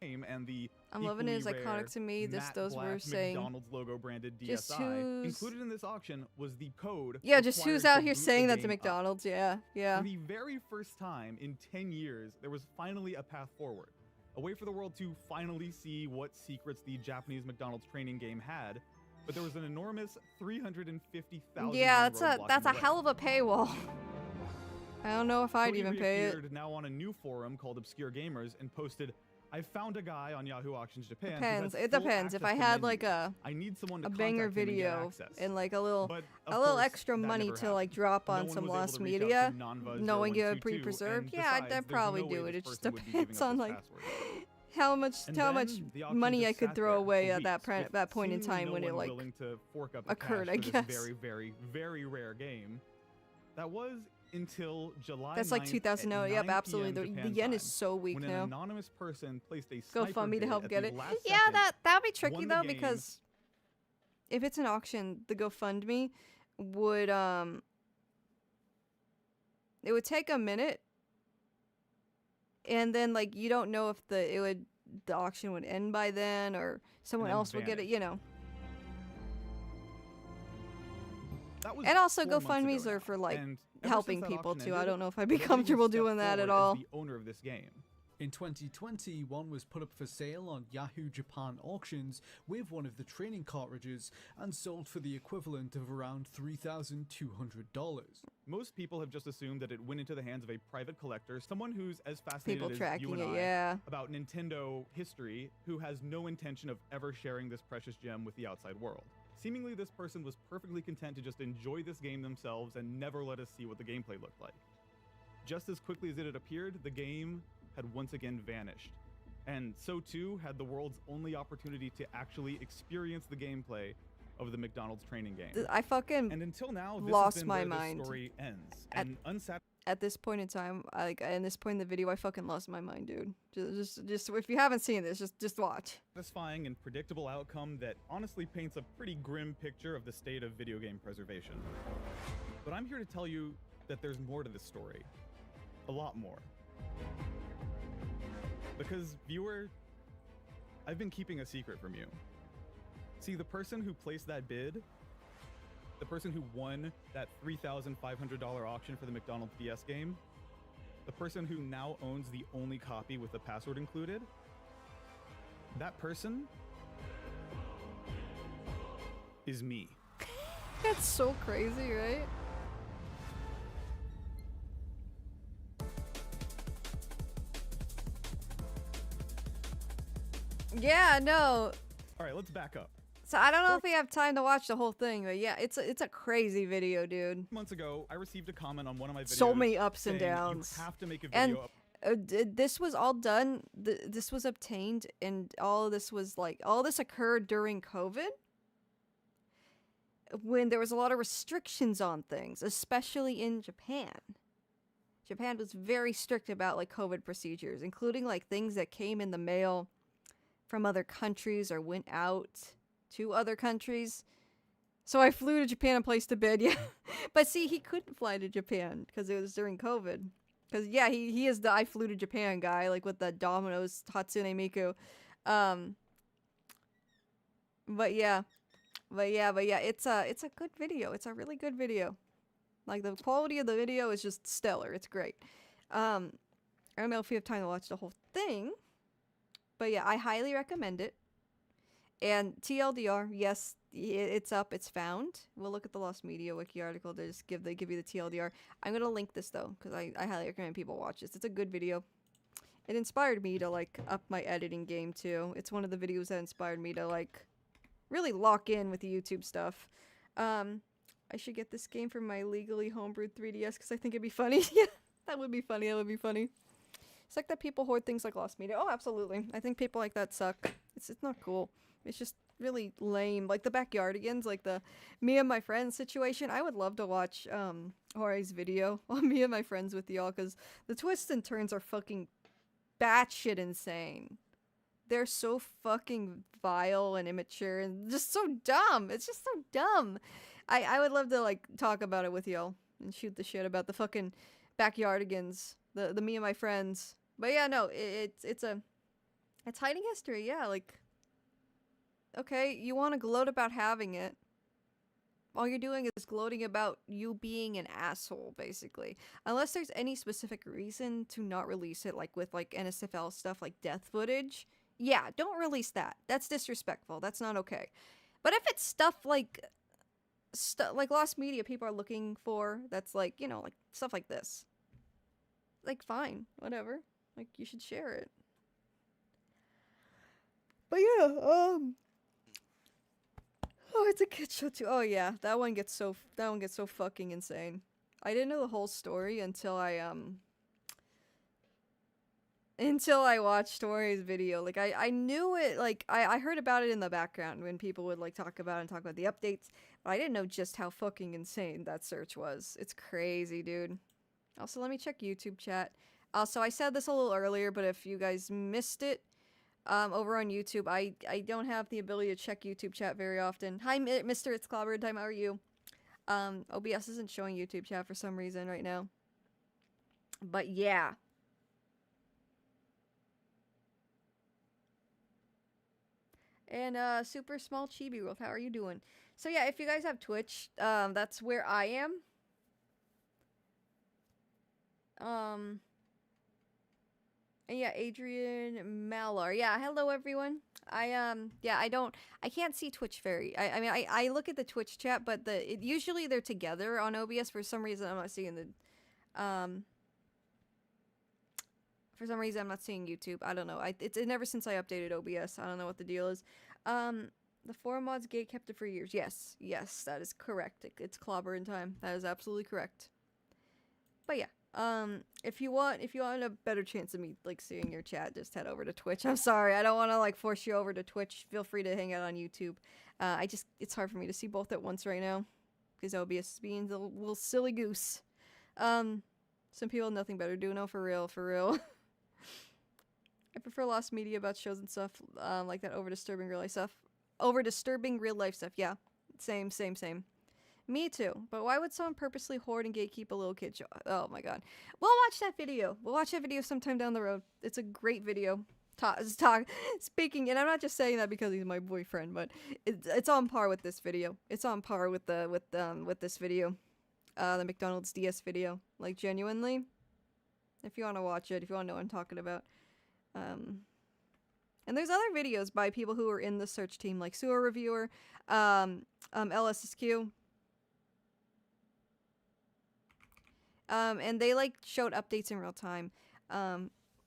And the I'm loving it. It's equally iconic rare to me. matte Those were black saying McDonald's logo branded just DSI. who's- Included in this auction was the code. Yeah, just who's required out to here boot saying the that to game up. McDonald's? Yeah, yeah. For the very first time in 10 years, there was finally a path forward, a way for the world to finally see what secrets the Japanese McDonald's training game had. But there was an enormous 350,000. Yeah, that's a hell of a paywall. I don't know if I'd even pay it. Reappeared now on a new forum called Obscure Gamers and posted, "I found a guy on Yahoo Auctions Japan." who Depends. has It full depends. If access I to had menus. like I need someone to a banger contact him and get video access." and like a little But, of little course, extra that money never to like happened. drop No on one was some able lost to reach out to media, Nanva knowing you had 0122, pre-preserved. and Yeah, besides, I'd there's probably no way do it. this It just person would be giving depends up on this like password. how much And how then much the auction money just I could sat throw there away for at that weeks, that with point in seemingly time when no it one like willing to fork up the occurred, cash I for guess. this very, very, very rare game. That was until July. That's like 9th 2000. at Oh, yep, 9 absolutely. PM The Japan yen time, is so weak when now. an anonymous person placed a sniper GoFundMe to bid help at get the it. last Yeah, second, that'd be tricky won the though game. because if it's an auction, the GoFundMe would it would take a minute, and then like you don't know if the auction would end by then or someone then else will get it. vanish. You know. That was And also 4 months GoFundMes ago are now, for like and ever helping since that people auction too. I ended, don't know if I'd be Biddy comfortable stepped doing that at forward all. as the owner of this game. In 2020, one was put up for sale on Yahoo Japan Auctions with one of the training cartridges and sold for the equivalent of around $3,200. Most people have just assumed that it went into the hands of a private collector, someone who's as fascinated People as tracking you and it, I yeah. about Nintendo history, who has no intention of ever sharing this precious gem with the outside world. Seemingly, this person was perfectly content to just enjoy this game themselves and never let us see what the gameplay looked like. Just as quickly as it had appeared, the game had once again vanished. And so too had the world's only opportunity to actually experience the gameplay of the McDonald's training game. I fucking and until now, this lost has been my where mind. This story ends. At- And At this point in time, like in this point in the video, I fucking lost my mind, dude. Just if you haven't seen this, just watch. satisfying and predictable outcome that honestly paints a pretty grim picture of the state of video game preservation. But I'm here to tell you that there's more to this story. A lot more. Because, viewer, I've been keeping a secret from you. See, the person who placed that bid, the person who won that $3,500 auction for the McDonald's DS game, the person who now owns the only copy with the password included, that person is me. That's so crazy, right? Yeah, no. All right, let's back up. So I don't know if we have time to watch the whole thing, but yeah, it's a crazy video, dude. Months ago, I received a comment on one of my videos. So many ups and saying, downs. You have to make a And video. this was all done. This was obtained, and all this was like all this occurred during COVID, when there was a lot of restrictions on things, especially in Japan. Japan was very strict about like COVID procedures, including like things that came in the mail from other countries or went out to other countries. So I flew to Japan and placed a bid, yeah. But see, he couldn't fly to Japan because it was during COVID. Cause yeah, he is the I flew to Japan guy, like with the Domino's Hatsune Miku. But yeah, it's a good video. It's a really good video. Like the quality of the video is just stellar. It's great. I don't know if you have time to watch the whole thing, but yeah, I highly recommend it. And TLDR, yes, it's up, it's found. We'll look at the Lost Media Wiki article. They give you the TLDR. I'm gonna link this though, because I highly recommend people watch this. It's a good video. It inspired me to like up my editing game too. It's one of the videos that inspired me to like really lock in with the YouTube stuff. I should get this game for my legally homebrewed 3DS because I think it'd be funny. Yeah, that would be funny. That would be funny. It's like that people hoard things like Lost Media. Oh, absolutely. I think people like that suck. It's not cool. It's just really lame. Like the Backyardigans, like the me and my friends situation. I would love to watch Jorge's video on me and my friends with y'all because the twists and turns are fucking batshit insane. They're so fucking vile and immature and just so dumb. It's just so dumb. I would love to like talk about it with y'all and shoot the shit about the fucking Backyardigans, the me and my friends. But yeah, no, it's hiding history. Yeah, like okay, you want to gloat about having it. All you're doing is gloating about you being an asshole, basically. Unless there's any specific reason to not release it, like with like NSFL stuff like death footage. Yeah, don't release that. That's disrespectful. That's not okay. But if it's stuff like Lost Media people are looking for, that's like, you know, like stuff like this. Like fine, whatever. Like you should share it. But yeah, oh, it's a kid show too. Oh yeah, that one gets so fucking insane. I didn't know the whole story until I watched Tori's video. Like I knew it, like I heard about it in the background when people would like talk about the updates, but I didn't know just how fucking insane that search was. It's crazy, dude. Also, let me check YouTube chat. Also, I said this a little earlier, but if you guys missed it, over on YouTube, I don't have the ability to check YouTube chat very often. Hi, Mr. It's Clobbered Time. How are you? OBS isn't showing YouTube chat for some reason right now. But yeah. And Super Small Chibi World, how are you doing? So yeah, if you guys have Twitch, that's where I am. And yeah, Adrian Malar. Yeah, hello everyone. I can't see Twitch very. I mean, I look at the Twitch chat, but usually they're together on OBS. For some reason, I'm not seeing the, for some reason, I'm not seeing YouTube. I don't know. It's ever since I updated OBS. I don't know what the deal is. The forum mods gate kept it for years. Yes, that is correct. It's clobbering time. That is absolutely correct. But yeah. If you want a better chance of me like seeing your chat, just head over to Twitch. I'm sorry, I don't want to like force you over to Twitch. Feel free to hang out on YouTube. It's hard for me to see both at once right now because OBS is being a little silly goose. Some people have nothing better to do. No, for real. I prefer Lost Media about shows and stuff like that over disturbing real life stuff. Yeah, same. Me too, but why would someone purposely hoard and gatekeep a little kid show? Oh my god. We'll watch that video. Sometime down the road. It's a great video. Speaking, and I'm not just saying that because he's my boyfriend, but it's on par with this video. It's on par with this video. The McDonald's DS video. Like genuinely. If you want to watch it, if you want to know what I'm talking about. And there's other videos by people who are in the search team, like Sewer Reviewer, LSSQ. And they like showed updates in real time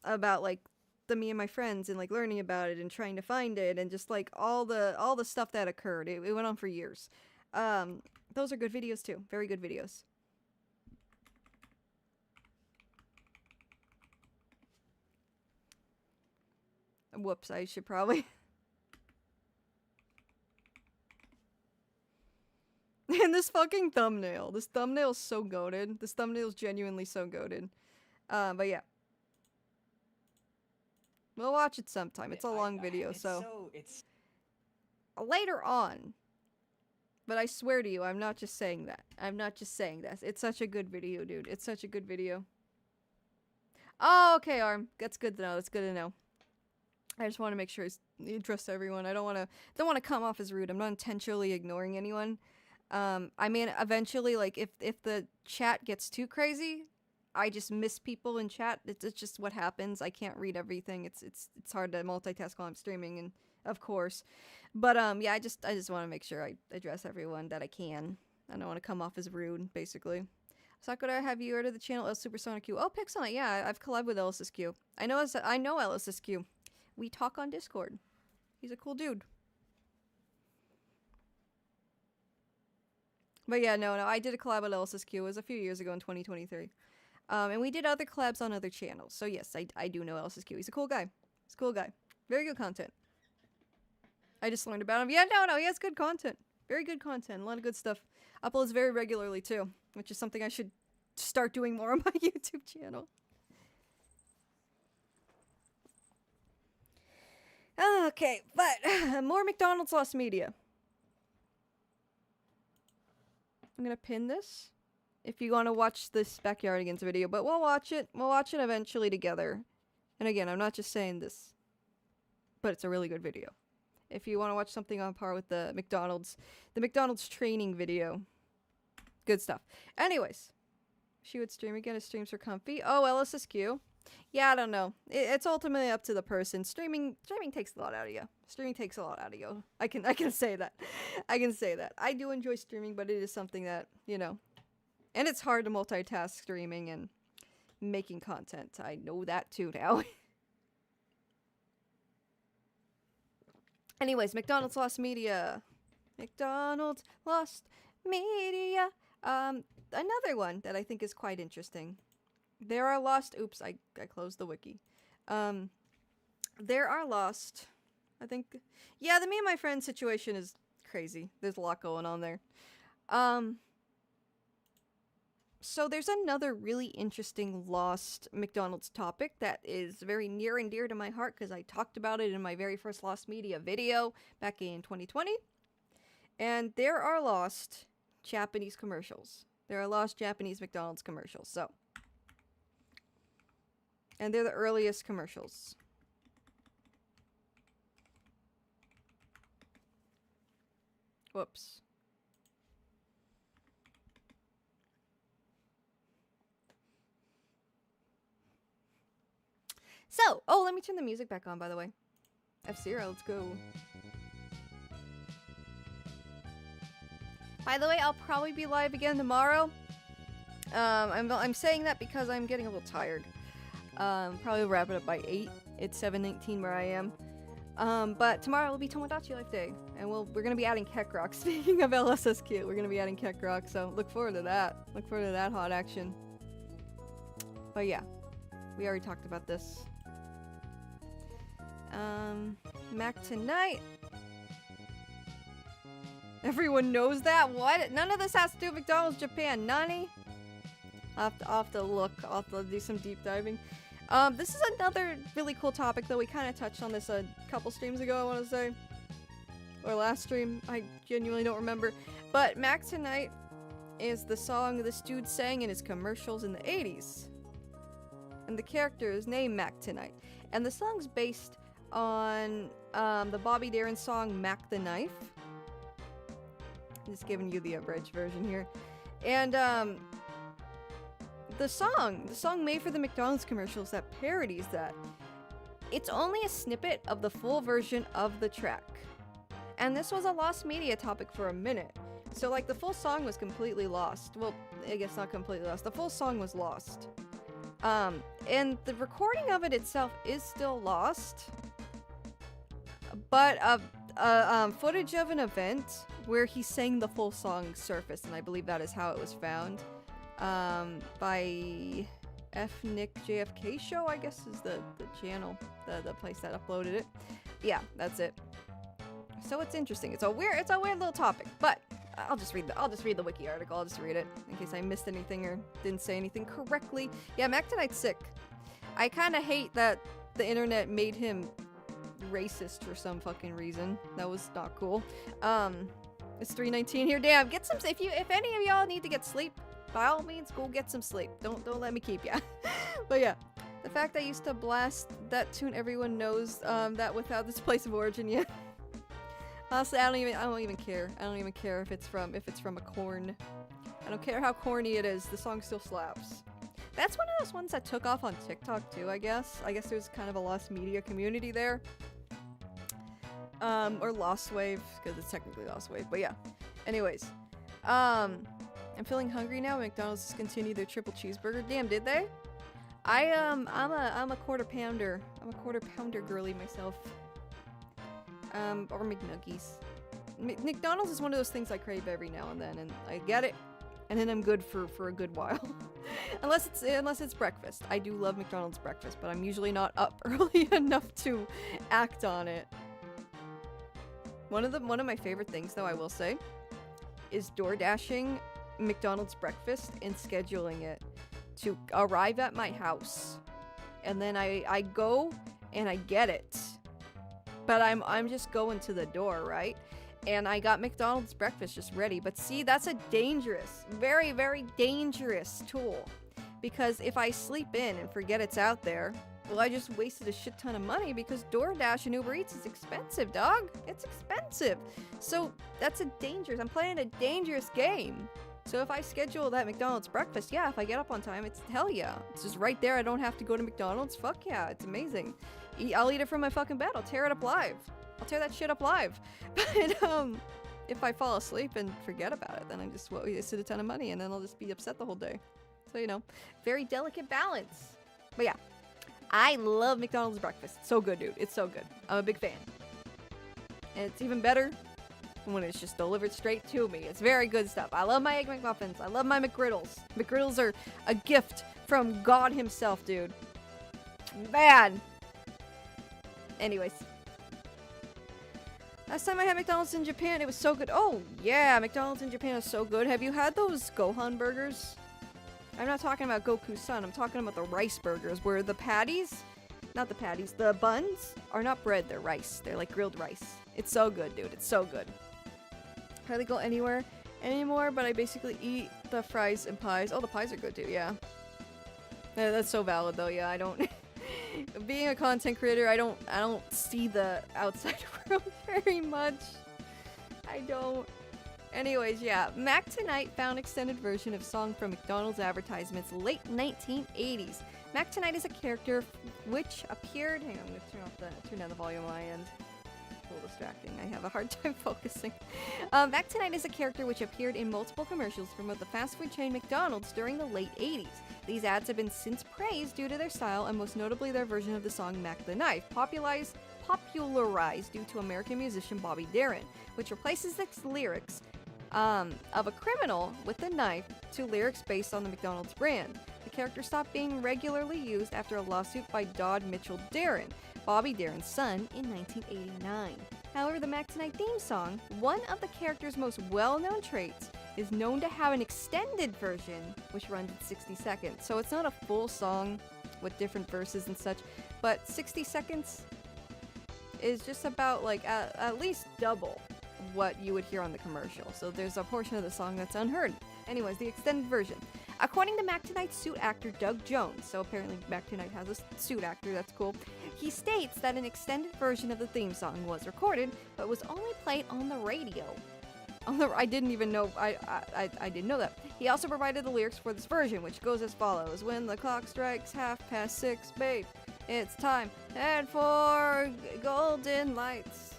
about like the me and my friends and like learning about it and trying to find it and just like all the stuff that occurred. It went on for years. Those are good videos too. Very good videos. Whoops, I should probably And this fucking thumbnail. This thumbnail's so goated. This thumbnail's genuinely so goated. But yeah. We'll watch it sometime. It's a long video, so... It's later on. But I swear to you, I'm not just saying that. It's such a good video, dude. It's such a good video. Oh, okay, Arm. That's good to know. That's good to know. I just want to make sure you address everyone. I don't want to come off as rude. I'm not intentionally ignoring anyone. I mean, eventually, like, if the chat gets too crazy, I just miss people in chat. It's just what happens. I can't read everything. It's hard to multitask while I'm streaming, and of course. But yeah, I just want to make sure I address everyone that I can. I don't want to come off as rude, basically. Sakura, have you heard of the channel El Supersonic Q? Oh, Pixel, yeah, I've collabed with LSSQ. I know LSSQ. We talk on Discord. He's a cool dude. But yeah, no, I did a collab with LSSQ. It was a few years ago in 2023. And we did other collabs on other channels. So yes, I do know LSSQ. He's a cool guy. He's a cool guy. Very good content. I just learned about him. Yeah, no, he has good content. Very good content. A lot of good stuff. Uploads very regularly too, which is something I should start doing more on my YouTube channel. Okay, but more McDonald's Lost Media. I'm gonna pin this if you want to watch this Backyardigans video, but we'll watch it. We'll watch it eventually together. And again, I'm not just saying this, but it's a really good video. If you want to watch something on par with the McDonald's training video. Good stuff. Anyways, she would stream again if streams are comfy. Oh, LSSQ. Yeah, I don't know. It's ultimately up to the person. Streaming takes a lot out of you. Streaming takes a lot out of you. I can say that. I can say that. I do enjoy streaming, but it is something that, you know, and it's hard to multitask streaming and making content. I know that too now. Anyways, McDonald's Lost Media. McDonald's Lost Media. Another one that I think is quite interesting. There are lost... Oops, I closed the wiki. There are lost... I think... Yeah, the me and my friend situation is crazy. There's a lot going on there. So there's another really interesting lost McDonald's topic that is very near and dear to my heart because I talked about it in my very first Lost Media video back in 2020. And there are lost Japanese commercials. There are lost Japanese McDonald's commercials, so... And they're the earliest commercials. Whoops. So, oh, let me turn the music back on, by the way. F-Zero, let's go. By the way, I'll probably be live again tomorrow. I'm saying that because I'm getting a little tired. Probably wrap it up by 8. It's 7:19 where I am. But tomorrow will be Tomodachi Life Day, and we're gonna be adding kickoff. Speaking of LSSQ, we're gonna be adding kickoff, so look forward to that. Look forward to that hot action. But yeah, we already talked about this. Mac tonight. Everyone knows that? What? None of this has to do with McDonald's Japan. Nani? I'll have to look. I'll have to do some deep diving. This is another really cool topic, though. We kind of touched on this a couple streams ago, I want to say. Or last stream. I genuinely don't remember. But Mac Tonight is the song this dude sang in his commercials in the 80s. And the character is named Mac Tonight. And the song's based on the Bobby Darin song Mac the Knife. I'm just giving you the abridged version here. And the song made for the McDonald's commercials that parodies that, it's only a snippet of the full version of the track. And this was a lost media topic for a minute. So like the full song was completely lost. Well, I guess not completely lost. The full song was lost. And the recording of it itself is still lost. But footage of an event where he sang the full song surfaced, and I believe that is how it was found. By F. Nick JFK Show, I guess is the channel, the place that uploaded it. Yeah, that's it. So it's interesting. It's a weird little topic, but I'll just read the wiki article. I'll just read it in case I missed anything or didn't say anything correctly. Yeah, Mac Tonight's sick. I kind of hate that the internet made him racist for some fucking reason. That was not cool. It's 3:19 here. Damn, get some. If any of y'all need to get sleep, by all means, go get some sleep. Don't let me keep ya. But yeah, the fact I used to blast that tune everyone knows that without this place of origin yet. Honestly, I don't even care. I don't even care if it's from a corn. I don't care how corny it is. The song still slaps. That's one of those ones that took off on TikTok too, I guess. I guess there's kind of a lost media community there. Or Lost Wave, because it's technically Lost Wave, but yeah. Anyways. I'm feeling hungry now. McDonald's discontinued their triple cheeseburger. Damn, did they? I'm a quarter pounder. I'm a quarter pounder girly myself. Or McNuggies. McDonald's is one of those things I crave every now and then, and I get it, and then I'm good for a good while. unless it's breakfast. I do love McDonald's breakfast, but I'm usually not up early enough to act on it. One of my favorite things, though, I will say, is DoorDashing McDonald's breakfast and scheduling it to arrive at my house, and then I go and I get it, but I'm just going to the door, right? And I got McDonald's breakfast just ready. But see, that's a dangerous, very, very dangerous tool, because if I sleep in and forget it's out there, well, I just wasted a shit ton of money, because DoorDash and Uber Eats is expensive, dog. It's expensive. So that's I'm playing a dangerous game. So if I schedule that McDonald's breakfast, yeah, if I get up on time, it's hell yeah. It's just right there. I don't have to go to McDonald's. Fuck yeah, it's amazing. I'll eat it from my fucking bed. I'll tear it up live. I'll tear that shit up live. But if I fall asleep and forget about it, then I just wasted a ton of money, and then I'll just be upset the whole day. So, you know, very delicate balance. But yeah, I love McDonald's breakfast. It's so good, dude. It's so good. I'm a big fan. And it's even better when it's just delivered straight to me. It's very good stuff. I love my Egg McMuffins. I love my McGriddles. McGriddles are a gift from God himself, dude. Man. Anyways. Last time I had McDonald's in Japan, it was so good. Oh, yeah, McDonald's in Japan is so good. Have you had those Gohan burgers? I'm not talking about Goku's son. I'm talking about the rice burgers, where the patties, not the patties, the buns are not bread, they're rice. They're like grilled rice. It's so good, dude. It's so good. Hardly go anywhere anymore, but I basically eat the fries and pies. Oh, the pies are good too, yeah. That's so valid though, yeah. I don't being a content creator, I don't see the outside world very much. I don't. Anyways, yeah. Mac Tonight found extended version of song from McDonald's advertisements late 1980s. Mac Tonight is a character which appeared. Hang on, I'm gonna turn down the volume on my end. A little distracting. I have a hard time focusing. Mac Tonight is a character which appeared in multiple commercials from the fast food chain McDonald's during the late 80s. These ads have been since praised due to their style, and most notably their version of the song Mac the Knife, popularized due to American musician Bobby Darin, which replaces the lyrics of a criminal with a knife to lyrics based on the McDonald's brand. The character stopped being regularly used after a lawsuit by Dodd Mitchell Darin, Bobby Darin's son, in 1989. However, the Mac Tonight theme song, one of the character's most well-known traits, is known to have an extended version, which runs at 60 seconds. So it's not a full song with different verses and such, but 60 seconds is just about like at least double what you would hear on the commercial. So there's a portion of the song that's unheard. Anyways, the extended version. According to Mac Tonight's suit actor Doug Jones, so apparently Mac Tonight has a suit actor, that's cool, he states that an extended version of the theme song was recorded, but was only played on the radio. I didn't even know, I didn't know that. He also provided the lyrics for this version, which goes as follows. When the clock strikes 6:30, babe, it's time. Head for golden lights.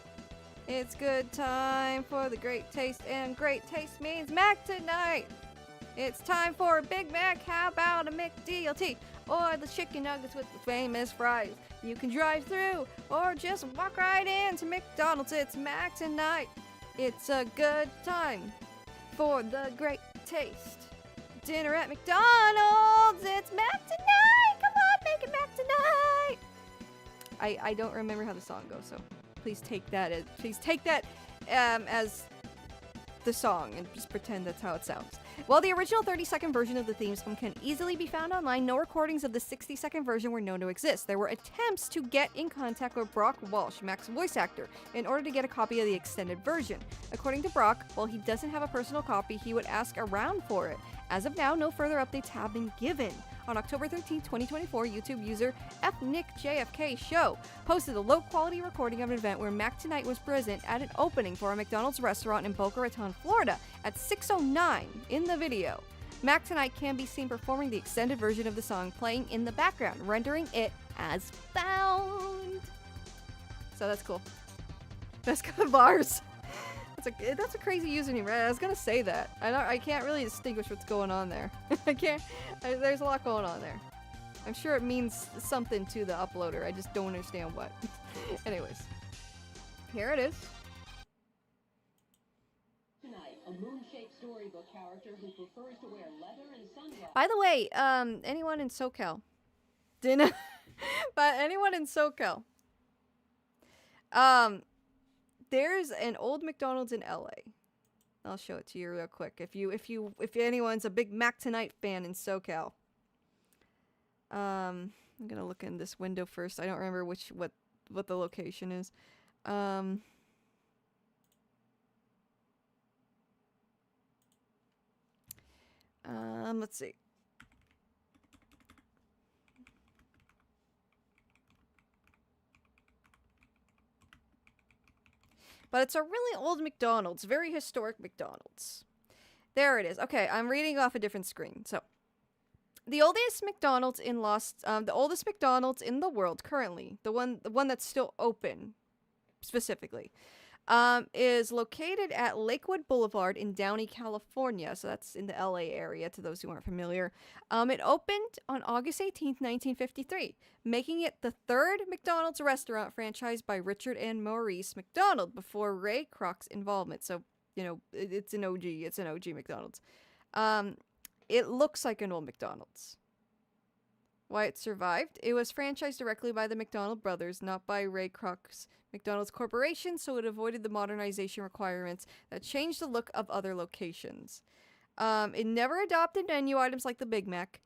It's good time for the great taste, and great taste means Mac Tonight. It's time for a Big Mac, how about a McDLT? Or the chicken nuggets with the famous fries. You can drive through, or just walk right into McDonald's. It's Mac Tonight. It's a good time for the great taste. Dinner at McDonald's. It's Mac Tonight. Come on, make it Mac Tonight. I don't remember how the song goes, so please take that as the song and just pretend that's how it sounds. While the original 30-second version of the theme song can easily be found online, no recordings of the 60-second version were known to exist. There were attempts to get in contact with Brock Walsh, Mac's voice actor, in order to get a copy of the extended version. According to Brock, while he doesn't have a personal copy, he would ask around for it. As of now, no further updates have been given. On October 13, 2024, YouTube user FNickJFK Show posted a low-quality recording of an event where Mac Tonight was present at an opening for a McDonald's restaurant in Boca Raton, Florida at 6:09 in the video. Mac Tonight can be seen performing the extended version of the song playing in the background, rendering it as found. So that's cool. That's kind of bars. That's a crazy username, right? I was gonna say that. I can't really distinguish what's going on there. There's a lot going on there. I'm sure it means something to the uploader. I just don't understand what. Anyways, here it is. Tonight, a moon-shaped storybook character who prefers to wear leather and sunglasses. By the way, anyone in SoCal? But anyone in SoCal? There's an old McDonald's in LA. I'll show it to you real quick. If anyone's a big Mac Tonight fan in SoCal. I'm gonna look in this window first. I don't remember what the location is. Let's see. But it's a really old McDonald's, very historic McDonald's. There it is. Okay, I'm reading off a different screen. So, the oldest McDonald's in the oldest McDonald's in the world currently, the one that's still open, specifically, is located at Lakewood Boulevard in Downey, California. So that's in the LA area, to those who aren't familiar. It opened on August 18th, 1953, making it the third McDonald's restaurant franchised by Richard and Maurice McDonald before Ray Kroc's involvement. So, it's an OG. It's an OG McDonald's. It looks like an old McDonald's. Why it survived? It was franchised directly by the McDonald brothers, not by Ray Kroc's McDonald's Corporation, so it avoided the modernization requirements that changed the look of other locations. It never adopted menu items like the Big Mac,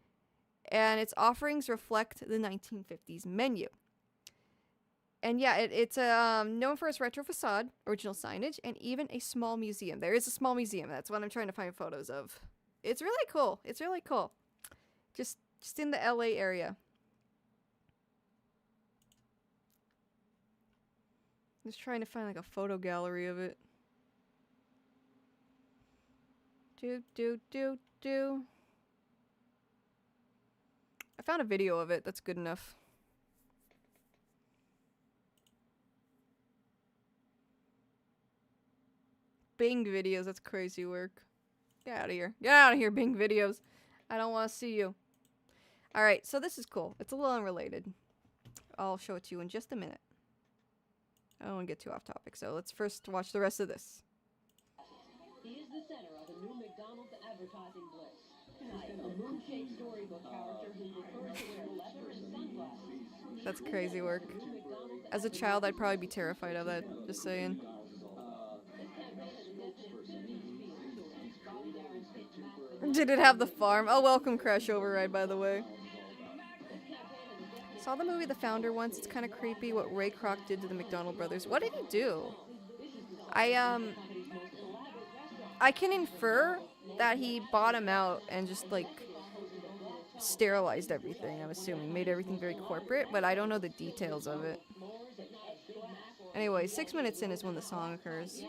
and its offerings reflect the 1950s menu. And yeah, it's known for its retro facade, original signage, and even a small museum. There is a small museum. That's what I'm trying to find photos of. It's really cool. It's really cool. Just in the LA area. Just trying to find like a photo gallery of it. I found a video of it. That's good enough. Bing videos. That's crazy work. Get out of here. Get out of here, Bing videos. I don't want to see you. Alright, so this is cool. It's a little unrelated. I'll show it to you in just a minute. I don't want to get too off topic, so let's first watch the rest of this. He is the center of a new McDonald's advertising blitz. Tonight, a moon-shaped storybook character who prefers to wear leather and sunglasses. That's crazy work. As a child, I'd probably be terrified of that. Just saying. Did it have the farm? Oh, welcome Crash Override, by the way. Saw the movie The Founder once. It's kind of creepy what Ray Kroc did to the McDonald brothers. What did he do? I can infer that he bought him out and just, like, sterilized everything, I'm assuming. Made everything very corporate, but I don't know the details of it. Anyway, 6 minutes in is when the song occurs.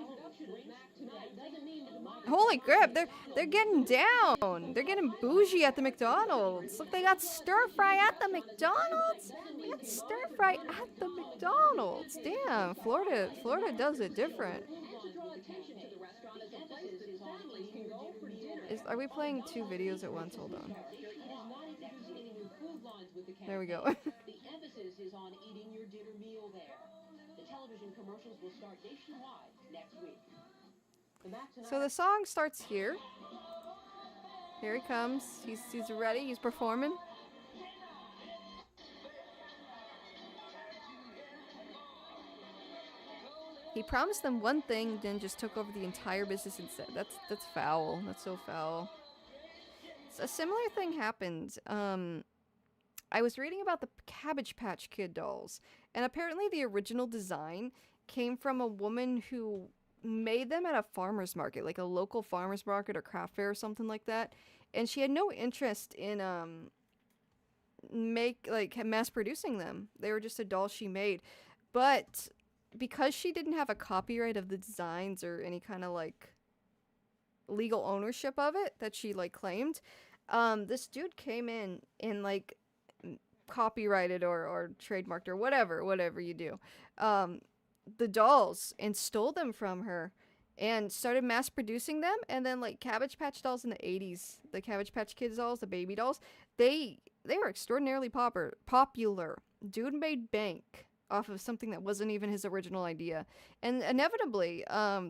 Holy crap, they're getting down. They're getting bougie at the McDonald's. Look, they got stir fry at the McDonald's. They got stir fry at the McDonald's. Damn, Florida does it different. Are we playing two videos at once? Hold on. There we go. The emphasis is on eating your dinner meal there. The television commercials will start nationwide next week. So the song starts here. Here he comes. He's ready. He's performing. He promised them one thing, then just took over the entire business instead. That's foul. That's so foul. A similar thing happened. I was reading about the Cabbage Patch Kid dolls, and apparently the original design came from a woman who made them at a farmer's market, like a local farmer's market or craft fair or something like that. And she had no interest in mass producing them. They were just a doll she made. But because she didn't have a copyright of the designs or any kind of like legal ownership of it that she like claimed, this dude came in and like copyrighted or trademarked or whatever you do, the dolls, and stole them from her and started mass producing them. And then like Cabbage Patch dolls in the 80s, the Cabbage Patch Kids dolls, the baby dolls, they were extraordinarily popular. Dude made bank off of something that wasn't even his original idea. And inevitably,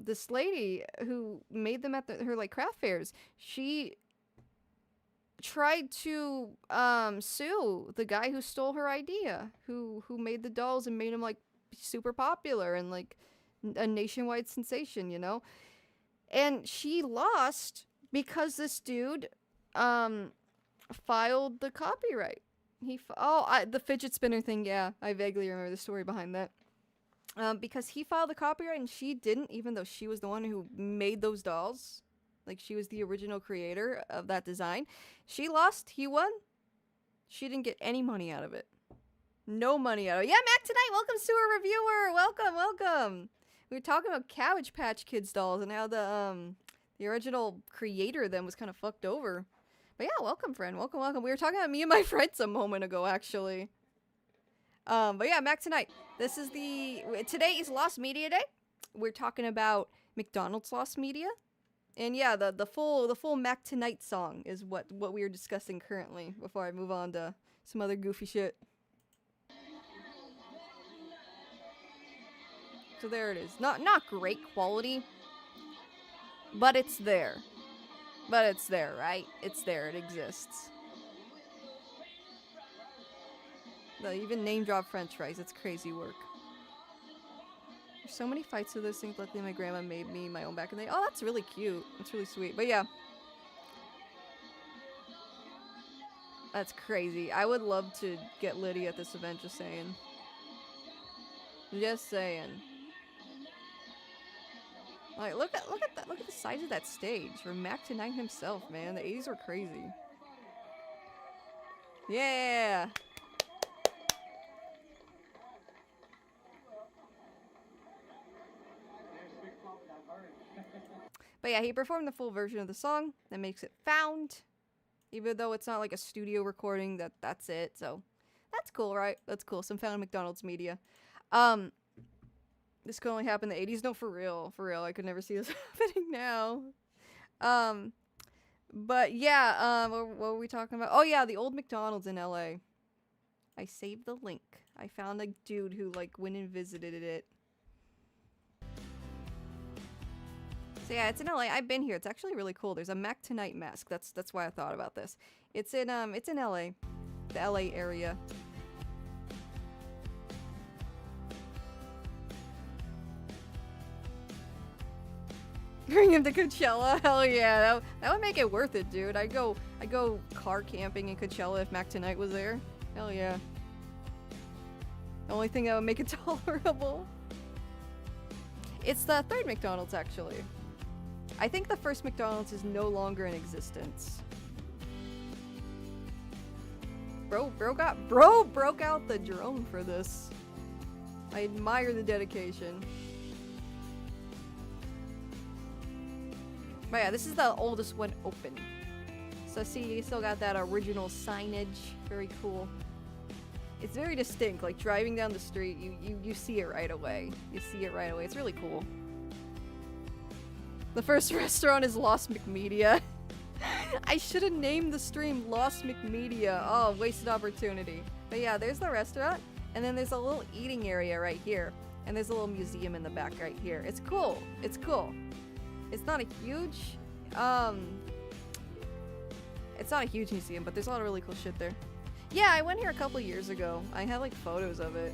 this lady who made them at her like craft fairs, she tried to sue the guy who stole her idea, who made the dolls and made them like super popular and like a nationwide sensation, you know? And she lost because this dude filed the copyright. The fidget spinner thing, yeah, I vaguely remember the story behind that. Because he filed the copyright and she didn't, even though she was the one who made those dolls. Like, she was the original creator of that design. She lost, he won. She didn't get any money out of it. No money out of it. Yeah, Mac tonight, welcome to our reviewer. Welcome. We were talking about Cabbage Patch Kids dolls and how the original creator of them was kind of fucked over. But yeah, welcome, friend. Welcome. We were talking about me and my friends a moment ago, actually. But yeah, Mac tonight. Today is Lost Media Day. We're talking about McDonald's Lost Media. And yeah, the full Mac Tonight song is what we are discussing currently before I move on to some other goofy shit. So there it is. Not great quality, but it's there. But it's there, right? It's there. It exists. They'll even name drop French fries. It's crazy work. There's so many fights with those things. Luckily, my grandma made me my own back in the day. Oh, that's really cute. That's really sweet. But yeah. That's crazy. I would love to get Liddy at this event, just saying. Just saying. Like, look at the size of that stage for Mac9 himself, man. The 80s were crazy. Yeah. But yeah, he performed the full version of the song that makes it found, even though it's not like a studio recording. That's it. So that's cool, right? That's cool. Some found McDonald's media. This could only happen in the 80s. No, for real. I could never see this happening now. But yeah, what were we talking about? Oh yeah, the old McDonald's in LA. I saved the link. I found a dude who like went and visited it. So yeah, it's in LA. I've been here. It's actually really cool. There's a Mac Tonight mask. That's why I thought about this. It's in LA, the LA area. Bring him to Coachella. Hell yeah, that would make it worth it, dude. I'd go car camping in Coachella if Mac Tonight was there. Hell yeah. The only thing that would make it tolerable. It's the third McDonald's, actually. I think the first McDonald's is no longer in existence. Bro broke out the drone for this. I admire the dedication. But yeah, this is the oldest one open. So see, you still got that original signage. Very cool. It's very distinct. Like driving down the street, you see it right away. It's really cool. The first restaurant is Lost McMedia. I should have named the stream Lost McMedia. Oh, wasted opportunity. But yeah, there's the restaurant, and then there's a little eating area right here, and there's a little museum in the back right here. It's cool. It's cool. It's not a huge, it's not a huge museum, but there's a lot of really cool shit there. Yeah, I went here a couple years ago. I have like photos of it.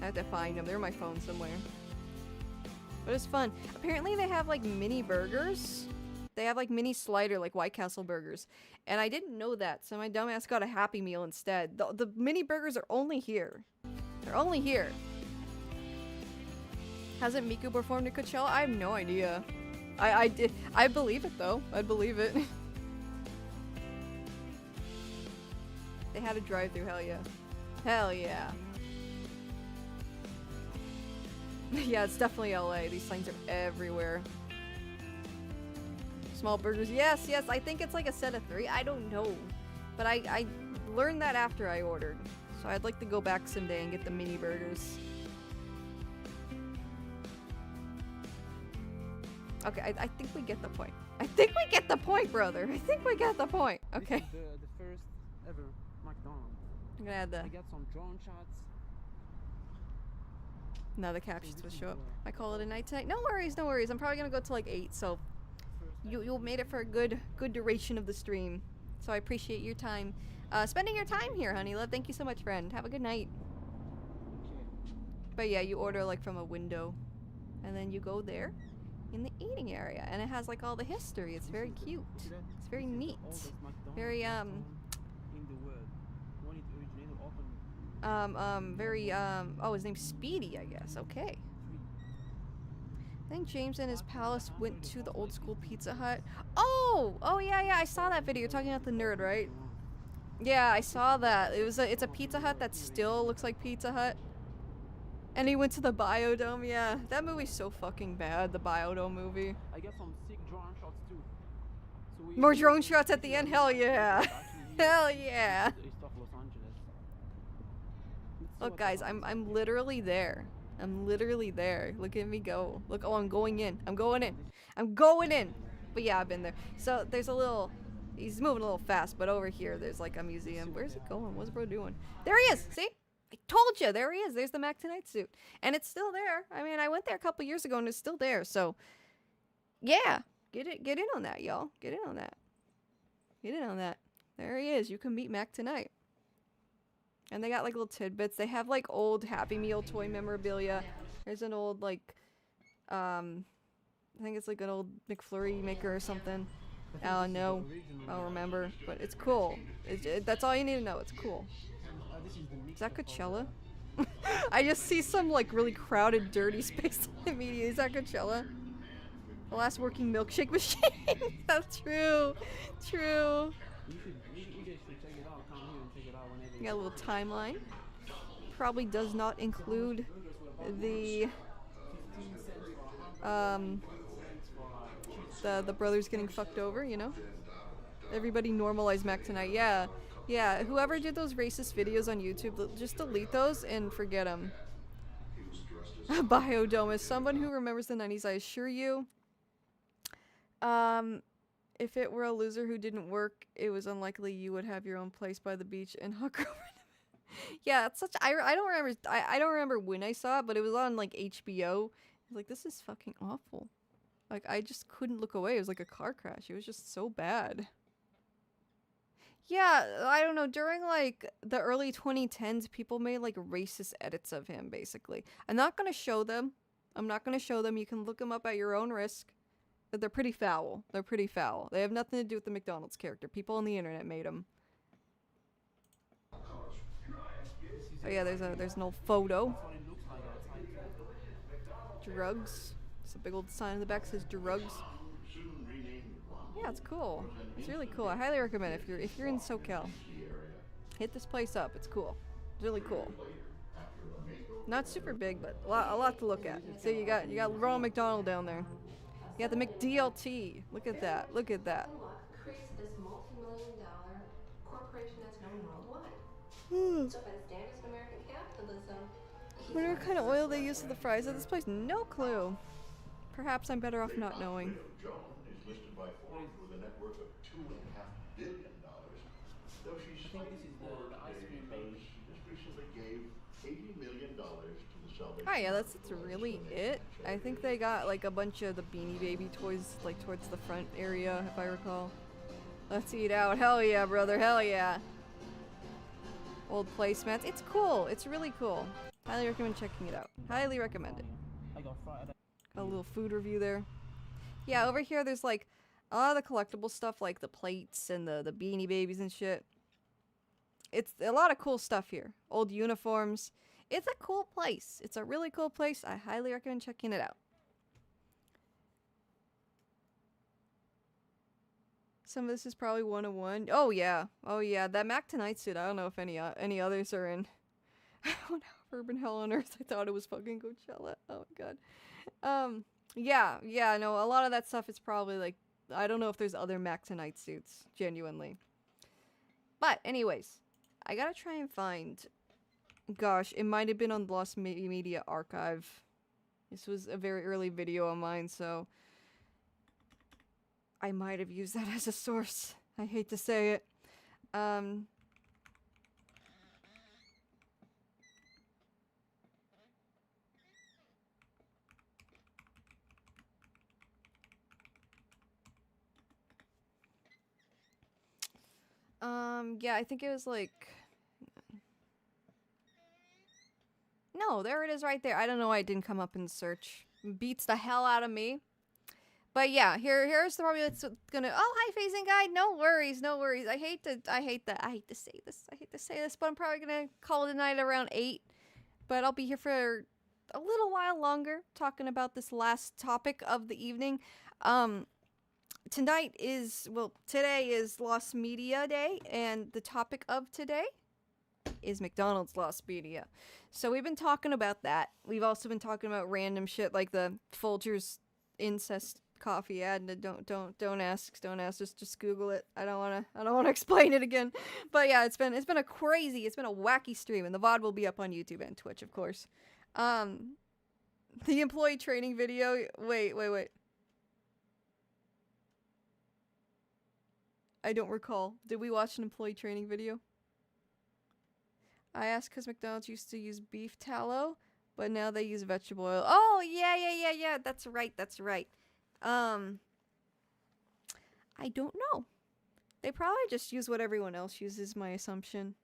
I have to find them. They're on my phone somewhere. But it's fun. Apparently they have like mini burgers. They have like mini slider, like White Castle burgers. And I didn't know that, so my dumbass got a Happy Meal instead. The mini burgers are only here. They're only here. Hasn't Miku performed at Coachella? I have no idea. I did. I believe it though. I believe it. They had a drive-thru. Hell yeah. Hell yeah. Yeah, it's definitely LA. These signs are everywhere. Small burgers. Yes, yes. I think it's like a set of 3. I don't know. But I learned that after I ordered. So I'd like to go back someday and get the mini burgers. Okay, I think we get the point. I think we get the point, brother. I think we get the point. Okay. This is the first ever McDonald's. I'm gonna add the... I got some drone shots. Now the captions will show up. I call it a night tonight. No worries, no worries. I'm probably gonna go to like 8, so you made it for a good duration of the stream. So I appreciate your time. Spending your time here, honey love. Thank you so much, friend. Have a good night. But yeah, you order like from a window, and then you go there in the eating area, and it has like all the history. It's very cute. It's very neat. Very oh, his name's Speedy, I guess. Okay. I think James and his palace went to the old school Pizza Hut. Oh yeah, I saw that video. You're talking about the nerd, right? Yeah, I saw that. It's a Pizza Hut that still looks like Pizza Hut. And he went to the Biodome. Yeah, that movie's so fucking bad. The Biodome movie. I got some sick drone shots too. So More drone shots at the end. Hell yeah. Hell yeah. Look, guys, I'm literally there. I'm literally there. Look at me go. Look, oh, I'm going in. I'm going in. I'm going in. But yeah, I've been there. So there's a little... He's moving a little fast, but over here there's like a museum. Where's he going? What's bro doing? There he is! See? I told you! There he is. There's the Mac Tonight suit. And it's still there. I mean, I went there a couple years ago and it's still there. So, yeah. Get in on that, y'all. Get in on that. Get in on that. There he is. You can meet Mac Tonight. And they got like little tidbits. They have like old Happy Meal toy memorabilia. There's an old like, I think it's like an old McFlurry maker or something. I don't know. I don't remember. But it's cool. That's all you need to know. It's cool. Is that Coachella? I just see some like really crowded, dirty space immediately. Is that Coachella? The last working milkshake machine. That's true. True. You got a little timeline. Probably does not include the brothers getting fucked over, you know? Everybody normalize Mac Tonight. Yeah. Yeah, whoever did those racist videos on YouTube, just delete those and forget them. Biodome. As someone who remembers the 90s, I assure you, if it were a loser who didn't work, it was unlikely you would have your own place by the beach and hook over. Yeah, it's such. I don't remember when I saw it, but it was on like HBO. I was like, this is fucking awful. Like, I just couldn't look away. It was like a car crash. It was just so bad. Yeah, I don't know. During like the early 2010s, people made like racist edits of him. Basically, I'm not gonna show them. I'm not gonna show them. You can look them up at your own risk. But they're pretty foul. They're pretty foul. They have nothing to do with the McDonald's character. People on the internet made them. Oh yeah, there's an old photo. Drugs. It's a big old sign in the back that says drugs. Yeah, it's cool. It's really cool. I highly recommend it if you're in SoCal. Hit this place up. It's cool. It's really cool. Not super big, but a lot to look at. See, you got Ronald McDonald down there. You got the McDLT. Look at that. Look at that. Creates this multi-million-dollar corporation that's known worldwide. So by the standards of American capitalism, Wonder what kind of oil they use for the fries at this place. No clue. Perhaps I'm better off not knowing. Joan is listed by Forbes with a net worth of $2.5 billion. Though she's slightly poor today because just recently gave $80 million to the Salvation. Oh yeah, that's really it. I think they got like a bunch of the Beanie Baby toys like towards the front area, if I recall. Let's eat out. Hell yeah, brother. Hell yeah. Old placemats. It's cool. It's really cool. Highly recommend checking it out. Highly recommend it. Got a little food review there. Yeah, over here there's like a lot of the collectible stuff like the plates and the Beanie Babies and shit. It's a lot of cool stuff here. Old uniforms. It's a cool place. It's a really cool place. I highly recommend checking it out. Some of this is probably 101. Oh yeah, that Mac Tonight suit. I don't know if any others are in. Oh no, Urban Hell on Earth. I thought it was fucking Coachella. Oh my god. Yeah. No, a lot of that stuff is probably like, I don't know if there's other Mac Tonight suits, genuinely. But anyways, I gotta try and find. Gosh, it might have been on the Lost Media Archive. This was a very early video of mine, so I might have used that as a source. I hate to say it. Yeah, I think it was like... No, there it is right there. I don't know why it didn't come up in search. Beats the hell out of me. But yeah, here's the probably it's gonna. Oh, hi, phasing guide. No worries. I hate to say this, but I'm probably gonna call it a night around 8. But I'll be here for a little while longer, talking about this last topic of the evening. Today is Lost Media Day, and the topic of today is McDonald's Lost Media. So we've been talking about that. We've also been talking about random shit like the Folgers incest coffee ad. Don't ask. Just Google it. I don't wanna explain it again. But yeah, it's been a wacky stream, and the VOD will be up on YouTube and Twitch, of course. The employee training video. Wait. I don't recall. Did we watch an employee training video? I asked because McDonald's used to use beef tallow, but now they use vegetable oil. Oh, yeah. That's right. I don't know. They probably just use what everyone else uses, my assumption.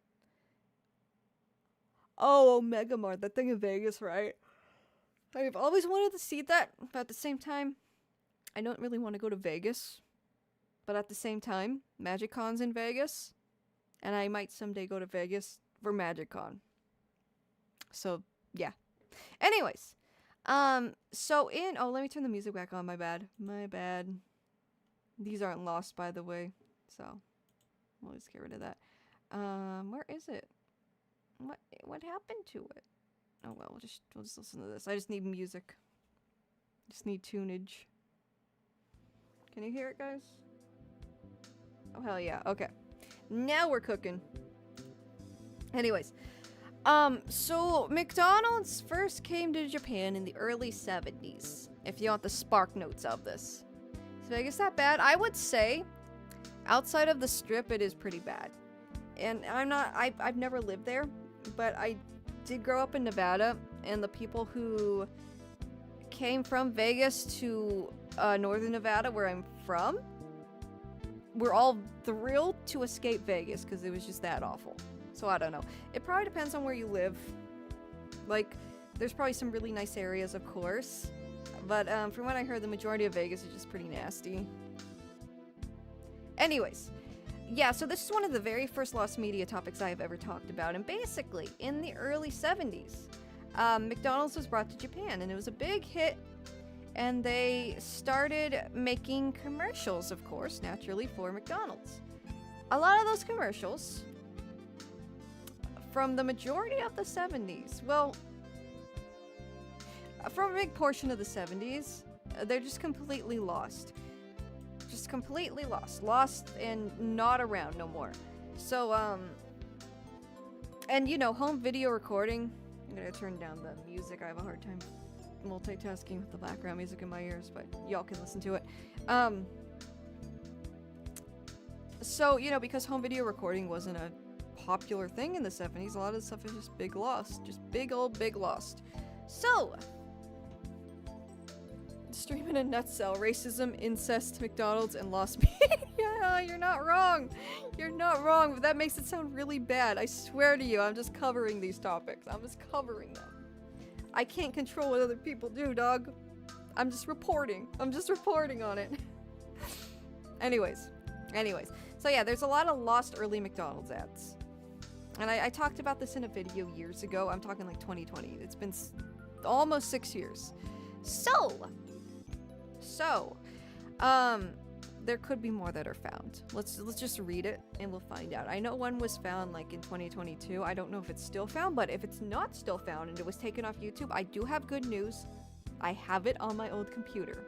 Oh, Omega Mart, that thing in Vegas, right? I've always wanted to see that, but at the same time, I don't really want to go to Vegas. But at the same time, MagicCon's in Vegas, and I might someday go to Vegas for MagicCon. So, yeah. Anyways, let me turn the music back on, my bad. These aren't lost, by the way, so we'll just get rid of that. Where is it? What happened to it? Oh well, we'll just listen to this. I just need music. Just need tunage. Can you hear it, guys? Oh, hell yeah. Okay. Now we're cooking. Anyways. So McDonald's first came to Japan in the early 70s. If you want the spark notes of this. Is Vegas that bad? I would say, outside of the strip, it is pretty bad. And I've never lived there, but I did grow up in Nevada, and the people who came from Vegas to northern Nevada, where I'm from, we're all thrilled to escape Vegas because it was just that awful. So I don't know. It probably depends on where you live. Like, there's probably some really nice areas, of course. But from what I heard, the majority of Vegas is just pretty nasty. Anyways. Yeah, so this is one of the very first Lost Media topics I have ever talked about. And basically, in the early 70s, McDonald's was brought to Japan. And it was a big hit. And they started making commercials, of course, naturally, for McDonald's. A lot of those commercials, from the majority of the 70s, well, from a big portion of the 70s, they're just completely lost. Just completely lost. Lost and not around no more. So, and you know, home video recording. I'm gonna turn down the music. I have a hard time multitasking with the background music in my ears, but y'all can listen to it. So, you know, because home video recording wasn't a popular thing in the 70s, a lot of the stuff is just big lost. Just big old big lost. So, stream in a nutshell: racism, incest, McDonald's, and Lost Media. You're not wrong. You're not wrong, but that makes it sound really bad. I swear to you, I'm just covering these topics. I'm just covering them. I can't control what other people do, dog. I'm just reporting. I'm just reporting on it. Anyways. So yeah, there's a lot of lost early McDonald's ads. And I talked about this in a video years ago. I'm talking like 2020. It's been almost 6 years. So, there could be more that are found. Let's just read it and we'll find out. I know one was found like in 2022. I don't know if it's still found, but if it's not still found and it was taken off YouTube, I do have good news. I have it on my old computer.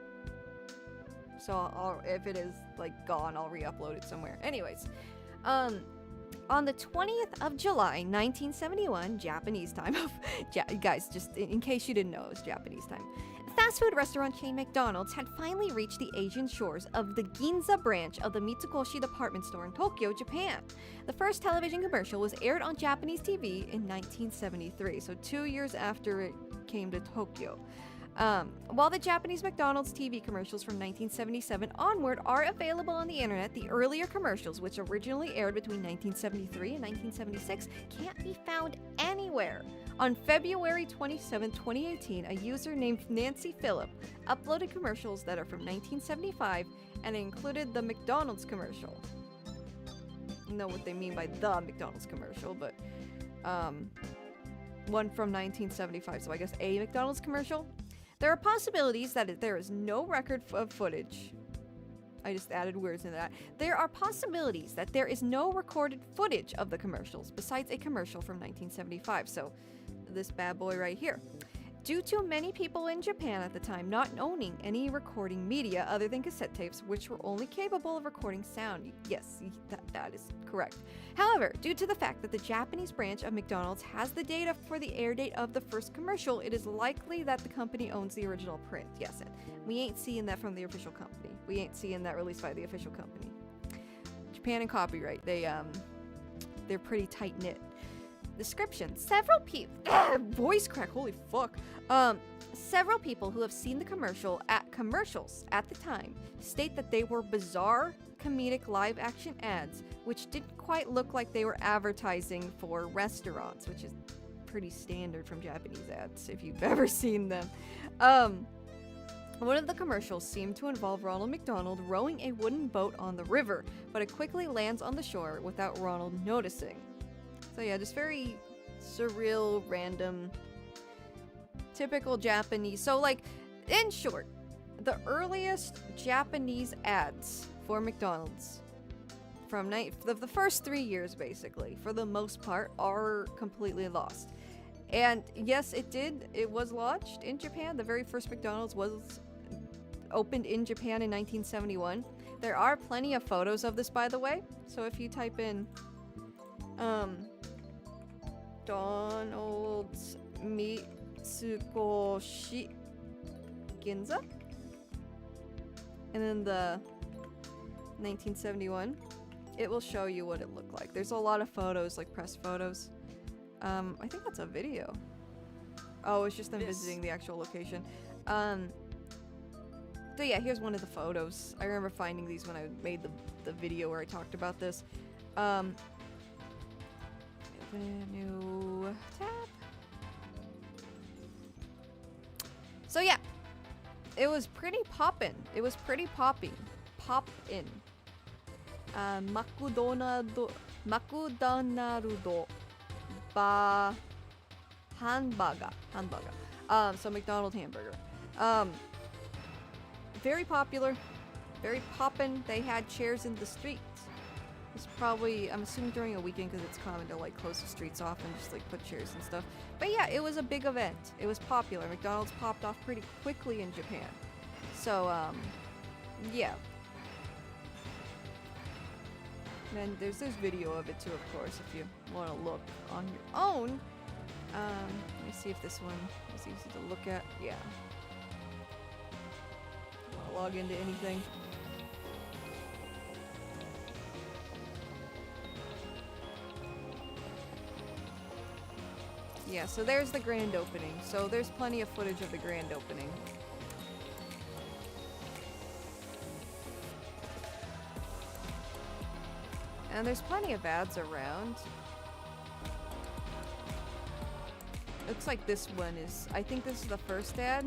So if it is like gone, I'll re-upload it somewhere. Anyways, on the 20th of July, 1971, Japanese time. Guys, just in case you didn't know, it was Japanese time. Fast food restaurant chain McDonald's had finally reached the Asian shores of the Ginza branch of the Mitsukoshi department store in Tokyo, Japan. The first television commercial was aired on Japanese TV in 1973, so 2 years after it came to Tokyo. While the Japanese McDonald's TV commercials from 1977 onward are available on the internet, the earlier commercials, which originally aired between 1973 and 1976, can't be found anywhere. On February 27, 2018, a user named Nancy Phillip uploaded commercials that are from 1975 and included the McDonald's commercial. I don't know what they mean by the McDonald's commercial, but one from 1975, so I guess a McDonald's commercial. There are possibilities that there is no record of footage. I just added words in that. There are possibilities that there is no recorded footage of the commercials besides a commercial from 1975. So this bad boy right here. Due to many people in Japan at the time not owning any recording media other than cassette tapes, which were only capable of recording sound. Yes, that is correct. However, due to the fact that the Japanese branch of McDonald's has the data for the air date of the first commercial, it is likely that the company owns the original print. Yes, and we ain't seeing that from the official company. We ain't seeing that released by the official company. Japan and copyright, they're pretty tight-knit. Description. Several people voice crack, holy fuck. Several people who have seen the commercials at the time state that they were bizarre comedic live action ads which didn't quite look like they were advertising for restaurants, which is pretty standard from Japanese ads if you've ever seen them. One of the commercials seemed to involve Ronald McDonald rowing a wooden boat on the river, but it quickly lands on the shore without Ronald noticing. So yeah, just very surreal, random, typical Japanese. So like, in short, the earliest Japanese ads for McDonald's from the first 3 years, basically, for the most part, are completely lost. And yes, it was launched in Japan. The very first McDonald's was opened in Japan in 1971. There are plenty of photos of this, by the way. So if you type in Donald's Mitsukoshi Ginza and then the 1971, it will show you what it looked like. There's a lot of photos, like press photos. I think that's a video. Oh, it's just them visiting the actual location. So yeah, here's one of the photos. I remember finding these when I made the video where I talked about this. New tab. So yeah, it was pretty poppin'. It was pretty popping. Pop-in. McDonald ba hamburger. So McDonald's hamburger. Very popular. Very poppin'. They had chairs in the streets. It's probably, I'm assuming during a weekend because it's common to like close the streets off and just like put chairs and stuff. But yeah, it was a big event. It was popular. McDonald's popped off pretty quickly in Japan. So, yeah. And there's this video of it too, of course, if you want to look on your own. Let me see if this one is easy to look at. Yeah. Log into anything. Yeah, so there's the grand opening. So there's plenty of footage of the grand opening. And there's plenty of ads around. Looks like this one is, I think this is the first ad.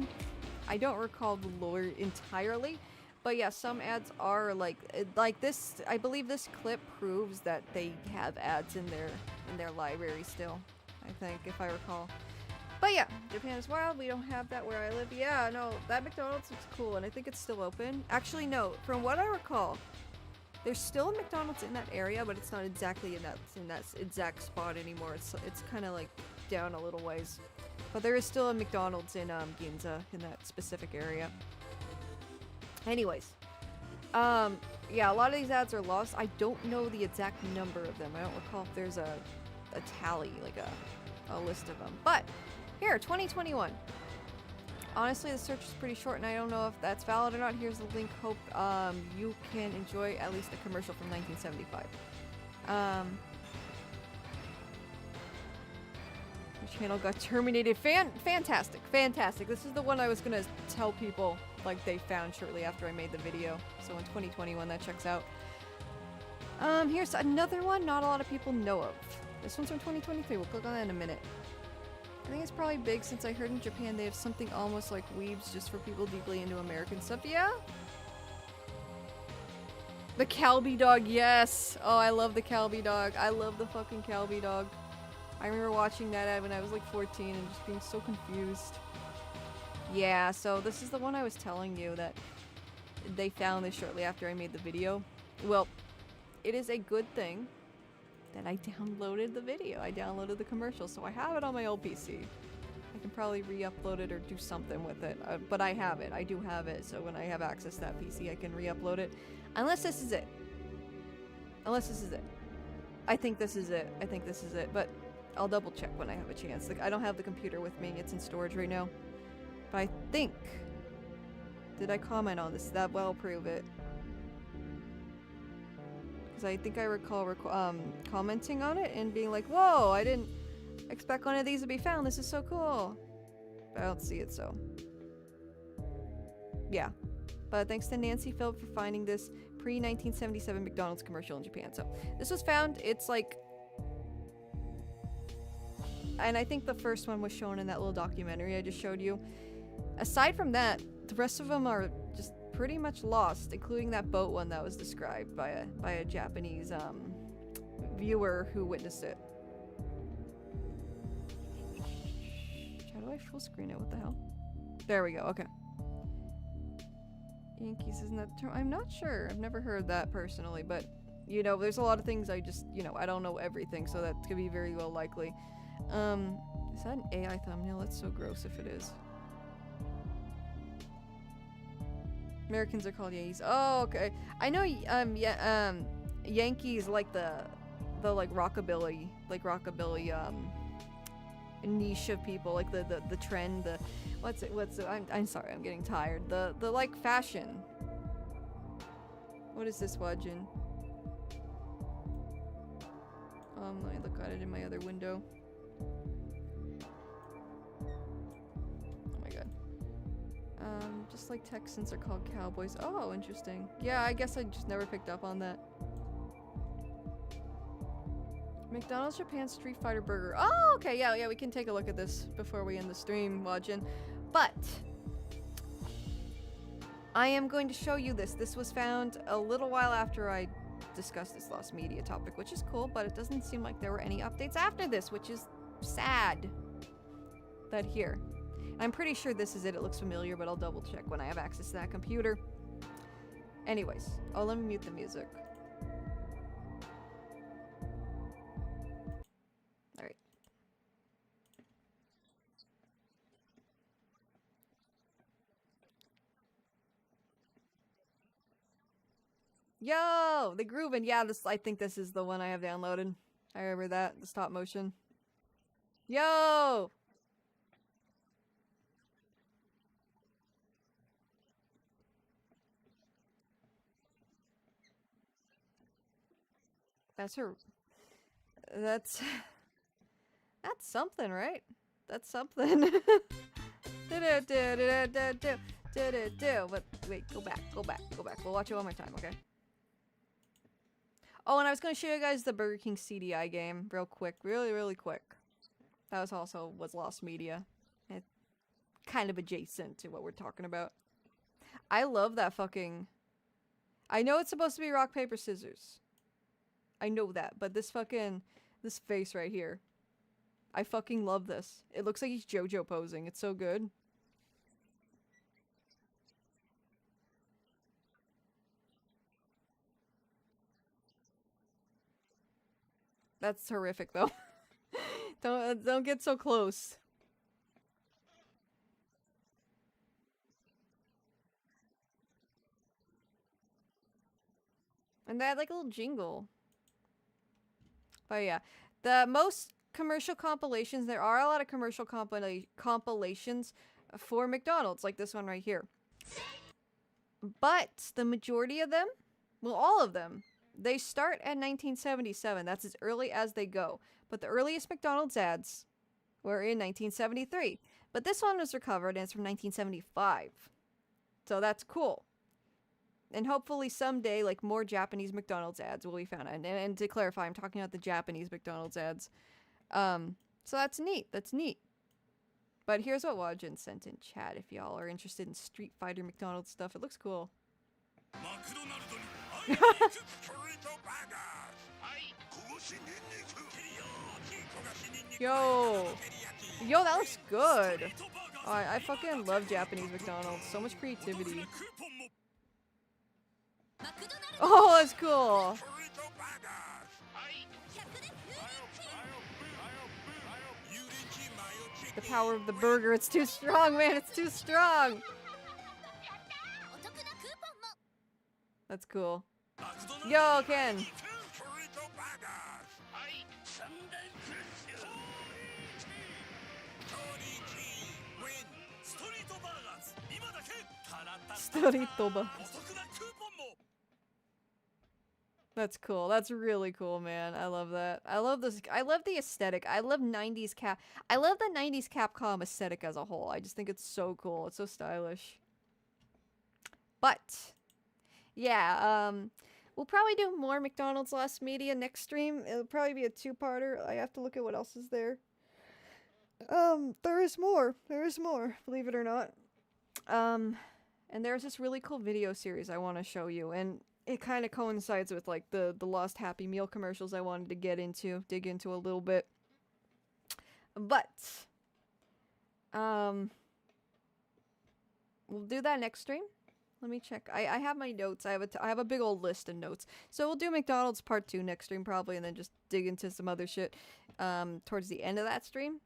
I don't recall the lore entirely, but yeah, some ads are like this. I believe this clip proves that they have ads in their library still. I think, if I recall. But yeah, Japan is wild. We don't have that where I live. Yeah, no, that McDonald's looks cool, and I think it's still open. Actually, no. From what I recall, there's still a McDonald's in that area, but it's not exactly in that exact spot anymore. It's kind of like down a little ways. But there is still a McDonald's in Ginza in that specific area. Anyways, yeah, a lot of these ads are lost. I don't know the exact number of them. I don't recall if there's a tally, like a list of them. But here, 2021. Honestly, the search is pretty short, and I don't know if that's valid or not. Here's the link. Hope you can enjoy at least a commercial from 1975. The channel got terminated. Fantastic, fantastic. This is the one I was gonna tell people like they found shortly after I made the video. So in 2021, that checks out. Here's another one not a lot of people know of. This one's from 2023. We'll click on that in a minute. I think it's probably big since I heard in Japan they have something almost like Weebs just for people deeply into American stuff. Yeah? The Calbee dog, yes! Oh, I love the Calbee dog. I love the fucking Calbee dog. I remember watching that ad when I was like 14 and just being so confused. Yeah, so this is the one I was telling you that they found this shortly after I made the video. Well, it is a good thing that I downloaded the video. I downloaded the commercial, so I have it on my old PC. I can probably re-upload it or do something with it, but I have it. I do have it, so when I have access to that PC, I can re-upload it. Unless this is it. Unless this is it. I think this is it. I think this is it, but I'll double check when I have a chance. Like, I don't have the computer with me. It's in storage right now. But I think... Did I comment on this? That will prove it. Because I think I recall commenting on it and being like, whoa, I didn't expect one of these to be found. This is so cool. But I don't see it, so. Yeah. But thanks to Nancy Phillip for finding this pre-1977 McDonald's commercial in Japan. So this was found. It's like... And I think the first one was shown in that little documentary I just showed you. Aside from that, the rest of them are just pretty much lost, including that boat one that was described by a Japanese viewer who witnessed it. How do I full screen it? What the hell? There we go. Okay. Yankees, isn't that the term? I'm not sure. I've never heard that personally, but you know, there's a lot of things I just, you know, I don't know everything, so that could be very well likely. Is that an AI thumbnail? That's so gross if it is. Americans are called Yankees. Oh, okay. I know, Yankees like the like rockabilly, niche of people, like the trend, I'm sorry, I'm getting tired. The like fashion. What is this, Wajin? Let me look at it in my other window. Just like Texans are called cowboys. Oh, interesting. Yeah, I guess I just never picked up on that. McDonald's Japan Street Fighter Burger. Oh, okay, yeah, we can take a look at this before we end the stream, Wajin. But I am going to show you this. This was found a little while after I discussed this lost media topic, which is cool, but it doesn't seem like there were any updates after this, which is sad. That here. I'm pretty sure this is it. It looks familiar, but I'll double check when I have access to that computer. Anyways, let me mute the music. Alright. Yo! The groovin'. Yeah, I think this is the one I have downloaded. I remember that. The stop motion. Yo! That's something, right? That's something. But wait, go back. We'll watch it one more time, okay? Oh, and I was gonna show you guys the Burger King CDI game real quick, really quick. That was lost media. It's kind of adjacent to what we're talking about. I love that fucking... I know it's supposed to be rock, paper, scissors. I know that, but this face right here. I fucking love this. It looks like he's JoJo posing. It's so good. That's horrific, though. Don't get so close. And they had like a little jingle. But yeah, the most commercial compilations, there are a lot of commercial compilations for McDonald's, like this one right here. But the majority of them, well, all of them, they start at 1977. That's as early as they go. But the earliest McDonald's ads were in 1973. But this one was recovered and it's from 1975. So that's cool. And hopefully someday, like, more Japanese McDonald's ads will be found. And to clarify, I'm talking about the Japanese McDonald's ads. So that's neat. That's neat. But here's what Wajin sent in chat if y'all are interested in Street Fighter McDonald's stuff. It looks cool. Yo, that looks good. Oh, I fucking love Japanese McDonald's. So much creativity. Oh, that's cool. The power of the burger. It's too strong, man. It's too strong. That's cool. Yo, Ken. Storitoba. That's cool. That's really cool, man. I love that. I love this. I love the aesthetic. I love 90s Cap. I love the 90s Capcom aesthetic as a whole. I just think it's so cool. It's so stylish. But yeah, we'll probably do more McDonald's Lost Media next stream. It'll probably be a two-parter. I have to look at what else is there. There is more. There is more, believe it or not. And there's this really cool video series I want to show you, and it kind of coincides with like the Lost Happy Meal commercials I wanted to dig into a little bit. But we'll do that next stream. Let me check. I have my notes. I have a big old list of notes. So we'll do McDonald's Part 2 next stream probably, and then just dig into some other shit towards the end of that stream.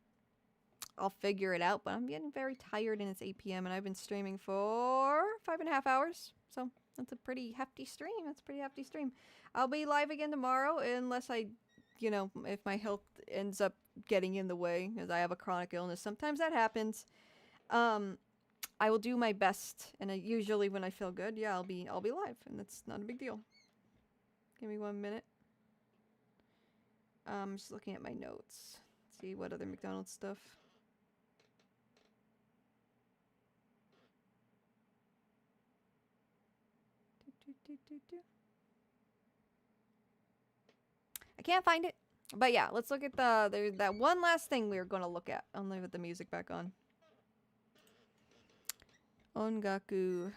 I'll figure it out, but I'm getting very tired and it's 8 p.m. and I've been streaming for 5.5 hours. So that's a pretty hefty stream. That's a pretty hefty stream. I'll be live again tomorrow unless I, if my health ends up getting in the way, because I have a chronic illness. Sometimes that happens. I will do my best, and usually when I feel good, yeah, I'll be live, and that's not a big deal. Give me 1 minute. I'm just looking at my notes. See what other McDonald's stuff. I can't find it. But yeah, let's look at that one last thing we were going to look at. I'll leave the music back on. Ongaku.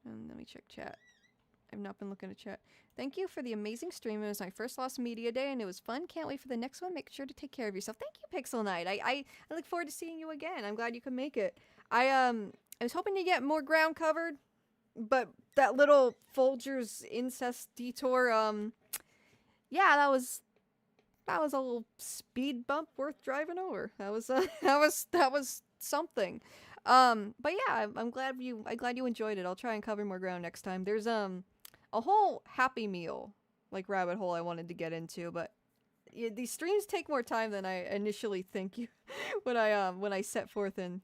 And let me check chat. I've not been looking at chat. Thank you for the amazing stream. It was my first Lost Media Day, and it was fun. Can't wait for the next one. Make sure to take care of yourself. Thank you, Pixel Knight. I look forward to seeing you again. I'm glad you could make it. I was hoping to get more ground covered, but that little Folgers incest detour, yeah, that was a little speed bump worth driving over. That was something. But yeah, I'm glad you enjoyed it. I'll try and cover more ground next time. There's a whole Happy Meal like rabbit hole I wanted to get into, but yeah, these streams take more time than I initially think when I set forth and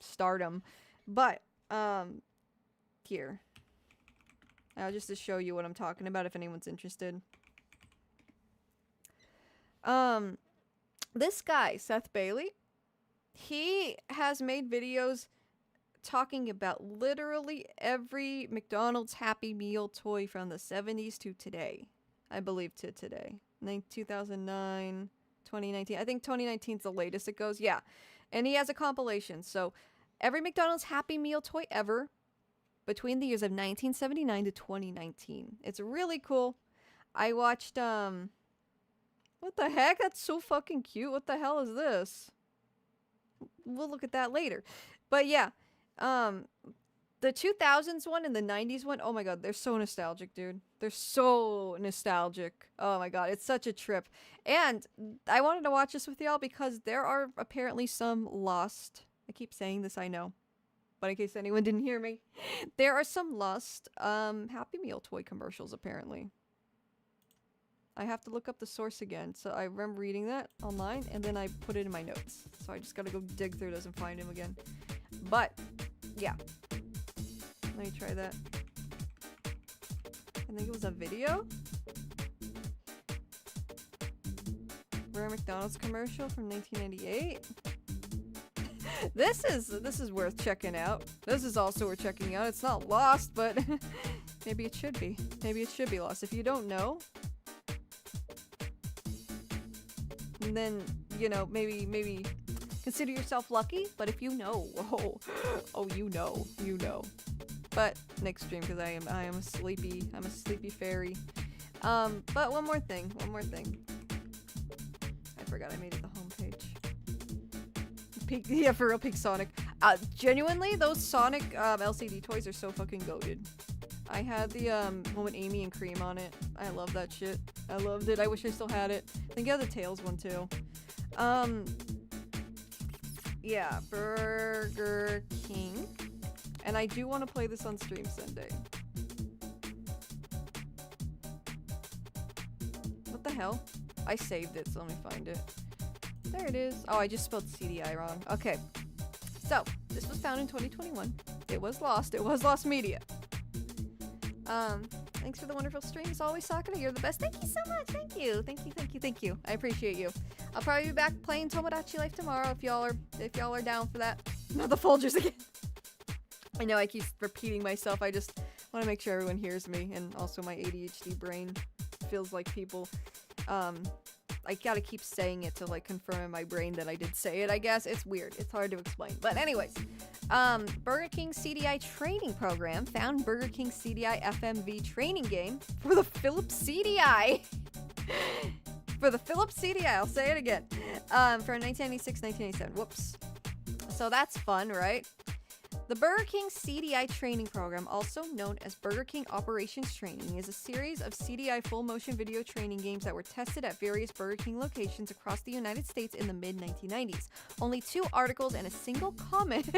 stardom. But here, just to show you what I'm talking about if anyone's interested. This guy, Seth Bailey, he has made videos talking about literally every McDonald's Happy Meal toy from the 70s to today. I believe to today. 2009, 2019. I think 2019 is the latest it goes. Yeah. And he has a compilation. So every McDonald's Happy Meal toy ever between the years of 1979 to 2019. It's really cool. I watched, what the heck? That's so fucking cute. What the hell is this? We'll look at that later. But yeah, the 2000s one and the 90s one, oh my god, they're so nostalgic, dude. They're so nostalgic. Oh my god, it's such a trip. And I wanted to watch this with y'all because there are apparently some lost, I keep saying this, I know, but in case anyone didn't hear me, there are some lost Happy Meal toy commercials apparently. I have to look up the source again. So I remember reading that online and then I put it in my notes. So I just gotta go dig through those and find him again. But yeah, let me try that. I think it was a video. Rare McDonald's commercial from 1998. This is worth checking out. This is also worth checking out. It's not lost, but maybe it should be. Maybe it should be lost. If you don't know, and then, you know, maybe consider yourself lucky. But if you know, oh, you know. But next stream, because I am a sleepy fairy. But one more thing. I forgot I made it the homepage. Peak, yeah, for real, Peak Sonic. Genuinely, those Sonic LCD toys are so fucking goated. I had the one with Amy and Cream on it. I love that shit. I loved it. I wish I still had it. I think I have the Tails one too. Yeah, Burger King. And I do want to play this on stream Sunday. What the hell? I saved it, so let me find it. There it is. Oh, I just spelled CDI wrong. Okay. So, this was found in 2021. It was lost. It was lost media. Thanks for the wonderful stream. As always, Sakura, you're the best. Thank you so much. Thank you. I appreciate you. I'll probably be back playing Tomodachi Life tomorrow if y'all are down for that. Not the Folgers again. I know I keep repeating myself. I just want to make sure everyone hears me, and also my ADHD brain feels like people. I gotta keep saying it to like confirm in my brain that I did say it, I guess. It's weird. It's hard to explain. But anyways, Burger King CDI training program found Burger King CDI FMV training game for the Philips CDI. For the Philips CDI, I'll say it again. For 1996-1997. Whoops. So that's fun, right? The Burger King CDI training program, also known as Burger King Operations Training, is a series of CDI full-motion video training games that were tested at various Burger King locations across the United States in the mid-1990s. Only 2 articles and a single comment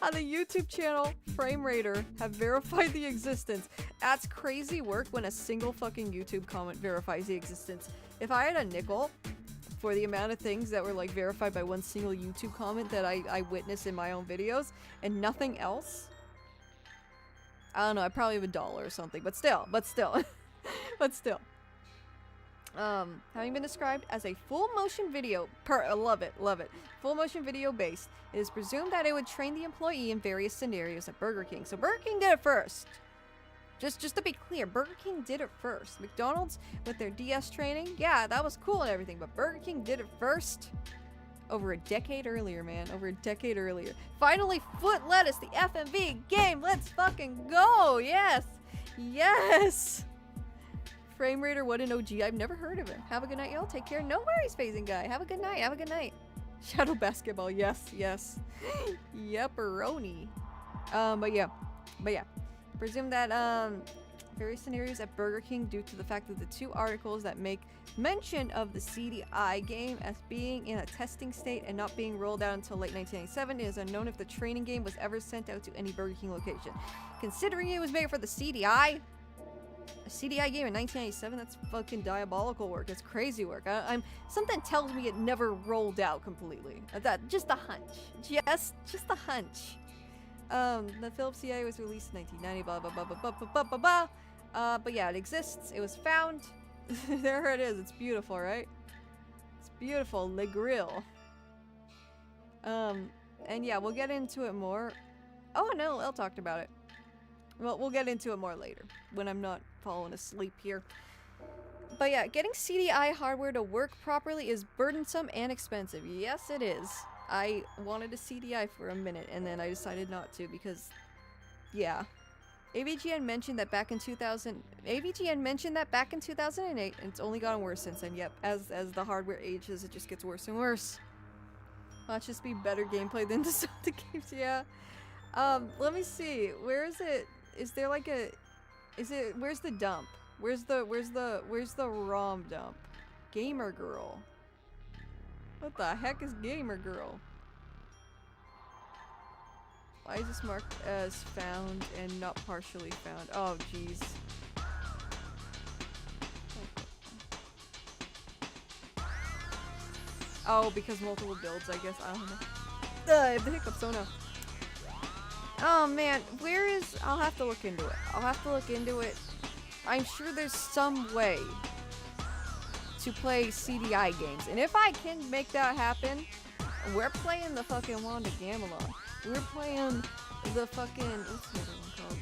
on the YouTube channel Frame Raider have verified the existence. That's crazy work when a single fucking YouTube comment verifies the existence. If I had a nickel for the amount of things that were like verified by one single YouTube comment that I witnessed in my own videos and nothing else, I don't know, I'd probably have $1 or something, but still. Having been described as a full motion video love it. Full motion video based, it is presumed that it would train the employee in various scenarios at Burger King. So Burger King did it first. Just to be clear, Burger King did it first. McDonald's with their DS training, yeah, that was cool and everything, but Burger King did it first over a decade earlier, man. Over a decade earlier. Finally, Foot Lettuce, the FMV game. Let's fucking go. Yes. Frame Raider, what an OG. I've never heard of him. Have a good night, y'all. Take care. No worries, Phasing Guy. Have a good night. Shadow Basketball. Yes. Yepperoni. But yeah. Presume that various scenarios at Burger King due to the fact that the 2 articles that make mention of the CDI game as being in a testing state and not being rolled out until late 1997, it is unknown if the training game was ever sent out to any Burger King location. Considering it was made for the CDI, a CDI game in 1997, that's fucking diabolical work. It's crazy work. Something tells me it never rolled out completely. Just a hunch. Just a hunch. The Philips CDI was released in 1990, but yeah, it exists. It was found. There it is. It's beautiful, right? It's beautiful. Le Grill. And yeah, we'll get into it more. Oh no, Elle talked about it. Well, we'll get into it more later, when I'm not falling asleep here. But yeah, getting CDI hardware to work properly is burdensome and expensive. Yes, it is. I wanted a CDI for a minute, and then I decided not to because, yeah. AVGN mentioned that back in 2008, and it's only gotten worse since then. Yep, as the hardware ages, it just gets worse and worse. Watch this be better gameplay than the Zelda games, yeah. Let me see. Where is it? Is there like a? Is it? Where's the dump? Where's the ROM dump? Gamer Girl. What the heck is Gamer Girl? Why is this marked as found and not partially found? Oh, jeez. Oh, because multiple builds, I guess. I don't know. I have the hiccups, oh no. Oh man, where is... I'll have to look into it. I'm sure there's some way to play CDI games. And if I can make that happen, we're playing the fucking Wanda Gamelon. We're playing the fucking... What's the other one called?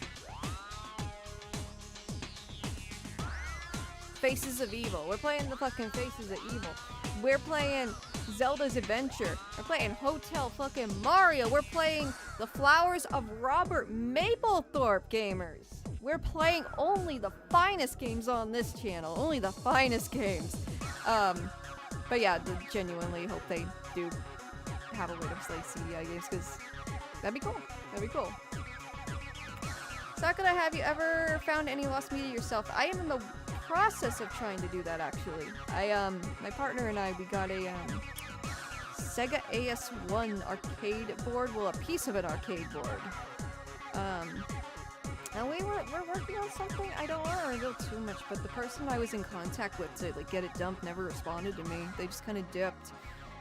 Faces of Evil. We're playing the fucking Faces of Evil. We're playing Zelda's Adventure. We're playing Hotel fucking Mario. We're playing The Flowers of Robert Mapplethorpe, gamers. We're playing only the finest games on this channel. Only the finest games. But yeah, genuinely hope they do have a way to play CDI games, because that'd be cool. Sakura, have you ever found any lost media yourself? I am in the process of trying to do that, actually. My partner and I, we got a Sega AS1 arcade board. Well, a piece of an arcade board. And we're working on something. I don't want to reveal too much, but the person I was in contact with to like get it dumped never responded to me. They just kind of dipped.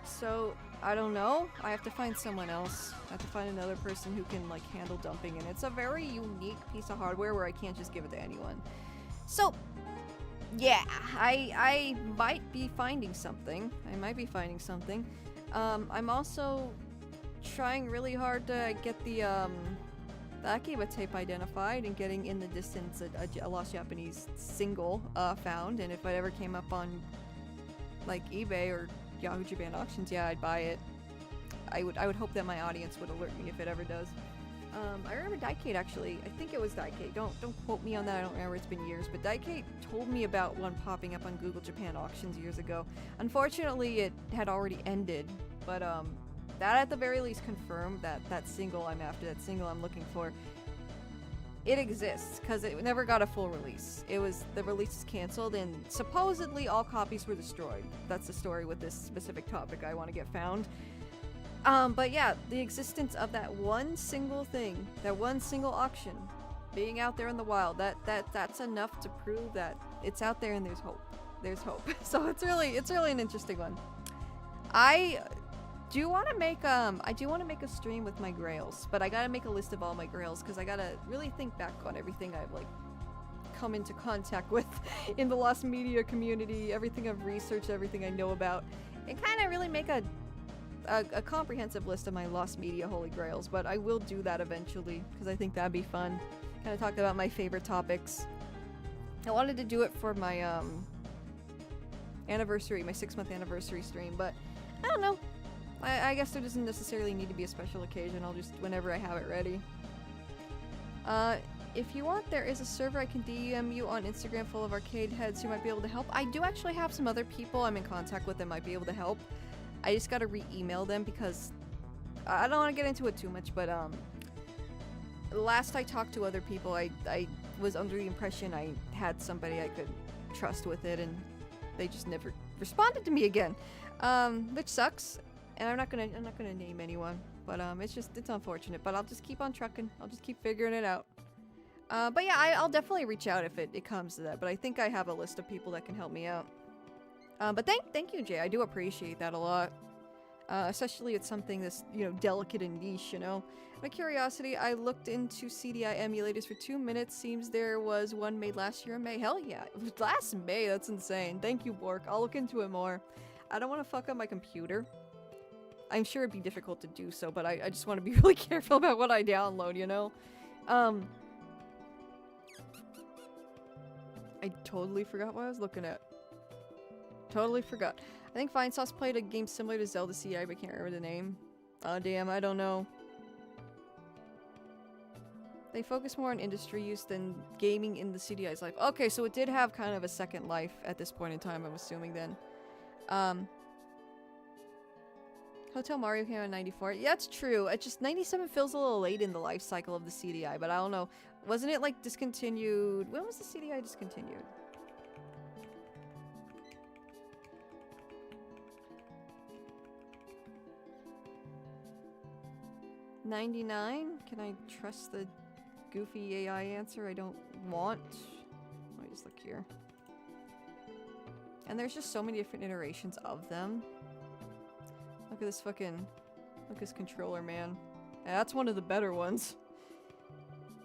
So I don't know. I have to find someone else. I have to find another person who can like handle dumping, and it's a very unique piece of hardware where I can't just give it to anyone. So yeah, I might be finding something. I'm also trying really hard to get the Akiba tape identified and getting In the Distance a lost Japanese single found, and if it ever came up on like eBay or Yahoo Japan auctions, yeah, I'd buy it. I would hope that my audience would alert me if it ever does. I remember Diecade, actually. I think it was Diecade. Don't quote me on that. I don't remember. It's been years. But Diecade told me about one popping up on Google Japan auctions years ago. Unfortunately, it had already ended. But that at the very least confirmed that that single I'm after, that single I'm looking for, it exists, because it never got a full release. The release is canceled, and supposedly all copies were destroyed. That's the story with this specific topic I want to get found. But yeah, the existence of that one single thing, that one single auction, being out there in the wild, that's enough to prove that it's out there and there's hope. There's hope. So it's really an interesting one. I do want to make a stream with my grails, but I gotta make a list of all my grails, because I gotta really think back on everything I've like come into contact with in the lost media community, everything I've researched, everything I know about, and kind of really make a comprehensive list of my lost media holy grails. But I will do that eventually, because I think that'd be fun. Kind of talk about my favorite topics. I wanted to do it for my anniversary, my 6-month anniversary stream, but I don't know. I guess there doesn't necessarily need to be a special occasion. I'll just, whenever I have it ready. If you want, there is a server I can DM you on Instagram full of arcade heads who might be able to help. I do actually have some other people I'm in contact with that might be able to help. I just gotta re-email them, because I don't want to get into it too much, but last I talked to other people, I was under the impression I had somebody I could trust with it, and they just never responded to me again, which sucks. And I'm not gonna name anyone, but it's unfortunate. But I'll just keep on trucking. I'll just keep figuring it out. But yeah, I'll definitely reach out if it comes to that. But I think I have a list of people that can help me out. But thank you, Jay. I do appreciate that a lot. Especially it's something that's, delicate and niche, My curiosity, I looked into CDI emulators for 2 minutes. Seems there was one made last year in May. Hell yeah. It was last May. That's insane. Thank you, Bork. I'll look into it more. I don't want to fuck up my computer. I'm sure it'd be difficult to do so, but I just want to be really careful about what I download, I totally forgot what I was looking at. Totally forgot. I think Fine Sauce played a game similar to Zelda CI, but I can't remember the name. Oh, damn, I don't know. They focus more on industry use than gaming in the CDI's life. Okay, so it did have kind of a second life at this point in time, I'm assuming then. Hotel Mario came out in 94. Yeah, that's true. It just 97 feels a little late in the life cycle of the CDI, but I don't know. Wasn't it like discontinued? When was the CDI discontinued? '99? Can I trust the goofy AI answer? I don't want. Let me just look here. And there's just so many different iterations of them. Look at this fucking... Look at this controller, man. Yeah, that's one of the better ones.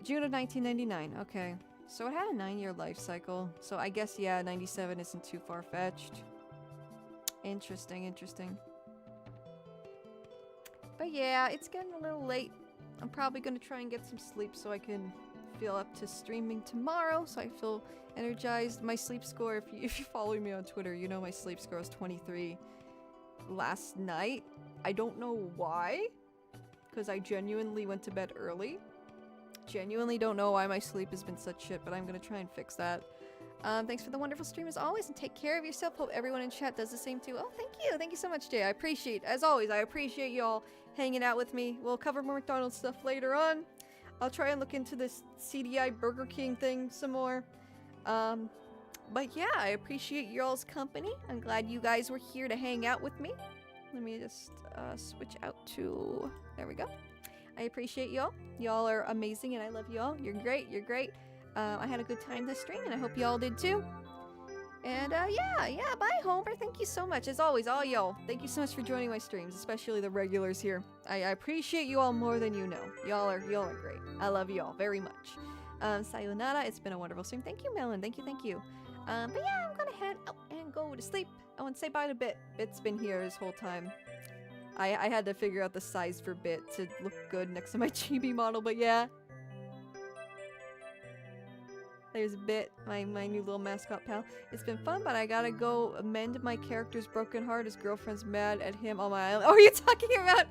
June of 1999. Okay. So it had a 9-year life cycle. So I guess, yeah, 97 isn't too far-fetched. Interesting, interesting. But yeah, it's getting a little late. I'm probably going to try and get some sleep so I can feel up to streaming tomorrow. So I feel energized. My sleep score, if you follow me on Twitter, you know my sleep score was 23 last night. I don't know why, because I genuinely went to bed early. Genuinely don't know why my sleep has been such shit, but I'm going to try and fix that. Thanks for the wonderful stream as always, and take care of yourself. Hope everyone in chat does the same too. Oh, thank you. Thank you so much, Jay. I appreciate, as always, I appreciate y'all hanging out with me. We'll cover more McDonald's stuff later on. I'll try and look into this CDI Burger King thing some more. But yeah, I appreciate y'all's company. I'm glad you guys were here to hang out with me. Let me just switch out to... There we go. I appreciate y'all. Y'all are amazing, and I love y'all. You're great. You're great. I had a good time this stream, and I hope y'all did too. And yeah, bye Homer. Thank you so much. As always, all y'all, thank you so much for joining my streams, especially the regulars here. I appreciate you all more than you know. Y'all are great. I love you all very much. Sayonara. It's been a wonderful stream. Thank you, Melon. Thank you, thank you. But yeah, I'm gonna head out and go to sleep. I want to say bye to Bit. Bit's been here this whole time. I had to figure out the size for Bit to look good next to my chibi model, but yeah. There's Bit, my new little mascot pal. It's been fun, but I gotta go mend my character's broken heart. His girlfriend's mad at him on my island. Oh, are you talking about?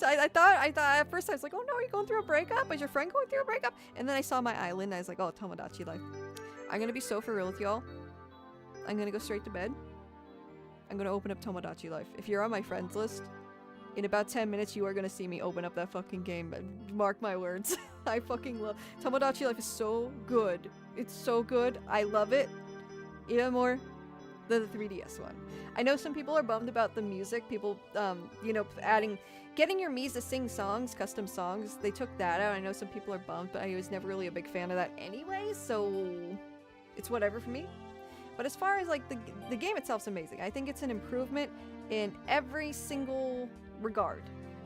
I thought at first I was like, oh no, are you going through a breakup? Is your friend going through a breakup? And then I saw my island. And I was like, oh, Tomodachi Life. I'm gonna be so for real with y'all. I'm gonna go straight to bed. I'm gonna open up Tomodachi Life. If you're on my friends list, in about 10 minutes you are gonna see me open up that fucking game. Mark my words. I fucking love Tomodachi Life. Is so good. It's so good. I love it. Even more than the 3DS one. I know some people are bummed about the music. People, you know, getting your Miis to sing songs, custom songs. They took that out. I know some people are bummed, but I was never really a big fan of that anyway, so it's whatever for me. But as far as like the game itself's amazing. I think it's an improvement in every single regard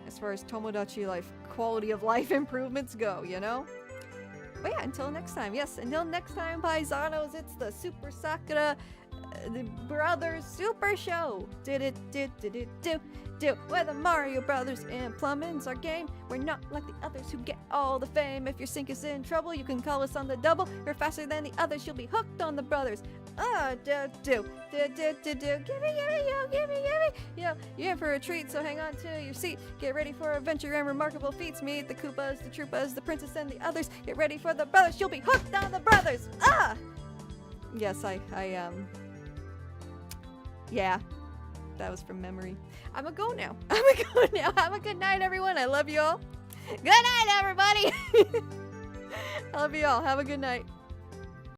as far as Tomodachi Life quality of life improvements go, you know? But yeah, until next time. Yes, until next time, paisanos, it's the Super Sakura the Brothers Super Show. We're the Mario Brothers and plumbing's our game. We're not like the others who get all the fame. If your sink is in trouble, you can call us on the double. You're faster than the others, you'll be hooked on the brothers. Gimme. Yo, you're in for a treat, so hang on to your seat. Get ready for adventure and remarkable feats. Meet the Koopas, the Troopas, the princess, and the others. Get ready for the brothers, you'll be hooked on the brothers. Yes, yeah, that was from memory. I'm gonna go now. Have a good night, everyone. I love you all. Good night, everybody. I love you all. Have a good night.